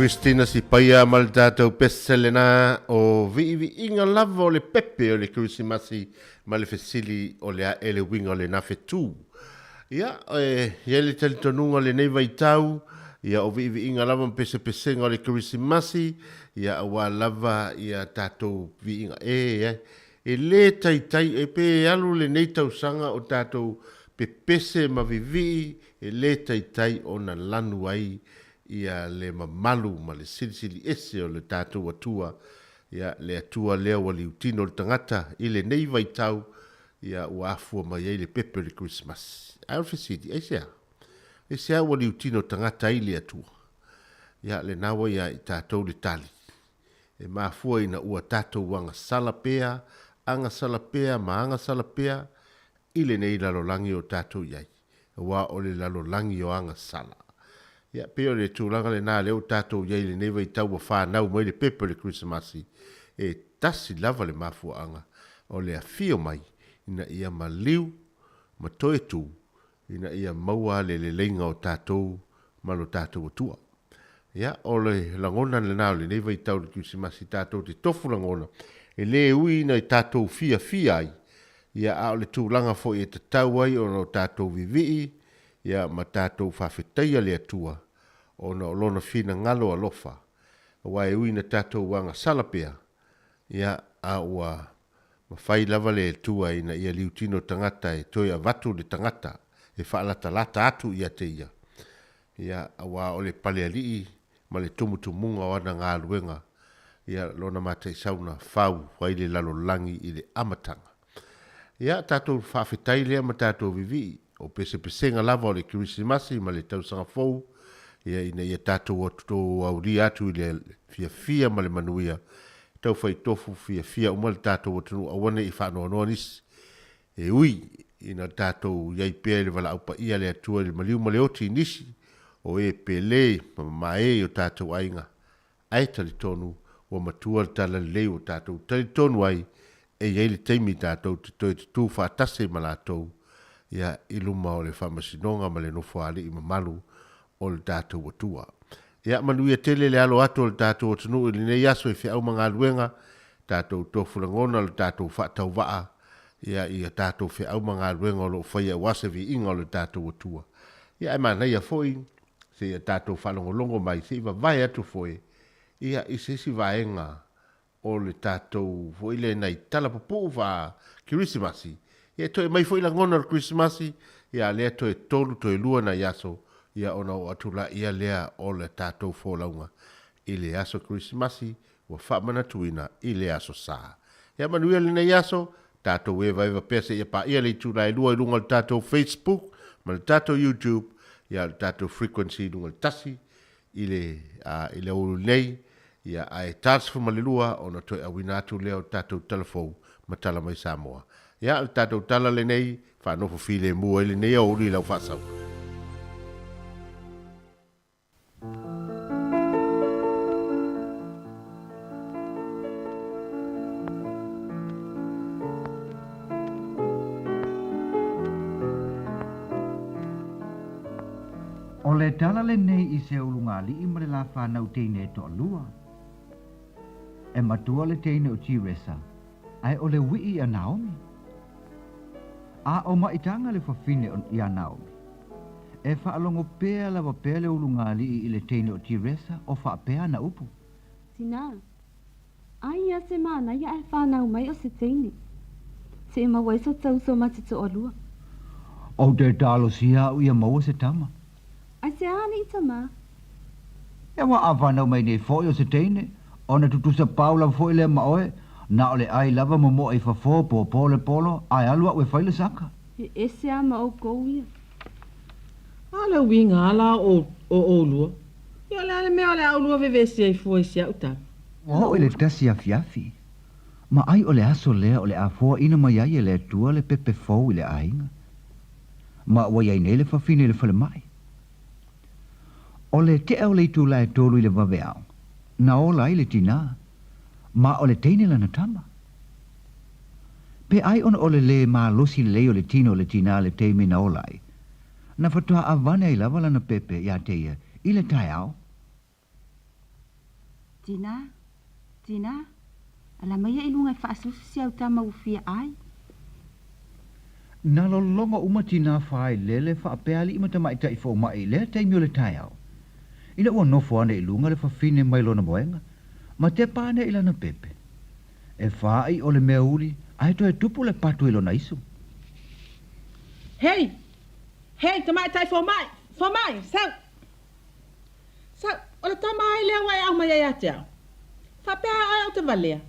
Christina si paia mal tātou peselena o vi inga lava o le pepe o le krusimasi ma le fesili o le ele winga o le nafetu. Ia, ia le talitonunga le nei vaitau, ia o vi inga lava pese pesenga o le krusimasi, ia awa lava ia tātou vi inga e le taitai e pe alu le nei tausanga o tātou pepese ma vivi e le taitai o na lanu ai ia le mamalu ma le silisili ese o le tātou atua, ia le atua lea wa li utino le tangata i le nei vaitau, ia ua afua mai ei le pepe le Christmas. Alfa City, e sea wa li utino tangata i le atua. Ia le nawa ia i tātou le tali. E maafua ina ua tātou anga salapea, ma anga salapea, i le nei lalolangi o tātou iai. Wa o le lalolangi o anga sala. Ia peo le tūlanga le nā leo tātou iei le newa I tau wa whānau mai le pepe le Christmasi. E tasi lava le mafuanga o le afio mai ina ia maliu ma toe tū ina ia maua le lenga o tātou malo tātou atua. Ia o le langona le nā le newa I tau le Christmasi tātou te tofu langona. E le ui ina I tātou fia ai. Ia a o le tūlanga fo I te tau ai o no tātou vivii. Ia ma tātou whawhetaia le atua o na olona fina ngalo alofa. Wa e ui na tātou wanga salapea. Ia a ua mawhai lava le tua ina ia liutino tangata e toi a vatu le tangata e whaalata lata atu ia te ia. Ia a wa o le pale alii ma le tumutumunga o ana ngā luenga. Ia lona mata I sauna whau wai le lalo langi I le amatanga. Ia tātou whawhetai lea ma tātou vivi o pese pesenga lava o le Christmasi ma le tausanga fou. Ia ina ia tātou o auri atu I le fia ma le manuia. Tau whai tofu fia umal tātou o tunu awane I whanoa noa nisi. E ui ina tātou iai pēr le wala aupa ia le atua le maliu ma le oti nisi. O e pele ma e o tātou ainga. Ai tali tonu o matua le tala leo tātou. Tali tonu ai e iei le teimi tātou te toi te tū whaatase ma lātou. Ia iluma o le whamasinonga ma le nofo ali I mamalu o le tātou atua. Ia manuia tele le alo ato le tātou atunu I le nei aso I whiau mga luenga. Tātou tofu langona le tātou whaatau waa. Ia tātou whiau mga luenga o lo whaia wasevi inga o le tātou atua. Ia e mana ia foi. Se ia tātou whalongolongo mai. Se iwa vai atu foi. Ia I sisi vaenga o le tātou foi le nei talapapu wa Christmasi. Ia toi mai foi langona le Christmasi. Ia lea toi tolu toi lua na yaso. Ia ona o atula ia lea o le tātou fōlaunga. I le aso Christmasi wa whamana tuina I le aso saa. Ia manuia le nei aso, tātou eva pese ia pa ia le tūna I lua I lunga le tātou Facebook, ma le tātou YouTube, ia le tātou Frequency lunga le tasi, I le ulu nei, ia ai tāsfu ma le lua, ona toi awina atu leo tātou telefou, ma tala mai Samoa. Ia le tātou tala le nei, whanofo file mua le nei au uli lau whasau. O le tala le nei I se ulunga li I ma le la whanau teine to alua. E matua le teine o Tiresa, ai o le wii a Naomi. A o maitanga le whawhine I a Naomi. E whaalongo pēa lawa pēa le ulunga li I le teine o Tiresa o whaapea na upu. Tina, ai a se mana ia e whanau mai o se teine. Se ma waiso tau so matito o lua. O te talo sia o ia maua se tama. Ai se ani I tama. E wa a whanau mai nei fōi o se teine. Ona tutusa paula fōi le maoe. Na ole ai lava momo I whafo po pole polo. Ai alua ue whaile saka. He ese a ma o kouia. Ala winga ala o lua. Ia le ale mea ole au lua vevesi ai fōi sia uta. O ele tasi a fiafi. Ma ai ole aso lea ole a fōa ina mai ai ele tua le pepe fōu I le ainga. Ma wai ai nele whawhine le whale mai. Ole te au le tu lai tolu I le waweao. Na o lai le tina. Ma ole teine lana tama. Pe ai on ole le ma losi le o le tino le tina le teime na o lai. Na whatua a wane ai lava lana pepe ia teia I le tai au. Tina, ala mai I lunga whaasusu si au tama ufia ai. Na lo longa uma tina whaai lele whaapeali ima tamai tai fo mai le teime o le tai au. Ina ua nofo ane I lunga le whawhine mai lona moenga. Ma te pāne I lana pepe. E whaai o le mea uri, ai to e tupu le patu I lona isu. Hei, tamai tai fo mai, sau, o le tamai lea wai au mai ai ate au. Whapea ai au te valea.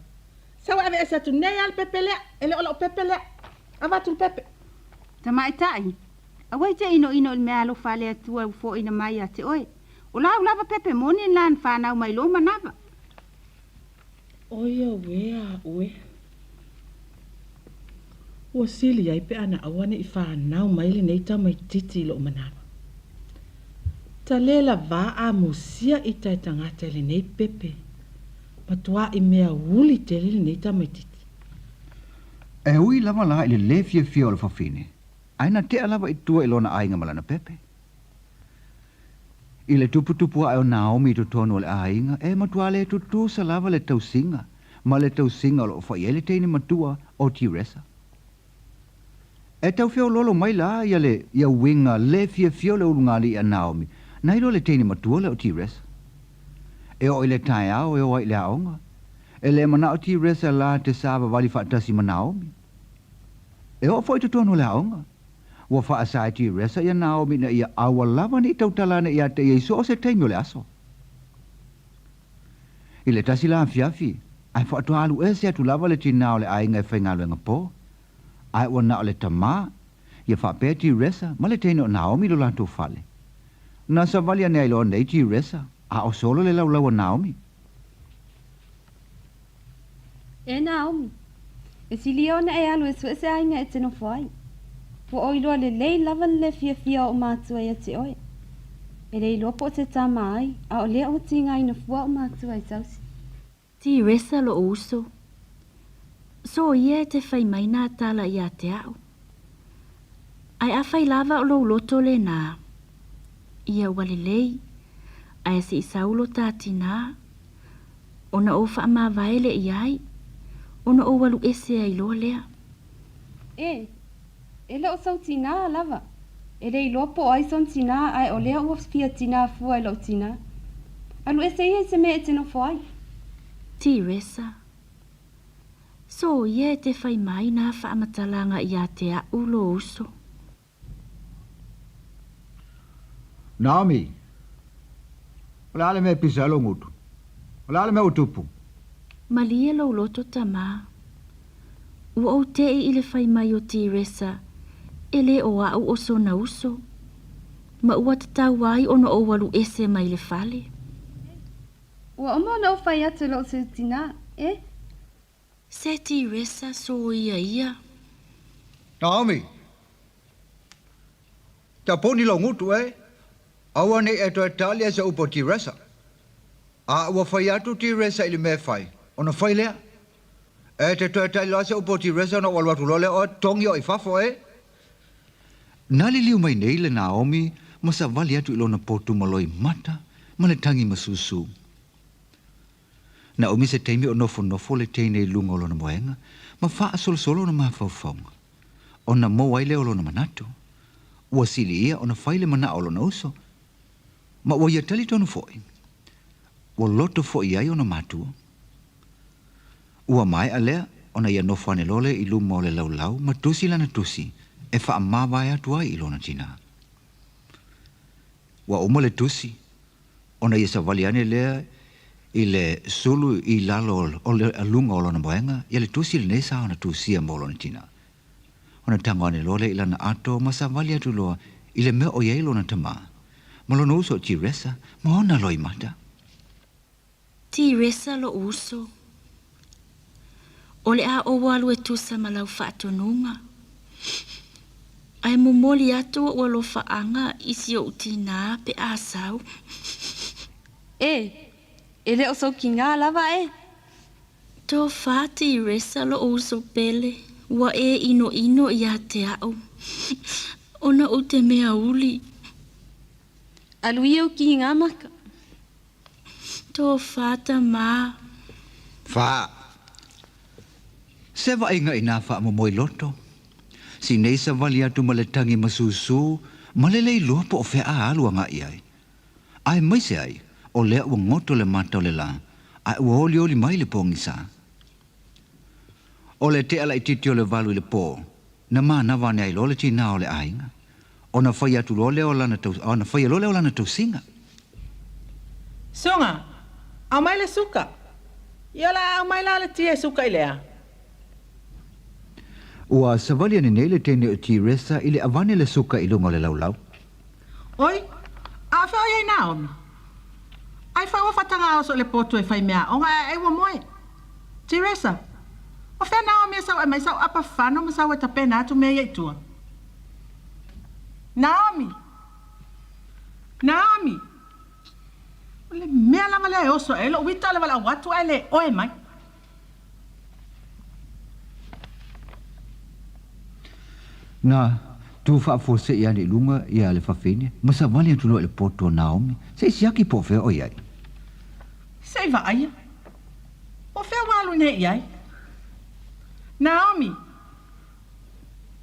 Sau ave ese atu nei al pepe lea, ele o pepe lea, avatu pepe. Tamai tai, awai te ino il mea lo whale atua ufo ina mai ate oe. O lau lava pepe moni lan whanau mai lo manava. Oia ue. Ua sili ai pe ana awane I whanau mai le nei tamai titi lo manava. Ta le la va a musia i tai tangata le nei pepe. Matua i mea uli te le nei tamaititi. E ui lava la ile le fia o le fafine. Aina te alava i tua ilona ainga malana pepe. I le tupu a o Naomi tu tono le ainga, e matua le tutu sa lava le tausinga, ma le tausinga o lo whaiele teine matua o Tiresa. E tau fio lolo mai la ia winga le fia le ulungali a Naomi, nairo le teine matua le o Tiresa. E o ile tai au e o ile aonga. E le mana o Tiresa la te sava wali whaatasi ma Naomi. E o foi tu tono le aonga. Wa fa asai Tiresa ia Naomi na ia awa lava ni tautalana ia te iso o se teimio le aso. I le tasi la fiafi, ai fa atu alu e se atu lava le tinao le ainga e whaingalo enga po. Ai wa na o le tama, ia fa pe Tiresa, ma le teino Naomi lo lanto fale. Na sa valia nei lo nei Tiresa, a o solo le lau Naomi. E Naomi, e si liona e alu e su e se ainga e tino fuai. Po oiloa le lei lava le fia o mātua ia te oe. E lei loa po te tama ai, a o lea o tinga ina fua o mātua i sausi. Tiresa lo uso. So ia te whai mai nā tala ia te au. Ai a whai lava o lo loto le nā. Ia wale lei, ai si isaulo tāti nā. Ona o wha ma vaele i ai. Ona o walu ese ai loa lea. E leo sau tina lava. E rei lopo ai son tina ai o lea ua fia tina fua e lo tina. Alu ese ia se me e tino fuai. Tiresa. So ia te whai mai nā whaamatalanga i a te au lo uso. Naomi. Ola ale me pisa lo ngutu. Ola ale me utupu. Malia lo loto tama. Ua o te i le whai mai o Tiresa. Ele o au o so na uso. Ma ua te tau ai ono o walu ese mai le fale. Ua omo na o whai atu lo se tina, e? Se Tiresa so ia. Naomi. Ta poni lo ngutu e. Awa ne e to Italia sa upo Tiresa. A ua whai atu Tiresa ili me whai. Ona whai lea. E te to Italia sa upo Tiresa na walwatu lole o tongi o i fafo e. Nali liu mai nei le Naomi, ma sa vali atu ilona potu maloi mata, ma le tangi masusu. Naomi se teimi o nofo le teine lunga o lona moenga, ma faa solo na mawhauwhaunga. O na mo waile o lona manatu. Ua sili ia o na whaile mana o lona uso. Ma ua ia tali tonu foi. Ua loto foi ai o na matua. Ua mai alea, o na ia nofo ane lole i luma o le laulau, ma tusi lana tusi. E wha amawai atu ai ilona tina. Wa oma le tusi. Ona ia sa wali ane lea i le sulu i lalo o le alunga o lona moenga, ia le tusi le nesa ona tusia mo lona tina. Ona tango ane lole i lana ato ma sa wali atu loa i le mea o ia ilona tama. Ma lona uso Tiresa, ma ona loi mata. Tiresa lo uso. O le a o walu e tusa ma lau whaatonunga. Ai momoli atu o lo faanga isi o utina pe asau. Ele o so kinga lava e. To fati resa lo uso pele. Wa e ino ia te au. Ona o te mea uli. Alui o kinga maka. To fata ma. Fa. Se va inga ina fa mo moi loto. Si nei sa vali atu ma le tangi masusu, ma le lei loa po o fea alu anga iai. Ai mai se ai, o lea ua ngoto le mata o le la, ai ua oli mai le pongi sa. O le te ala ititi o le valu i le po, na maa na vane ai lo le tina o le ainga. O na whai atu lole o lana tau, o na whai lole o lana tau singa. Songa, au mai le suka. Iola au mai la le tia suka i lea. Ua savali ane nei le tene o Tiresa ili avane le suka i lunga le laulau. Oi, a whao iei Naomi. Ai whao whatanga o so le potu e whai mea, o ngai e wa moe. Tiresa, o whea Naomi e sau e mai sau apa whano ma sau e tapena atu mea iei tua. Naomi! Le mea lava le oso e lo wita le wala watu ai le oe mai. Nga, tu fa forse ia le lunga ia le fafene. Masa vale tu le poto Naomi. Se siaki po fe o iai. Sei va aia. O fe walu ne iai. Naomi.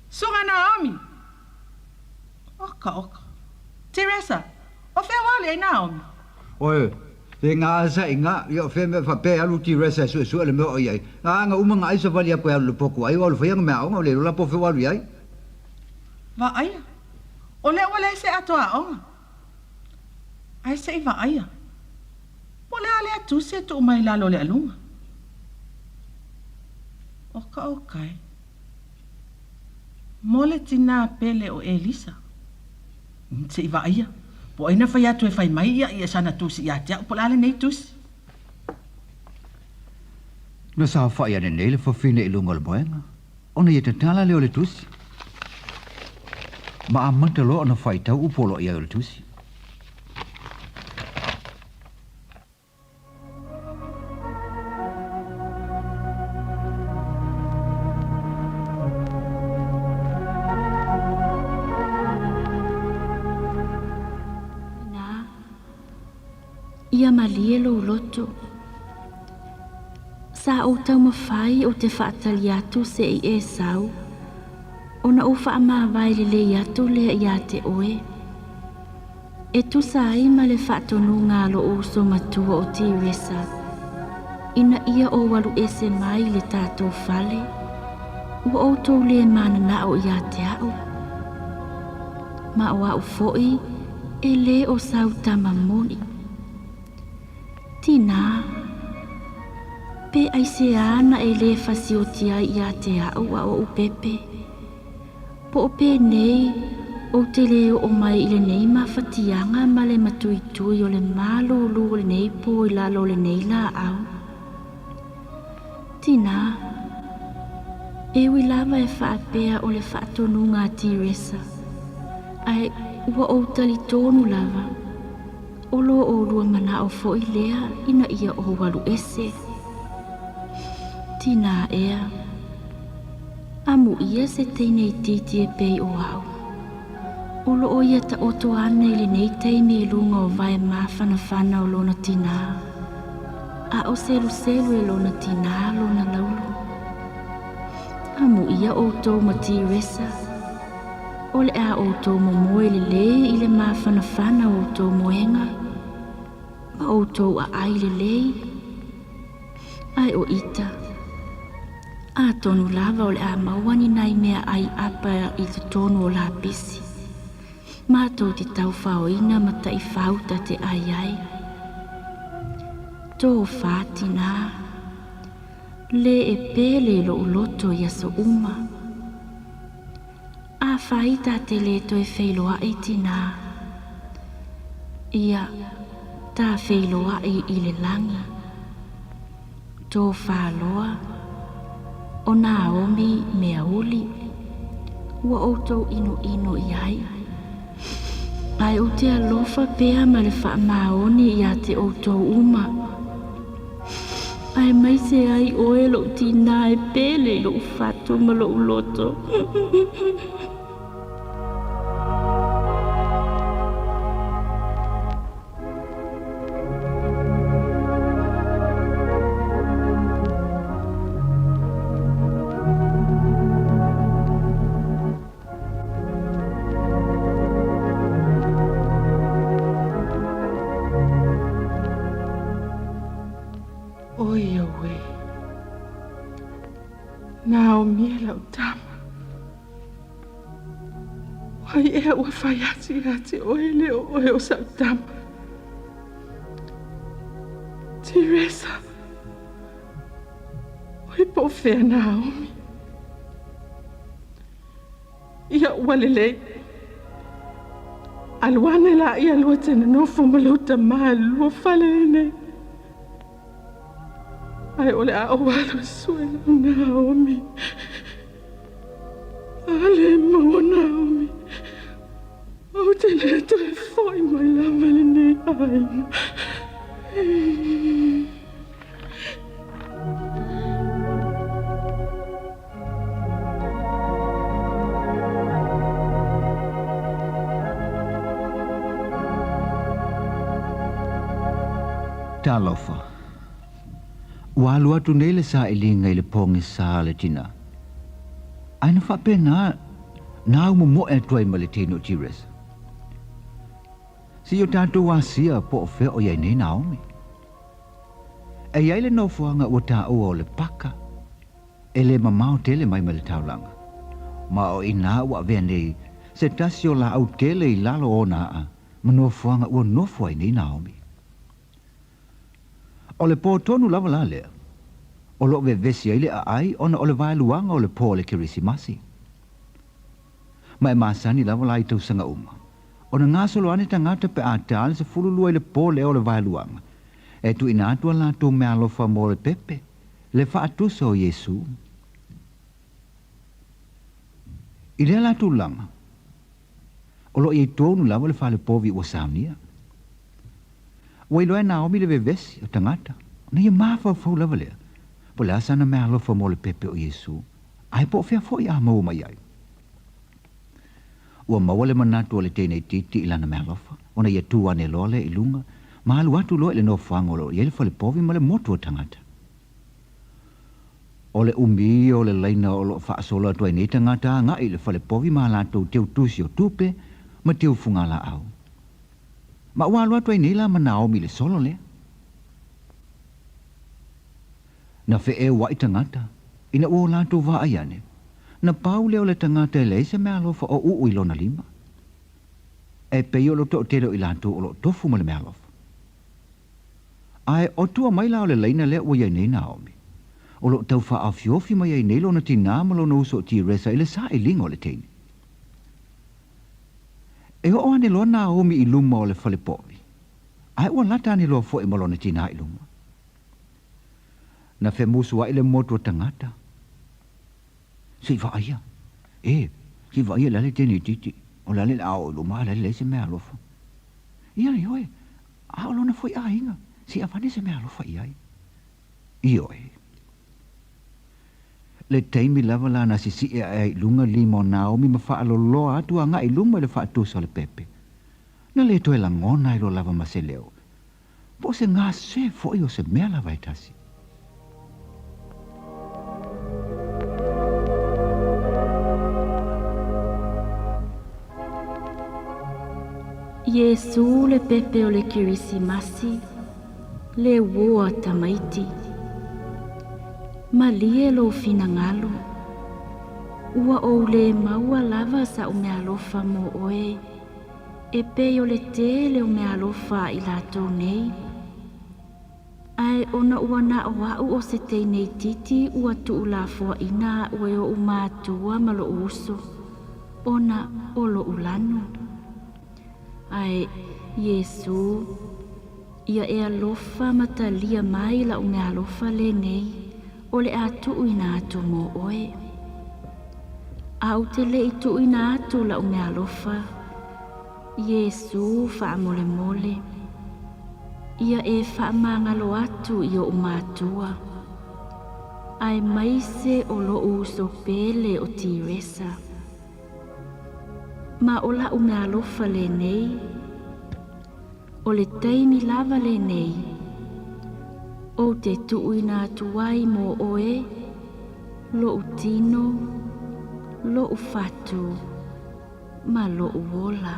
Sunga Naomi. Oka. Teresa. O fe walu e Naomi. Oe, te ngā sa inga, ia fe me whape alu ti resa su le meo iai. Nga umanga ai sa vali apu alu le poku ai, walu whaianga mea onga, le rola po fe walu iai. Va aia. O le wale se atoa onga. Ai se i va aia. Po le ale atu se tu mai lalo le alunga. Oka e. Mole tina pele o Elisa. Se i va aia. Po aina fai atu e fai mai ia sana tusi ia tia. Po le ale nei tusi. Na sa fai ane nei le fafine i lunga le boenga. Ona ia tala leo le tusi. Ma amanta lo ana fai tau upolo ia le tusi. Ia malie lo loto. Sa o tau mawhai o te whaatali atu se i e sau. O na uwha ama vai le atu le ia te oe. E tu sa ai ma le whaatonu ngā lo uso matua o ti resa. Ina ia o walu ese mai le tātou whale. Ua o tau le mana na o ia te au. Ma o au foi e le o sau tamamoni. Tina, pe ai se ana e le fasiotia ia te au a o upepe. Po o pe nei, o te leo o mai i le nei mawhatianga ma le matuitui o le malo lu le nei po i lalo le nei la au. Tina, e ui lava e whaapea o le whaatonu ngā tiresa. Ai ua o tali tonu lava. Olo o lua mana o fo i lea ina ia o walu ese. Tina ea. Amu ia se teine i titi e pei o au. Olo o ia ta oto ana i le nei teine e lunga o vai mawhana o lona tina. A o selu e lona tina lona laulu. Amu ia o tau mati resa. O le a o tau momoe le i le mawhana o tau moenga. Ma o tau a ai le ai o ita. A tonu lava o le a mawani nai mea ai apa i te tonu o la pisi. Ma tau te tau whaoina ma ta i whauta te ai. Tō whātina. Le e pele lo uloto ia so uma. A whaita te le to e whailoa e tina. Ia, tā whailoa i le langa. Tō whāloa, o nā omi mea uli. Ua outou ino i ai. Ai o te alofa pea ma le wha maoni i a te outou uma. Ai mai se ai oe lo tina e pele lo ufatu ma lo uloto. Ua whai ati te oe leo oe o Sautama. Teresa. Oe po whea Naomi. Ia ua lelei. Aluana la ia lua tena nofo maluta maa lua whale nei. Ai ole a o alu sue Naomi. Ale mo Naomi. O te le toi foi mai lava le nei ai. Talofa. Walu atu nele sa ilinga ile pongi sa le tina. Aina whape na mo e tuai maletino tires. Si o tātou wasia po o whea o iai nei Naomi. E iai le no fuanga o tā o le paka. E le mamao tele mai ma le taulanga. Ma o ina ua vea nei se tasi o la au tele i lalo o naa ma no fuanga o no fuai nei Naomi. O le po tonu lava la lea. O lo ve vesi ai le a ai ona o le vai luanga o le po le kirisimasi. Ma e masani lava la i tau sanga uma. O na ngā solo ane tangata pe a tāle se fululua i le po le o le vai luanga. E tu ina atua la tō mea alofa mo le pepe. Le wha atusa o Yesu. I lea la tū langa. O lo i tōnu lava le wha le povi o Samnia. Wai loa Naomi le vevesi o tangata. Na ia mafa fau lava lea. Po le asana mea alofa mo le pepe o Yesu. Ai po fea fo i a mau mai ai. Ua maua le manatu o le tēnei titi ilana mea alofa. Ona ia tū ane loa le ilunga. Ma alu atu loa le no whangolo. Ia le fale povi ma le motu o tangata. O le umi o le laina o lo whaasola tua nei tangata. Nga i le fale povi ma lato teu tusi o tupe. Ma teu fungala au. Ma ua alu atu nei la ma Naomi le solo lea. Na fe e wa i tangata. Ina ua lato wa ayane. Na pau leo le tangata e leise mea alofa o uu i lona lima. E pei o lo to tero i lato o lo tofu ma le mea alofa. Ai o tua mai lao le leina lea ua iai nei Naomi. O lo tau wha a fiofi mai iai nei lona tina ma lona uso o tiresa i le sa i linga o le teini. E o ane loa Naomi i luma o le falepovi. Ai ua lata ane loa fo i ma lona tina i luma. Na fe musu wa i le motu o tangata. Si vaia. Si vaia lale teni titi. O lale la o luma lale le se mea alofa. Ia ni oe. A o lona foi a inga. Si avane se mea alofa iai. I oe. Le teimi lava la na si e ai lunga limo Naomi ma faa lo loa atu anga i luma le faa tusa le pepe. Na le toe la ngona i lo lava ma se leo. Po se ngā se foi o se mea lava i tasi. Yesu le pepe o le kirisimasi, le ua tamaiti. Malie lo finangalo. Ua o le maua lava sa o me alofa mo oe. E pe o le te le o me alofa i lato nei. Ai ona ua na o au o se te nei titi ua tu la fua ina ue o umatua ma lo uso. Ona o lo ulano. Ai Yesu ia e alofa matalia mai la o me alofa le nei. O le atu ina atu mo oe. Au te le itu ina atu la o me alofa. Yesu wha mole mole. Ia e wha mangalo atu i o umatua. Ai maise o lo uso pele o tiresa. Ma o la o me alofa le nei. O le taimi lava le nei. O te tuuina tuai mo oe, lo utino, lo ufatu, ma lo uola.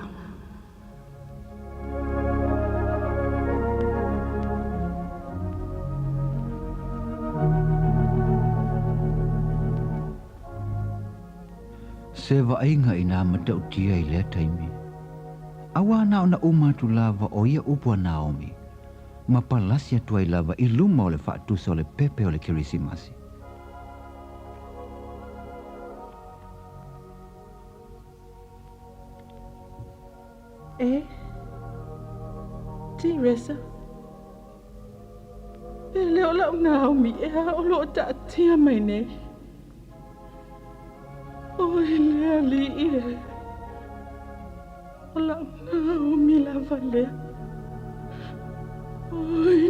Se vainga ina matau tia i lea taimi. Awa na ona umatu lava o ia upua Naomi. Ma palasi atua i lava i luma o le whaatusa o le pepe o le kirisimasi. Tiresa. E leo lau Naomi e a o lo ta tia mai nei. O e lea li e. O lau Naomi lava lea. Oi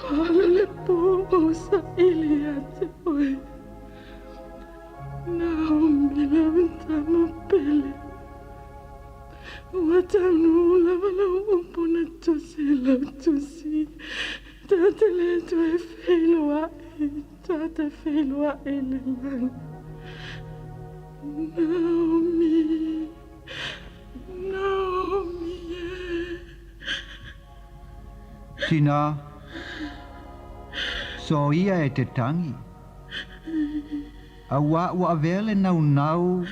Wale po sa iliate oe. Naomi laventa mapele. Watanu lavala umpuna tusi lautusi. Tate le tue feilua e tate feilua e lelang. Naomi. Naomi. Tina, so ia e te tangi. A ua vele nau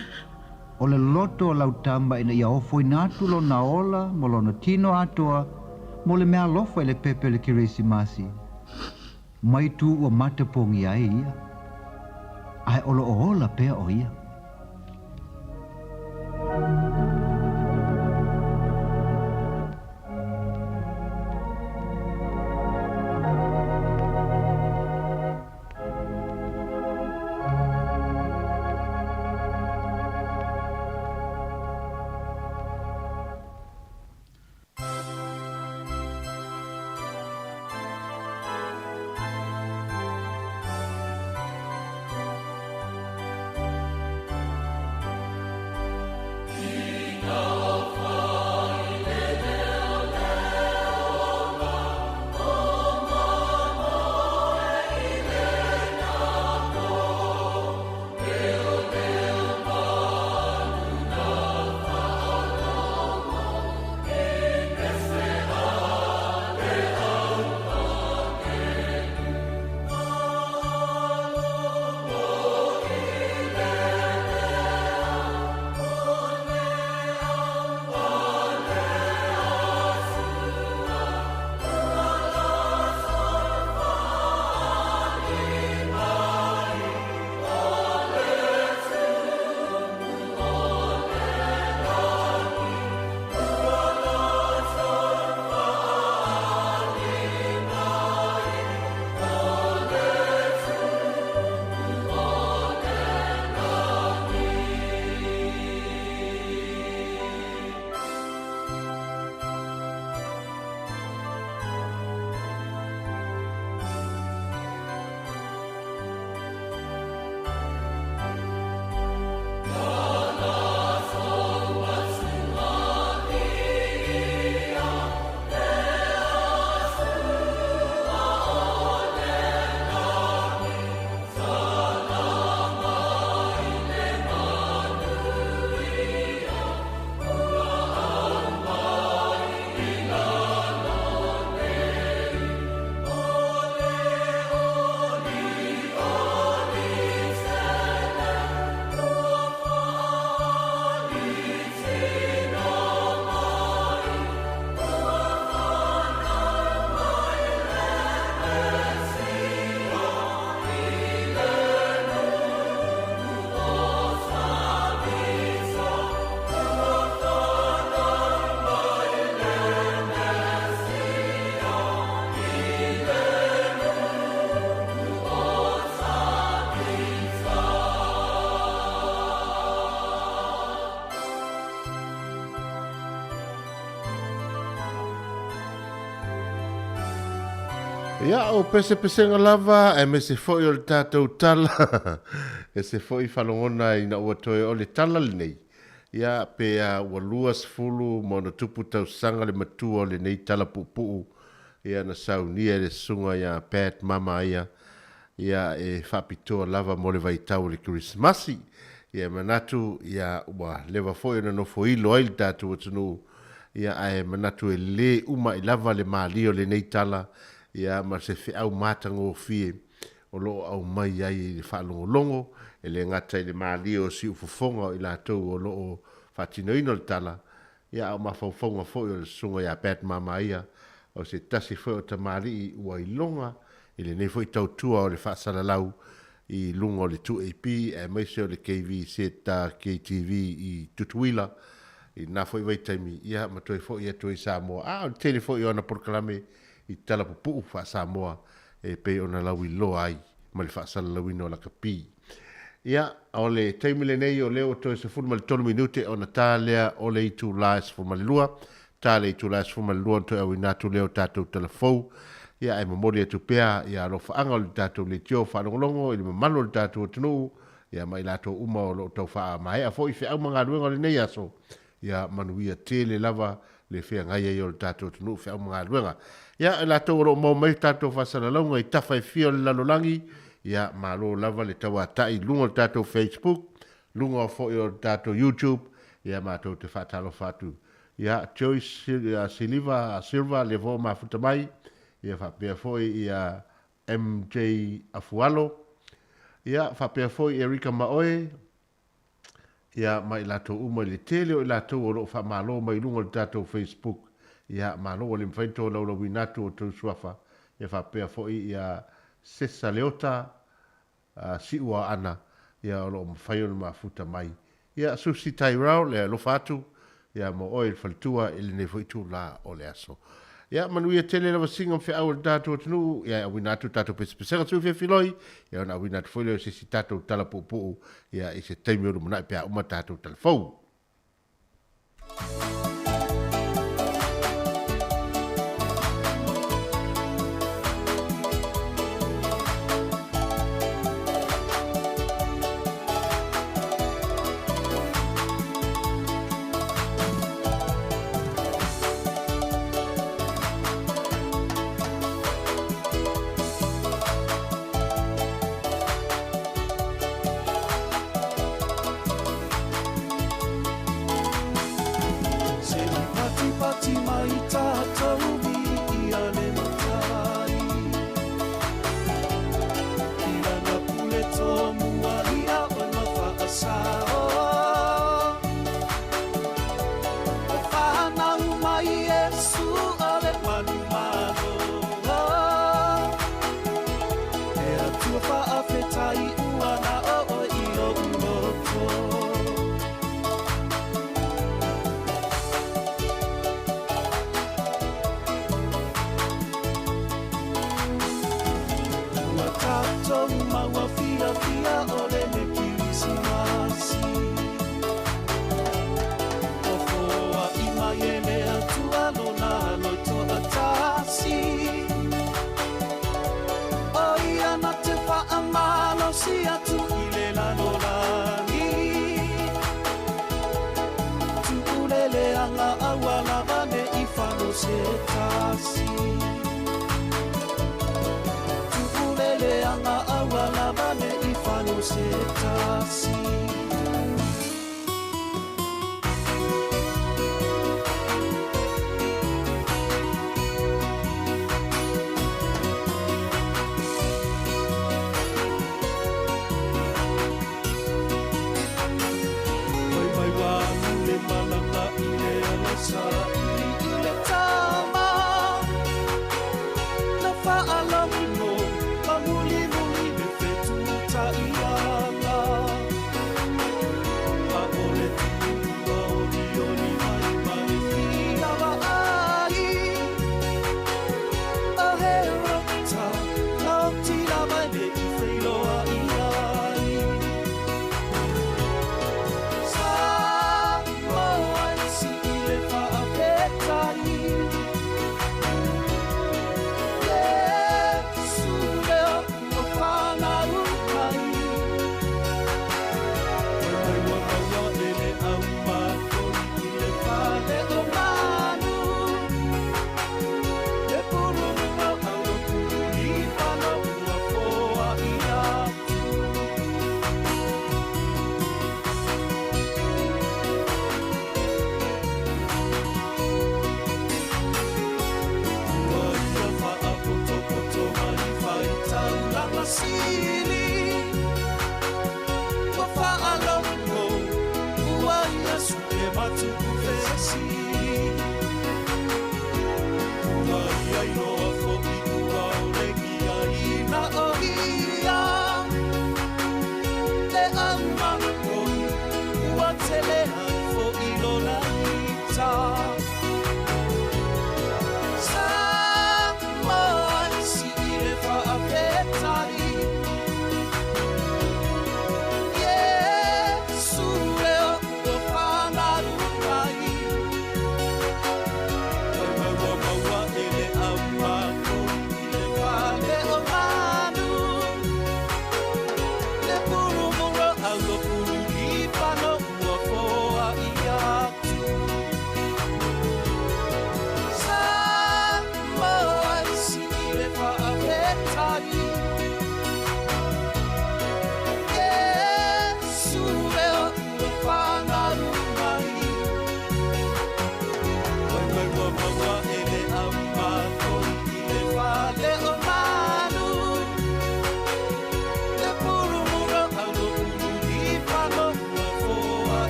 o le loto o lau tamba ina ia ofo inatu lo na ola mo lo na tino atoa mo le mea lofa i le pepe le kiresi masi. Mai tu ua matapongi ai ia. Ai olo o ola pea o ia. Ia o pese lava e me se foi o le tātou tala e se foi whalongona i na ua toe o le tala le nei. Ia pe a ua lua sefulu mo na tupu tau sanga le matua o le nei tala pupuu. Ia na saunia le sunga ia Pat Mama ia. Ia e whapitoa lava mo le vaitau le Christmasi. Ia manatu ia ua lewa foi na no foi ilo ai le tātou atunu. Ia e manatu e le uma i lava le maali o le nei tala. Ia ma se fe au matango fie o lo au mai ai le whalongolongo e le ngata i le maali o si ufofonga i la tau o lo o whatino ino le tala. Ia au mawhaufonga foi o le sunga ia Pat Mama ia o se tasi foi o ta maali i ua i longa i le nei foi tau tua o le whaasalalau i lunga o le 2AP e maise o le KV ta KTV i Tutuila i na foi waitaimi ia ma toi foi ia toi Samoa o le tele foi o na porkalame i tala pupu fa Samoa e pe ona lawi lo ai ma le fa sala lawino la kapi ia o le taimile nei o leo to se fu mal tolu minute ona talia o le tu las fu mal lua tale tu las fu mal lua to e wina tu leo tatu telefou ia e mamori atu pea ia lo faanga o le tātou le tio whanongolongo i le mamalo le tātou tunu ia mai lato uma o lo tau wha mai a fo i whi au mga ruenga le nei aso ia manuia tele lava le whea ngai e o le tātou tunu whi au mga ruenga ia e lato o lo mau mai tātou whasana launga i tawhai fio le lalolangi ia malo lava le tawa tai lunga le tātou Facebook lunga o fo i o le tātou YouTube ia mātou te whatalo whatu ia Joyce Silva le vo mafuta mai ia whapea foi ia MJ Afualo ia whapea foi Erika Maoe ia mai lato uma le tele o lato o lo whamalo mai lunga le tātou Facebook ia malo o le mwhaito lau lau inatu o tau suafa ia whapea foi ia Sesa Leota si ua ana ia o lo mwhaio le mafuta mai ia Susi Tairao le lo fatu ia mo oil faltua ili ne foi tu la o le aso ia manuia tele lava singa fe au datu tunu ia winatu tatu pesepesega tu fe filoi ia na winatu foi le se tatu tala popo ia i se taimi o mona pe uma tatu telefon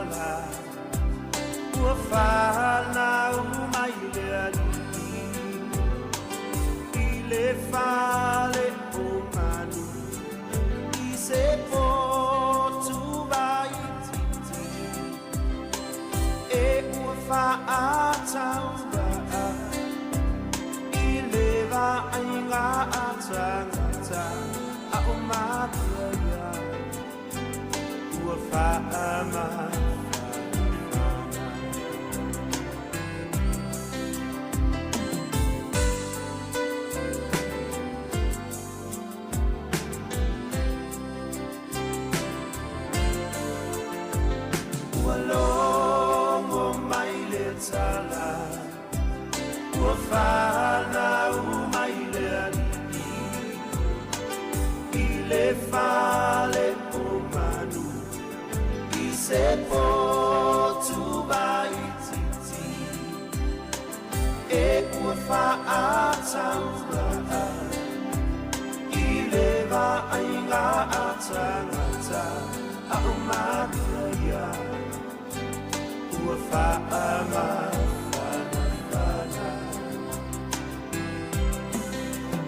tala ua whana umai le ali I le whale o manu I se potu vai titi E ua whaatau I le vainga atangata A o matua ua whaama Ua longo mai le tala Ua whana umai le aliki I le whale o manu I se potu vai titi E ua whaatau I le vainga atangata A o matua ia Ua whaama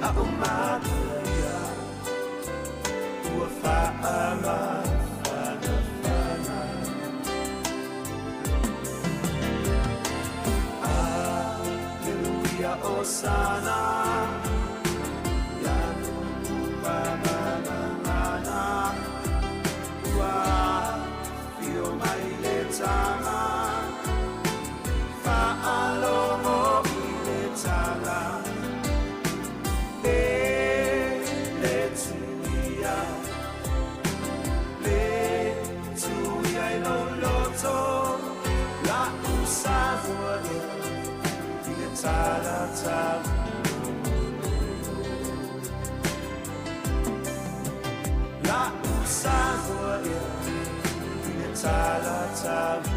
A o matua ia Ua whaama Alleluia Osana Ya Nupamana Ua Fio mai le tama Whaalomo I le tala Le tuia I loloto La usavua I le tala tala La usavua I le tala tala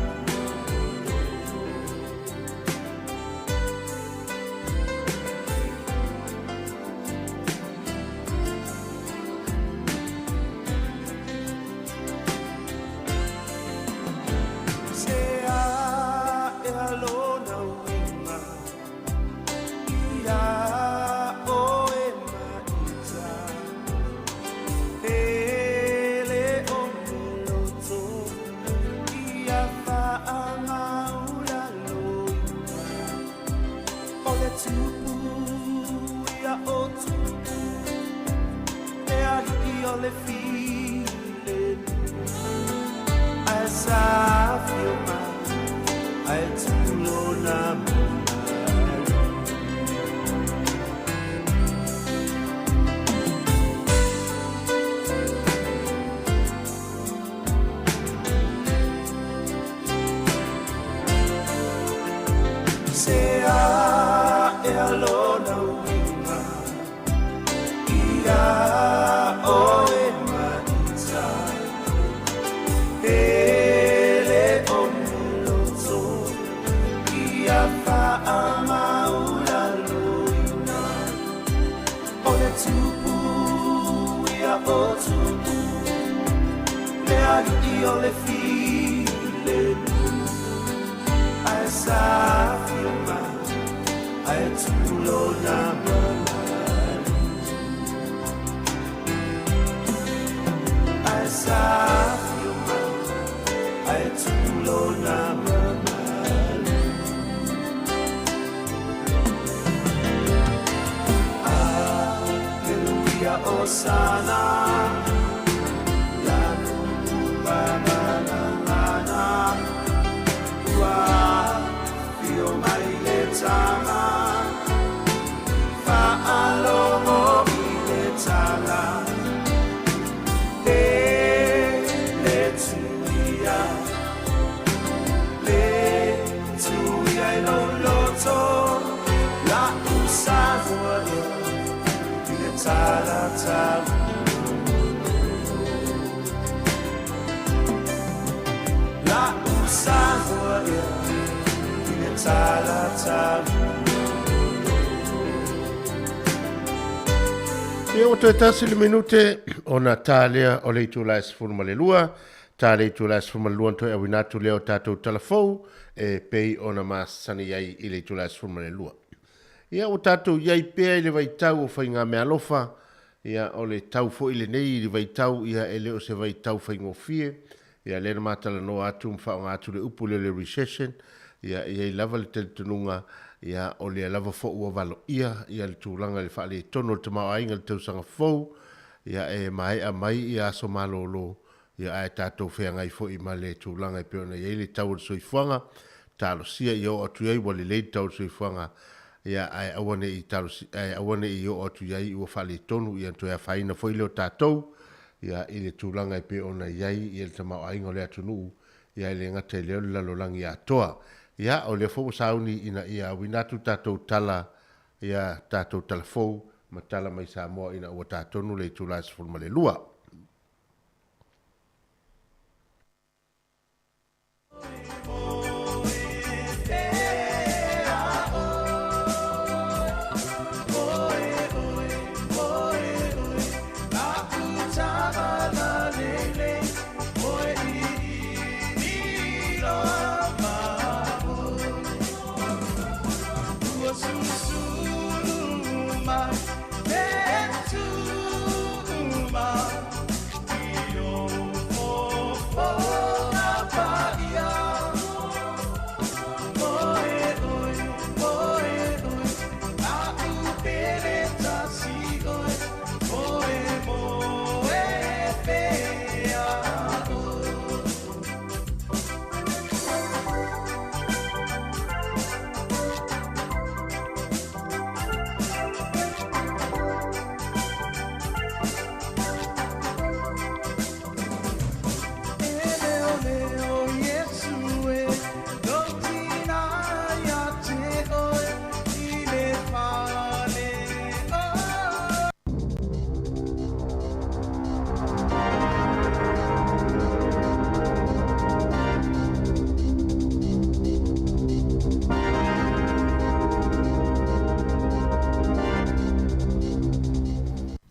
Le feeling as I feel my I tulo na Say I alone winga Ole feeling as I feel my I too low number as I feel my I too low number Hallelujah Osana Tama Fa'alomo I le tala Le tuia I loloto La usavua I le tala tala La usavua Tala tala Ia o te tasi le minute o Natalia o le itu lai sifuru ma le lua Tare tu las fuma luan to e winatu leo tatou telefou e pei ona masani ai i le tu las fuma le lua. Ia o tatou iai pea i le vaitau o whainga mea lofa, ia o le tau fo i le nei i le vaitau ia e leo se vaitau whaingo fie, ia le matala no atu mwhao ngā atu le upu le recession, ia i lava le teletununga, ia o le lava fo ua valo ia le tūlanga le whaale tono le tamau ainga le tausanga fau, ia e mai a mai ia aso malo lo, ia ai tātou whea ngai fo i ma le tūlanga i peona ia le tau le soifuanga, tālo sia i o atu iai wale le tau le soifuanga, ia ai awane i talo ai awane i o atu iai ua whaale tonu ia to ia whaina fo i leo tātou, ia i le tūlanga i peona iai i le tamau ainga le atu nuu, ia le ngata i leo le lalolangi a toa. Ia o le fo sauni ina ia winatu tātou tala, ia tātou telefou, ma tala mai Samoa ina ua tātonu le tūlas fulma le lua.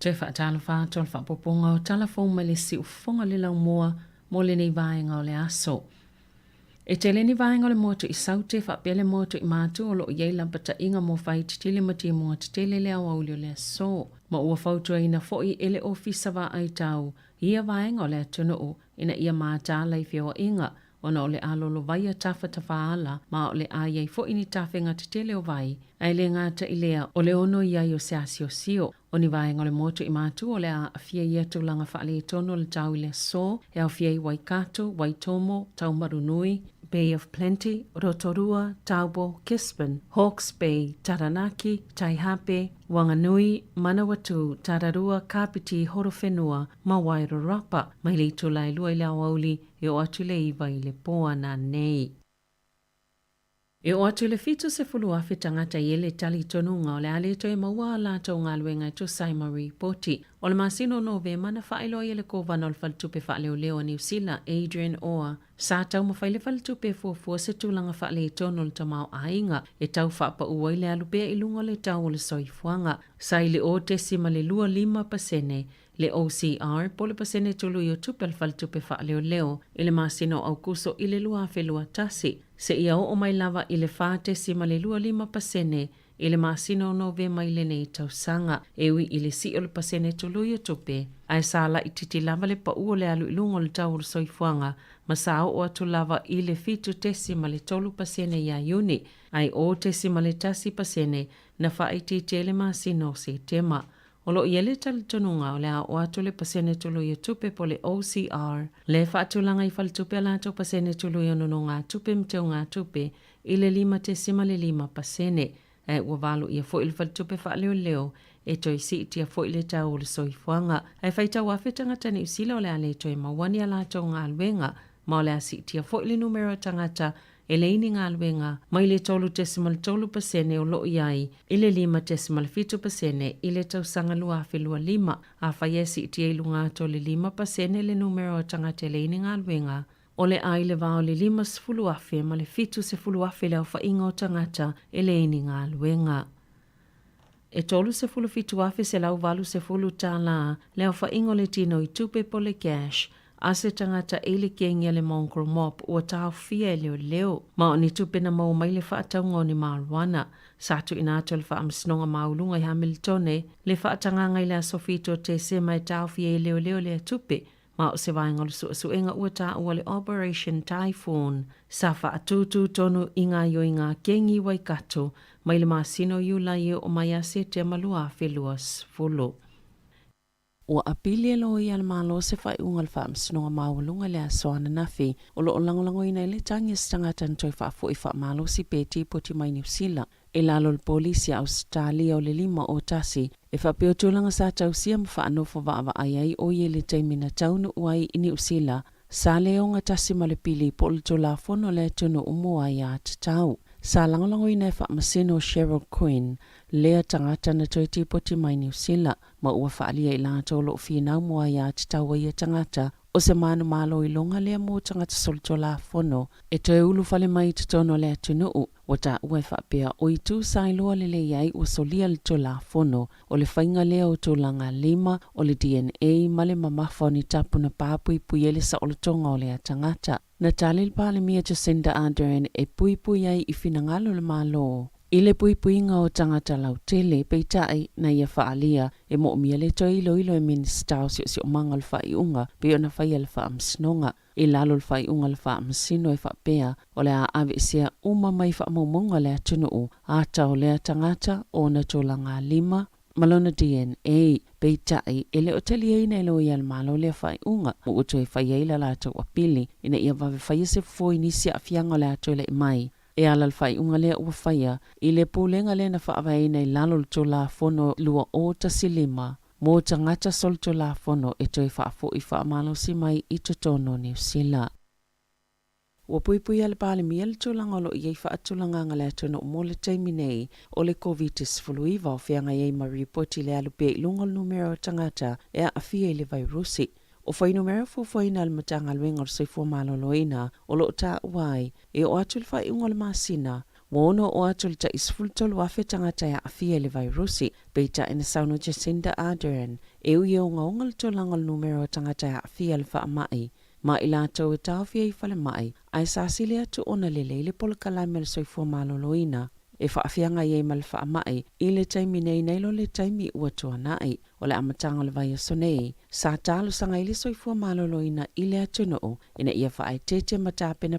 Te whaatala whātua whapoponga o telefon mai le si ufonga le lau mua mo le nei vaenga o le aso. E te le ni vaenga o le moto i saute whapele moto i mātu o lo iei lampata inga mo whai titile mati mua titile le au aulio le aso. Ma ua whautua ina foi ele ofisa wa ai tau, ia vaenga o le atuna o ina ia mātala i whio inga, ona o le alolo vai a tafa tafaala, ma o le aiei fo ini tawhenga titele o vai, ai le ngata i lea o le ono iai o se asio sio, o ni vaenga o le moto i mātu o le a fia ia tūlanga whaale tono le tau i le so, e au fia i Waikato, Waitomo, Taumarunui, Bay of Plenty, Rotorua, Taubo, Gisborne, Hawke's Bay, Taranaki, Taihape, Wanganui, Manawatu, Tararua, Kapiti, Horowhenua, Mawairorapa, mai le tūlai lua i le awauli, e o atu le iwa i le poa nā nei. E o atu le fitu se fulu afe tangata i ele tali tonunga o le ale to e maua la tau ngā luenga to Saimari Poti. O le masino no ve mana whaelo i le kōwana o le whaltupe whaeleo leo New Zealand, Adrian Oa. Sa tau mawhaile whaltupe fuafua se tūlanga whaele tono le tamau ainga e tau whapa ua i le alupea i lunga le tau o le soifuanga. Sa i le o te sima le 5%. Le OCR, pole pasene tulu i o tupe le whaltupe whaeleo leo, i le masino au kuso i le lua whelua tasi. Se ia o mai lava i le whate sima le 5%, i le masino no ve mai le nei tau sanga, ewi i le si o le pasene tulu i o tupe. Ai sala i titi lava le pa ua le alu ilungo le tau o le soifuanga, ma sao o atu lava i le fitu tesi ma le 3% ia iuni, ai o tesi ma le tasi pasene na wha i titi le masino se tema. O lo iele tali tonunga o le a o atu le pasene tulu i tupe po le OCR. Le whaatulanga i whaltupe ala atu pasene tulu i ono ngā tupe mteo ngā tupe i le 5% e ua walu i a fo i le whaltupe whaaleo leo e toi si iti a fo i le tau o le soifuanga. Ai whaita wafetanga tani usila o le ale toi mawani ala atu ngā alwenga ma o le a si iti a fo i le numero tangata e le ini ngā luenga, mai le 3.3% o lo iai, i le 5.5% i le tausanga lua whelua 5, a whaiesi iti e lunga to le 5% le numero o tangata le ini ngā luenga, o le ai le vao le 5 afe ma le fitu se fulu afe leo wha inga o tangata e le ini ngā luenga. E tolu se fulu fitu afe se lau valu se fulu tā la, leo wha ingo le tino i tupe po le cash, a se tangata eile kengia le mongrel mop ua tau fia leo leo. Ma o ni tupena mau mai le whaataunga o ni maruana. Satu ina ato le whaamasnonga maulunga i Hamiltone, le whaatanganga i le asofito te se mai tau fia leo leo le tupe. Ma o se vainga le suenga ua ta ua le Operation Typhoon. Sa whaatutu tonu inga yo inga kengi Waikato, mai le masino yula i o mai ase te malua feluas fulu. O apili lo i al malo se fai ungal fa msnonga maulunga le asoana nafi o lo langolango ina ile tangi stangata ntoi fa fo ifa malo si peti poti mai New Zealand e lalo le polisi Australia o le 5 o tasi e fa peo tulanga sa tausia mfa anofo va ai o ye le taimina taunu uai i New Zealand sa leonga tasi malepili pol tola fono le tunu umua ya tatau. Sa langolango ina fa masino Cheryl Quinn lea tangata na toi tipoti mai New Zealand ma ua faalia i langa tolo fina mua ya titawa ia tangata o se manu malo i longa lea mo tangata soltola fono e toi ulu fale mai tutono lea tunuu wata ua faapea o i tu sailoa lele iai ua solia le tola fono o le fainga lea o tolanga 5 o le DNA ma le mamafa ni tapu na papui puyele sa o le tonga o lea tangata. Na talil pale mia Jacinda Ardern e pui ai i finangalo le malo. Ile pui nga o tangata lautele peitai na ia faalia e mo mia le toi ilo e minista o si o mangal fai unga pe ona fai al fa amsnonga e lalo le fai unga le fa amsino e fa pea o le a avisia uma mai fa momonga le atunu ata o le tangata o na tolanga 5 malona DNA peitai ele o tali ai nei lo ia malo le fai unga o to e fai ai la lato apili ina ia va fai se foi ni si afianga le ato le mai e ala fai unga le ua faia i le pulenga le na whaavai nei lalo to la fono lua o tasilima mo tangata sol to la fono e toi whaafo i whaamalo si mai i totono New Zealand. Ua pui ala pale miel tulanga lo iei whaatulanga ngale atono mo le taimi nei o le COVID-19 o whianga iei maripoti le alupe i lungal numero tangata e a afia i le vairusi. O whai numero fufuaina al matanga luenga o soifua maloloina o lo ta uai e o atul whai ungal masina Wono o atul ta isfultol wafe tangata ya afia le vairusi beita ina sauno Jacinda Ardern e uye o ngaungal tolangal numero tangata ya afia le whaamai ma ila tau e tawhia i whale mai ai sasile atu ona le polkalai me le soifua maloloina e whaafianga iei ma le whaamai i le taimi nei neilo le taimi ua tuanai o le amatanga le vai sonei sa talo sanga i le soifua maloloina i le atunoo ina ia whaai tete mata pena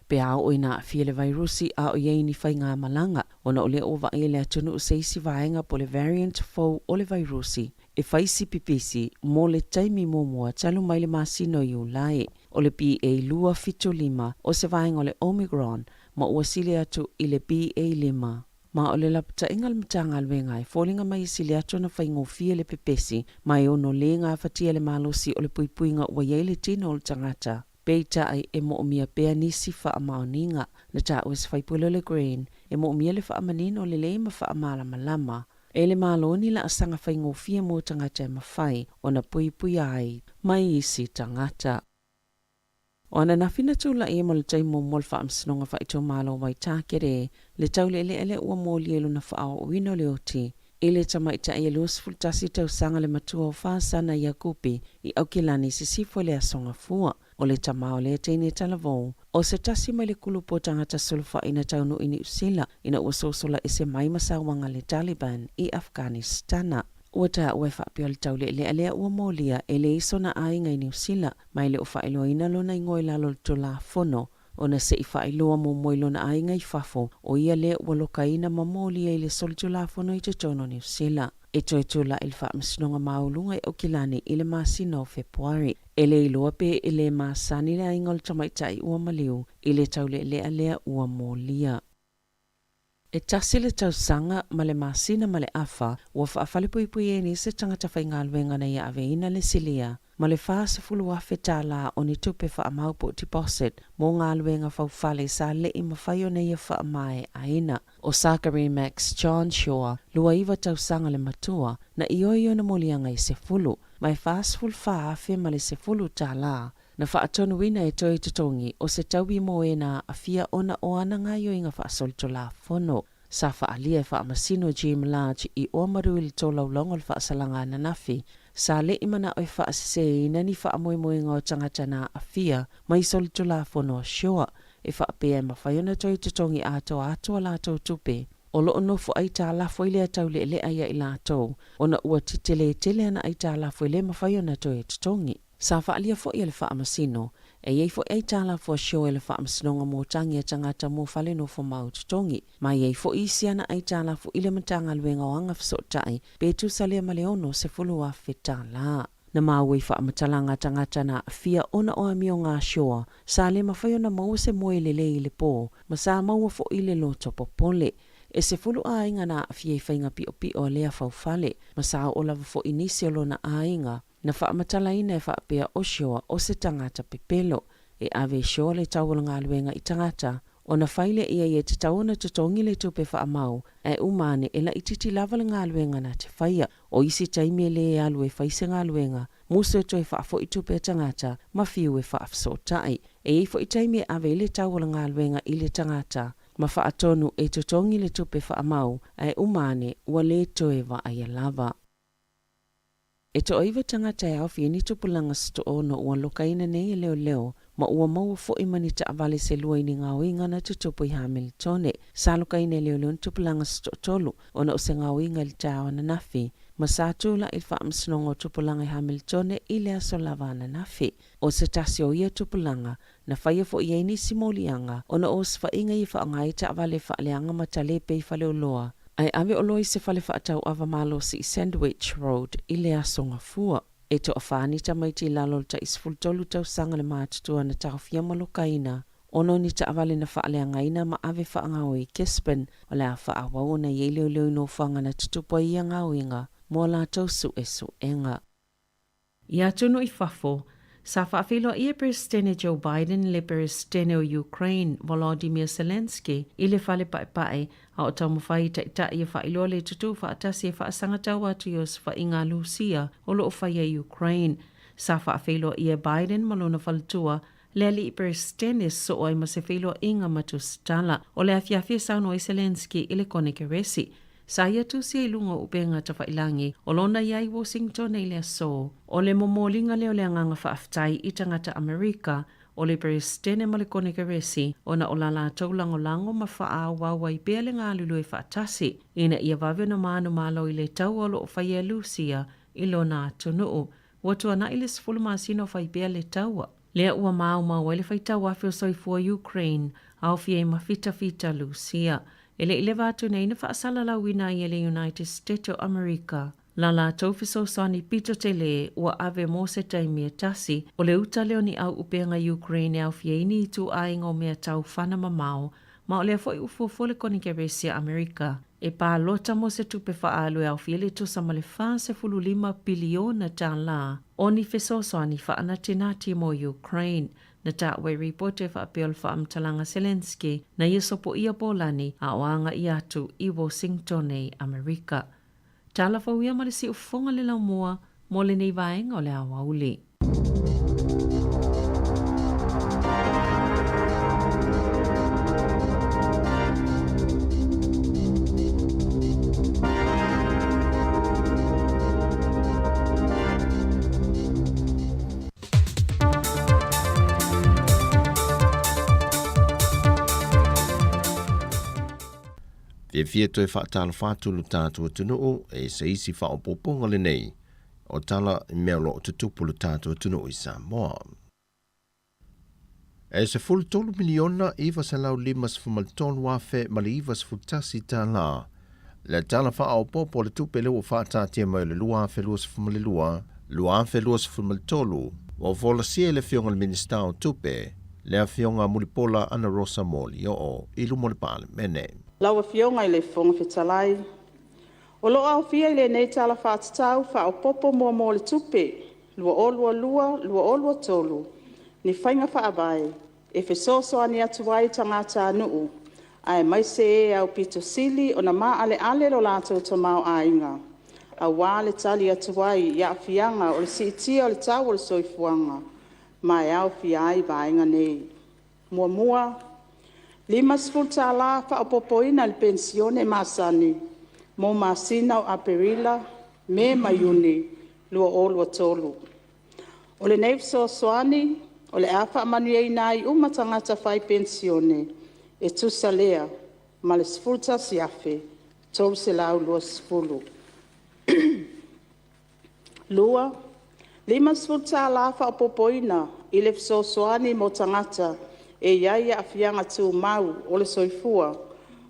pe a o ina fia le vairusi a o iei ni whai ngā malanga ona o le ova i le atunoo seisi vaenga po le variant 4 o le vairusi e whaisi pipisi mo le taimi momua talu mai le masino i ulai o le BA 5 o se vaenga o le Omicron ma ua sile atu i le BA5. Ma o le lapta ingal mtanga alwenga e fōlinga mai i sile atu na whaingo fia le pepesi mai ono le ngā fatia le malosi o le puipuinga ua iei le tino o le tangata. Beita ai e mo mia pea nisi wha maoninga na ta ues whaipulo le green e mo mia le wha manino le leima wha malama. E le maloni la asanga whaingo fia mo tangata e mawhai o na pui ai mai isi tangata. O ana na fina tula e mo le taimo mo le wha amsinonga wha ito malo wai tākere le taule ele ua mo lielu na wha o wino le oti. E le tamaita e luas fultasi tau sanga le matua o whaasana i a kupi i aukilani si sifo le asonga fua. O le tamao le teine talavou, o se tasi mai le kulupo tangata sulfa ina taunu ini usila, ina usosola ese mai masawanga le Taliban i Afghanistana. Ua ta ue whapio le taule le alea ua molia e le iso na ainga i New Zealand, mai le o whaeloa ina lona i ngoi lalo to la fono, o na se i whaeloa mo moilo na ainga i fafo, o ia le ua loka ina mamolia i le sol to la fono i te tono New Zealand. E toi tula il wha msinonga maulunga i okilani i le masino o Februari. E le iloa pe i le masani le aingol tamaitai ua maliu i le taule le alea ua molia. E tasi le tausanga ma le masina ma le afa ua whaafalipui e ni se tangata whaingaluenga na ia aveina le silia. Ma le whaase fulu afe tā la o ni tupe wha amaupo deposit mo ngā luenga whauwhale sa le i mawhaio na ia wha amae aina. O Zachary Max John Shaw, lua iwa tausanga le matua na ioio na molianga i se fulu. Mai whaase fulu wha afe ma le se fulu tā la. Na whaatonu wina e toi tutongi o se taubi mo e na afia ona o ana ngā ioinga whaasolto la fono. Sa whaalia e whaamasino Jim Large i oamaru ili tōlau longo le whaasalanga na nafi. sa le imana o whaasese ina ni whaamoemoenga o tangata na awhia mai soli tula whono shua e whaapea mawhaiona toi tutongi ato lato tupe. O loo nofu ai tā lafo ile atau le ele aia i lato, ona ua titele ana ai tā lafo ile mawhaiona toi tutongi. Sa whaalia fo i le whaamasino, e iei fo ai tā lafo shio le whaamasinonga mō tangi a tangata mō whale no fo mau tutongi. Ma iei fo isi ana ai tā lafo ile matanga luenga o anga fisotai, betu salia maleono se fulu a whita la. Na maui whaamatalanga tangata na fia ona o amio ngā shioa, sa le mawhaiona mau se moe le le po, ma sa maua fo ile lo topo pole. E se fulu a inga na fie whainga pio lea whauwhale, ma sa o lava fo inisi o lona a inga, na whaamatala ina e whaapea o shioa o se tangata pepelo, e ave shioa le tauala ngā luenga i tangata, o na whaile ia e te tauna tutongi le tupe whaamau, e umane e la ititi lava le ngā luenga na te whaia, o isi taimi le e alu e whaise ngā luenga, muso to e whaafo i tupe tangata, ma fiu e whaafso tai, e fo i taimi e ave le tauala ngā luenga i le tangata, ma whaatonu e tutongi le tupe whaamau, e umane ua le toe wa aia lava. E to oiwa tangata e au whieni tupulanga sito ono ua lokaina nei e leo, ma ua maua fo imani ta avale se lua ini ngā winga na tutupu i Hamiltone. Sa lokaina e leo tupulanga sito tolu, ona o se ngā winga li tāwa na nafi, ma sa tula il whaamsinongo tupulanga i Hamiltone i lea so lava na nafi. O se tasi o ia tupulanga, na whaia fo i eini simolianga, ona o se whainga i whaangai ta avale whaaleanga ma talepe i whale uloa. Ai ave oloi se whale whaatau awa malo si Sandwich Road i lea songa fua. E to awhani ta mai ti lalo ta isfultolu tau sanga le mātutua na tau fia malokaina. Ono ni ta avale na whaaleanga ina ma ave whaangau i Kispen, o lea whaawau na yeileo leo no whanga na tutupa i angau inga, mo la tau su enga. Ia tunu i whafo, sa whaafilo i e Presidente Joe Biden le Presidente o Ukraine, Volodymyr Zelensky, i le whale pae a o tau mawhai ta i e whailo le tutu whaatasi e whaasanga tau atu i o sa whainga Lucia o lo o whai e Ukraine. Sa whaafilo i e Biden malona whalatua, le li i Presidente so o ai ma se whilo inga matustala, o le awhiawhia sauno i Zelensky i le koneke resi. Sa ia tu si e lunga upenga ta whailangi o lona iai Washington e lea so. O le momolinga leo lea nganga whaaftai i tangata Amerika o le Presidente ma le koneke resi o na o la la taulango lango ma wha wawa i pia le ngā lulu e whaatasi. Ina ia vavio na maanu malo i le tau alo o whaia Lucia i lona tunuu. Watua na i le sifulu maasino whai pia le taua. Lea ua mau ele whaita wafio soifua Ukraine au fie mawhita Lucia. Ele ile watu nei na whaasala la wina i ele United States of America. La taufiso sani pito te le ua ave mo se taimi e tasi o le uta leo ni au upenga Ukraine au fieini i tu ainga o mea tau whana mamau ma o lea foi ufuafo le konike resia America. E pā lota mo se tupe whaalu au fiele tu sa male wha se fulu 5 biliona tā la o ni feso sani whaana tenati mo Ukraine. Na ta wei ripote fa apel fa amtalanga Zelensky na yesopo ia polani a oanga i atu i Washington e Amerika. Tala fa uia marisi ufonga le lau mua mo le nei vaenga o le awauli. E fia toi whaatala whātulu tātua tunuu e se isi whaopoponga le nei o tala mea lo o tutupulu tātua tunuu i Samoa. E se fulu 3 miliona iwa sa lau 5 wafe ma le iwa sfutasi tā la. Le tala whaopopo le tupe leo whātātia mai le luafe luafe luasfumaltolu o volasia le fionga le minista o tupe le fionga mulipola ana Rosa Moli o ilu mo le pāle mene. Laua fionga i le fonga fitalai. O lo au fia i le nei tala whātatau wha o popo mua le tupe, lua olua tolu, ni whainga whaavai, e whesoso ani atu wai tangata nuu, ai mai se e au pito sili o na maa ale lo lātou to mau ainga. A wale tali atu wai ia fianga o le siitia o le tau o le soifuanga, mai au fia ai vainga nei. Mua, 5 la fa opopoina le pensione masani mo masina o Aperila me Mayuni lua o lua tolu. O le neif so soani, o le afa manu ei nai uma tangata fai pensione, e tusa lea, ma le sfulta siafe, tolu se lau lua sfulu. Lua, lima sfulta alafa o popoina, i le so soani mo tangata, e iaia afianga tu mau o le soifua,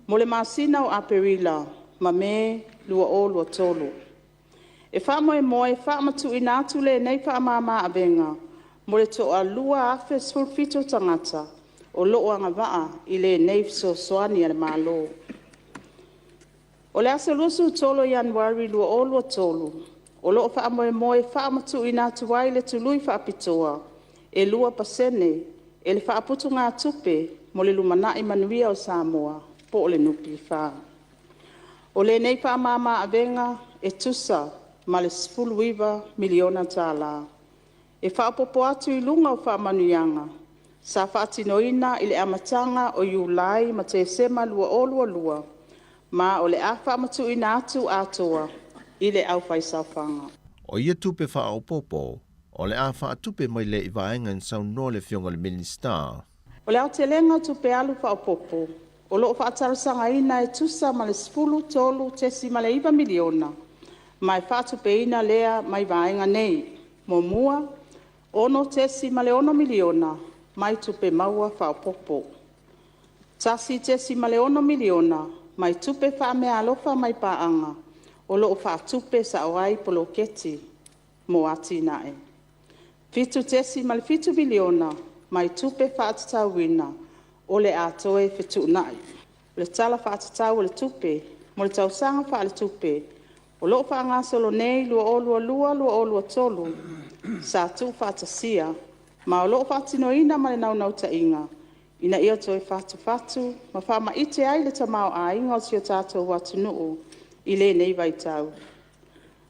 mo le masina o aperila, ma me lua o lua tolu. E wha moe wha matu ina atu le nei wha mama abenga, mo le toa lua afe sulfito tangata, o loo anga waa i le nei so soani ale malo. O le asa lusu tolo Januari lua o lua tolu, o loo wha moe wha matu ina atu wai le tului wha apitoa, e lua pasene, e le wha aputu ngā tupe, mo le lumanai manuia o Samoa, po o le nupi wha. O le nei wha mama abenga, e tusa, ma le 10 miliona tala. E whaapopo atu i lunga o whaamanuianga. Sa whaatinoina i le amatanga o Iulai ma te sema lua o lua. Ma o le a whaamatuina atu atoa i le au whaisawhanga. O ia tupe whaopopo, o le a whaatupe mai le i vaenga in sau no le fionga le Minister. O le au te lenga tupe alu whaopopo. O loo whaatarasanga ina e tusa ma le 10 tolu tesi ma le 1 miliona. Mai whātu peina lea mai vaenga nei. Mo mua, ono tesi ma le 1 miliona, mai tupe maua whaopopo. Tasi tesi ma le 1 miliona, mai tupe wha mea alofa mai paanga, o loo whaatupe sa oai polo keti, mo ati nae. Fitu tesi ma le 5 miliona, mai tupe whaatatawina, o le atoe fitu nai. Le tala whaatatau le tupe, mo le tausanga wha le tupe, o loo whaanga solo nei lua o lua tolu, sa tu whaatasia, ma o loo whaatinoina ma le nau ta inga, ina ia toi whatu, ma whaama ite ai le tamau a inga o tio tātou watu nuu, i le nei vai tau.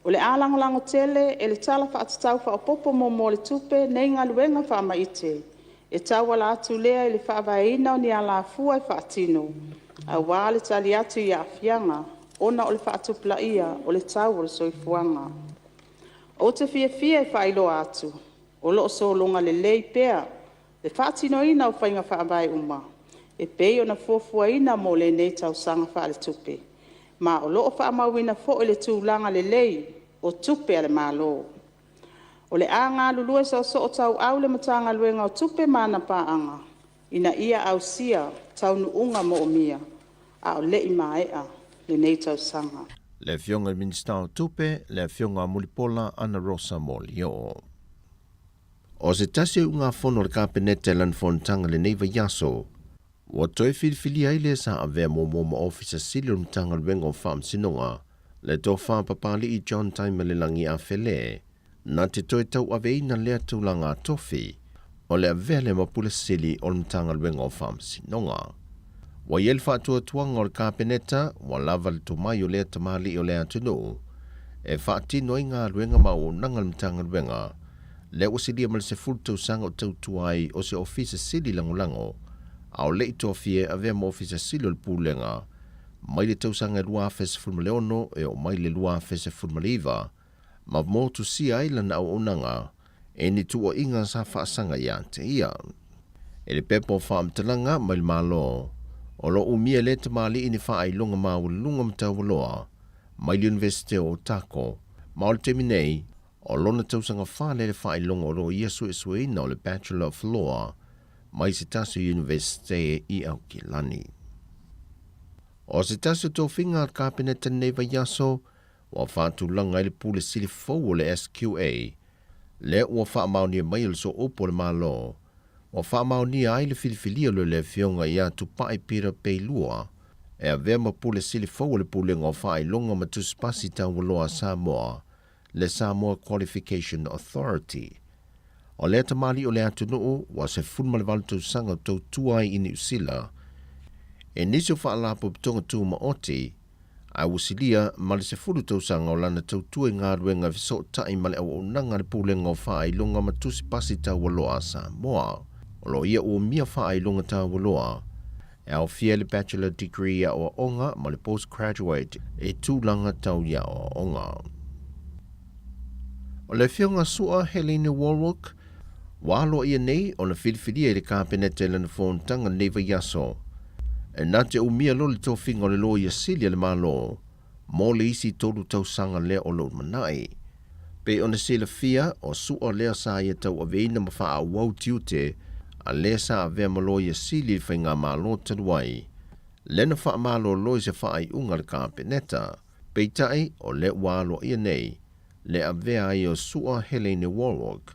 O le alangolango tele, e le tala whaatatau whaopopo mo le tupe, nei ngā luenga whaama ite, e tau ala atu lea i le whaavaina o ni ala fua e whaatino, a wale tali atu i a fianga, ona o le whaatupla ia o le tau o le soifuanga. O te fia e whailo atu, o loo solonga le lei pea, le whaatino ina o whainga whaamai uma, e pei o na fuafua ina mo le nei tau sanga wha le tupe. Ma o loo whaamauina fo le tūlanga le lei, o tupe ale malo. O le anga lulue sa o tau au le matanga luenga o tupe mana paanga, ina ia au sia tau nuunga mo o mia, a o le imaea. Le nei tau sanga. Le fionga Minister tupe, le fionga mulipola ana Rosa Molio. O se tase unga fono le kapenete lan fontanga le neiva yaso, wa toi filfili aile sa ave mo officer sili untanga le wengo farm sinonga, le to fa papali i John Time le langi a fele, na te toi tau ave ina lea tūlanga tofi, o le ave le mapule sili o untanga le wengo farm sinonga. Wa yel fatua tuanga o le kapeneta, wa lava le tumai o lea tamali o lea tunu, e faati noi ngā luenga ma o nanga mtanga luenga, le wasilia mal se fultau sanga o tau tuai o se ofisa sili langolango, au le ito fie a vea mo ofisa sili o le pūlenga, mai le tau sanga lua afese fulmaleono e o mai le lua afese fulmaliva, ma mo tu si ailan au onanga, e ni tu o inga sa faasanga ia te ia. E le pepo whaamtalanga mai le malo, o lo umia le te mali ini wha ai lunga maa ua lunga mtau loa, mai le Universite o Tako, ma o le teminei, o lona tausanga wha le wha ai lunga o lo Iesu e sueina o le Bachelor of Law, mai se tasu Universite i Aukilani. O se tasu tō whinga ar kapeneta neva yaso, wa whātu langa i le pule sili fau o le SQA, le ua wha mauni mai o le so opo le malo, o whaamaunia ai le filifilia le fionga ia tupai pira peilua, e a vea mapule sili fau le pulenga o whaai longa matuspasi taualoa Samoa, le Samoa Qualification Authority. O le tamali o le atunuu, wa se funma le valtu sanga tau tuai i New Zealand, e nisi o whaalapo pitonga tu maoti, a usilia mali se fulu tau sanga o lana tau tuai ngā ruenga viso tai mali au nanga le pulenga o whaai longa matuspasi taualoa Samoa. O lo ia o mia whaai longa taualoa, e au fia le bachelor degree a o onga ma le postgraduate e tūlanga tau ia o onga. O le whionga sua Helena Warwick, walo ia nei o na whiriwhiria i le kāpenete le na whōntanga neva yaso. E nā te umia lo le tōwhinga o le lo ia sili le malo, mō le isi tolu tausanga lea o lo manai. Pe o na sila fia o sua lea sa ia tau aveina ma wha a wau tiute, a lea sa a vea malo ia sili le whainga malo tanuai. Lena wha a malo loi se wha ai unga le kāpeneta, peitai o le walo ia nei, le a vea ai o sua Helena Warwick,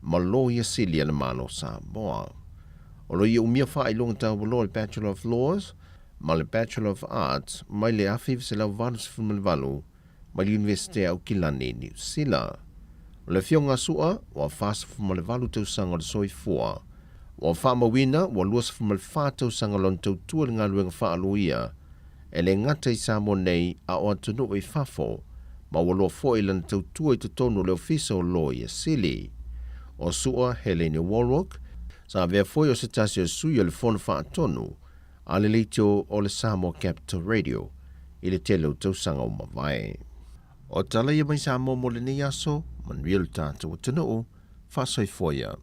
ma lo ia sili le malo sa moa. O lo ia umia wha ai longa tau walo le Bachelor of Laws, ma le Bachelor of Arts, mai le awhiv se lau vanus fumalvalu, mai le Universite au Kilane New Zealand. O le whionga sua, wa fasa fumalvalu tau sanga le soifua, wa wha mawina, wa luas fumalfa tau sanga lon tau tua le ngaluenga wha aloia, e le ngata i samo nei a o atunu i fafo, ma wa loa fo i lan tau tua i tutonu le ofisa o lo ia sili. O sua Helena Warwick, sa vea foi o se tasi o sui o le fona wha atonu, a le leitio o le Samoa Capital Radio, i le tele o tau sanga o mawai. O tala ia mai Samoa mo le ni aso, man riel tātou o tanu o, wha soi foia.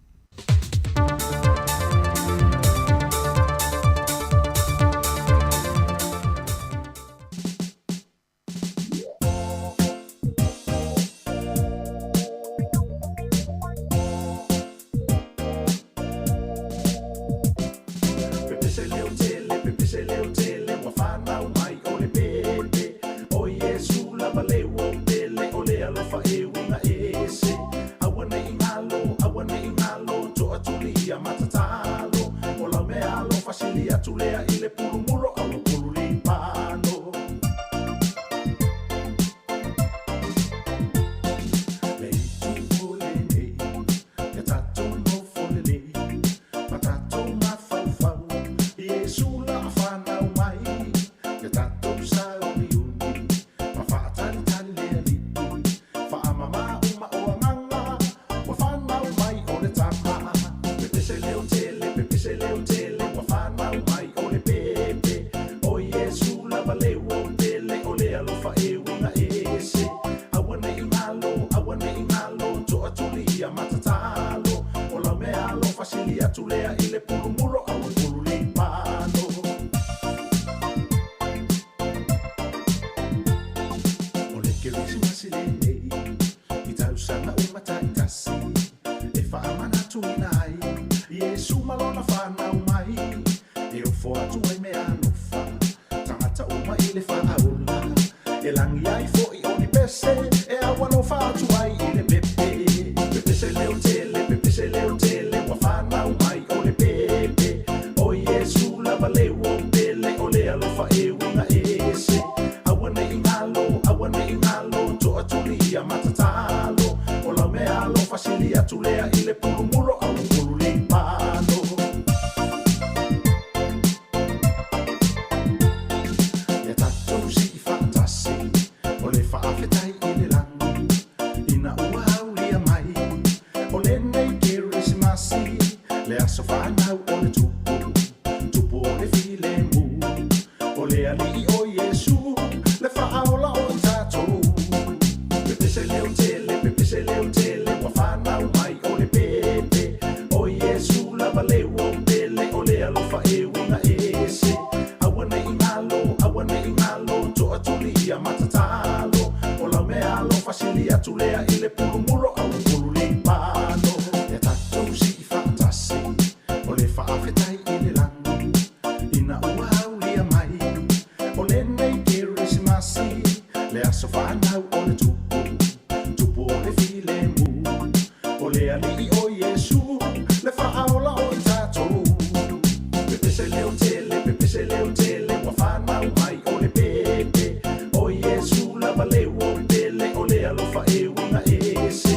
Yes.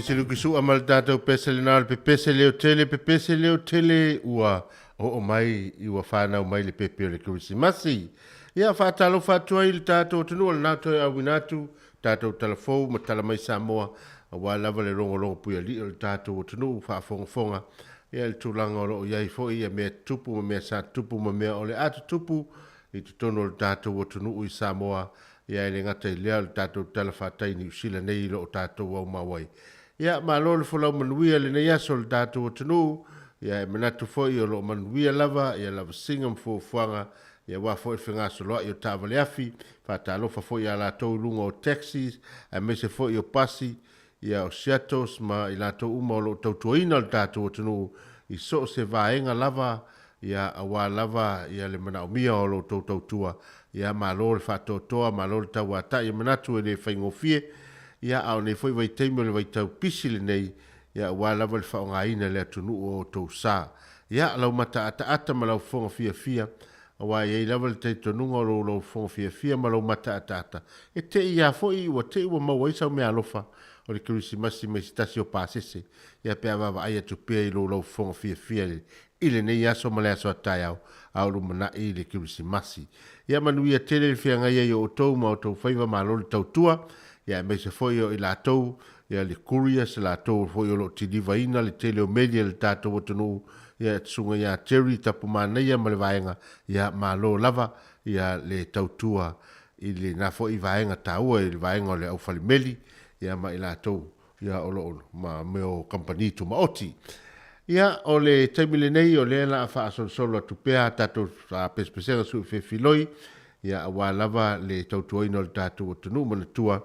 se luki su amal tātou pesele nā le pepese leo tele ua o mai i ua whanau mai le pepe o le Krismasi. Ia whātalo whātua i le tātou tunu o le nātou e awinatu, tātou talafou ma tala mai Samoa, a wā lava le rongo puia li o le tātou tunu whaafonga. Ia le tūlanga o lo iai fo ia mea tupu ma mea sa tupu ma mea o le atu tupu i tutono o le tātou tunu i Samoa. Ia ele ngata i lea le tātou talawhātai ni usila nei lo o tātou au mawai. Ia malo le fulau manuia le nei aso le tātou tunu, ia e manatu foi o lo manuia lava, ia lava singam fuanga, ia wā foi whinga soloa i o tāwale afi, whātalofa foi a lātou lunga o taxis, a mese foi o pasi, ia o Seattles ma i lātou uma o lo tautuaina le tātou tunu, i so se vaenga lava, ia a wā lava, ia le mana o mia o lo tautua, ia malo le whātotoa, malo le tau ata, ia manatu e le whaingofie, ia au nei foi vai teimo le vai tau pisile nei, ia wā lava le whaongaina le atunu o tau sā. Ia lau mata ata ma lau whonga fia, awa iei lava le teitonunga o lau whonga fia ma lau mata ata. E te ia foi ua te ua maua isau mea alofa, o le Krismasi me sitasi o pāsese, ia pia wawa aia tupia i lau whonga fia ile nei aso ma le aso atai au lumana i le Krismasi. Ia manuia tele le whianga iei o tau ma o tau whaiva ma lo le tautua, ia me se foi o i lātou, ia le kuria se lātou foi o lo tiliva ina le tele o media le tātou o tanu, ia tsunga ia Terry tapu māneia ma le vaenga, ia ma lo lava, ia le tautua, i le na foi i vaenga tāua, i le vaenga o le au falimeli, ia ma i lātou, ia o lo ma meo company tu maoti. Ia o le taimile nei o le la a solo tupea tātou a pespesenga su filoi, ia awa lava le tautuaina o le tātou o tanu ma le tua,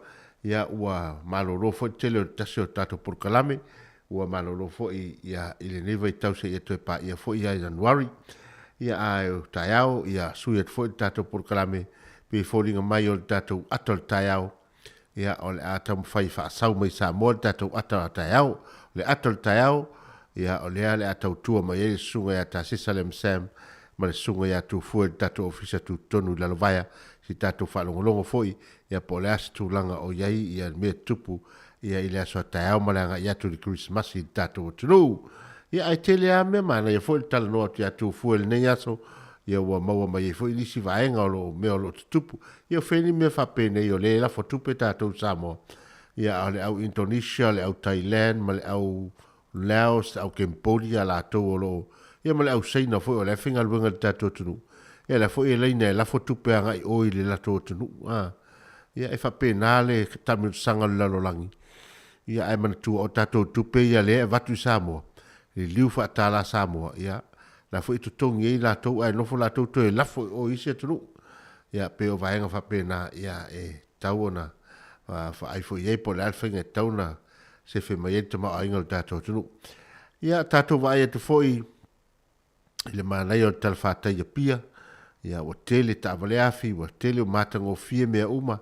ia ua malolo fo tele o tasio tato por kalame ua malolo fo ia ile neva i tau se ia toe pa ia fo ia Januari ia a taiao ia suia fo tato por kalame pe fo linga mai o tato atol taiao ia o le atam fai fa sau mai sa mo tato atol taiao le atol taiao ia o le ale atau tua mai e sunga ia ta Salem Sam ma le sunga ia tu fo tato ofisa tu tonu la lovaya si tato fa longo foi ia po le astu langa o iai ia me tupu ia ile aso taiao malanga ia tu Christmas i tato tunu ia ai tele a me mana ia foi tal no ia tu foi nei aso ia wa maua mai foi ni si vaenga o lo me o lo tupu ia feni me fa pene io le la fo tupu tato samo ia ale au Indonesia le au Thailand ma le au Laos au Cambodia la to o lo ia ma le au China foi o le finga luenga tato tunu ia la foi le nei la fo tupu anga i o ile la to tunu ia e fa penale tamu sanga lalo langi ia ai man tu o tato tupe ia le vatu Samoa le liu fa tala Samoa ia la fo itu tongi la to ai no fo la to to la fo o isi tu ia pe o vaenga fa pena ia e tauona fa ai fo ie po la finga tauna se fe mai te ma ainga tato tu ia tato vai tu foi le mana yo tal fa ta ia pia ia o tele ta vale afi o tele o matango fie mea uma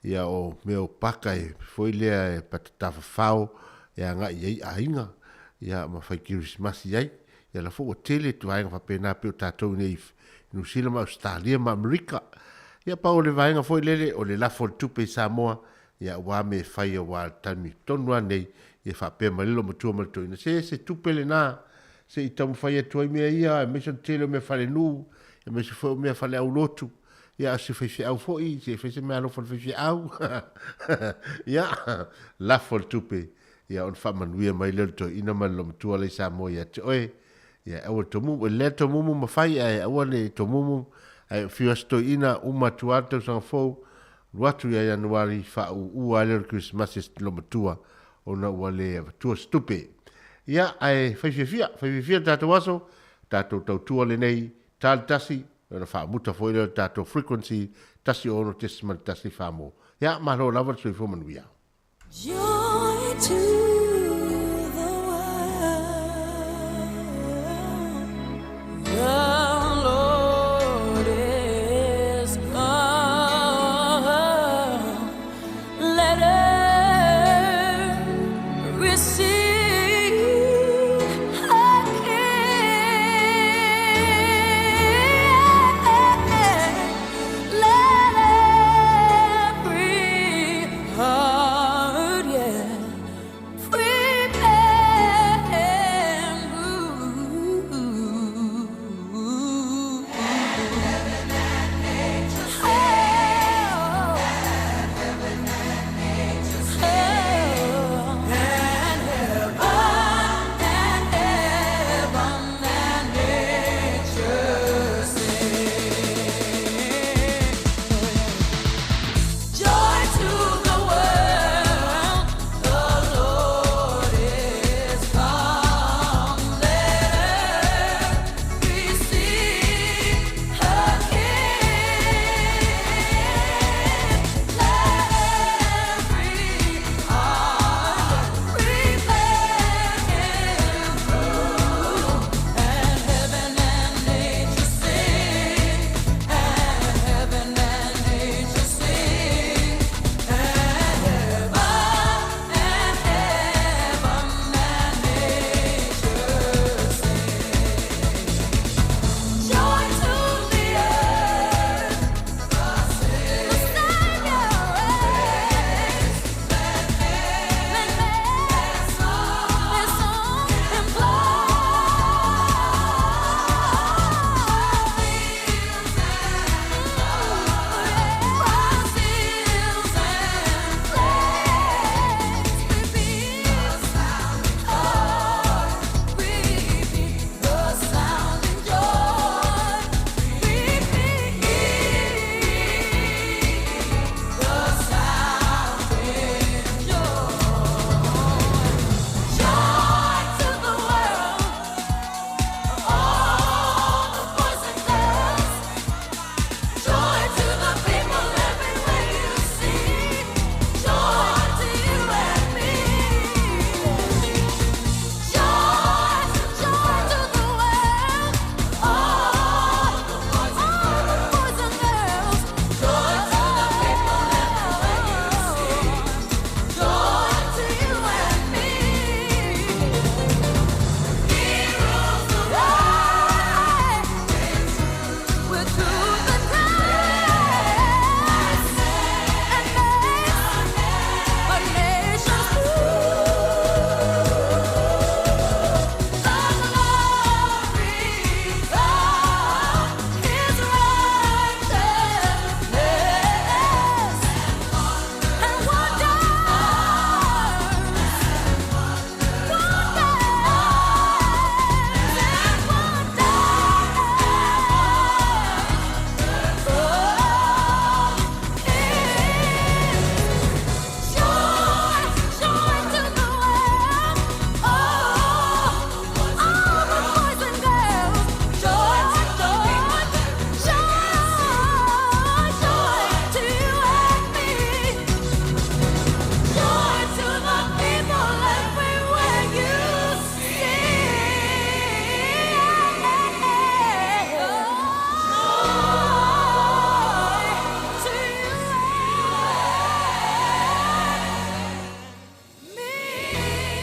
ia o meu pakai foi le patata fao ia nga ia ainga ia ma fai Christmas ia ia la fo tele tu ainga fa pena pe tato nei no sila ma Australia ma America ia pa o le vainga foi lele o le la fo tu pe Samoa ia wa me fai o wa tami tonu nei ia fa pe malilo mo tu mo tu se tu pele na se i tam fai tu me ia me so tele me fale nu me se fo me fale au lotu ia se fai au fo i se fai me alo fo fai au ia la fo tupe ia on fa manuia mai le to ina man lo tu ale sa mo ia oe ia o to mu le to mu ma fai ai o le to mu ai fiasto ina uma tu alto san fo watu ia Januari fa u ale Christmas lo tua ona wale tu stupe ia ai fai tato waso tato tu le nei tal tasi na fa muta foi le tato frequency tasi ono testament tasi famo ya malo lava so fo manuia joy to the world the Lord is come let her receive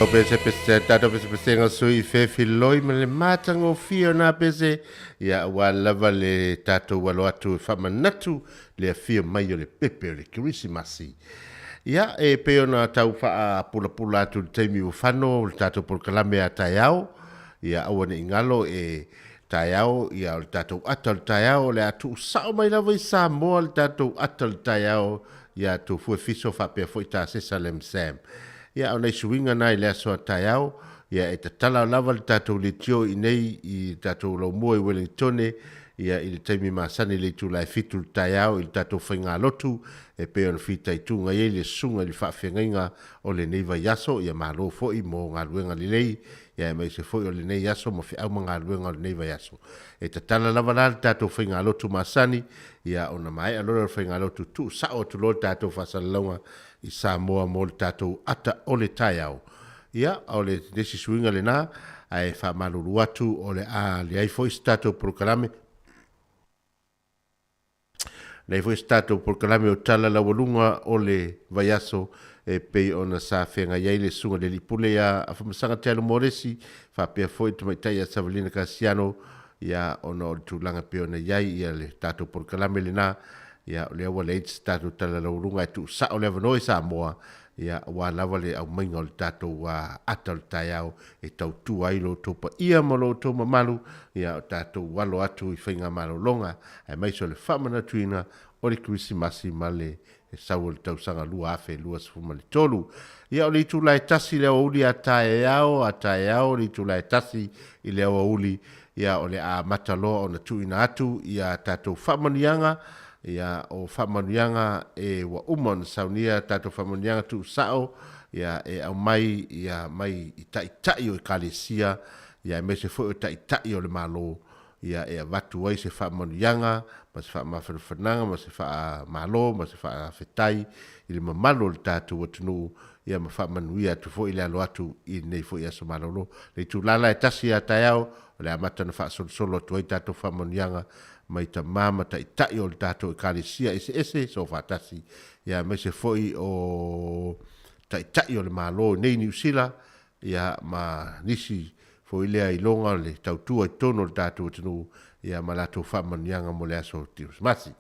O pese tata pese nga sui fe filoi me le matango fio na pese ia wa lava le tato walo atu whamanatu le fio mai o le pepe o le Kirisimasi. Ia e peo na tau wha pula pula atu teimi u whano le tato por kalame a taiao ia awane ingalo e taiao ia le tato ata le taiao le atu sao mai lava i Samoa le tato ata le taiao ia tu fue fiso whapea fo i ta Sesalem Sam. Ia o nei suinga nai le aso taiao ia e tatala lava le tatou le tio i nei i tatou lau mua i Wellingtone ia i le taimi masani le tu lai fitu le taiao i le tatou whainga lotu e peo na fita i tunga i le sunga li whawhengainga o le neiva yaso ia malo fo i mo ngā luenga li lei ia e mai se fo i o le nei yaso mo fi au ngā luenga o le neiva yaso e tatala lava la le tatou whainga lotu masani ia o na mai alora le whainga lotu tu sao tu lo le tatou whasalalaunga i Samoa mo le tatou ata o le taiao. Ia, o le desi suinga le nā, ai wha maluru atu o le a le ai foi statou prokalame. Le ai foi statou prokalame o tala la walunga o le vaiaso e pei ona sa whenga iai le sunga le lipule a whamasanga te alo moresi, wha pia foi tu maitai a Savalina Kasiano, ia ona o le tūlanga peo na iai ia le tatou prokalame le nā, ia le awa le its tatou tala la walunga e tu sa o le avanoi Samoa, ia wa lava le au mainga o le tatou wa ata le taiao e tau tu ailo topa ia malo to mamalu ia o tatou walo atu i whainga malo longa ai maiso le whamana tuina o le Kirisimasi male e sau le tau sanga lua afe lua sifuma le tolu ia o le itu lai tasi le uli a taiao le itu lai tasi i le uli ia o le a mataloa o na tuina atu ia tatou whamanianga ia o whamanianga e wa umon saunia tato whamanianga tu sao ia e au mai ia mai i tai o kalesia ia e mese fo o tai o le malo ia e watu ai se whamanianga ma se whamawhananga ma se whamalo ma se whawhetai i le mamalo le tato watunu ia ma whamanuia tu fo i le alo atu i nei fo i aso malolo le tu lala e tasi a taiao le amata na whaasolo tu ai tato whamanianga mai ta mama ta itai o le tatou e kalesia ese so fatasi ia me se foi o ta itai o le malo nei New Zealand ia ma nisi foi le ai longa le tautua i tono le tatou tunu ia ma latou whamanianga mo le aso Kirisimasi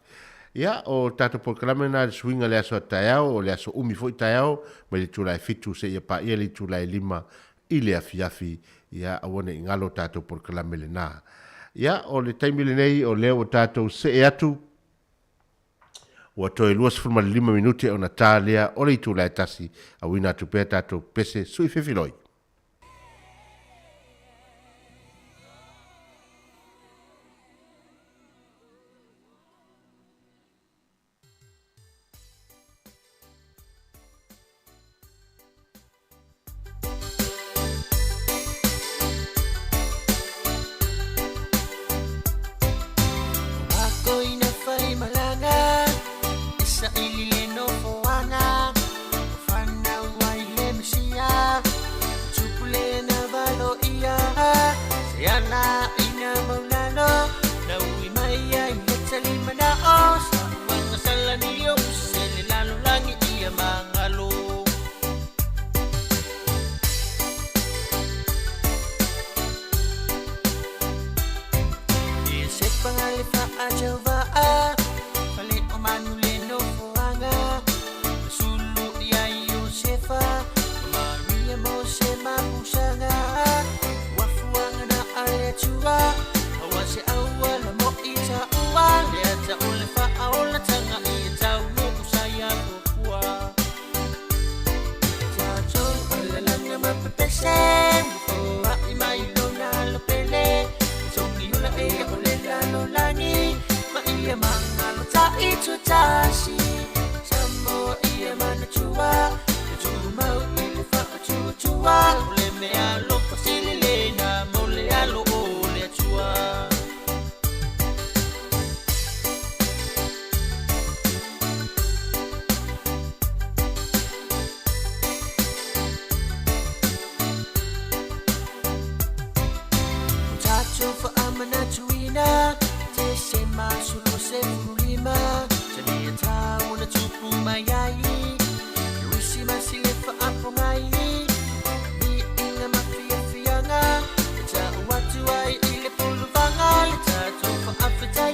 ia o tatou proklame na le swinga le aso taiao o le aso umi foi taiao ma le tulai fitu se ia pa ia le tulai lima i le afiafi ia awane ingalo tatou proklame le na ia o le taimile nei o leo o tatou se e atu ua toe 25 minuti o na tālea o le itu lai tasi a wina atu pēr tatou pese sui fefiloi.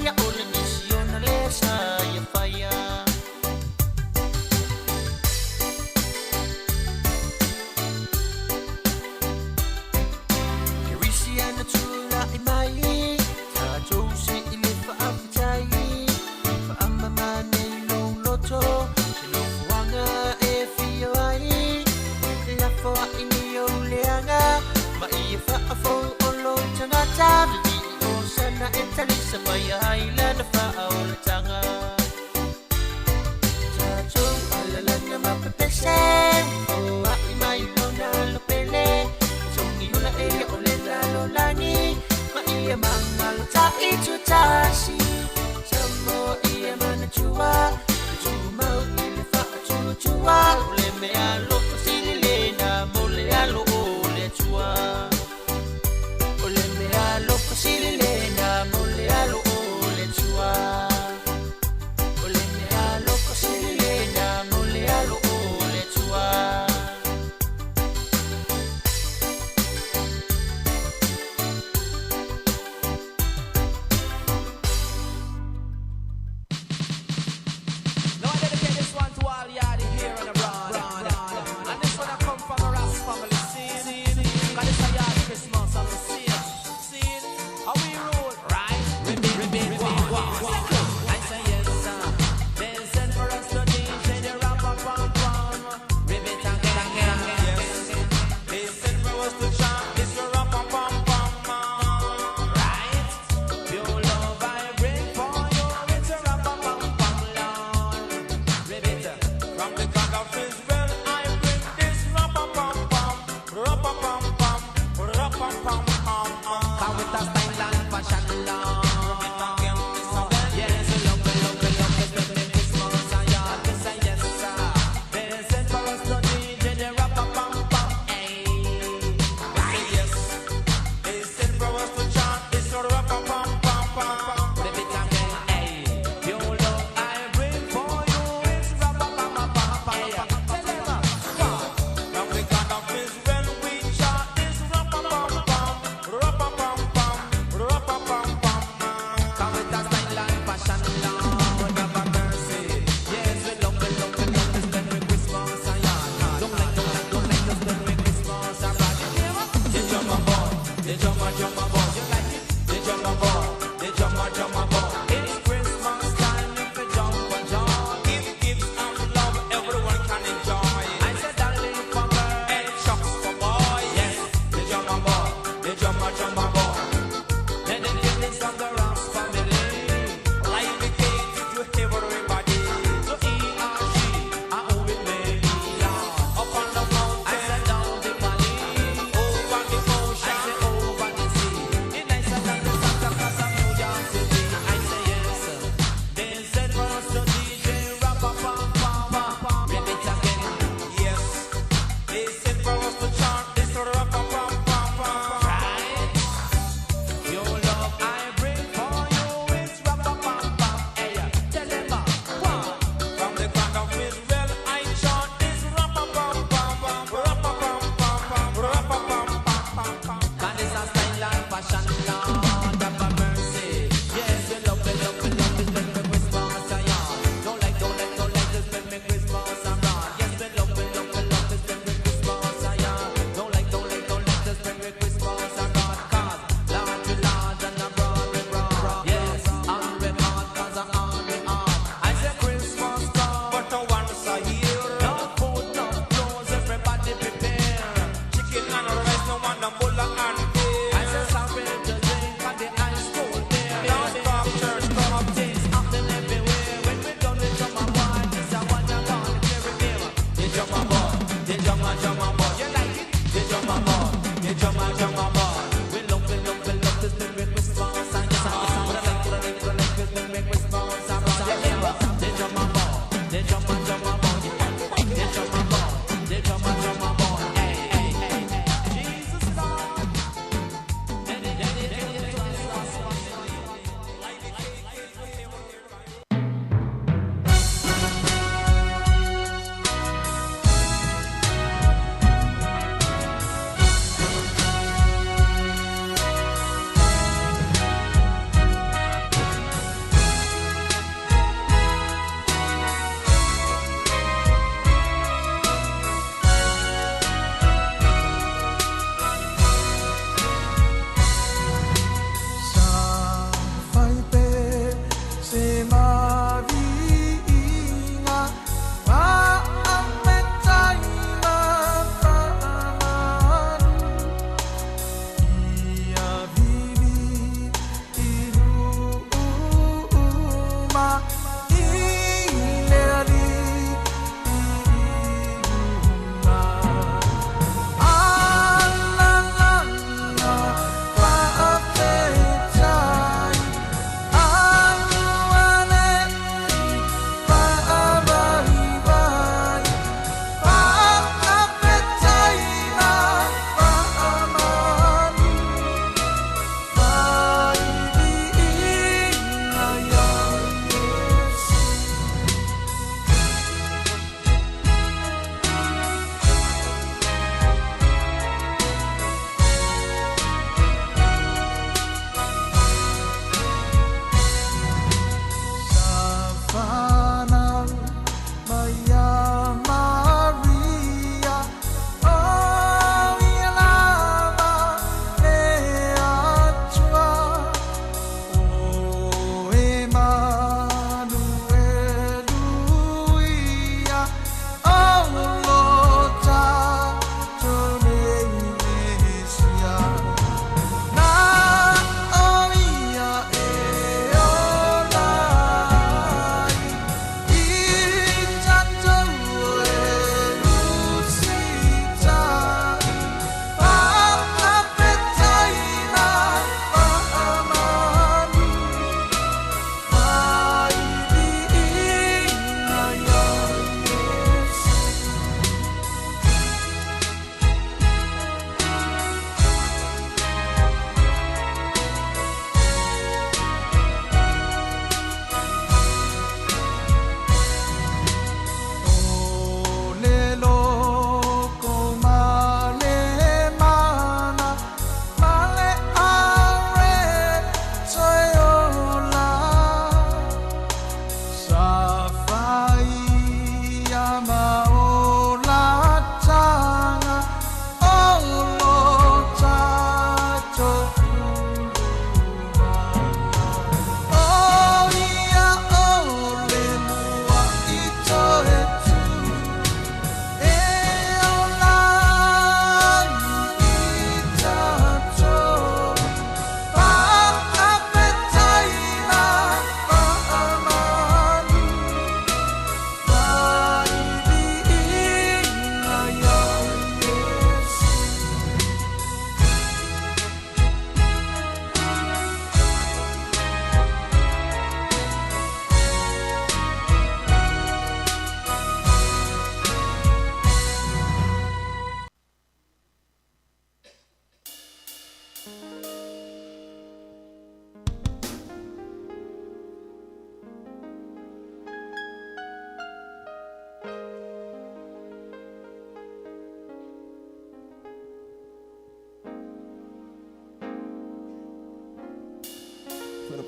ya ole nisiona lesa ya faya Kirisiana tula imai ta josi ile fa afitai fa amma mane lo loto sino fuanga e fia ai la fo ini o leanga ma ia fa afo o lo tangata sana etalisa maya ilana fa aula tanga Tacho alala na mapapese O ai mai lona lopele Songi hula ea ole la lolani Ma ia mangal ta itu tasi Samo ia mana chua Chuma ile fa chua Ole me alo pasili lena Mole alo ole chua Ole me alo pasili lena Mole alo ole chua Ole me alo pasili lena Mole alo ole chua Now I dedicate this one to all yardy here on the broad.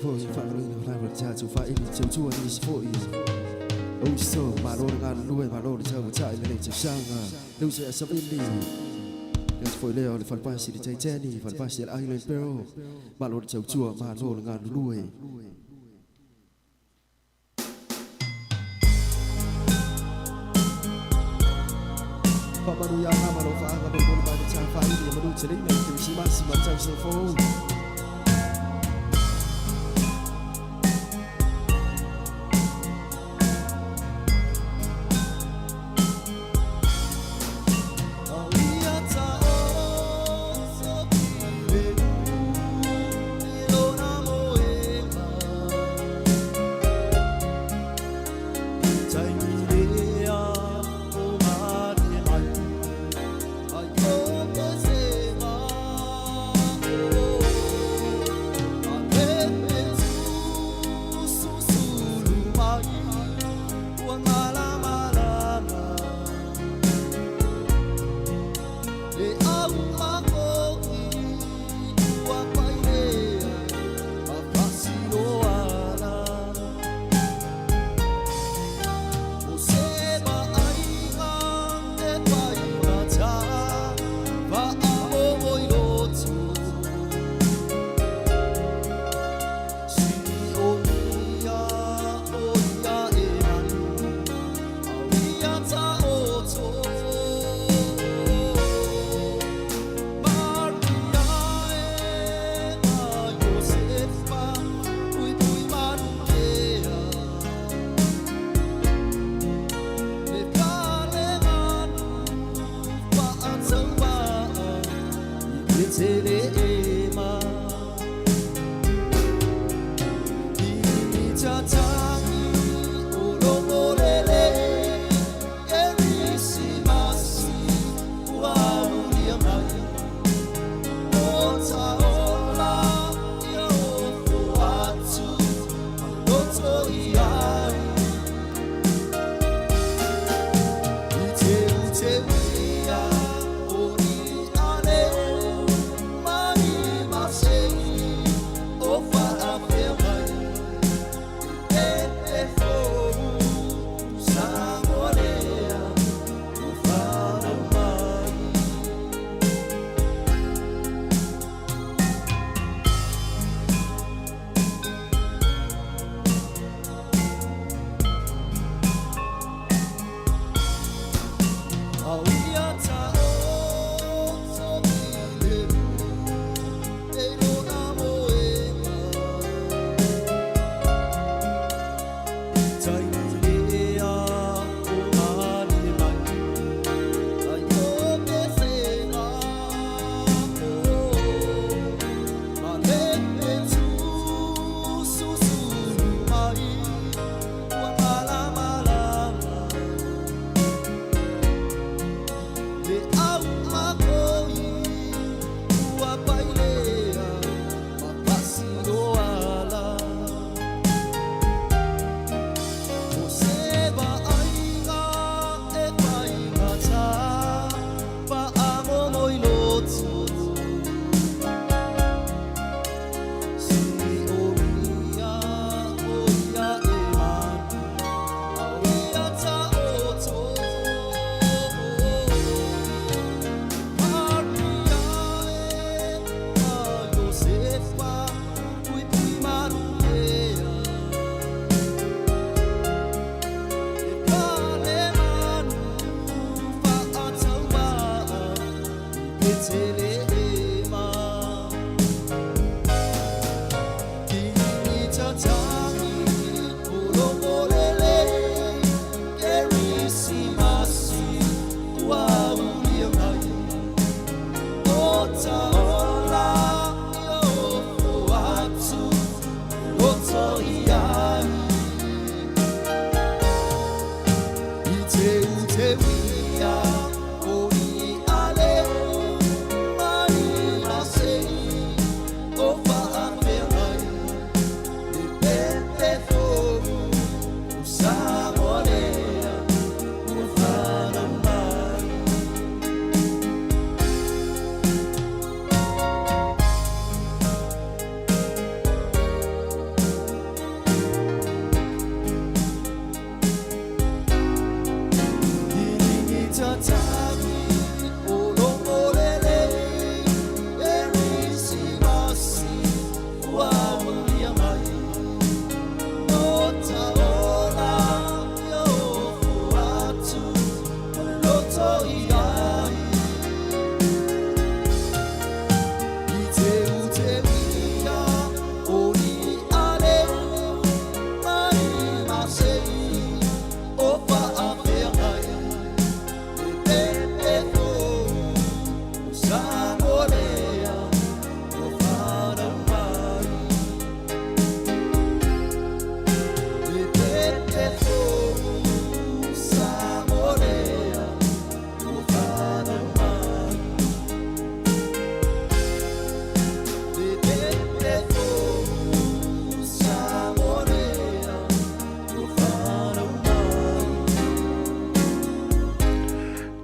po fa lo ni fa cha chu fa ini chu chu ni si fo i o so ma lo nga lu ma lo cha cha ile le cha shanga lu se sa ini Let's for Leo, the Falpasi, the Titani, Falpasi, the Island Perro, Malo, the Chua, Malo, and Louis. Pamaruya, Hamaro, Fanga, by the Chafa, the Madu, the Shimasi, Matanso phone.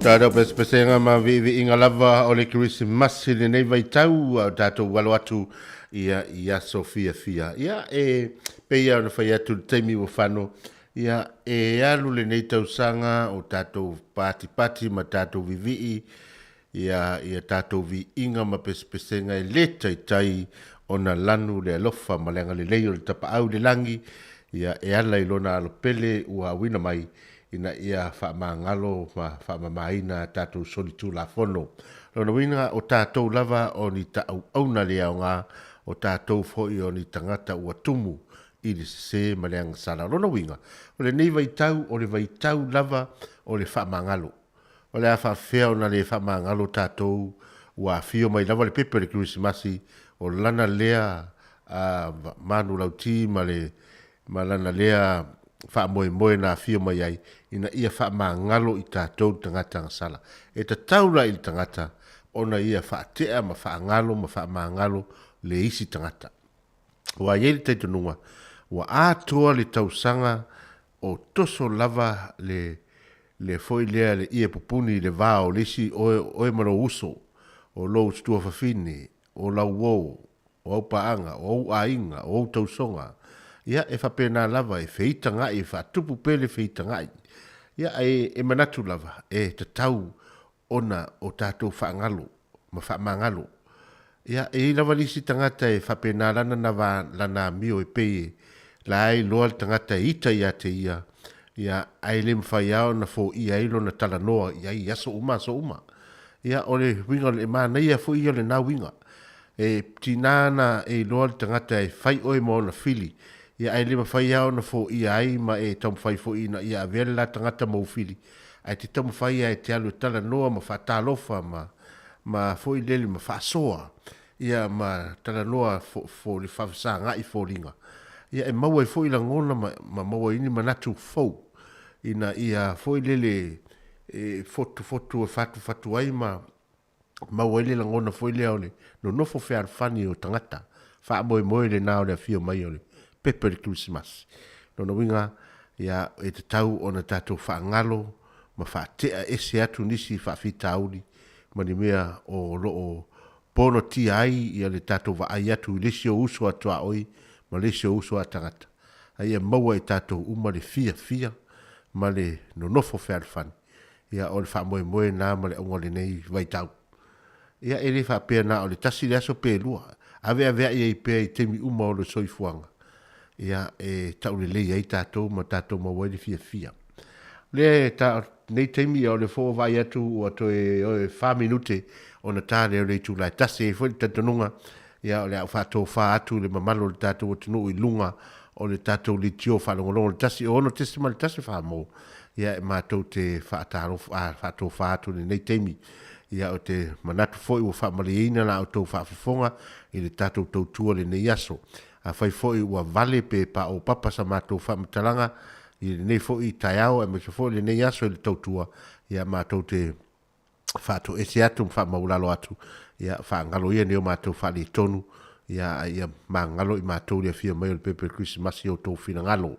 Tātou pesenga ma vi inga lava o le Christmas le nei vai tau au tātou walo atu ia Sofia fia. Ia pe ia na fai atu teimi o whano. Ia alu le nei tau sanga o tātou pati ma tātou vivi. Ia tātou vi inga ma pesenga e le tai o na lanu le alofa ma lenga le leo le tapa au le langi. Ia ala ilona alo pele ua wina mai. Ina ia whaamangalo whaamamaina tātou solitu la fono. Lona wina o tātou lava o ni tau auna lea o ngā o tātou foi o ni tangata ua tumu i le se maleanga sala. Lona wina, o le nei vaitau o le vaitau lava o le whaamangalo. O le a whawhea o na le whaamangalo tātou ua fio mai lava le pepe le Krismasi o lana lea manu lauti ma lana lea fa moe na fio mai ai ina ia fa mangalo i tātou tangata ngasala. E ta taula i tangata ona ia fa tea ma fa mangalo le isi tangata. Wa yeli te tununga wa atoa le tausanga o toso lava le foi lea le ia pupuni le vao lisi oe maro uso o lou stua fafine o lau wou o au paanga o au ainga o au tausonga. Ia e whapena lava e whita ngai, e whatupu pele whita ngai. Ia e manatu lava, e te tau ona o tātou whaangalo, ma whaamangalo. Ia e lava lisi tangata e whapena lana mio e peye, la ai loa tangata e ita ia te ia. Ia ai le mwhai au na fo ia ilo na tala noa, ia i aso uma. Ia o le winga le mana ia fo ia le na winga. E tinana e loa tangata e whai oe mo na fili. Ia ai lima whai au na fo ia ai ma e tamu whai fo ina ia avele la tangata maufili. Ai te tamu whai ai te alu tala noa ma whatalofa ma fo i lele ma whasoa. Ia ma tala noa fo li whawsa ngai fo ringa. Ia e maua i fo i la ngona ma maua ini manatu fau. Ina ia fo i lele fotu e fatu ai ma maua i le la ngona fo i le aole. No nofo whea fani o tangata. Wha moe le nao le fio mai ole. Pepe le Christmas. Nona winga, ia e te tau o na tātou whaangalo, ma whaatea ese atu nisi whaafita auli, ma ni mea o loo pono ti ai, ia le tātou wa ai atu lesio uso atua oi, ma lesio uso atangata. Ia maua e tātou uma le fia, ma le nonofo whealfani. Ia o le whaamoe nā ma le ongo le nei vaitau. Ia e le whaapea nā o le tasi le aso pe lua. Avea ia i pea i temi uma o le soifuanga. Ia e tau le lei ai tātou ma wai le fia. Le nei teimi o le fō vai atu o ato e 5 minute o na tāre o le tu lai tase e fwoi tatanunga. Ia o le au whātou whā atu le mamalo le tātou o tunu i lunga o le tātou li tio whalongolongo le tase o ono tesima le tase whā mō. Ia e mātou te whātou whā atu le nei teimi. Ia o te manatu fwoi o whamaleina la o tau whaafafonga i le tātou tautua le nei aso. A fai foi ua vale pe pa o papa sa mātou whamatalanga i nei foi tai au e me se foi le nei aso i le tautua ia mātou te whātou ese atu whamaulalo atu ia whaangalo ia neo mātou whali tonu ia mangalo i mātou lia fia mai o le pepe Krismasi o tau whina ngalo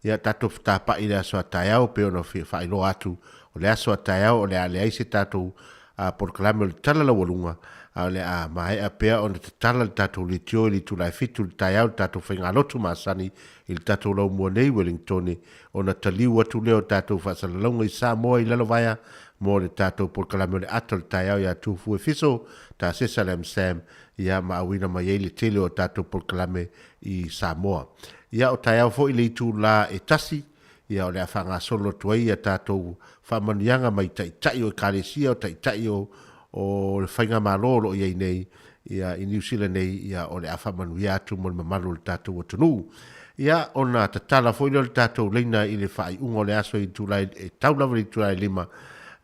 ia tātou whtapa i le aso a tai au pe ono whailo atu o le aso a tai au o le a le aise tātou a porkalame o le tala la walunga le a mai a pea on te tala le tatou le tio li tu lai fitu le tai au tatou whainga lotu maasani i le tatou lau mua nei Wellington o na taliu atu leo tatou whaasalaunga i Samoa i lalovaya mo le tatou porkalame le ato le tai au ia tufu e fiso ta Sesalem Sam ia maawina mai le tele o tatou porkalame i Samoa ia o tai au fo i le itu la e tasi ia o le a whanga solo tuai ia tatou whamanianga mai tai o kalesia o tai o le whainga malolo i nei ia i New Zealand nei ia o le awhamanu ia atu mo le mamalu le tātou o tunu. Ia o na tatala fo le tātou leina i le whai ungo le aso i tūlai e taulawa i tūlai lima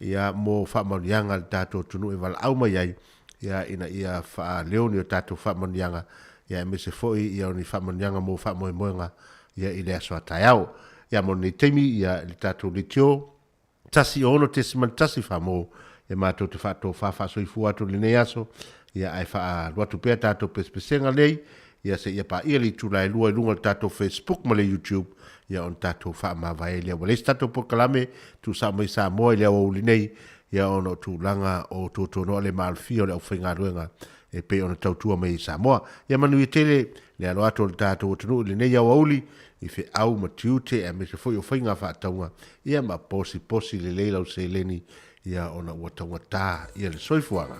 ia mo whamanu ianga le tātou o tunu e wala au mai ai ia ina ia wha leoni o tātou whamanu ianga ia e mese foi ia o ni whamanu ianga mo whamoe moenga ia i le aso a tai au. Ia mo ni teimi ia le tātou le tio tasi ono tesiman tasi whamo e mātou te whātou whawhaso i fuatu le nei aso, ia ai wha luatu pēr tātou pespesenga lei, ia se ia pa ia li tūlai lua i lunga tātou Facebook ma le YouTube, ia on tātou wha mawai lea. Wale tātou pokalame, tu sa mai sa moa lea o li nei, ia ono tūlanga o tūtono le malfi o le awhainga ruenga e pe ona tautua mai Samoa. Ia manu i tele le alo ato le tātou o tunu le nei au auli i fe au matiute e me se foi o whainga whaataunga ia ma posi le leila o se leni ia ona ua taunga tā ia le soifuanga.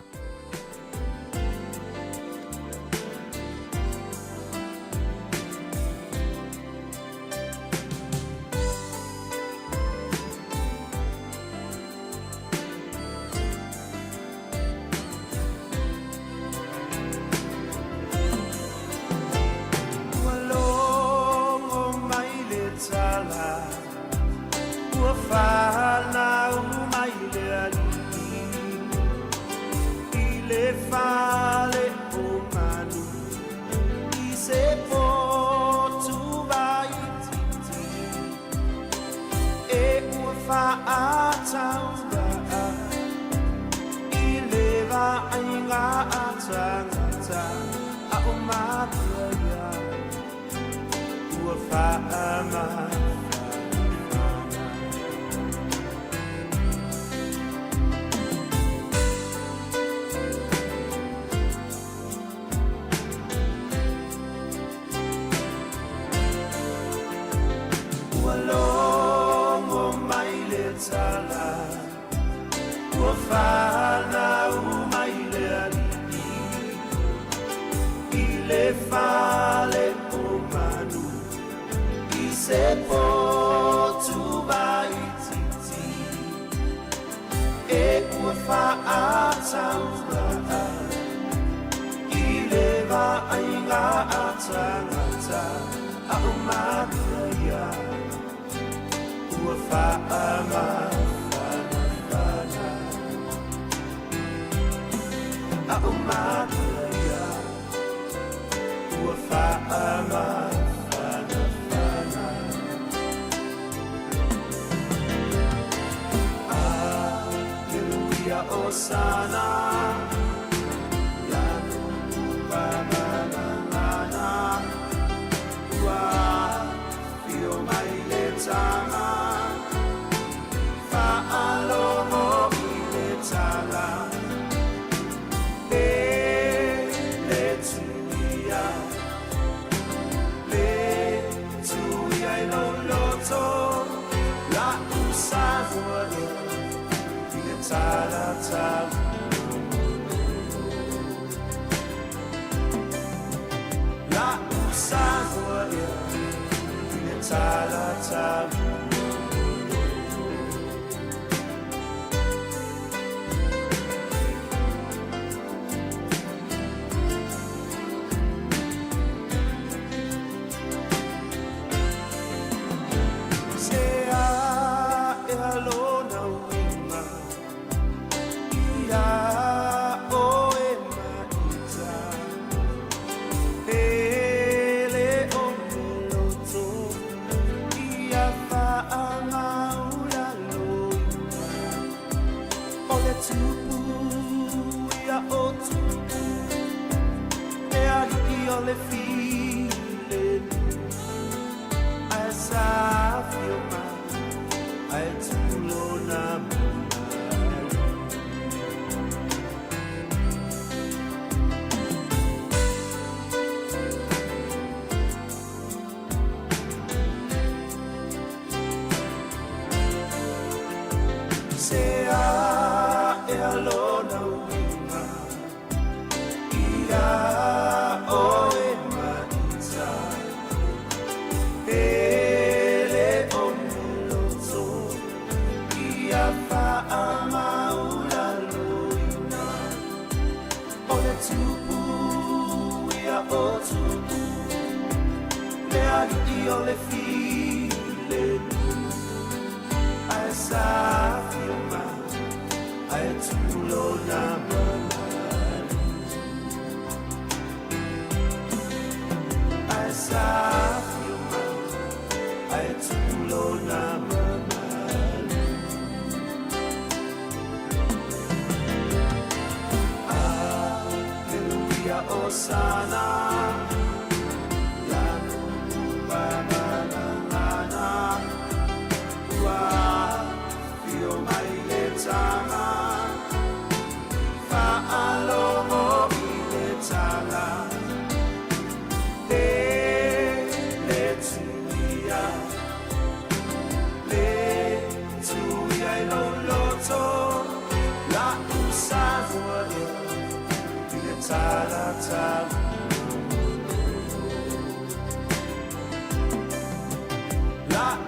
Sana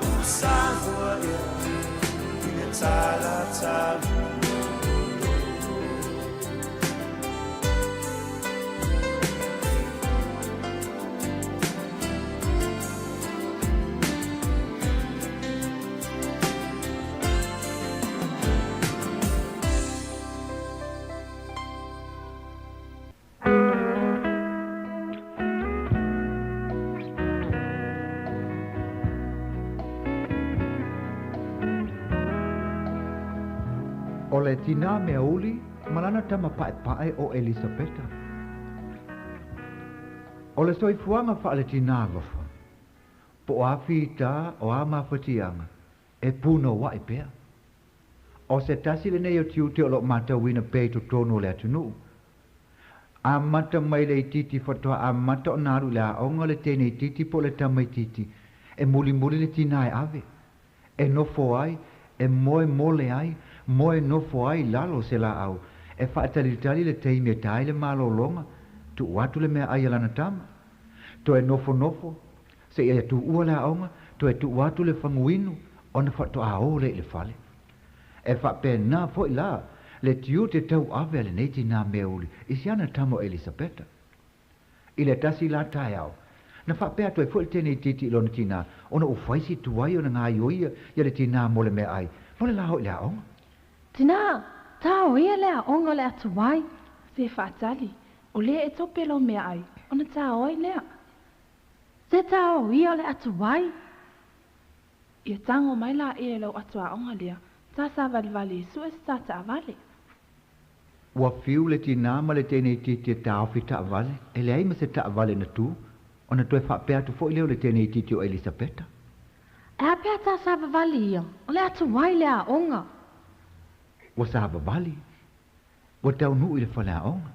usahua ia Ile tala tala O le tina mea uli, malana tama pae o Elisabeta. O le soifuanga wha le tina lofa. Po o awhi ta o a mawhatianga, e puno wa i pea. O se tasi le nei o tiu te o lo mata wina pei to tono le atunu. A mata mai le titi whatoa a mata o naru le a onga le tene titi po le tamai titi. E muli le tina e ave. E nofo ai, e moe mole ai, moe nofo ai lalo se la au. E whaatalitali le teime tai le malo longa. Tu watu le mea ai alana tama. To e nofo. Se e tu ua la aonga. To e tu watu le whanguinu. Ona whato a o le fale. E whape nā foi la. Le tiu te tau ave le neiti nā meuli. Isi ana tamo Elisabeta. I le tasi la tai au. Na whapea to e foi tene titi ilona tina. Ona u whaisi tuai ona ngā ioia. Ia le tina mole mea ai. Mole la hoi le aonga. Tina, tau ia lea onga le atu wai. Se whaatali, o lea e tope lo mea ai, ona tau oi lea. Se tau ia le atu wai. Ia tango mai la e lau atu a onga lea, ta sa vali su e sa ta vale. Ua fiu le tina ma le tene titi e tau fi ta vale, e le aima se ta vale na tu, ona to e whapea tu foi leo le tene titi o Elisabeta. E apea ta sa vali ia, o le atu wai lea onga. Wa sahaba bali. Wa tau nui le whala aonga.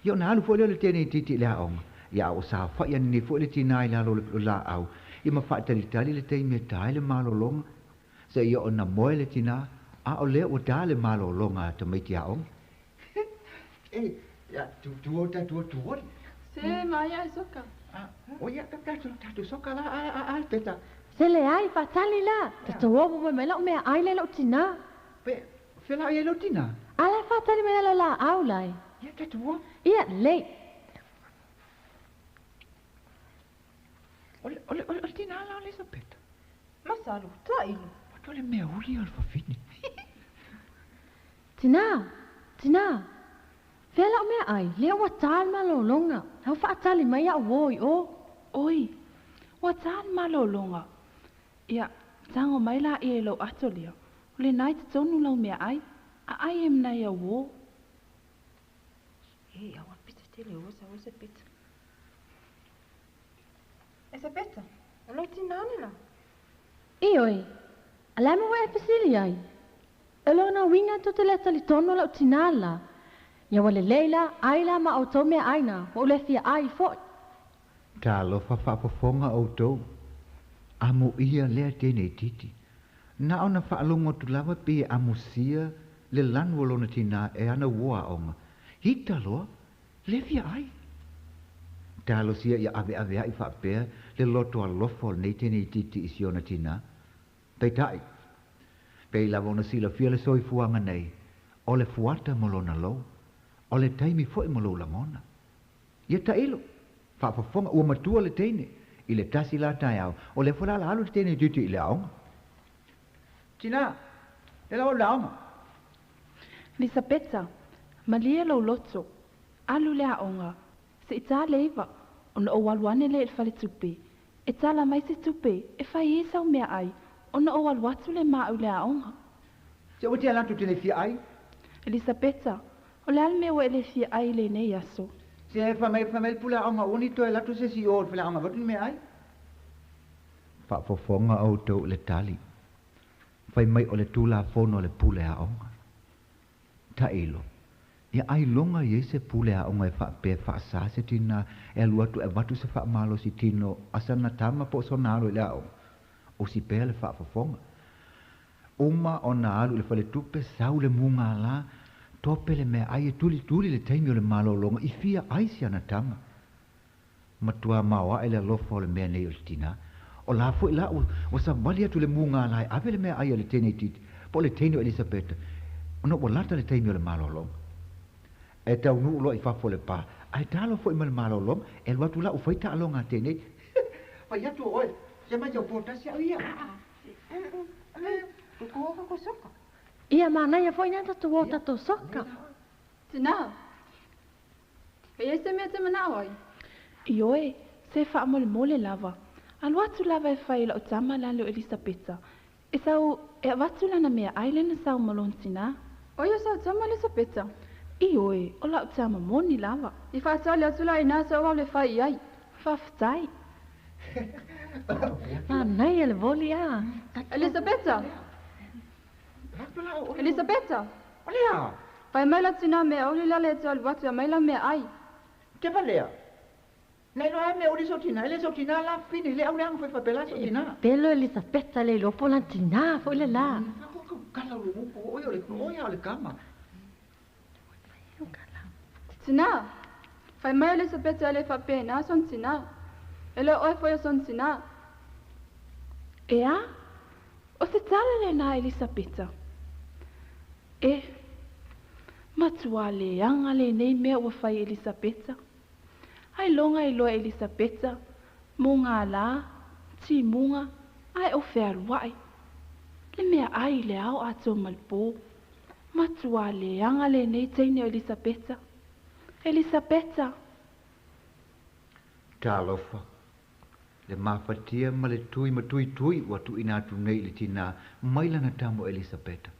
Ia na alu fo leo le tene titi le aonga. Ia o sa whaia ni fo le tina i lalo le la au. Ia ma whaatalitali le teime tae le malo longa. Sa ia o na moe le tina. A o leo o ta le malo longa ta maiti aonga. Ia tu o ta tu o. Se maia e soka. O ia tu soka la a peta. Se le ai whaatali la. Ta tuovo me lau mea ai le lau tina. Fela ia lo tina. Ala whaatali me lau la au lai. Ia tatua. Ia lei. Ole tina la Elisabeta. Masalu, ta ilu. Wato le mea uli al whawhini. Tina. Fela o mea ai, lea wa tāl malo longa. Hau whaatali mai a woi o. Oi, wa tāl malo longa. Ia, tango mai la e lau ato lea. Le nai te tonu lau mea ai, a ai em nai a wo. Awa pita tele osa pita. Esa pita, alo tinane la. Oi, alama wa e pasili ai. Alo na winga to te leta li tono lau tinala. Ia wale leila, aila ma au tome aina, wa ule fia ai foi. Ta lo whafonga au tau. Amo ia lea tene titi. Na ona whaalongo tu lava pe amusia le lanwolona tina e ana woa onga. Hita loa, le fia ai. Ta lo sia ia ave ai whapea le loto a lofo nei tene titi isiona tina. Pei tai. Pei lavona sila fia le soifuanga nei. O le fuata molona lo. O le taimi foi molo la mona. Ia ta ilo. Whafonga ua matua le tene. I le tasi la tai au. O le fula la alu le tene titi i le aonga. Tina, e lau lauma. Elisabeta, malia lau loto, alu lea onga, se ita leiva, ona o walwane le fale tupe, e tala mai se tupe, e fai e sau mea ai, ona o walwatu le mau lea onga. Se o te alantu tene fia ai? Elisabeta, o le alme o ele fia ai le nei aso. Se e whamel pula onga uni to e latu se si o fila onga, watu mea ai? Whafofonga au tau le tali. Fai mai o le tula fono le pule a onga. Ta ilo. Ia ai longa ye se pule a onga e wha pe wha sa se tina e aluatu e watu se wha malo si tino asana tama po sonaro le au. O si pe le wha fofonga. Uma o na alu le fale tupe sau le munga la tope le mea ai e tuli le taimi o le malo longa i fia ai si ana tama. Matua maua e le lofo le mea nei o le tina. O la fo la o sa malia tu le munga lai avele me ai le tene tit. Po le tene Elisabeth. Ono o lata le tene le malolo. E tau nu lo I fa fo le pa. Ai talo fo I mal malolo e lo tu la o foi ta longa tene. Pa ya tu oi. Se mai jo porta sia ia. Ko soka. Ia mana ia foi nata tu wota to soka. Tina. Pe ese me te mana oi. Ioe, se fa mole lava. Al watu lava e fai la utama la lo Elisabeta. E sau e watu lana mea ailen sau malon tina. Oio sau utama Elisabeta. Ioe, o la utama moni lava. I fa tali atula ina sa wa le fai ai. Faftai. Nei ele voli a. Elisabeta. Elisabeta. Olha. Fai mai la tina me oli la le tol watu mai la me ai. Te valea. Nei lo me ori sotina la fini le au lang foi fa pela sotina. Pelo Elisabeta le lo polantina foi le la. Kala lu oi ole kama. Tina. Fai mai Elisabeta le fa pena son tina. Ele oi foi son tina. Ea? O se tala le na Elisabeta. E matua le anga le nei mea ua fai Elisabeta. Ai longa I loa Elisabeta, munga la, ti munga, ai o fea ruai. Le mea ai le au ato malpo, matua le anga le nei teine Elisabeta. Elisabeta. Talofa. Le mafatia ma le tui ua tu ina tu nei le tina mailana tamo Elisabeta.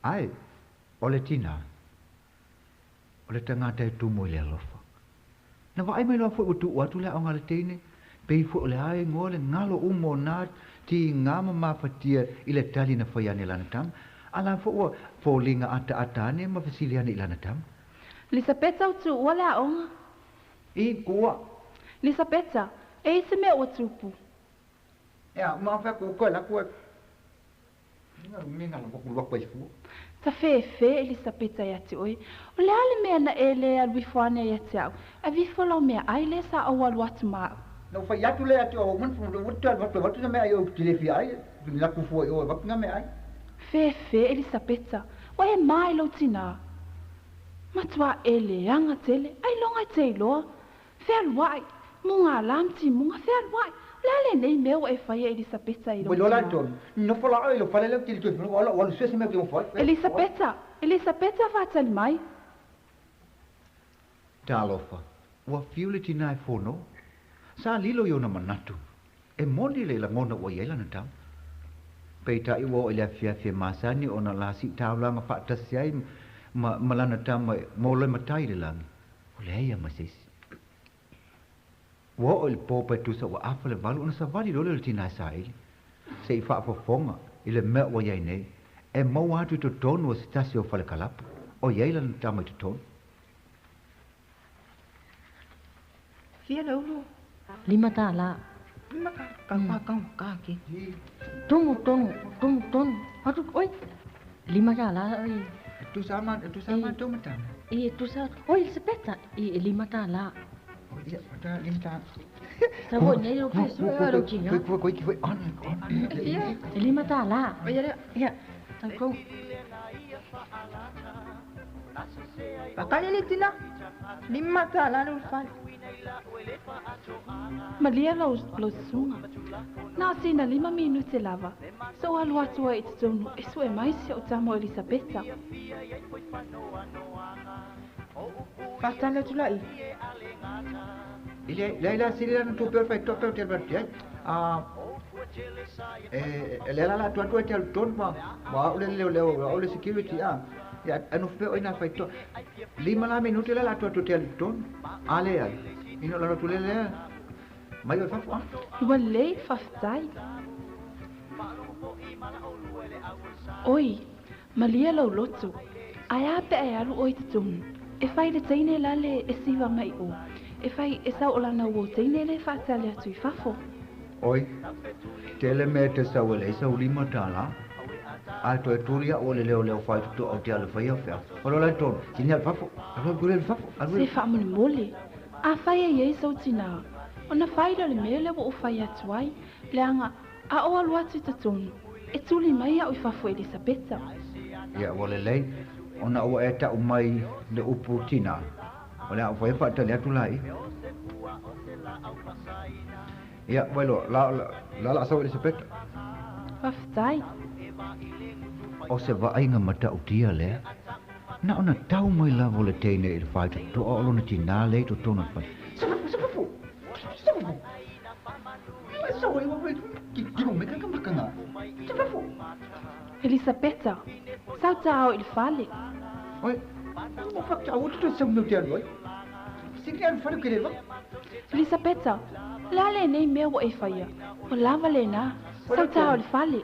Ai, o le tina. O le tangata tu mo le alofa. Na vai mai lo fo utu watu le anga le tene. Pei fo le ai ngole ngalo umo na ti ngama mafatia I le tali na faiane lana tam. Ala fo linga ata ne ma fasiliane lana tam. Elisabeta utu wala onga. I kua. Elisabeta, e se me o tupu. Ya, ma fa ko la ko. Minga lo ko ko fu. Ta fe Elisabeta ya te oi. O le ale mea na ele al wifuane ya te au. A wifolo mea ai le sa o al watu maa. No fa ya tu le ate o mun fu watu na mea yo tile fi ai. La ku fu o wak na mea ai. Fe Elisabeta. O e mai lo tina. Matua ele anga tele. Ai longa te loa. Fe alwai. Munga lamti munga fe alwai. Lale nei meu e fai Elisabeta I lo. Lo lanton. No fa la lo fa le til tu wala suese me que fa. Elisabeta va tal mai. Talofa. Wa fiule tinai fono. Sa lilo yo na manatu. E moni le la ngona wa yela na tam. Peita I wo ile fia masani ona la si taula nga fa tasiai malana tam mo le matai le lang. Ole ya masis. Wo il popa tu sa wa afale valu ona sa vali le tinai sai. Sei fa fonga ile me wa yai nei. E mo wa tu to ton was tasio fale kalap. O yela na tam to ton. Fia lolo. Lima tala. Ka ki. Tong. Aduh, oi. Lima tala oi. Tu sama tu mata. Tu sa. Oi, Elisabeta. Lima tala. Ya, ada linta. Sabon ya yo peso aro kinyo. Koi on. Lima tala. Ya. Tangkong. Bakal ini tina. 5 tala lo fal. Malia lo sunga. Na sina 5 minuti lava. So al watu e tonu e so e mais se utamo Elisabeta. Fatale tulai. Leila sila na tu perfecto tel berti. Lela la tu tel ton ma ole security ya anu fe oina faito 5 minuti la tu tel ton ale ai ino la tu le mai fa fa Wale faftai. Oi, malia lo lotu. Aya pe aya lu oi tun. E fai le teine la le e siva mai o. E fai e sa ola na wo teine le fa tale atu I fafo. Oi. Tele me te sa wale sa ulima tala. Alto e turia o le leo fai tu o te ala fai afia. Olo la ton, tini al fafo. Alo gure al fafo. Se fa mun mole. A fai e ye so tina. Ona whaira le mele wa o whai atu ai. Le anga, a o alu atu ta tonu. E tuli mai au I whafu Elisabeta. Ia wale lei, ona ua e tau mai le upu tina. O le au whai whaata le atu lai. Ia, wailo, la sau Elisabeta. Whaftai. O se waainga mata utia le. Na ona tau mai la wale teine I le whai tu o alona tina le to tona whai. Sapafu. Sao e wawai ki mo me kaka makanga. Sapafu. Elisabeta, sao tau Il fale. Oi, o whakta o tuto sa meu te anu ai. Siki anu whare kere wa. Elisabeta, lale nei mea wa e whaia. O lava le na, sao tau Il fale.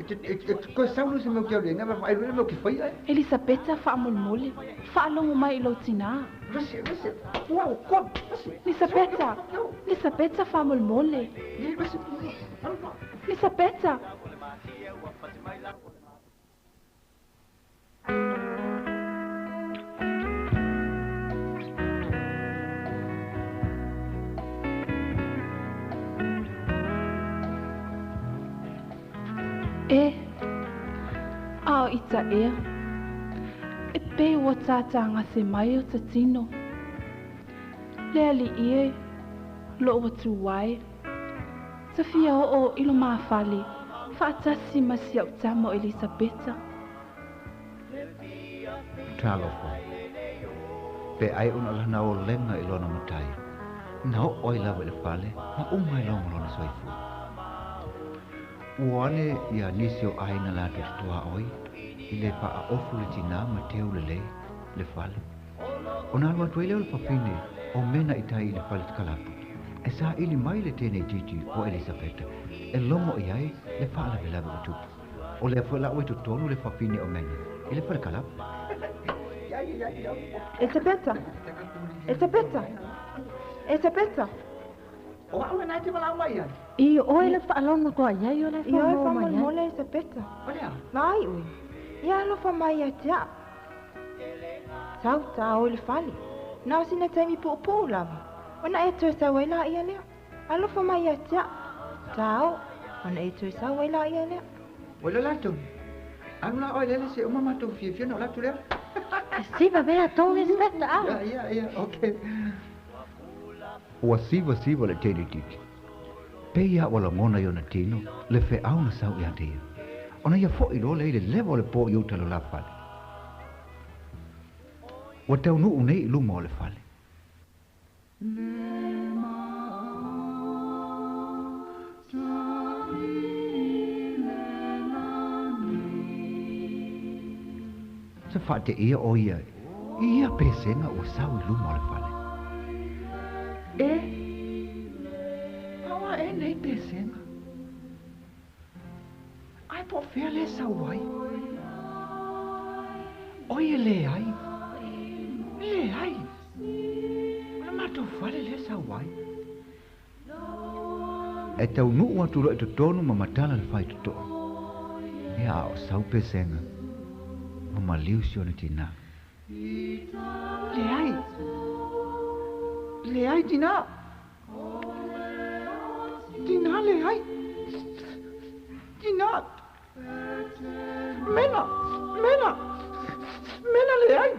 Ko saulu se meu te anu, nga vai rule meu ki whai ai. Elisabeta whaamolmole, whaalongo mai I lo tina. Rase, wow, kom, Elisabeta, whaamolmole. Elisabeta. Ao ita ea. E pe o tātanga se mai o tatino. Le ali ie, lo o tu wai. Ta fia o ilo mawhale, whaatasi masi au tamo Elisabeta. Talofo. Pe ai una lana o lenga I lona matai. Nao oi lawa le whale, ma umai longa lona soifu. Uane ia nisi o aina la te tua oi, I le pa a ofu le tina ma teo le whale. O nā lua tuele o le papine, o mena I tai I le whale tikalapu. E sa ili mai le tēnei titi o Elisabeta, e lomo I ai le whaala velawa o tupu. O le whaala oi tonu le papine o mena, I le whale kalapu. Elisabeta. O au nai te malau mai ai. I o ele whaalona koa iai o le whaamoma mai ai. Mole Elisabeta. Olea. Vai ui. Ia alofa mai a tea. Sau tau I le whale. Nā sina taimi po lava. Ona e tue sau la ia lea. Alofa mai a tea. Tau. Ona e tue sau la ia lea. Wala latu. Ana oi lele se uma matou fia no latu lea. Siva vera tau Elisabeta au. Ja, okay. Ua siva le tele tiki. Peia wala ngona yona tino, le fe au na sau ia tia. Ona ia fo I lo le levo le po iuta lo la fale. Ua tau nu unei luma o le fale. Se fate ia o ia pesenga o sau I luma o le fale. Awa nei pesenga. Ai po fea le sau ai. Oie le ai. Ona matou fale le sau ai. E tau nuu atu lo e tonu ma matala le fai tuto. Ia o sau pesenga. Ma liu si ona tina. Le ai tina. Tina le ai. Tina. Mena le ai.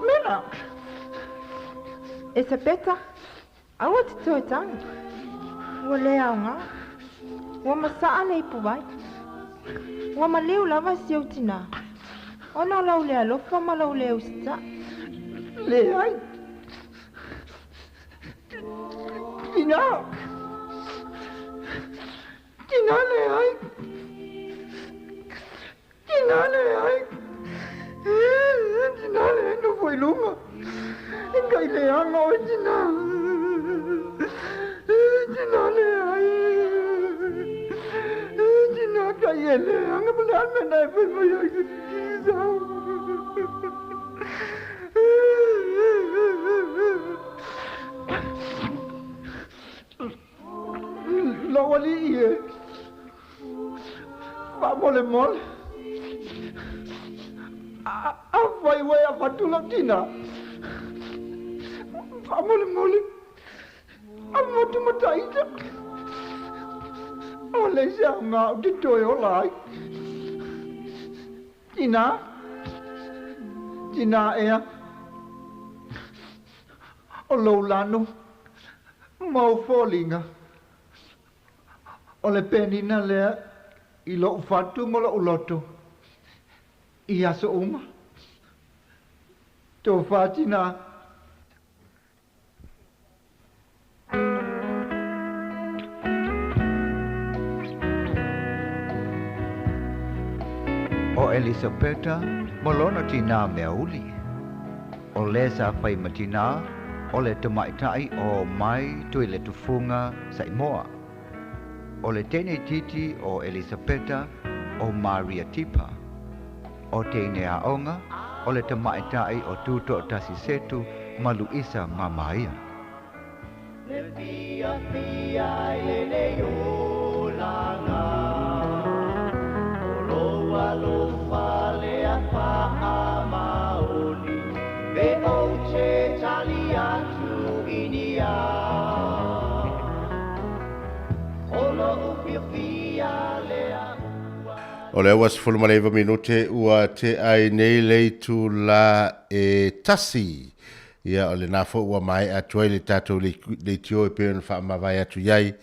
Mena. Elisabeta. Aua te toi tangi. Ua le au ngā. Ua masaa nei puwai. Ua maleu lava si au tina. Ona lau le alofa ma lau le usita. Le ai. Tina le ai. Tina le ai no foi lunga. Engai le anga o tina. Tina le ai. Tina kai le anga bulan me nai foi foi ai kisa. Lawali ie. Mole. Vai a fatula tina. Mole. Amatu mataita. Ole sa nga di toyo lai. Tina ea. O lano. Mau folinga. Ole penina lea. Ilo fatu mola uloto. Ia so uma. To fatina. O Elisabeta, molona tina mea uli. O le sa fai matina, o le tamaitai o mai tui le tufunga sa imoa. O le tene titi o Elisabeta o Maria Tipa. O tene aonga, o le tamaitai o tuto tasi setu ma Luisa Mamaia. Le pia pia le le yolanga. Alo fale a pa amaoli ve oche talia tu inia olo upia lea O le awas fulmaleva minute ua te ai nei leitu la e tasi. Ia o le nafo ua mai atuai le tatou le tio e peon wha mawai atu iai.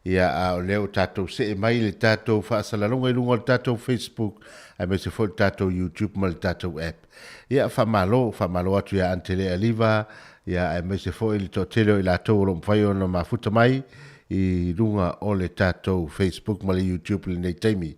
Ia a o leo tatou se e mai le tatou whaasalalonga i lunga le tatou Facebook. Ai me se fo le tatou YouTube ma le tatou app. Ia whamalo atu ia antele aliva. Ia ai me se fo i le to telo i la tau ro mwhai o na mafuta mai. I lunga o le tatou Facebook ma le YouTube le nei taimi.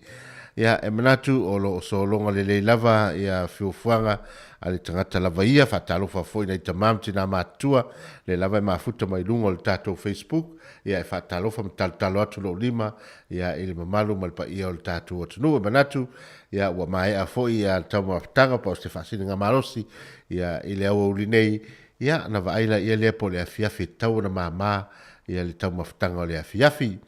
Ia e manatu o lo so longa le lava ia fiufuanga a le tangata lava ia whatalofa foi nei tamam tina matua le lava e mafuta mai lunga o le tatou Facebook ia e whatalofa mtaltalo atu lo lima ia ili mamalu malpa ia o le tatou atunu e manatu ia ua mai a foi ia tau mawhtanga pa o ste whasini ngā marosi ia ili awa ulinei ia na waaila ia lea po le afiafi tau na mama ia le tau mawhtanga o le afiafi.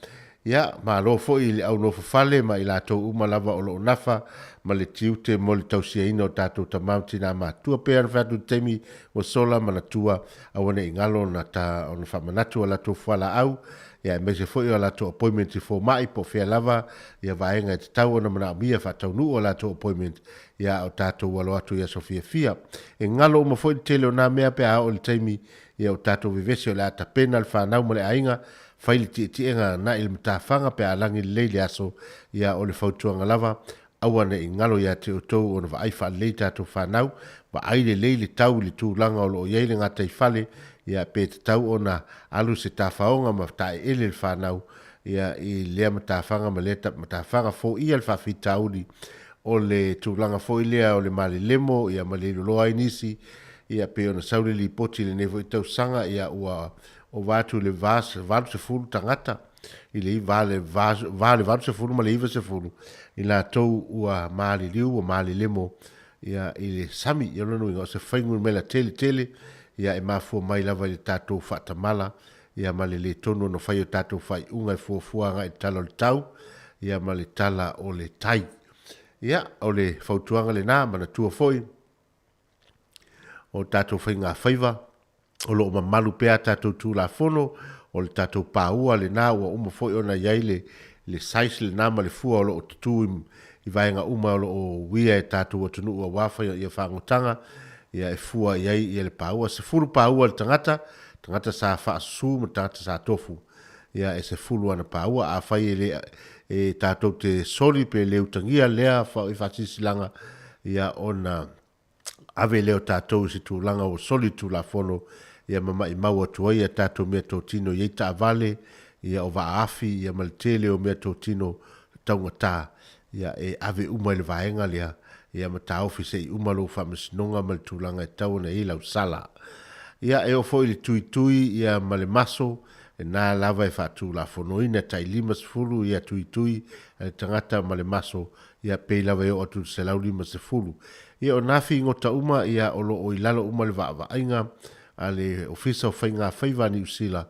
Ia, ma lo foi le au no fale ma ila to uma lava o lo nafa ma le tiute mo le tausia ino tatou tamau tina ma tua pea fatu temi o sola ma na tua awane ingalo na ta ona whamanatu ala to fala au ia me se foi ala to appointment fo mai po fea lava ia vaenga te tau ona mana mia fatau nu ala to appointment ia o tatou walo atu ia Sofia Fia e ngalo ma foi tele o na mea pea o le temi ia o tatou vivesi o le ata pena le whanau mo le ainga faili tienga na il mtafanga pe alangi leile aso ia o le fautuanga lava awane i ngalo ia te utou o na vaaifa leita to whanau wa aile leile tau li tūlanga o lo yeile ngata i fale ia pe te tau o na alu se tafaonga ma tae ele le whanau ia i lea mtafanga ma leta mtafanga fo ia le whawhitauli o le tūlanga fo ilea o le mali lemo ia mali loa inisi ia pe o na sauri li poti le nevo i tau sanga ia ua o watu le valu se fulu tangata i le vale valu se fulu ma le iwa se fulu i la tou ua maali liu o maali lemo ia i le sami i olonu inga o se whaingu me la tele ia e mafua mai lava i le tatou whaatamala ia ma le tonu no whai o tatou whai unga i fuafuanga i tala o le tau ia ma le tala o le tai ia o le fautuanga le nā mana tua foi o tatou whai ngā whaiva o lo mamalu pea tatou tu la fono o le tatou paua le na ua uma foi ona iai le sais le nama le fua o lo tutu i vaenga uma o lo wia e tatou atunu ua wafa ia whangotanga ia e fua iai ia le paua se furu paua le tangata sa whaasu ma tangata sa tofu ia e se furu ana paua a whai e tatou te soli pe leu tangia lea i whatisilanga ia ona ave leo tatou si tūlanga o soli tu la fono ia mama i maua tuai a tatou mea tō tino i eita avale ia o vaafi ia malitele o mea tō tino taunga tā ia e ave uma le vaenga lea ia mata ofi se i umalo whamasinonga malitulanga e tau na i lau sala ia e o foi le tui ia male maso e nā lava e whātū la fonoina tai lima sefulu ia tui e tangata male maso ia pei lava e o atu se lau lima sefulu ia o nafi ngota uma ia o lo o ilalo uma le vaa ainga a le ofisa o whainga whaiva ni usila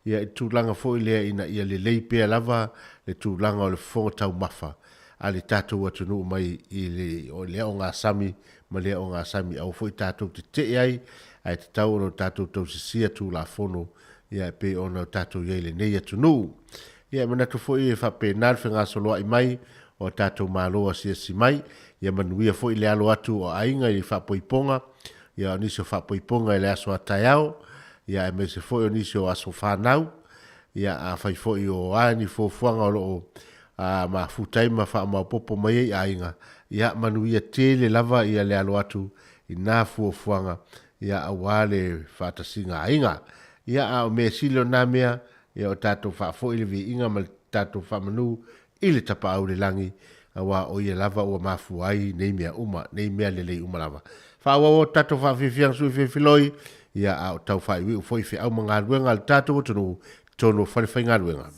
ia i tūlanga fo i lea ina ia le leipea lava le tūlanga o le fonga tau mafa a le tātou atunu mai i le o lea o ngā sami ma lea o ngā sami au fo i tātou te te ai ai te tau no tātou tau sisia tū la fono ia pe ona tatou ia le nei atunu ia manatu foi e whapenal whenga soloa i mai o tatou māloa si mai ia manuia foi le alo atu o ainga i whapoiponga ia nisio whapoiponga i le aso ataiao ia e mese foi o nisio aso whanau ia a whai foi o ani fofuanga o loo ma futaima wha maupopo mai i ainga ia manuia tele lava ia le alo atu i nā fuafuanga ia awale whatasinga ainga ia a o me silo nā mea ia o tātou whaafo ili vi inga ma tātou whamanu ili tapa au le langi awa o ia lava ua mafu ai nei mea uma, nei mea lelei uma lava. Whaawa o tātou whaafifiang sui whiwhiloi ia a o tau whaiwi u foi au mga ruenga al tātou o tonu tono whanewhai ngā ruenga.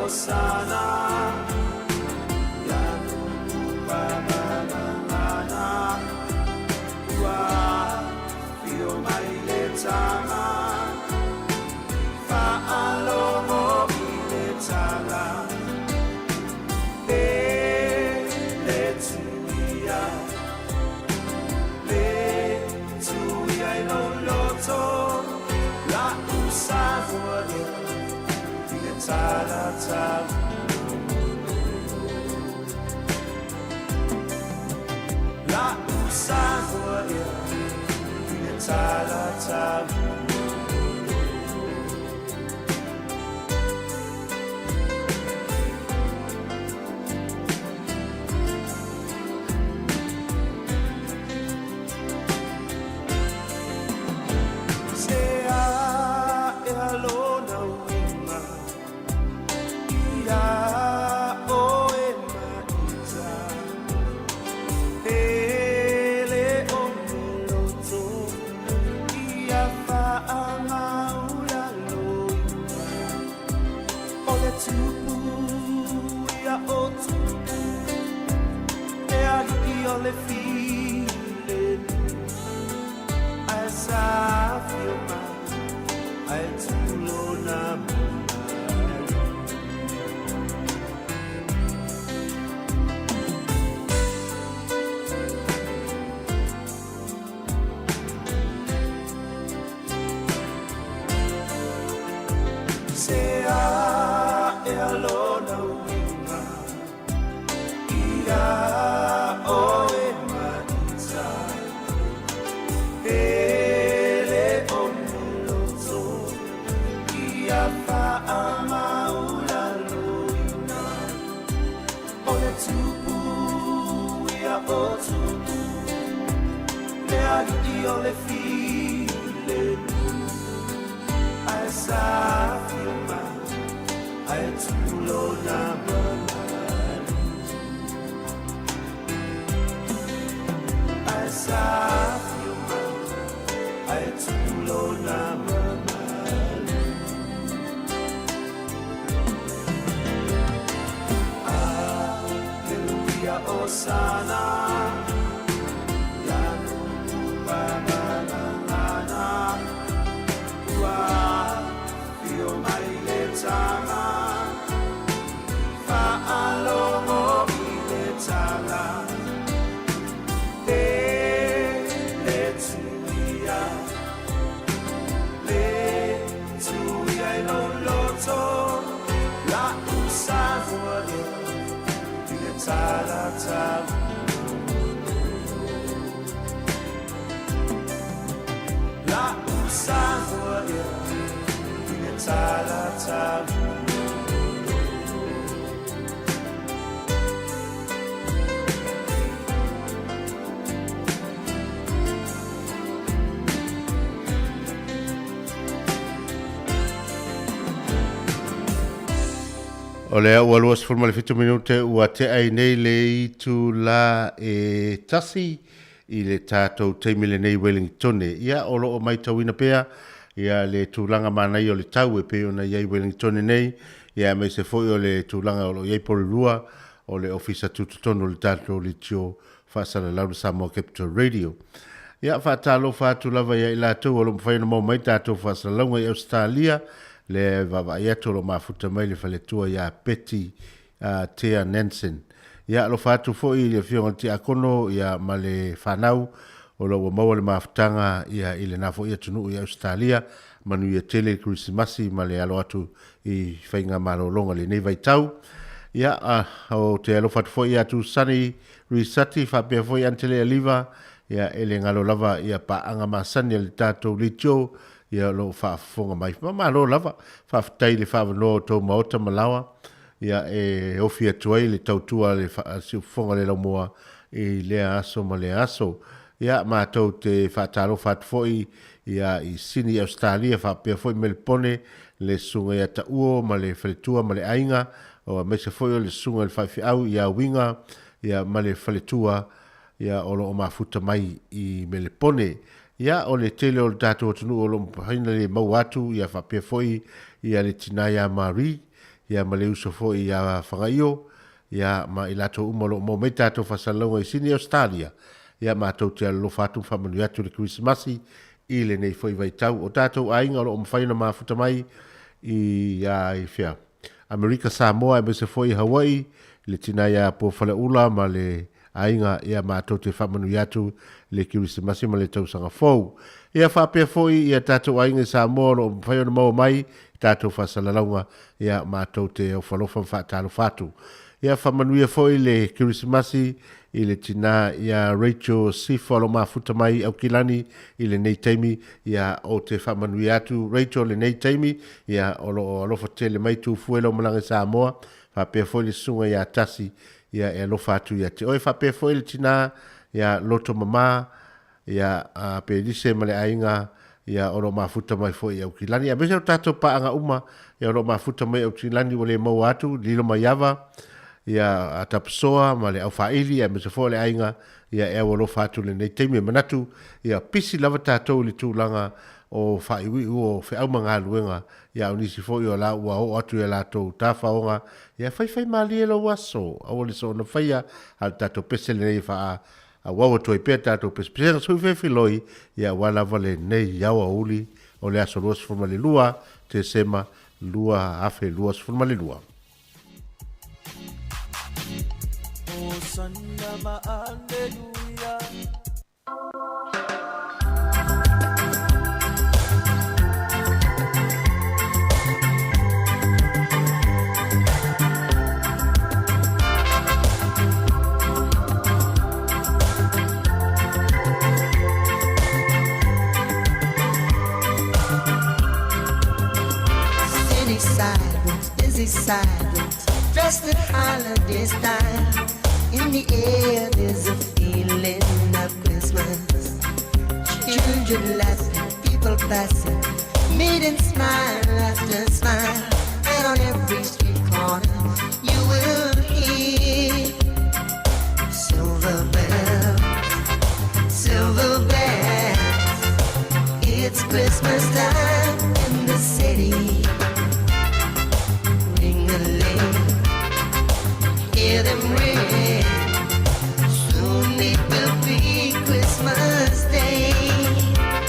Osana Yanu Baba Wa Fio Mailetana Fa Alomo Iletana Letuia Iloloto La Usavoya La usavoya Tala le feeling as I feel my eyes alone say I alone le feeling as I feel my eyes alone as I feel my eyes alone Hallelujah, Osana. La usavoya Tala O lea ua luas fulma le fitu minute ua te ai nei le i tu la e tasi i le tātou teimile nei Wellington. Ia o loo mai tauina pea, ia le tūlanga manai o le tau e peo na iai Wellington nei, ia mai se foi o le tūlanga o lo iai Porirua, o le ofisa tututono le tātou le tio whaasala lauru Samoa Capital Radio. Ia whaatalo whaatu lava ia i lātou o lo mwhaina mau mai tātou whaasala launga i Australia, le vava iato lo mafuta mai le whaletua ia Betty Thea Nansen. Ia lo whaatu foi le fionga ti akono ia ma le whanau o lo maua le mafutanga ia i le nafo ia tunu i Australia, manu ia tele Krismasi ma le alo atu i whainga marolonga le nei vaitau. Ia o te alo whaatu foi atu Sunny Risati whapea foi antele aliva, ia ele ngalo lava ia paanga masani le tātou litio, ia lo whaafonga mai. Mama lo lava, whaafutai le whaavanoa tau maota malawa, ia e ofi atuai le tautua le whaafonga le laumoa i lea aso ma lea aso. Ia mātou te whaatalo whaatufoi, ia i Sydney, Australia, whapea foi Melpone, le sunga ia ta uo, ma le whaletua, ma le ainga, o me se foi o le sunga le whaifi au, ia winga, ia ma le whaletua, ia o mafuta mai i Melpone. Ia o le tele o le tātou atunu o lo mpahaina le mau atu, ia whapea foi, ia le tinaya Marie, ia ma le uso foi ia whangaio, ia ma i lato umalo mo me tātou whasalonga i Sydney, Australia. Ia mātou te alo whātum whamanu atu le Krismasi, i le nei foi vai tau. O tātou ainga o lo mwhaina mafuta mai i whia. Amerika Samoa e me se foi Hawaii, le tinaya po whale ula ma le ainga ia mātou te whamanu atu le Krismasi ma le tausanga fau. Ia whapea foi ia tātou ainga i Samoa lo mwhaina mau mai, tātou whasalalaunga ia mātou te o whalofa whaatalo whātu. Ia whamanuia foi le Krismasi i le tina ia Rachel Sifa lo mafuta mai au kilani i le nei taimi ia o te whamanui atu Rachel le nei taimi ia o alofa tele mai tu fuelo malanga Samoa whapea foi le sunga ia tasi ia e alofa atu ia te oi whapea foi le tina ia loto mama ia pe dise male ainga ia o lo mafuta mai foi au kilani ia bese o tato paanga uma ia o lo mafuta mai au kilani o le mau atu lilo maiava ia atapsoa ma le au whaili ia mese fo le ainga ia e walo whātu le nei teimi manatu ia pisi lava tātou li tūlanga o whaiwi o whiau mga luenga ia unisi fo i o la ua o atu e lātou tāwhaonga ia whai mali e lo waso a wale so na whaia al tātou pese le nei wha a wawa toi pēr tātou pese pese sui whewhiloi ia wala vale nei iaua uli o le aso luas forma le lua te sema lua afe luas forma le lua. Sandama Alleluia. City sidewalks, busy sidewalks, dressed at holiday style. In the air there's a feeling of Christmas. Children laughing, people passing, meeting smile after smile. And on every street corner you will hear silver bells, silver bells. It's Christmas time in the city. Ring-a-ling, hear them ring. Soon it will be Christmas Day.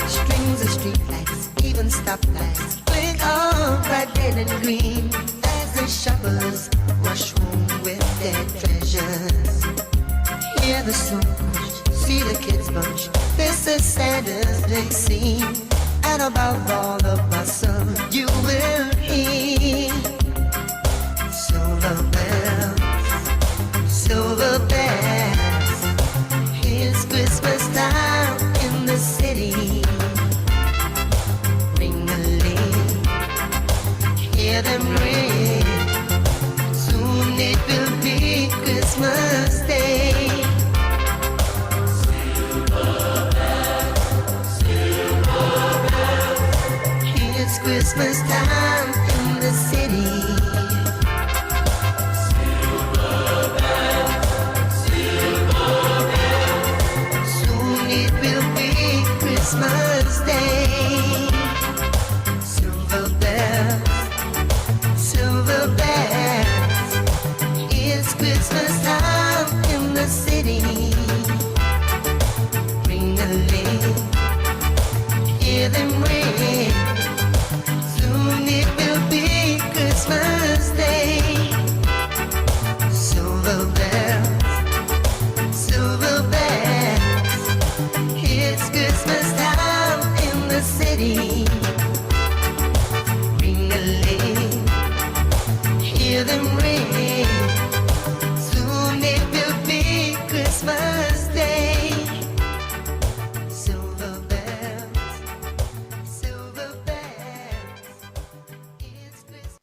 Strings of streetlights, even stoplights, twinkle bright red and green as the shoppers rush home with their treasures. Hear the song push, see the kids bunch. This is Santa's big scene, and above all the bustle, you will hear silver bells, silver bells. It's Christmas time in the city. Ring-a-ling, hear them ring. Soon it will be Christmas Day. Silver bells, silver bells. It's Christmas time in the city. Silver bells, silver bells. Soon Christmas Day. Silver bells, silver bells. It's Christmas time in the city. Ring a ling, hear them ring. Soon it will be Christmas Day. Silver bells, silver bells. It's Christmas time in the city. Ring a ling, hear them ring. Soon it will be Christmas Day. Silver bells, silver bells. It's Christmas.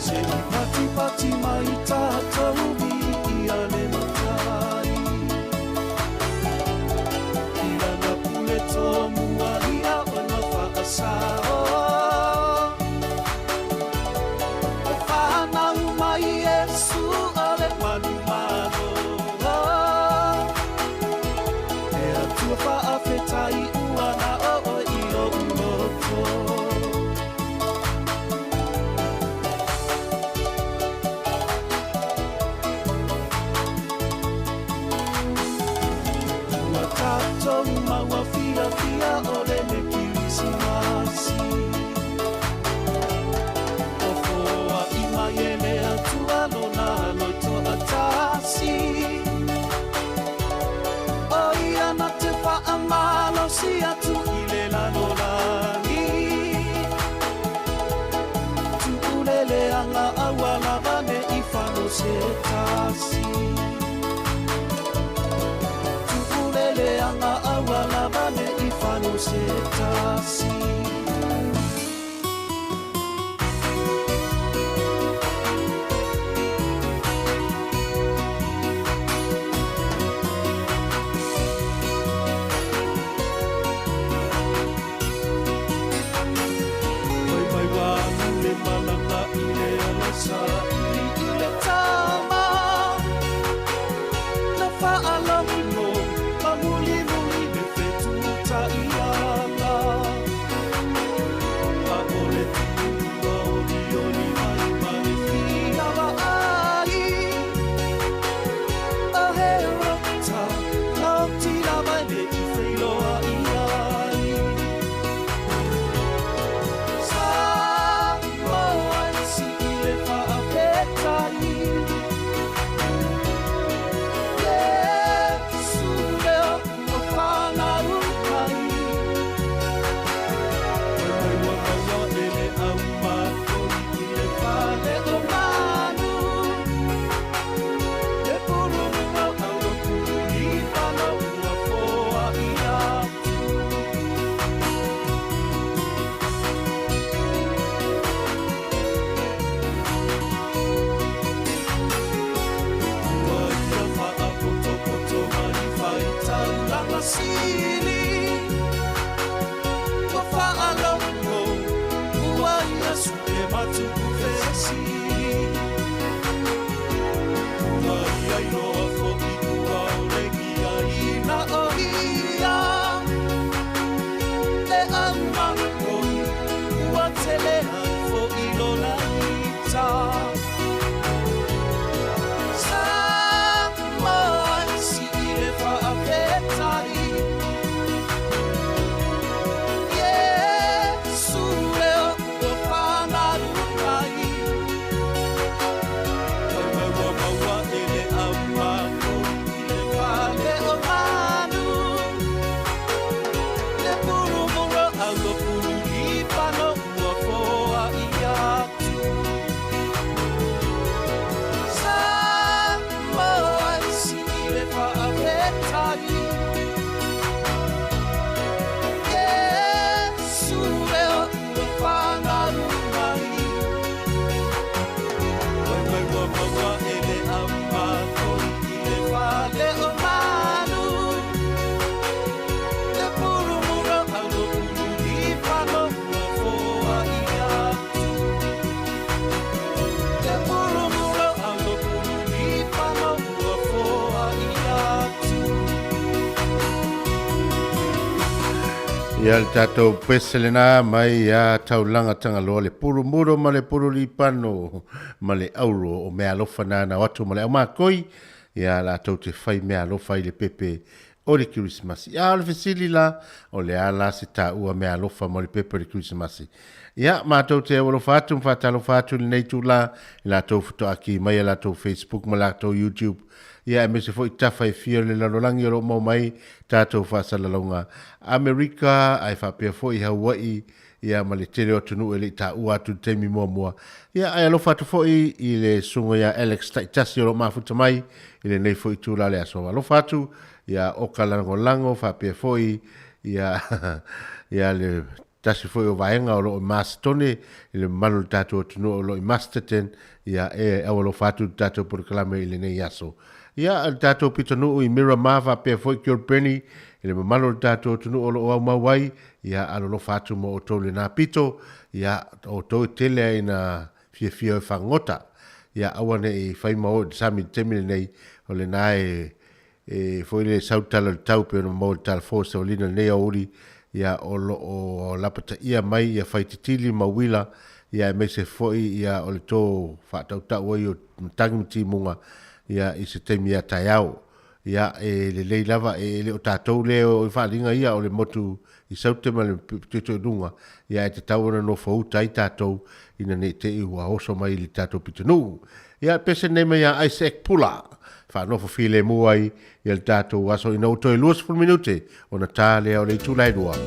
Se ni pati pati mai tātou mi ia le matai. I ranga pule tō mua ia o na whaasao. E whanau mai Yesu a le manu mano. E atua whaawhetai ua na o i o unoto. Ua tātou maua fia fia o le me kirisimasi. O foa i mai e le atua lona loito a tāsi. O ia na te whaamalo si atu i le lano lani. Tu ulele anga awa lavane i whano se tāsi. Ulele anga awa lavane i whano se tāsi. Mai mai wānu le malanga i le alasa i le tāma. Na whaalangi no mamuli muli me whetuta i ana. A ole tua oli oli mai mani whia wa ai. A he rota, au tira mai me i whailoa i ai. Sa moa si i le whaapetai. Yesu leo o whanau mai. Mai wakawa e le au mākoni i le whane o manu. Le puru mua au o kuru i whanau ua foa i atu. Ua ia whaapoto mai whaitau langa sili. Ua whaalongo, ua ia suke matuku whesi. Ua ia iloa foki ua o regi a ina o ia. Le au mangoi, ua tele ai fo ilona ita. Samoa si i le whaapetai. Yesu leo o whanau mai. Ia le tātou peselena mai ia taulanga tanga loa le puru muro ma le puru lipano ma le auro o mea lofa nana watu ma le au makoi ia la tau te whai mea lofa i le pepe o le Christmas. Ia le fesili la o le ala se ta ua mea lofa ma le pepe o le Christmas. Ia mātou te awalo whātum whātalo whātu le neitu la i la tau futo aki mai la tau Facebook ma la tau YouTube. Ia e mese fo i tawhai fia le lalolangi o lo mau mai tātou whasalalonga Amerika ai whapea fo i Hawaii ia ma le tere o tunu e le ta ua atu teimi mua mua. Ia ai alo whatu fo i le sungo ia Alex Taitasi o lo mafuta mai i le nei fo i tūla le aso. Alo whatu ia oka lango lango whapea fo i ia ia le tasi fo i o vaenga o lo i Maastone i le manu tātou o tunu o lo i Masterton ia e au alo whatu tātou por kalame i le nei aso. Ia al tātou pitanu i Miramar whapea fo i Kilburn ele mamalo tātou tunu o lo au mawai ia alo lo fatu mo o tau le nā pito ia o tau tele ai na fia e whangota ia awane i whaima o sami temile nei o le nā e fwile sautala le tau pe o mo le tala fōsa o lina nei a uri ia o lapata ia mai ia whaititili mawila ia e meise fwoi ia o le tō whatau tau ai o tangimiti munga ia i se temi a tai au ia e le lava e le o tātou le o whalinga ia o le motu i sautema le pito dunga ia e te tauana no whauta i tātou ina ne te iwa oso mai li tātou pitanu. Ia pese nema ia Isaac Pula whanofo file muai i le tātou aso ina uto e luas por minute o na tā lea o le tūlai rua.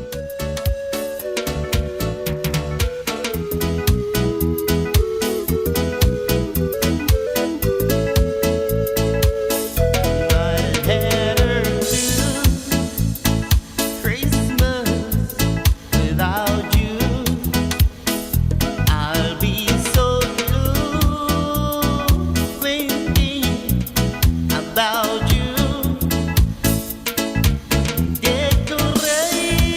Decoration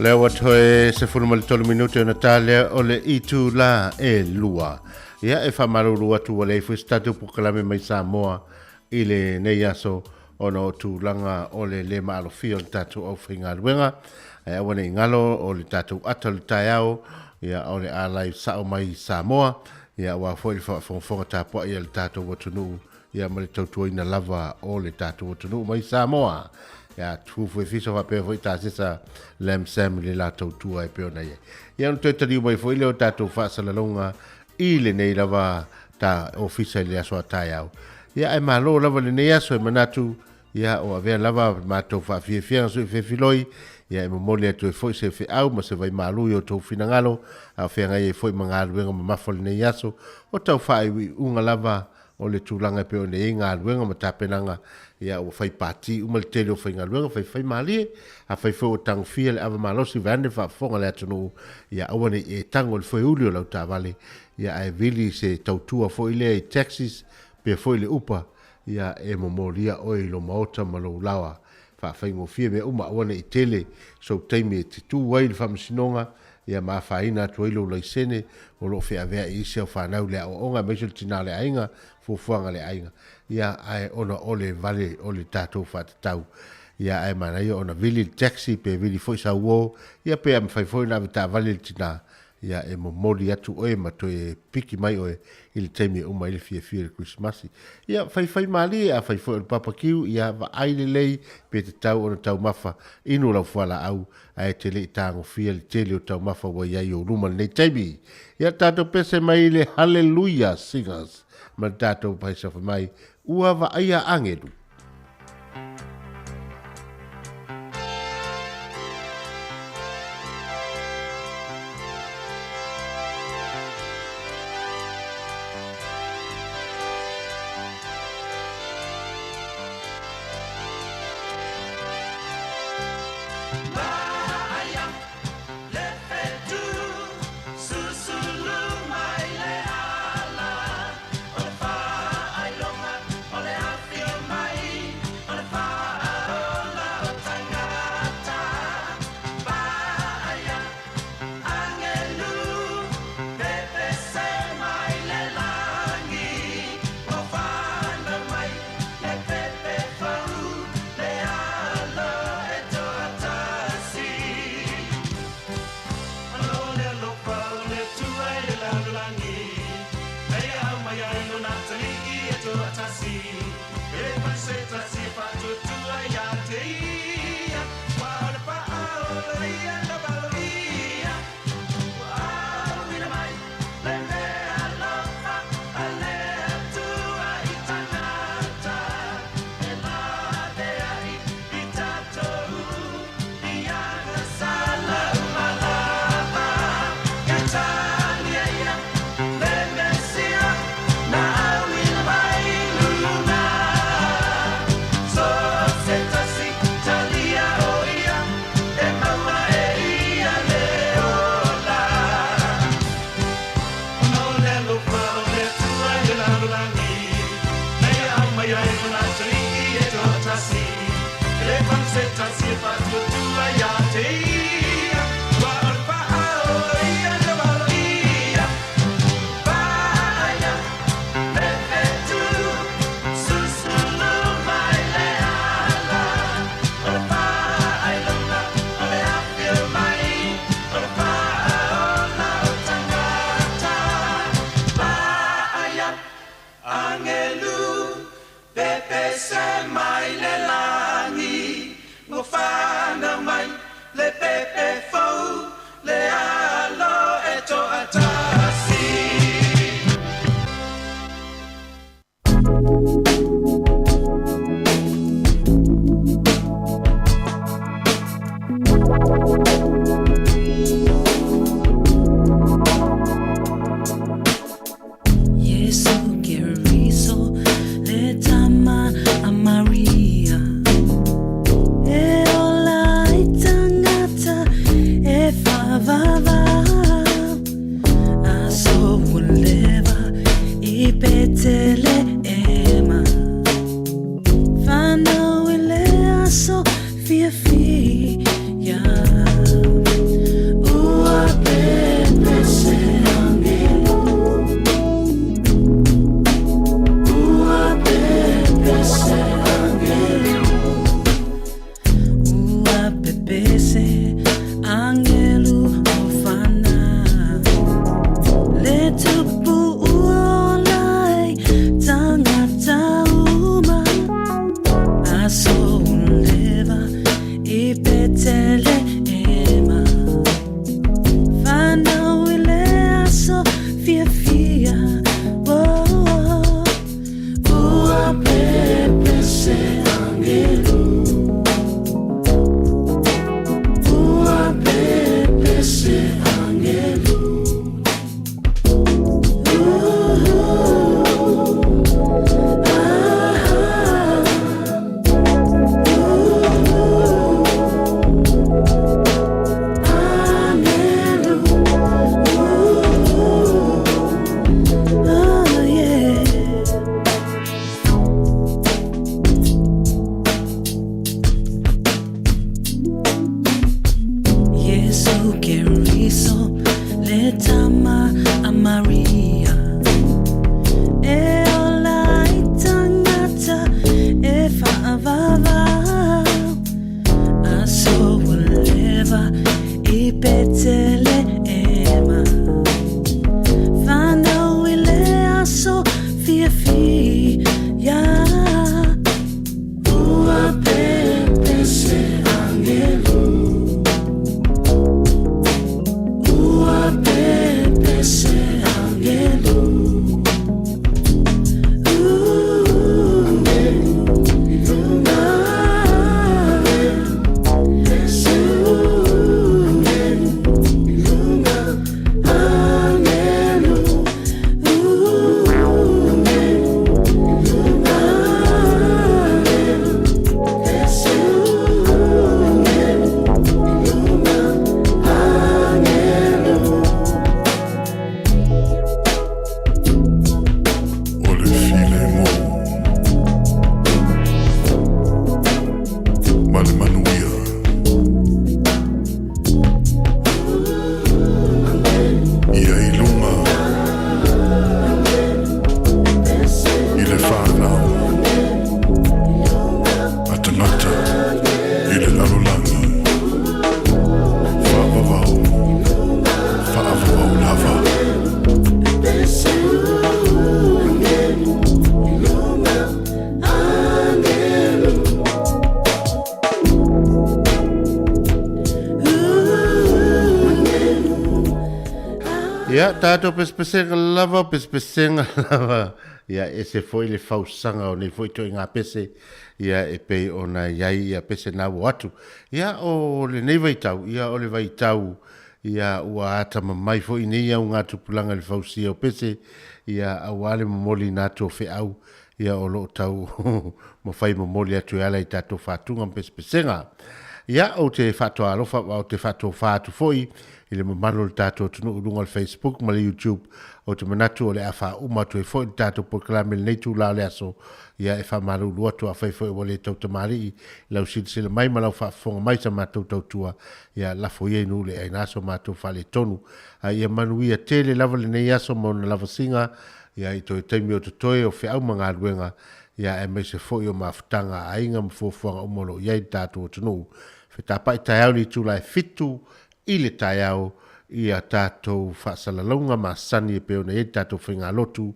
Lea watoe se funu tolu minuti o Natalia o le itu la e lua. Ia e whamaruru atu wa leifu statu pukalame mai Samoa i le nei aso o no tu langa o le maalofio o tatu au whinga ruenga. E awane ingalo o le tatu atalu taiao ia o le alai sao mai Samoa. Ia wa foi le whafonga tapua ia le tatu watunu ia male tautua ina lava o le tatu watunu mai Samoa. Ya tufu e fiso wa pe foi ta sisa lem sem le la tautua e pe ona ye. Ia no te tari mai foi le o tatu fa salalonga i le nei lava ta ofisa le aso taiao. Ia e malo lava le nei aso e manatu ia o avea lava matou fa fia so fe filoi ia e momole atu e foi se fe au ma se vai malu yo to finangalo a fe ngai foi mangalu nga mafol nei aso o tau fa unga lava o le tulanga pe o nei nga luenga ma tapenanga ia o fai pati umal tele o fai ngaluenga fai mali a fai fo tang fiel ava malosi vande fa fonga le atunu ia awane e tango le foi ulio lau tavale ia e vili se tautua foi le taxis pe foi le upa ia e momolia oi lo maota malo lawa fa fai ngo fie me uma awane i tele so taimi te tu wai le famsinonga ia ma faina tu ilo laisene o lo fe avea i se fa na le o nga mesel tinale ainga fo fuanga le ainga ia ai ona ole vale ole tato fa tau ia ai mana ia ona vili taxi pe vili foi sa wo ia pe am fai foi na vita vale tina ia e momoli atu oe ma to e piki mai oe il temi uma il fie Christmas ia fai mali a fai foi papa kiu ia va aile lei pe te tau ona tau mafa inu la fala au ai tele tango fie il tele o tau mafa wa ia yo ruma nei temi ia tato pese mai le hallelujah singers ma tato paisa mai ua va aia angedu. Angel se mai le langi ngo whana mai le pepe fau le alo e to atasi. Yesu keriso le tama a Maria e ola itangata e favava aso uleva I petele ema fana wile aso fia fia ua pepe se angelo ua pepe se angelo ua pepe se angelo ofana le tupu uolai tangata uma aso uleva I petele ema fana wile aso fia fia ua pepe se angelo ua pepe se angelo Yesu keriso le tama a Maria e ola itangata e faavava aso uleva I petele ema fana wile aso fia fia ua pepe se angelo ua pepe se angelo Ia, tātou pespesenga lava, pespesenga lava. Ia, e se foi le fausanga o nei foi toi ngā pese. Ia, e pei o na iai, ia pese nā watu. Ia, o le nei vaitau, ia o le vaitau. Ia, ua ata mamai foi nei au ngā tupulanga le fausia o pese. Ia, au ale mamoli nātou fe au. Ia, o lo tau, mo fai mamoli atu ala I tātou whātunga pespesenga. Ia, o te whātua alofa, o te whātua whātu foi. I le mamalo le tātou tunu urunga le Facebook ma le YouTube o te manatu o le awha umatu e fo i tātou proklame le neitu la le aso ia e wha maru luatu a whai fo i wale tau tamari lau sile mai ma lau whaafonga mai sa mātou tau tua ia lafo ie nu le aina aso mātou whale tonu ia manuia tele lava le nei aso mo na lava singa ia I toi taimi o te toe o whiau mga ruenga ia e mai se fo I o mawhutanga a inga mfuafuanga umolo ia I tātou o tunu whetapa I tai au ni tūla e fitu I le tai au ia tātou whaasalalonga ma sani e peo na e tātou whinga lotu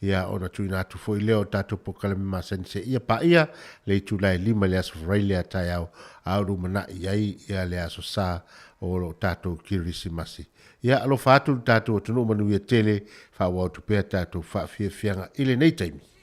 ia ona tui nātu fo i leo tātou pokalami ma sani se ia pa ia le tu lai lima le aso fraile a tai au auru mana iai ia le aso sa o lo tātou kirisi masi. Ia alo whātu tātou tunu manu ia tele whawau tu pēr tātou whaafia fianga ile nei taimi.